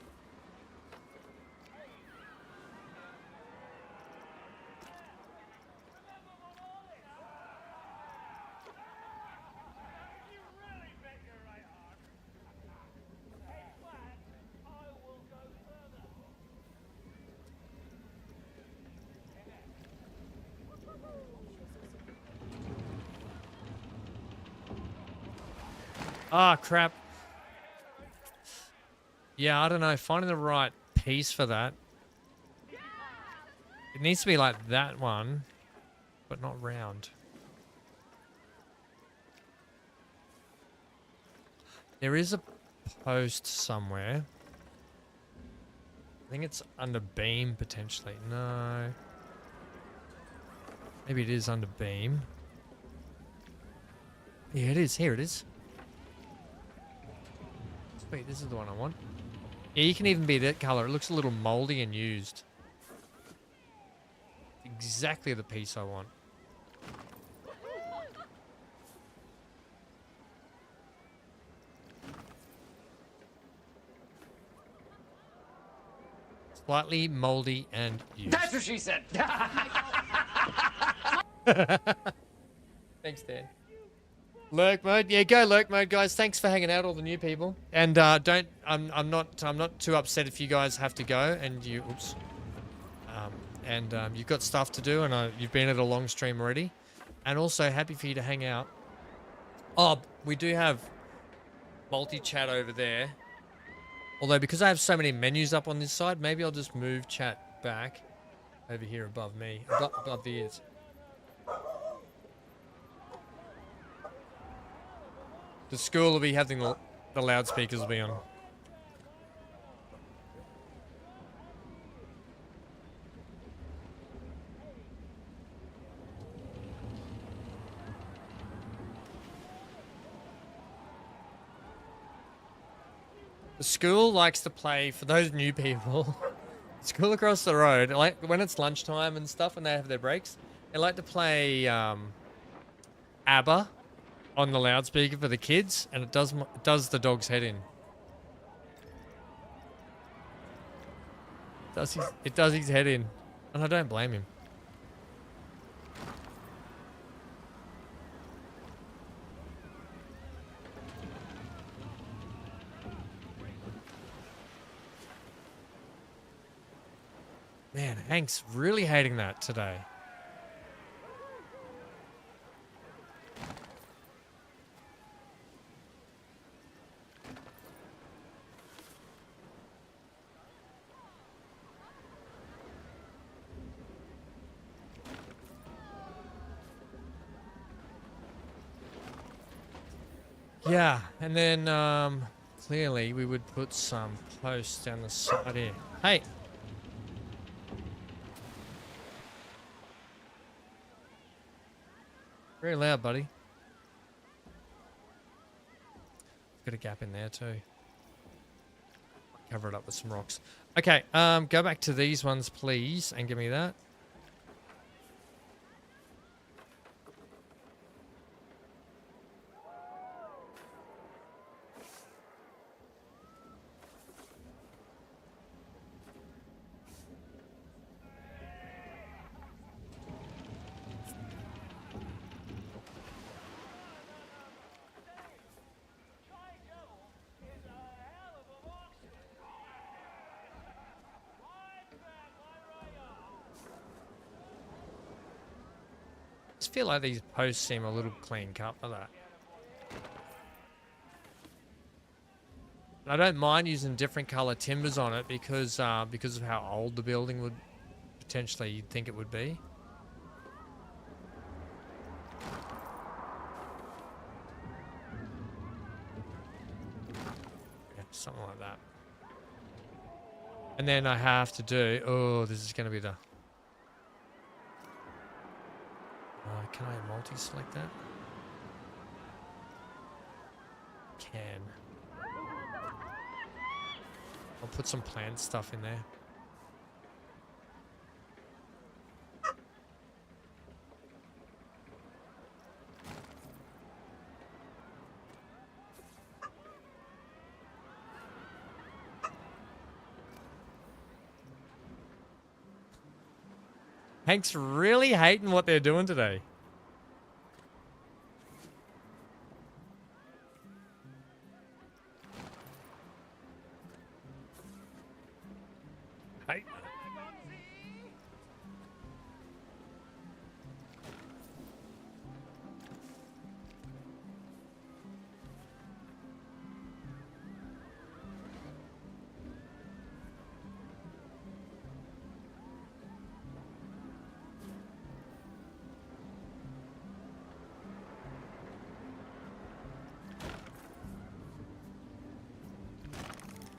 Ah, crap. Yeah, I don't know. Finding the right piece for that. It needs to be like that one, but not round. There is a post somewhere. I think it's under beam, potentially. No. Maybe it is under beam. Yeah, it is. Here it is. Wait, this is the one I want. Yeah, you can even be that color. It looks a little moldy and used. Exactly the piece I want. Slightly moldy and used. That's what she said. Thanks, Dan. Lurk mode, yeah, go lurk mode, guys. Thanks for hanging out, all the new people. And I'm not too upset if you guys have to go and you, you've got stuff to do, and you've been at a long stream already. And also happy for you to hang out. Oh, we do have multi-chat over there. Although because I have so many menus up on this side, maybe I'll just move chat back over here above me, above the ears. The school will be having the loudspeakers will be on. The school likes to play, for those new people, school across the road, like when it's lunchtime and stuff and they have their breaks, they like to play ABBA on the loudspeaker for the kids, and it does the dog's head in. It does his head in, and I don't blame him. Man, Hank's really hating that today. Yeah, and then clearly we would put some posts down the side here. Hey! Very loud, buddy. Got a gap in there too. Cover it up with some rocks. Okay, go back to these ones, please, and give me that. I just feel like these posts seem a little clean cut for that. I don't mind using different color timbers on it because of how old the building would potentially you'd think it would be. Yeah, something like that. And then I have to do, oh, this is going to be the Can I multi-select that? Can. I'll put some plant stuff in there. Hank's really hating what they're doing today. Hey.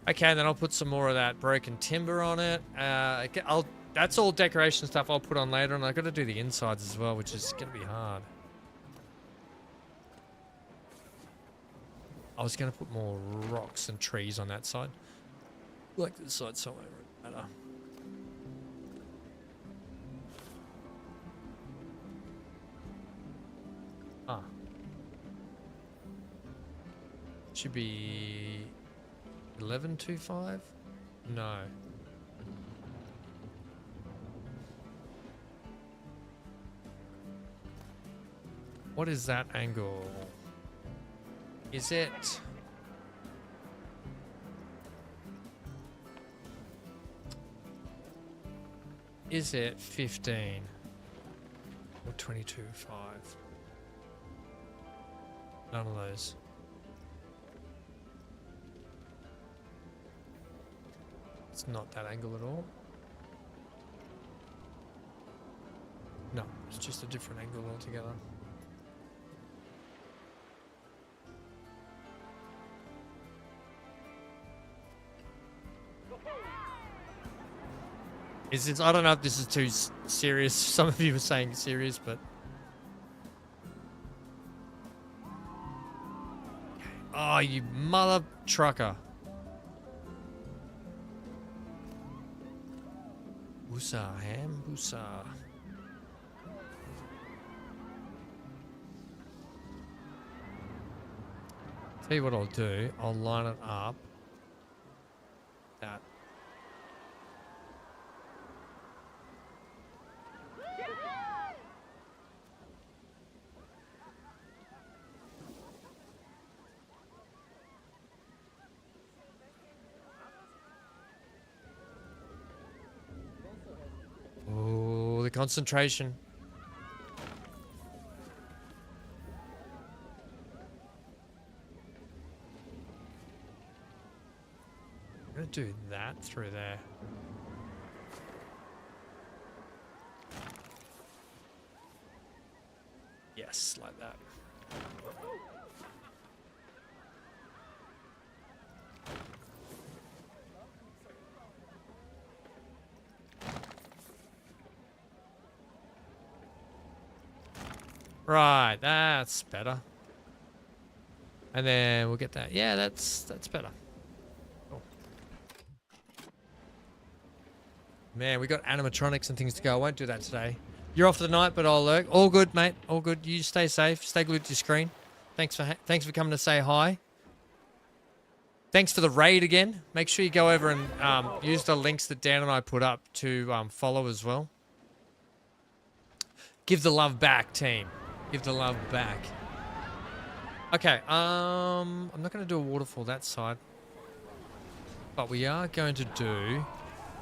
Okay, and then I'll put some more of that broken timber on it. That's all decoration stuff I'll put on later, and I've got to do the insides as well, which is going to be hard. I was going to put more rocks and trees on that side. Like this side somewhere better. Ah. Should be 1125? No. What is that angle? Is it... Is it 15? Or 22.5? None of those. It's not that angle at all. No, it's just a different angle altogether. I don't know if this is too serious. Some of you were saying serious, but... Oh, you mother trucker. Busa, ham, busa. Tell you what I'll do. I'll line it up. That. Oh, the concentration. I'm gonna do that through there. Yes, like that. Right, that's better. And then we'll get that. Yeah, that's better. Cool. Man, we got animatronics and things to go. I won't do that today. You're off for the night, but I'll lurk. All good, mate. All good. You stay safe. Stay glued to your screen. Thanks for coming to say hi. Thanks for the raid again. Make sure you go over and use the links that Dan and I put up to follow as well. Give the love back, team. Give the love back. Okay, I'm not going to do a waterfall that side. But we are going to do,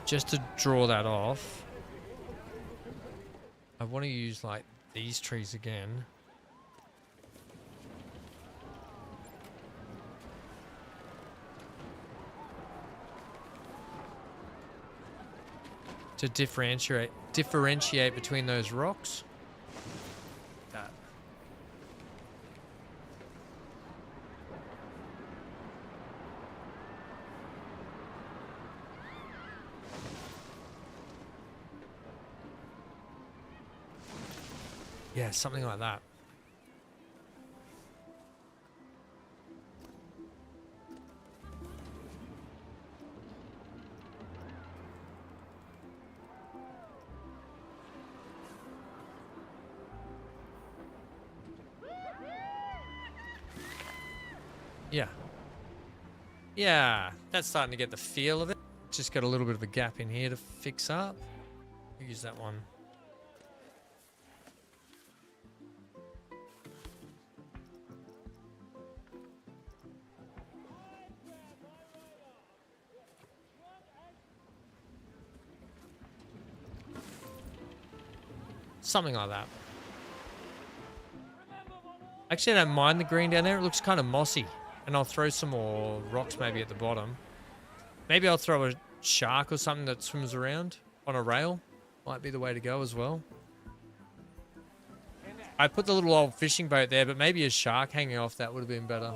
just to draw that off, I want to use like these trees again. To differentiate between those rocks. That. Yeah, something like that. Yeah. Yeah, that's starting to get the feel of it. Just got a little bit of a gap in here to fix up. Use that one. Something like that. Actually, I don't mind the green down there. It looks kind of mossy. And I'll throw some more rocks maybe at the bottom. Maybe I'll throw a shark or something that swims around on a rail. Might be the way to go as well. I put the little old fishing boat there, but maybe a shark hanging off that would have been better.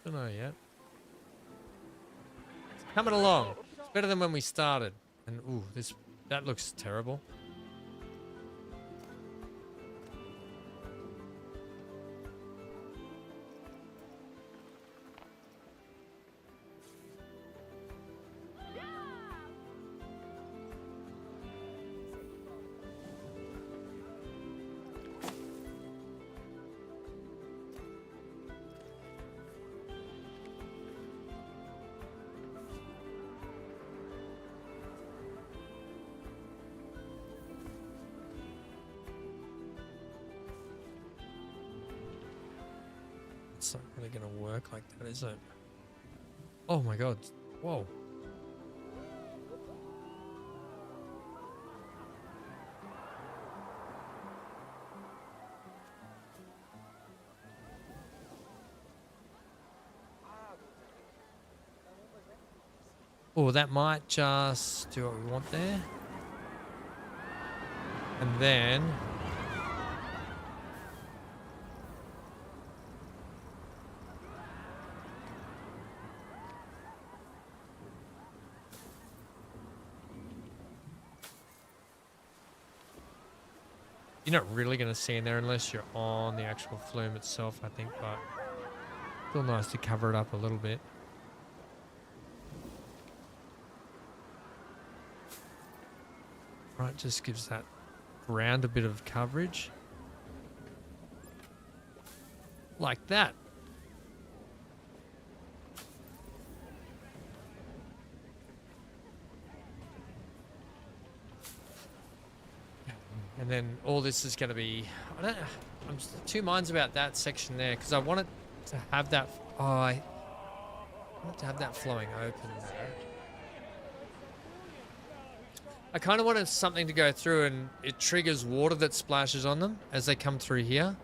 Don't know yet. It's coming along. It's better than when we started. And ooh, that looks terrible. It's not really going to work like that, is it? Oh my god. Whoa. Oh, that might just do what we want there. And then... You're not really going to see in there unless you're on the actual flume itself, I think, but still nice to cover it up a little bit. Right, just gives that ground a bit of coverage. Like that. And then all this is going to be... I'm two minds about that section there, because I want it to have that... Oh, I want it to have that flowing open there. I kind of wanted something to go through and it triggers water that splashes on them as they come through here.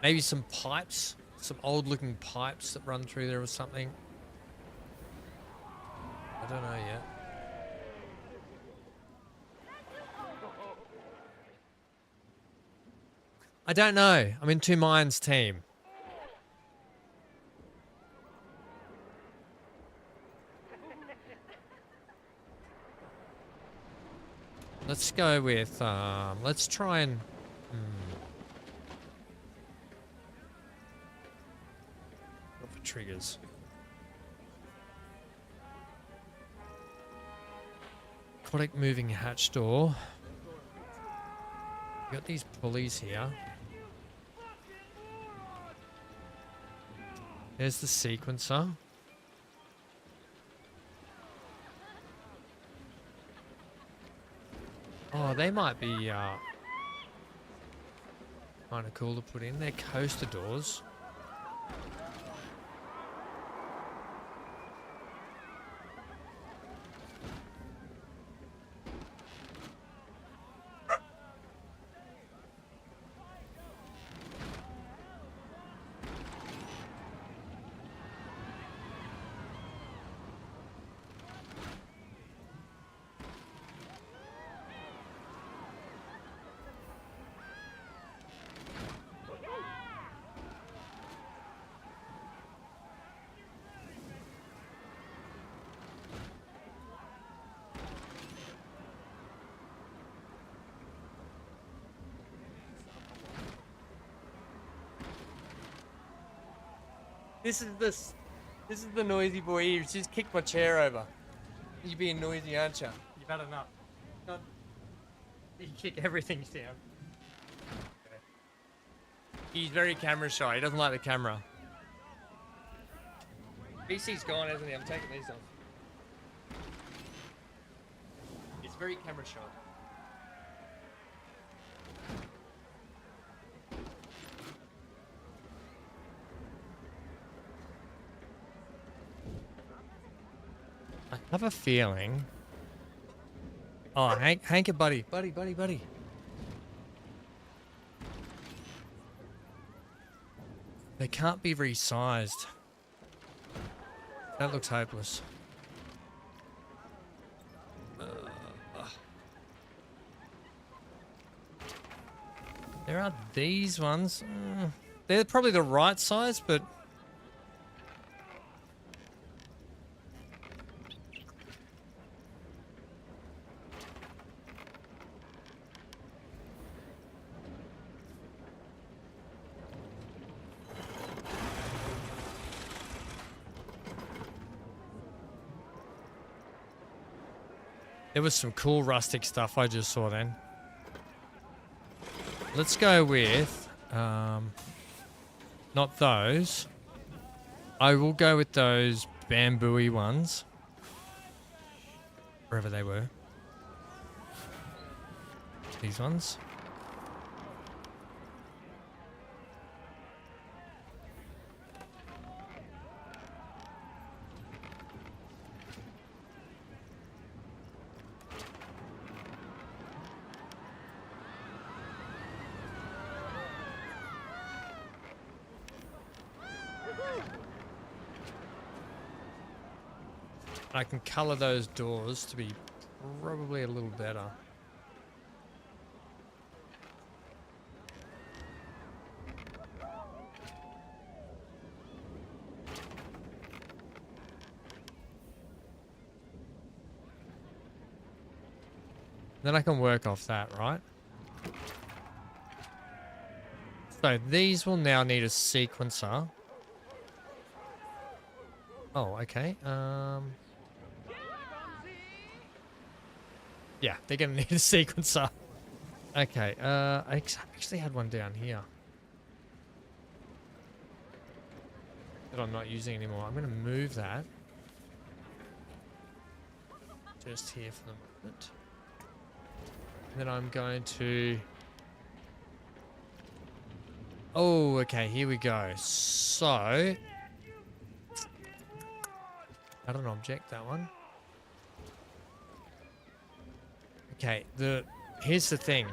Maybe some pipes, some old looking pipes that run through there or something. I don't know yet. I don't know. I'm in two minds, team. Let's go with, let's try and... What for triggers? Aquatic moving hatch door. Got these pulleys here. There's the sequencer. Oh, they might be kind of cool to put in. They're coaster doors. This is the noisy boy here. He's just kicked my chair over. You're being noisy, aren't you? You've had enough. God. You kick everything down. Okay. He's very camera shy. He doesn't like the camera. BC's gone, hasn't he? I'm taking these off. He's very camera shy. I have a feeling. Oh, Hank, buddy. They can't be resized. That looks hopeless. There are these ones. They're probably the right size, but... There was some cool rustic stuff I just saw then. Let's go with, not those. I will go with those bamboo-y ones. Wherever they were. These ones. I can color those doors to be probably a little better. Then I can work off that, right? So these will now need a sequencer. Oh, okay. Yeah, they're gonna need a sequencer. Okay, I actually had one down here that I'm not using anymore. I'm gonna move that just here for the moment. And then I'm going to... Oh, okay, here we go. So... Add an object, that one. Okay, here's the thing.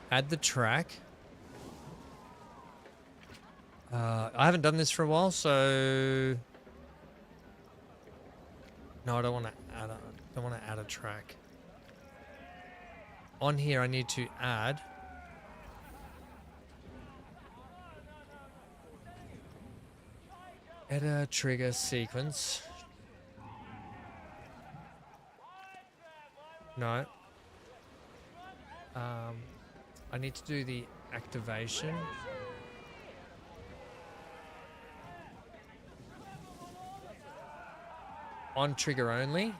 Add the track. I haven't done this for a while, so no, I don't want to add a track. On here, I need to add a trigger sequence. No. I need to do the activation. On trigger only.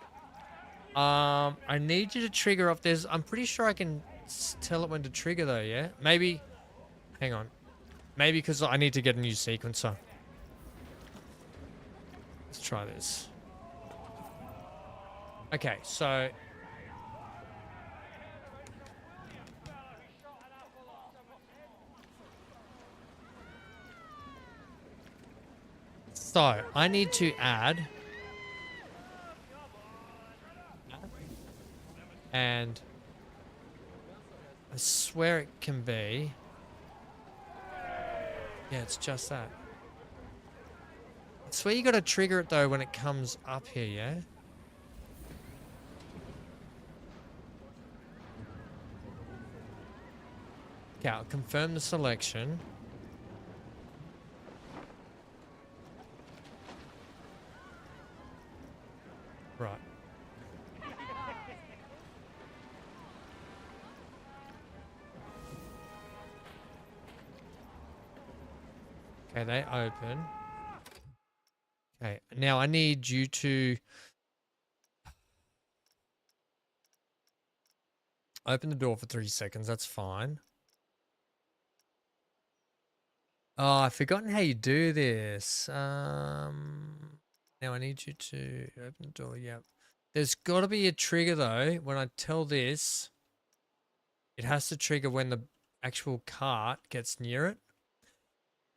I need you to trigger off. I'm pretty sure I can tell it when to trigger though, yeah? Maybe, hang on. Maybe because I need to get a new sequencer. Let's try this. Okay, so... So, I need to add... And... I swear it can be... Yeah, it's just that. I swear you gotta trigger it though when it comes up here, yeah? Okay, I'll confirm the selection. Right. Okay, they open. Okay, now I need you to open the door for 3 seconds. That's fine. Oh, I've forgotten how you do this. Now I need you to open the door. Yep. There's got to be a trigger though. When I tell this, it has to trigger when the actual cart gets near it.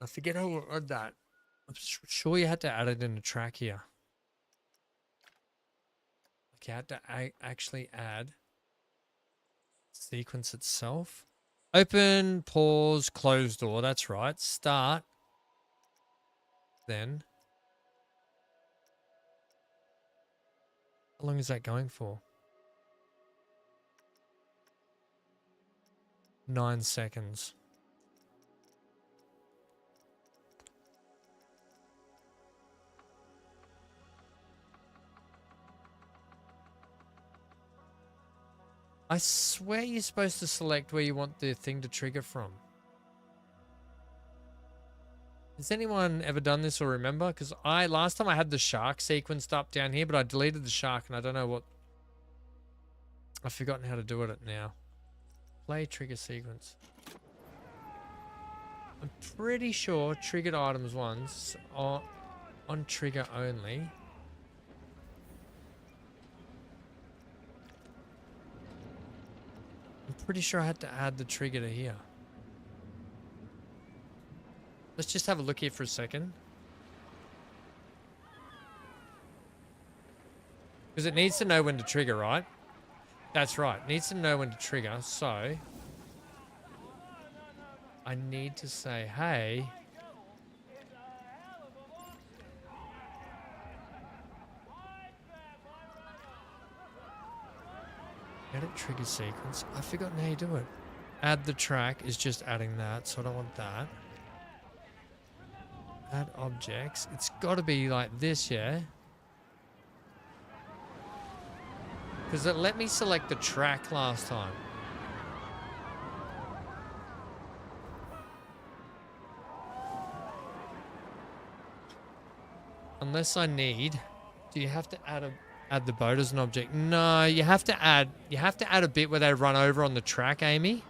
I forget how to add that. I'm sure you had to add it in the track here. Like you had to actually add sequence itself. Open, pause, close door. That's right. Start. Then. How long is that going for? 9 seconds. I swear you're supposed to select where you want the thing to trigger from. Has anyone ever done this or remember? Because last time I had the shark sequenced up down here, but I deleted the shark and I don't know what... I've forgotten how to do it now. Play trigger sequence. I'm pretty sure triggered items once are on trigger only. I'm pretty sure I had to add the trigger to here. Let's just have a look here for a second. Because it needs to know when to trigger, right? That's right. It needs to know when to trigger. So I need to say, hey, edit trigger sequence. I've forgotten how you do it. Add the track is just adding that, so I don't want that. Add objects. It's got to be like this, yeah? Because it let me select the track last time. Unless I need... Do you have to add the boat as an object? No, you have to add a bit where they run over on the track, Amy.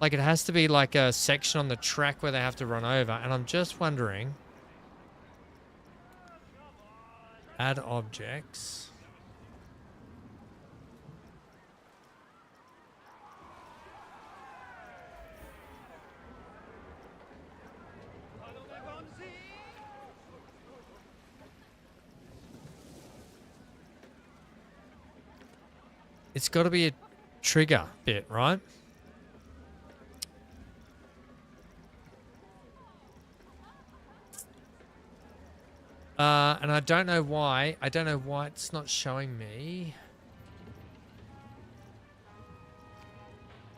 Like it has to be like a section on the track where they have to run over. And I'm just wondering... Add objects. It's got to be a trigger bit, right? And I don't know why. I don't know why it's not showing me.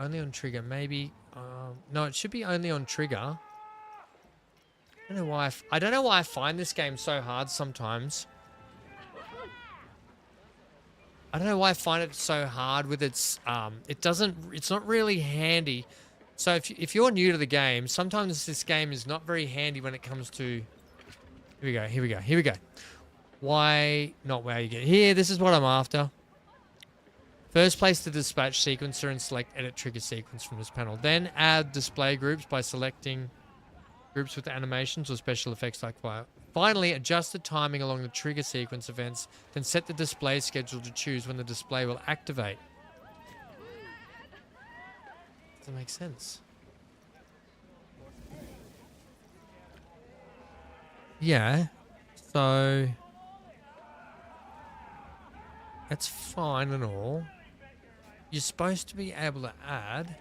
Only on trigger, maybe. No, it should be only on trigger. I don't know why. I don't know why I find this game so hard sometimes. I don't know why I find it so hard with its, it's not really handy. So if you're new to the game, sometimes this game is not very handy when it comes to, here we go. Why not where you get here? This is what I'm after. First, place the dispatch sequencer and select edit trigger sequence from this panel. Then add display groups by selecting groups with animations or special effects like fire. Finally, adjust the timing along the trigger sequence events, then set the display schedule to choose when the display will activate. Does that make sense? Yeah, so that's fine and all. You're supposed to be able to add...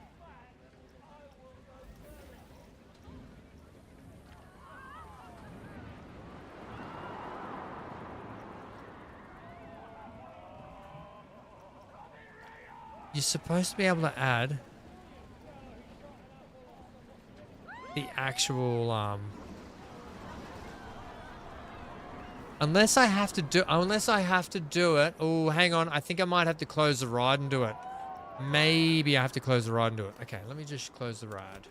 You're supposed to be able to add the actual, unless I have to do it. Oh, hang on. I think I might have to close the ride and do it. Maybe I have to close the ride and do it. Okay, let me just close the ride.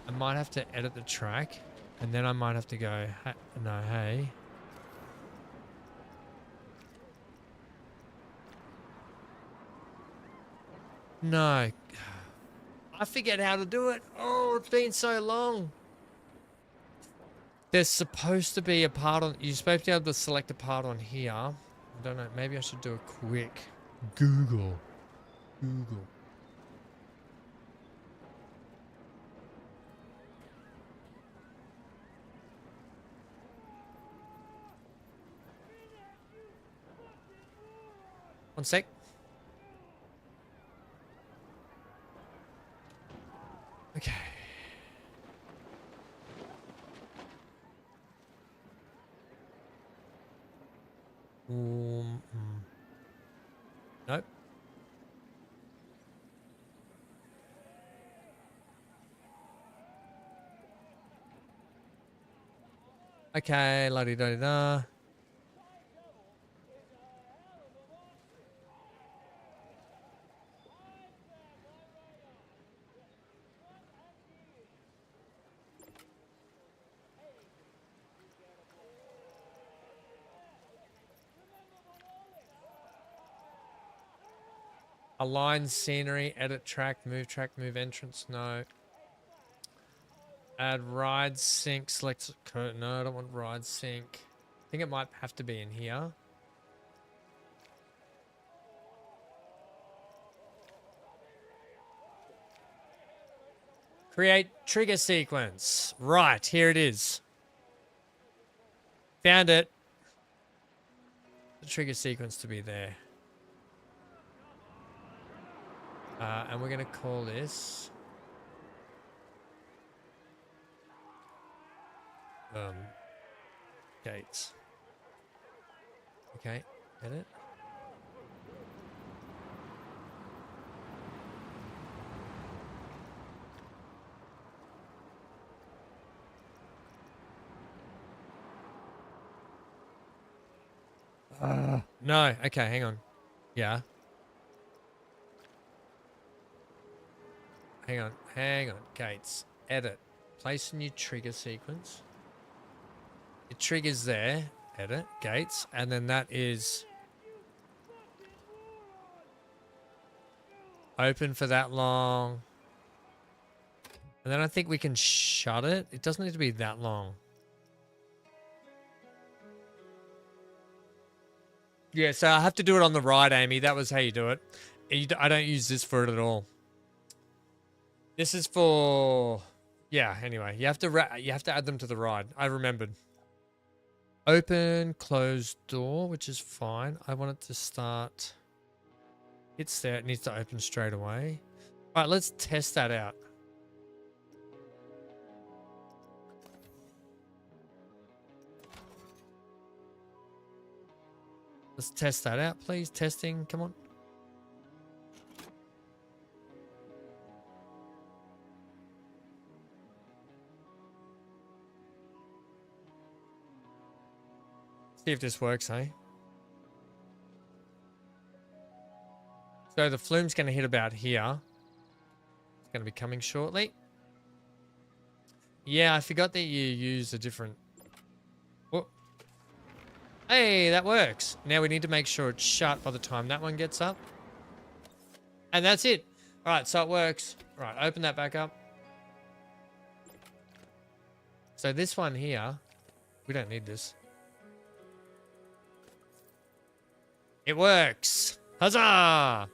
I might have to edit the track, and then I might have to go, no, hey. No. I forget how to do it. Oh, it's been so long. There's supposed to be a part on... You're supposed to be able to select a part on here. I don't know. Maybe I should do a quick Google. Google. One sec. Okay. Nope. Okay, la-di-da-di-da. Align scenery, edit track, move entrance, no. Add ride sync, select code. No, I don't want ride sync. I think it might have to be in here. Create trigger sequence. Right, here it is. Found it. The trigger sequence to be there. And we're going to call this gates. Okay, edit. No, okay, hang on. Yeah. Hang on. Gates. Edit. Place a new trigger sequence. It triggers there. Edit. Gates. And then that is open for that long. And then I think we can shut it. It doesn't need to be that long. Yeah, so I have to do it on the right, Amy. That was how you do it. I don't use this for it at all. This is for... Yeah, anyway. You have to add them to the ride. I remembered. Open, close door, which is fine. I want it to start... It's there. It needs to open straight away. All right, let's test that out. Let's test that out, please. Testing, come on. See if this works, eh? So the flume's going to hit about here. It's going to be coming shortly. Yeah, I forgot that you use a different... Whoa. Hey, that works. Now we need to make sure it's shut by the time that one gets up. And that's it. All right, so it works. All right, open that back up. So this one here, we don't need this. It works. Huzzah!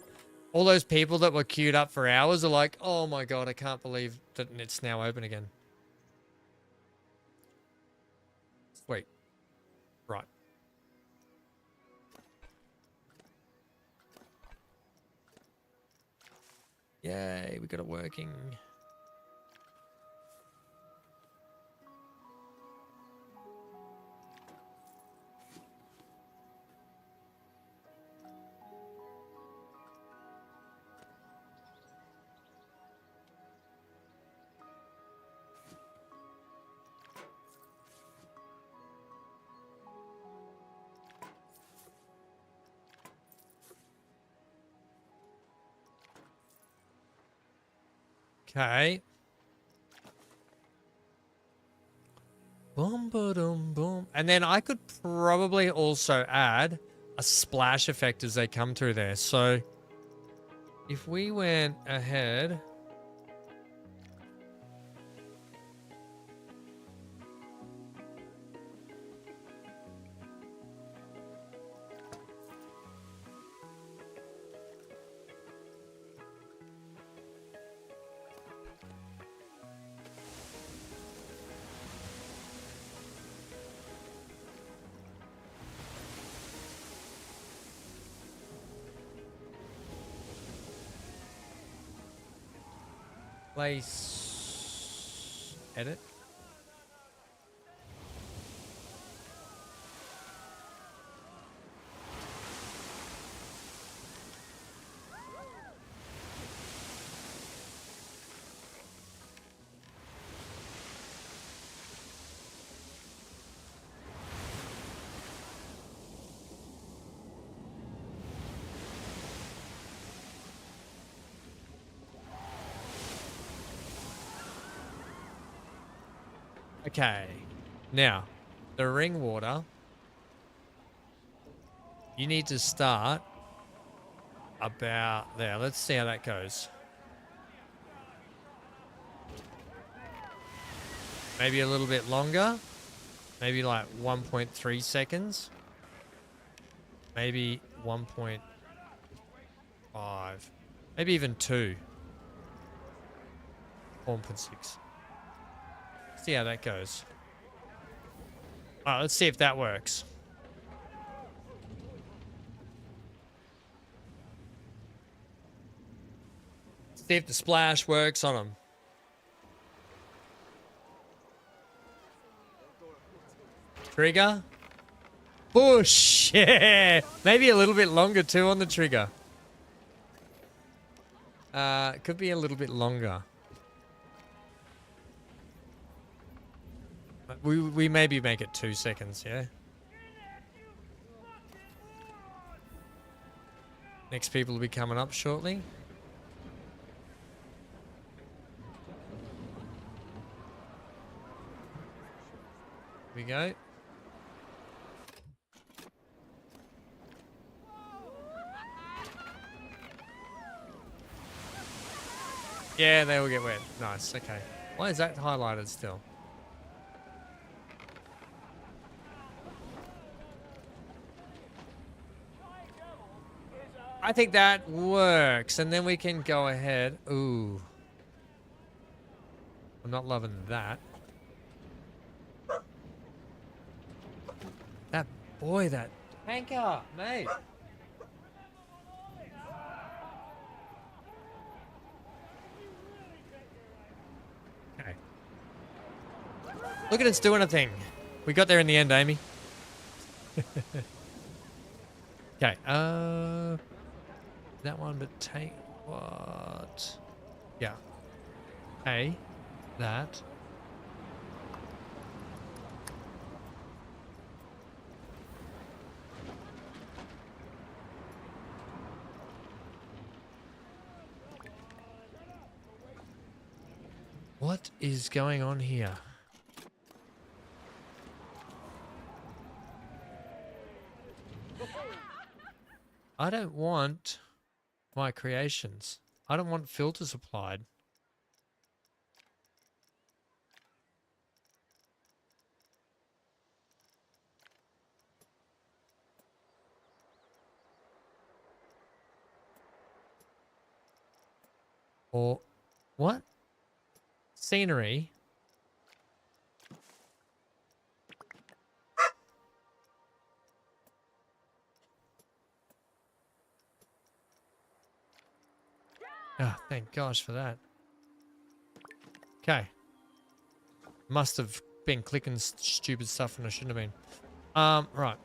All those people that were queued up for hours are like, oh my god, I can't believe that it's now open again. Wait. Right. Yay, we got it working. Okay. Boom, boom, boom. And then I could probably also add a splash effect as they come through there. So if we went ahead... Place edit. Okay, now the ring water, you need to start about there. Let's see how that goes. Maybe a little bit longer, maybe like 1.3 seconds, maybe 1.5, maybe even 2, 1.6. See how that goes. All right, let's see if that works. See if the splash works on them. Trigger. Push. Yeah. Maybe a little bit longer too on the trigger. Could be a little bit longer. We maybe make it 2 seconds, yeah? Next people will be coming up shortly. Here we go. Yeah, they will get wet. Nice, okay. Why is that highlighted still? I think that works, and then we can go ahead. Ooh. I'm not loving that. That boy, that tanker, mate. Okay. Look at us doing a thing. We got there in the end, Amy. Okay, that one, but take what? Yeah. Hey, that. What is going on here? I don't want my creations. I don't want filters applied. Or what? Scenery. Ah, thank gosh for that. Okay. Must have been clicking stupid stuff when I shouldn't have been. Right.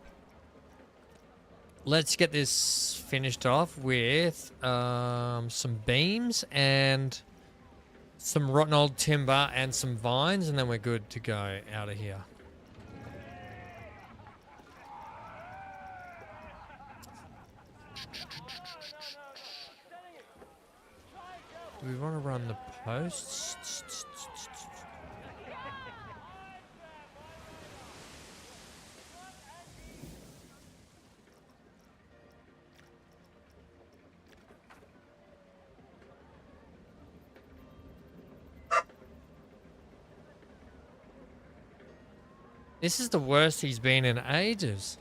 Let's get this finished off with some beams and some rotten old timber and some vines, and then we're good to go out of here. Do we want to run the posts? This is the worst he's been in ages.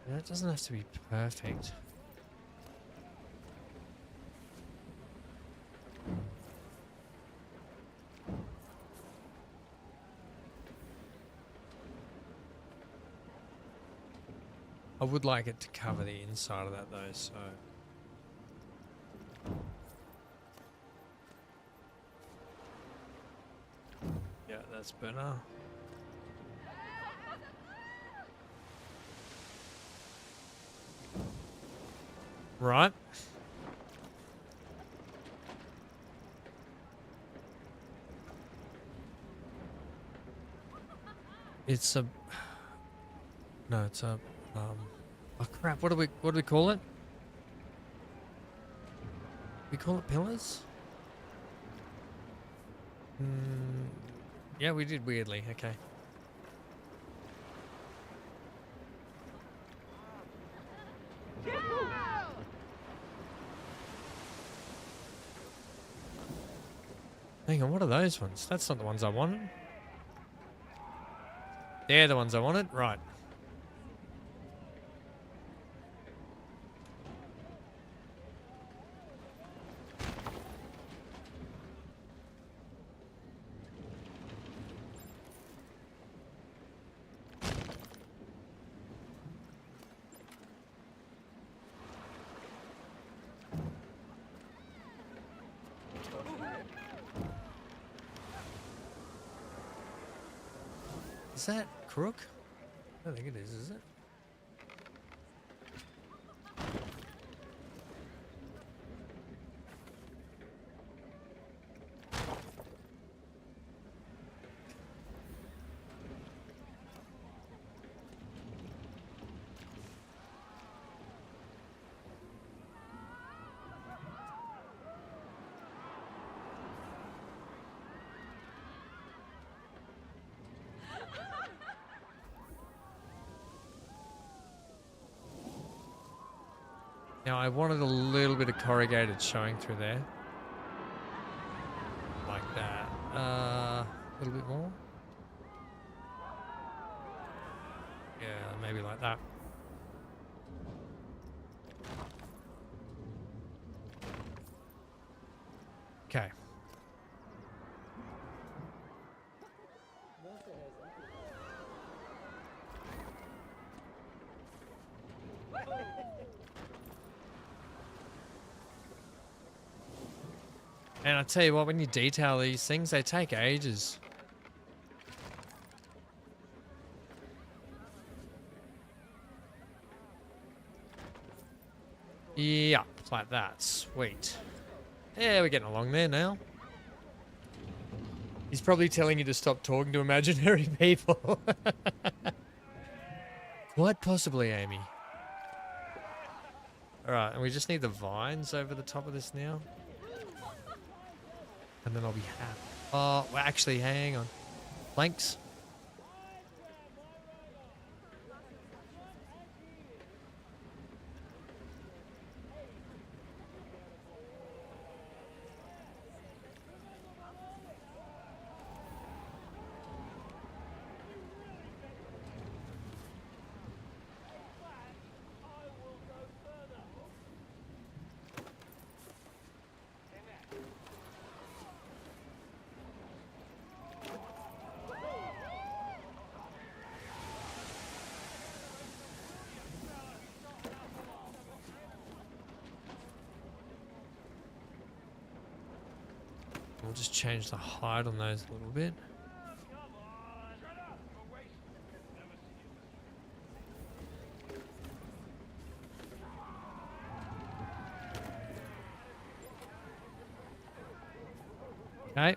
That doesn't have to be perfect. I would like it to cover the inside of that though, so... Yeah, that's better. Right. It's a... No, it's a... Oh crap, what do we call it? We call it pillars? Yeah, we did weirdly, okay. Hang on, what are those ones? That's not the ones I wanted. They're the ones I wanted, right. Is that crook? I don't think it is it? Now I wanted a little bit of corrugated showing through there. Like that. A little bit more. Yeah, maybe like that. Okay. And I tell you what, when you detail these things, they take ages. Yeah, like that. Sweet. Yeah, we're getting along there now. He's probably telling you to stop talking to imaginary people. Quite possibly, Amy. Alright, and we just need the vines over the top of this now. And then I'll be happy. Oh, well, actually, hang on. Planks. We'll just change the height on those a little bit. Okay.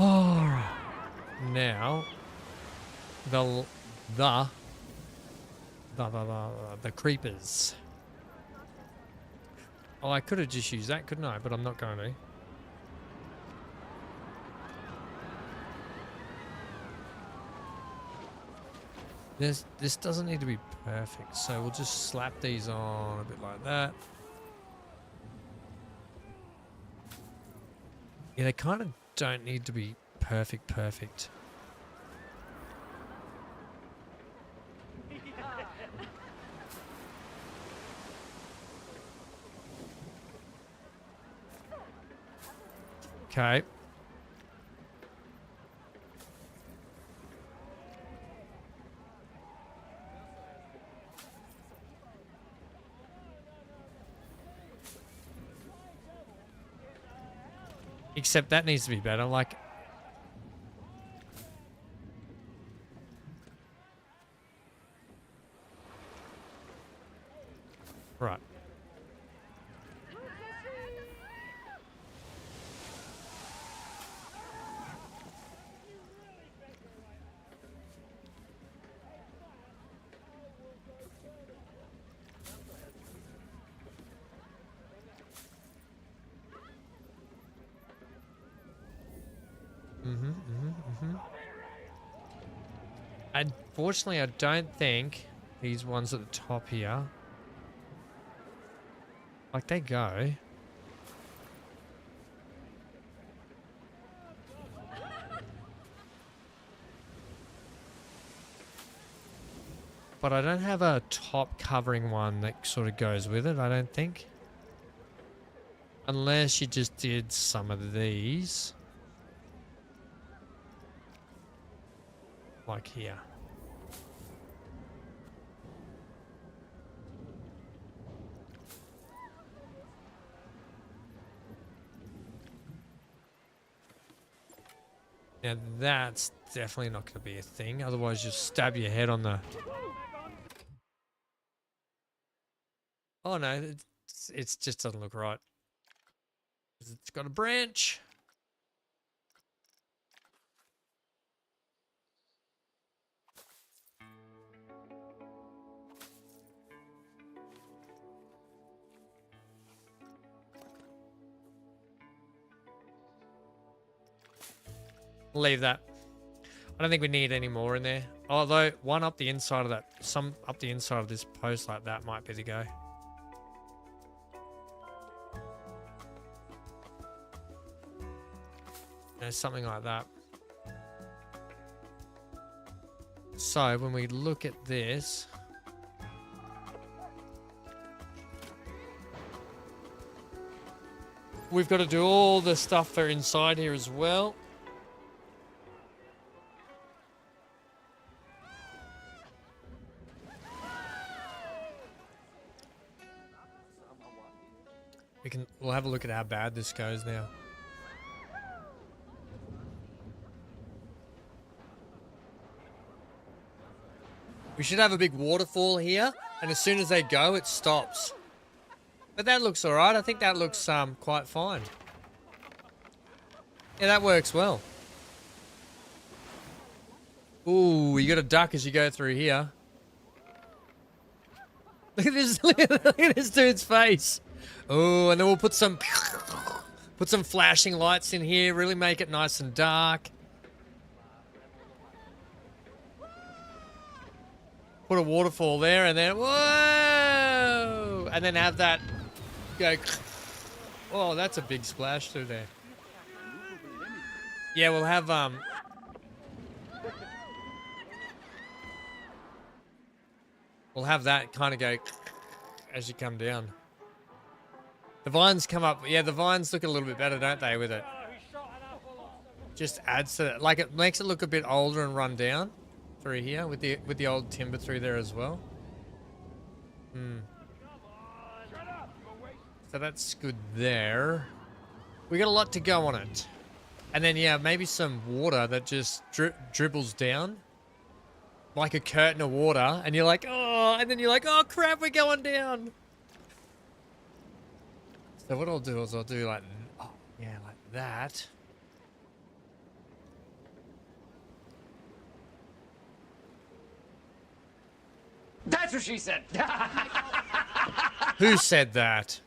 All right. Now, the the creepers. Oh, I could have just used that, couldn't I? But I'm not going to. This doesn't need to be perfect, so we'll just slap these on a bit like that. Yeah, they kind of don't need to be perfect. Okay. Except that needs to be better, like... Right. Unfortunately, I don't think these ones at the top here, like they go. But I don't have a top covering one that sort of goes with it, I don't think. Unless you just did some of these. Like here. Now that's definitely not going to be a thing. Otherwise you'll stab your head on the... Oh no, it's just doesn't look right. It's got a branch. Leave that. I don't think we need any more in there. Although one up the inside of that, some up the inside of this post like that might be the go. Yeah, something like that. So when we look at this, we've got to do all the stuff for inside here as well. We'll have a look at how bad this goes now. We should have a big waterfall here, and as soon as they go, it stops. But that looks alright. I think that looks quite fine. Yeah, that works well. Ooh, you got to duck as you go through here. Look at this! Look at this dude's face. Oh, and then we'll put some flashing lights in here. Really make it nice and dark. Put a waterfall there, and then whoa, and then have that go. Oh, that's a big splash through there. Yeah, we'll have that kind of go as you come down. The vines come up. Yeah, the vines look a little bit better, don't they, with it? Just adds to it. Like, it makes it look a bit older and run down through here with the old timber through there as well. So that's good there. We got a lot to go on it. And then, yeah, maybe some water that just dribbles down. Like a curtain of water. And you're like, oh, and then you're like, oh crap, we're going down. So what I'll do is I'll do like, oh yeah, like that. That's what she said. Who said that?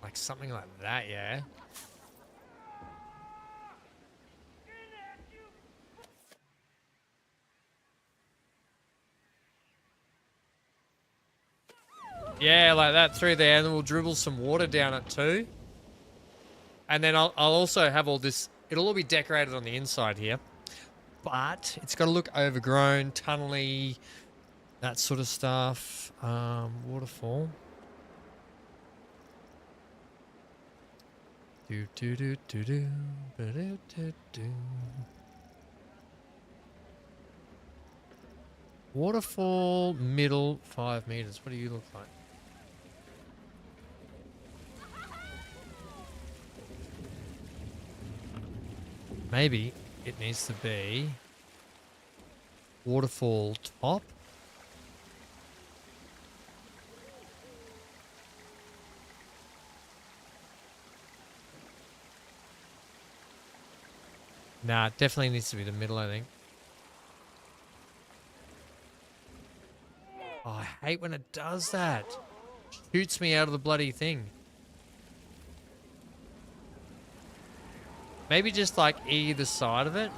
Like something like that, yeah. Yeah, like that through there, and then we'll dribble some water down it too. And then I'll also have all this, it'll all be decorated on the inside here. But it's got to look overgrown, tunnely, that sort of stuff. Waterfall. Do do do do do do do do. Waterfall, middle, 5 meters. What do you look like? Maybe it needs to be waterfall top. Nah, it definitely needs to be the middle, I think. Oh, I hate when it does that. Shoots me out of the bloody thing. Maybe just like either side of it.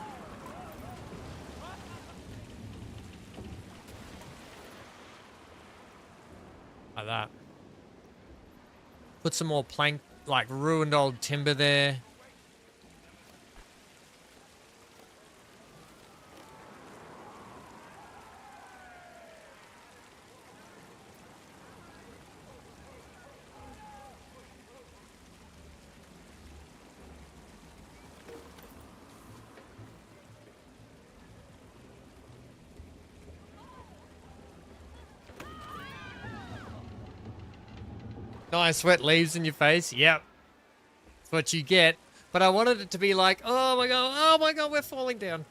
Like that. Put some more plank, like ruined old timber there. Nice wet leaves in your face. Yep. That's what you get. But I wanted it to be like, oh my god, we're falling down.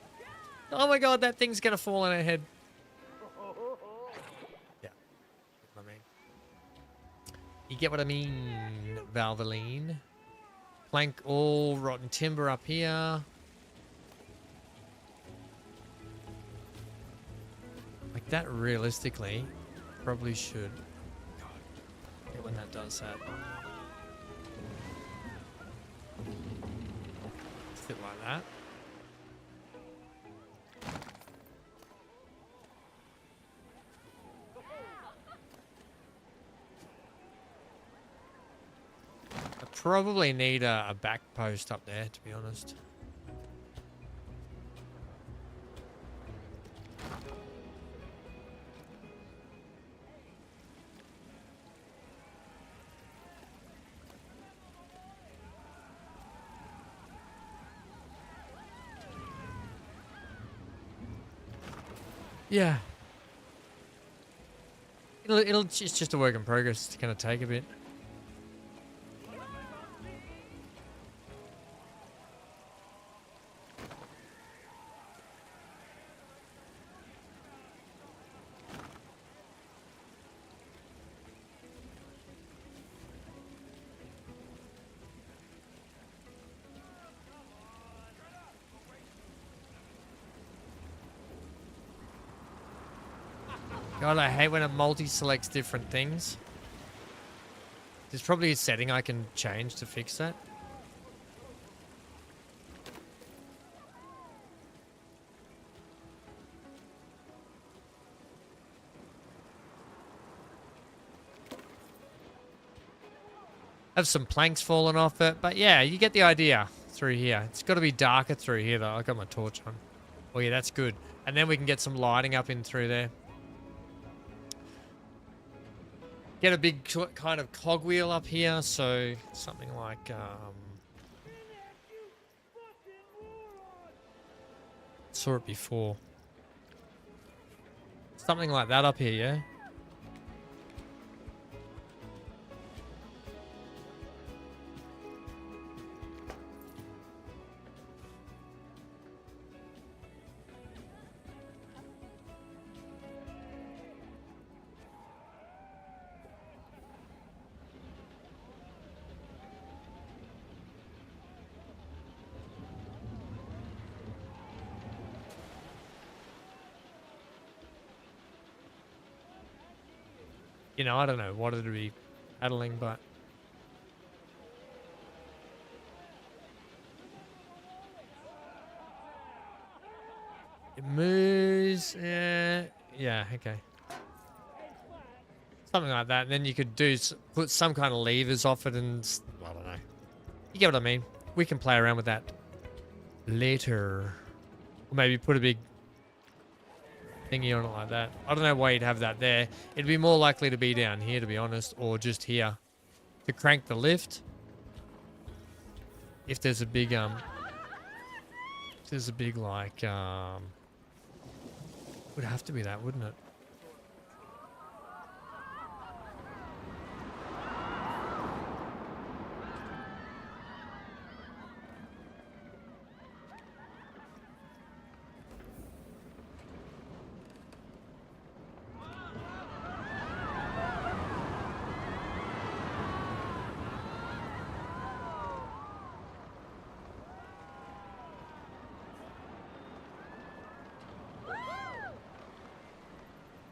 Oh my god, that thing's gonna fall on our head. Yeah. I mean. You get what I mean, Valvoline. Plank all rotten timber up here. Like that realistically probably should. When that does that. Sit like that. I probably need a back post up there, to be honest. Yeah. It's just a work in progress. It's gonna take a bit. God, I hate when it multi-selects different things. There's probably a setting I can change to fix that. Have some planks falling off it, but yeah, you get the idea through here. It's got to be darker through here though. I got my torch on. Oh yeah, that's good. And then we can get some lighting up in through there. Get a big kind of cogwheel up here, so something like saw it before. Something like that up here, yeah. You know, I don't know what it'd be paddling, but it moves. Yeah, okay. Something like that. And then you could put some kind of levers off it and I don't know. You get what I mean? We can play around with that later. Or maybe put a big thingy on it like that. I don't know why you'd have that there. It'd be more likely to be down here, to be honest, or just here to crank the lift. If there's a big like would have to be that, wouldn't it?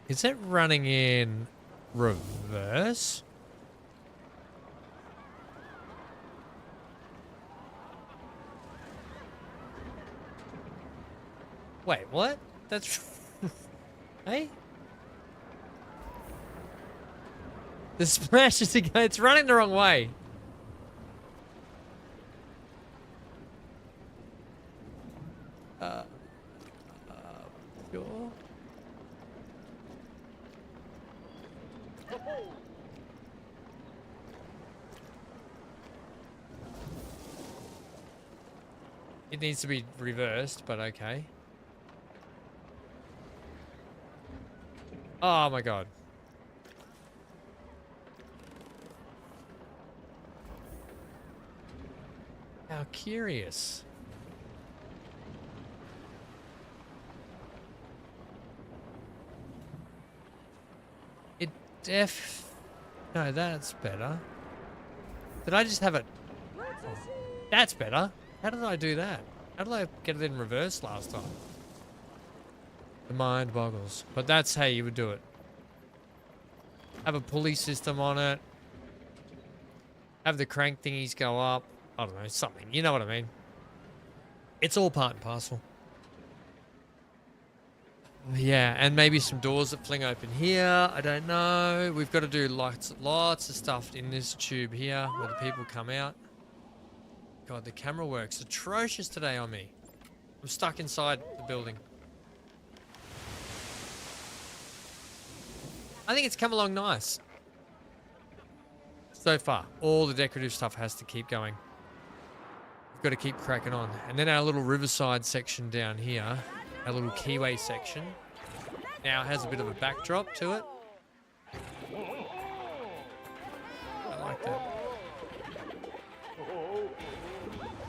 Is it running in reverse? Wait, what? That's... Hey? The splash is again. It's running the wrong way. Sure. It needs to be reversed, but okay. Oh my god. How curious. No, that's better. Did I just have it? Oh, that's better. How did I do that? How did I get it in reverse last time? The mind boggles. But that's how you would do it. Have a pulley system on it. Have the crank thingies go up. I don't know, something. You know what I mean? It's all part and parcel. Yeah, and maybe some doors that fling open here. I don't know. We've got to do lots of stuff in this tube here where the people come out. God, the camera works atrocious today on me. I'm stuck inside the building. I think it's come along nice. So far, all the decorative stuff has to keep going. We've got to keep cracking on. And then our little riverside section down here, our little keyway section, now has a bit of a backdrop to it. I like that.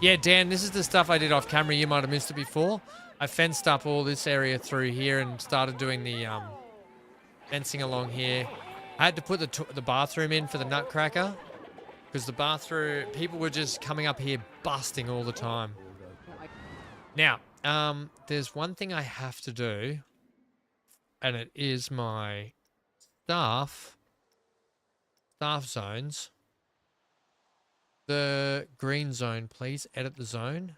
Yeah, Dan, this is the stuff I did off camera. You might have missed it before. I fenced up all this area through here and started doing the fencing along here. I had to put the bathroom in for the Nutcracker because the bathroom, people were just coming up here busting all the time. Now, there's one thing I have to do, and it is my staff zones. The green zone, please. Edit the zone.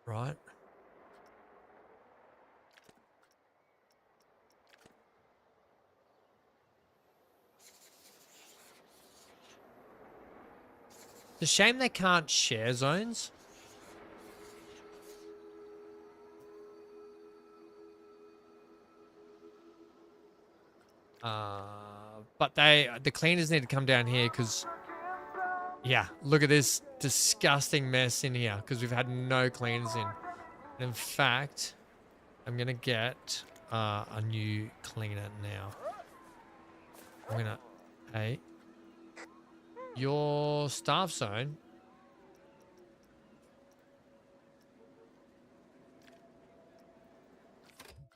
Right. It's a shame they can't share zones. But the cleaners need to come down here because, yeah, look at this disgusting mess in here because we've had no cleaners in. And in fact, I'm going to get a new cleaner now. I'm going to, hey, your staff zone.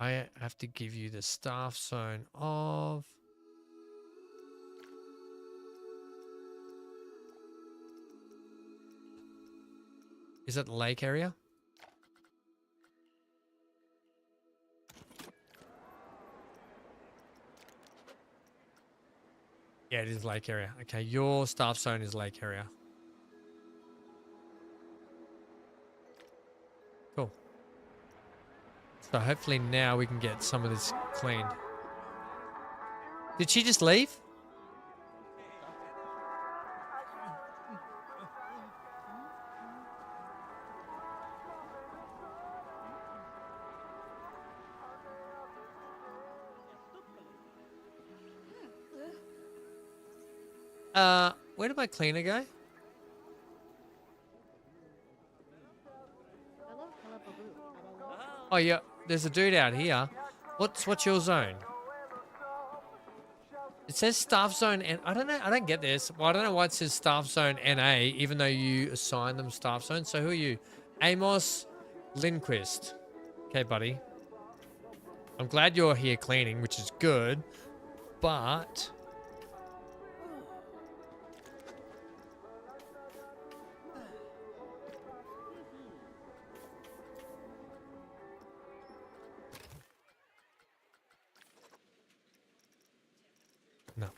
I have to give you the staff zone of... Is that the lake area? Yeah, it is lake area. Okay, your staff zone is lake area. Cool. So hopefully now we can get some of this cleaned. Did she just leave? Where did my cleaner go? Oh yeah, there's a dude out here. What's your zone? It says staff zone, and I don't know. I don't get this. Well, I don't know why it says staff zone NA, even though you assign them staff zone. So who are you? Amos Lindquist. Okay, buddy. I'm glad you're here cleaning, which is good, but no.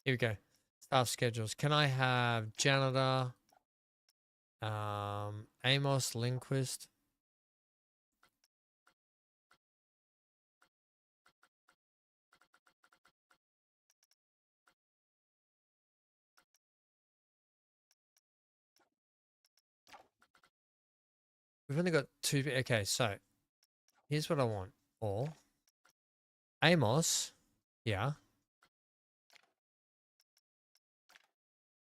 Here we go. Staff schedules. Can I have janitor? Amos Lindquist. We've only got two. Okay, so here's what I want. Or Amos. Yeah.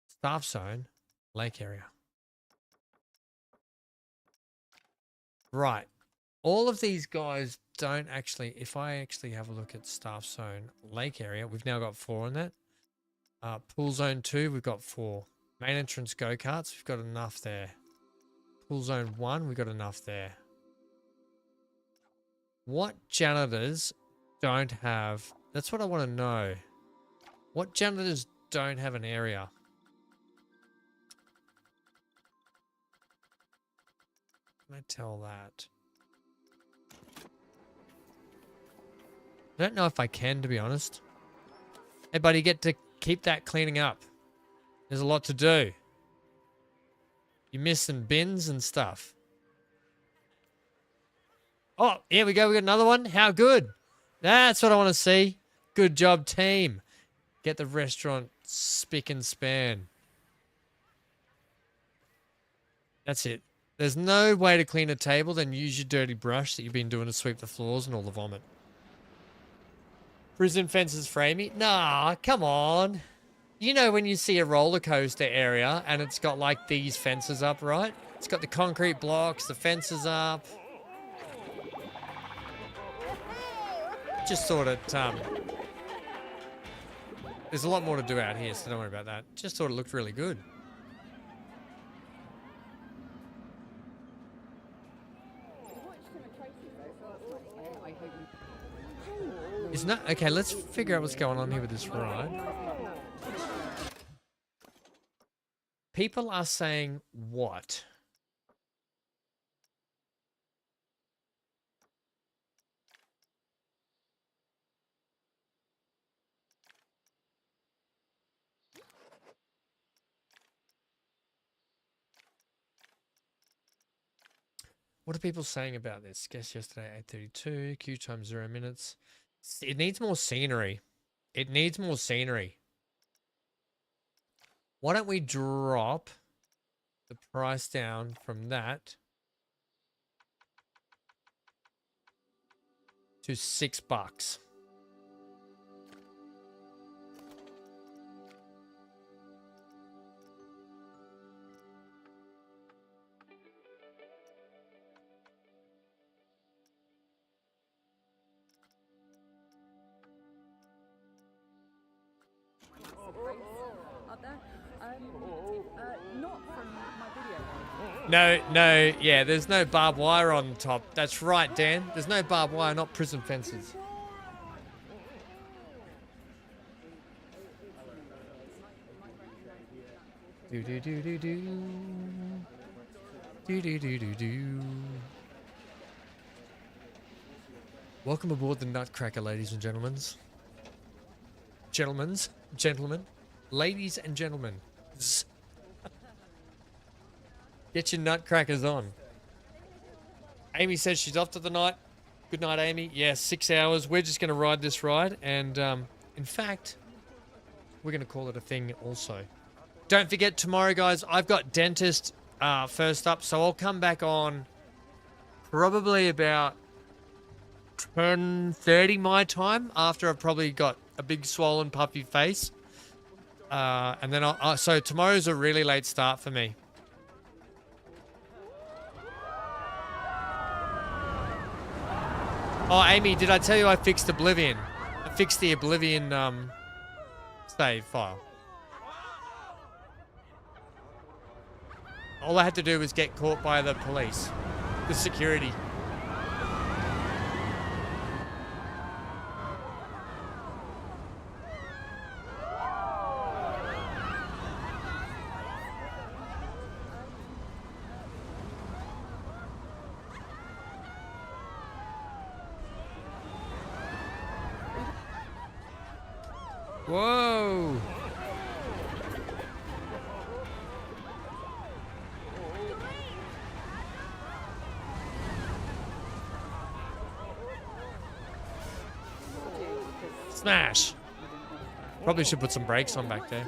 Staff zone. Lake area. Right. All of these guys don't actually, if I actually have a look at staff zone lake area, we've now got 4 on that. Pool zone 2, we've got 4. Main entrance go-karts, we've got enough there. Pool zone 1, we've got enough there. What janitors don't have, that's what I want to know. What janitors don't have an area? Can I tell that? I don't know if I can, to be honest. Hey, buddy, get to keep that cleaning up. There's a lot to do. You're missing bins and stuff. Oh, here we go. We got another one. How good. That's what I want to see. Good job, team. Get the restaurant spick and span. That's it. There's no way to clean a table than use your dirty brush that you've been doing to sweep the floors and all the vomit. Prison fences framey? Nah, come on. You know when you see a roller coaster area and it's got like these fences up, right? It's got the concrete blocks, the fences up. Just thought it, there's a lot more to do out here, so don't worry about that. Just thought it looked really good. It's not okay. Let's figure out what's going on here with this ride. People are saying what? What are people saying about this? Guess yesterday 8:32. Queue time 0 minutes. It needs more scenery. It needs more scenery. Why don't we drop the price down from that to $6? face up there. Not from my video though. No, yeah, there's no barbed wire on top. That's right, Dan. There's no barbed wire, not prison fences. Do do do do do. Do do do do do. Welcome aboard the Nutcracker, ladies and gentlemen. Gentlemen, ladies and gentlemen. Get your nutcrackers on. Amy says she's off to the night. Good night, Amy. Yeah, 6 hours. We're just going to ride this ride. And in fact, we're going to call it a thing also. Don't forget tomorrow, guys, I've got dentist first up. So I'll come back on probably about 10:30 my time after I've probably got a big swollen puffy face. And then so tomorrow's a really late start for me. Oh, Amy, did I tell you I fixed Oblivion? I fixed the Oblivion save file. All I had to do was get caught by the police, the security. Whoa! Smash! Probably should put some brakes on back there.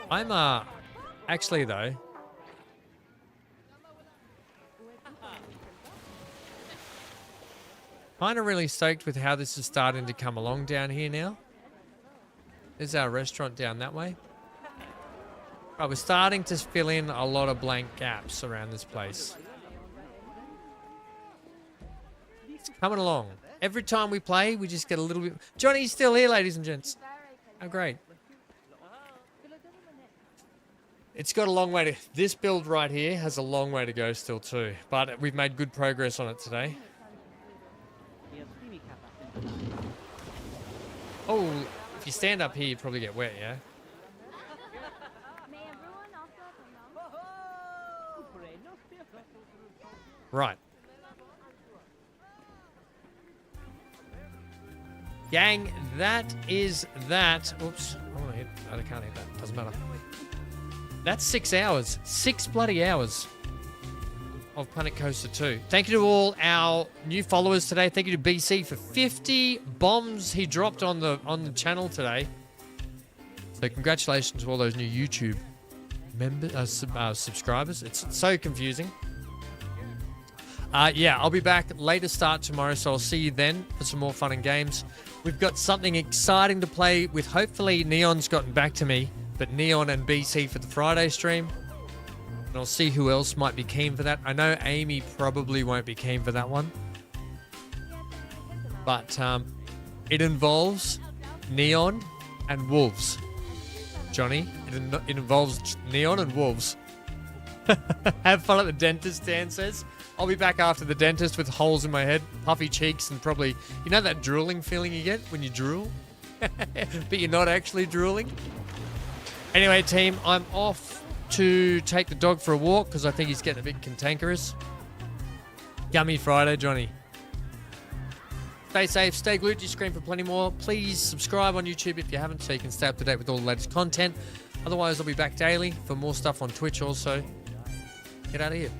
I'm actually though, kind of really stoked with how this is starting to come along down here now. There's our restaurant down that way. Right, we're starting to fill in a lot of blank gaps around this place. It's coming along. Every time we play, we just get a little bit... Johnny's still here, ladies and gents. Oh, great. It's got a long way to... This build right here has a long way to go still too. But we've made good progress on it today. Oh, if you stand up here, you probably get wet, yeah? Right. Gang, that is that. Oops. I want to hit. I can't hit that. Doesn't matter. That's 6 hours. 6 bloody hours of Planet Coaster 2. Thank you to all our new followers today. Thank you to BC for 50 bombs he dropped on the channel today. So congratulations to all those new YouTube members, subscribers. It's so confusing. Yeah, I'll be back later start tomorrow, so I'll see you then for some more fun and games. We've got something exciting to play with. Hopefully Neon's gotten back to me, but Neon and BC for the Friday stream. And I'll see who else might be keen for that. I know Amy probably won't be keen for that one. But it involves Neon and wolves. Johnny, it involves Neon and wolves. Have fun at the dentist, Dan says. I'll be back after the dentist with holes in my head, puffy cheeks, and probably... You know that drooling feeling you get when you drool? But you're not actually drooling? Anyway, team, I'm off to take the dog for a walk because I think he's getting a bit cantankerous. Gummy Friday, Johnny. Stay safe, stay glued to your screen for plenty more. Please subscribe on YouTube if you haven't so you can stay up to date with all the latest content. Otherwise, I'll be back daily for more stuff on Twitch also. Get out of here.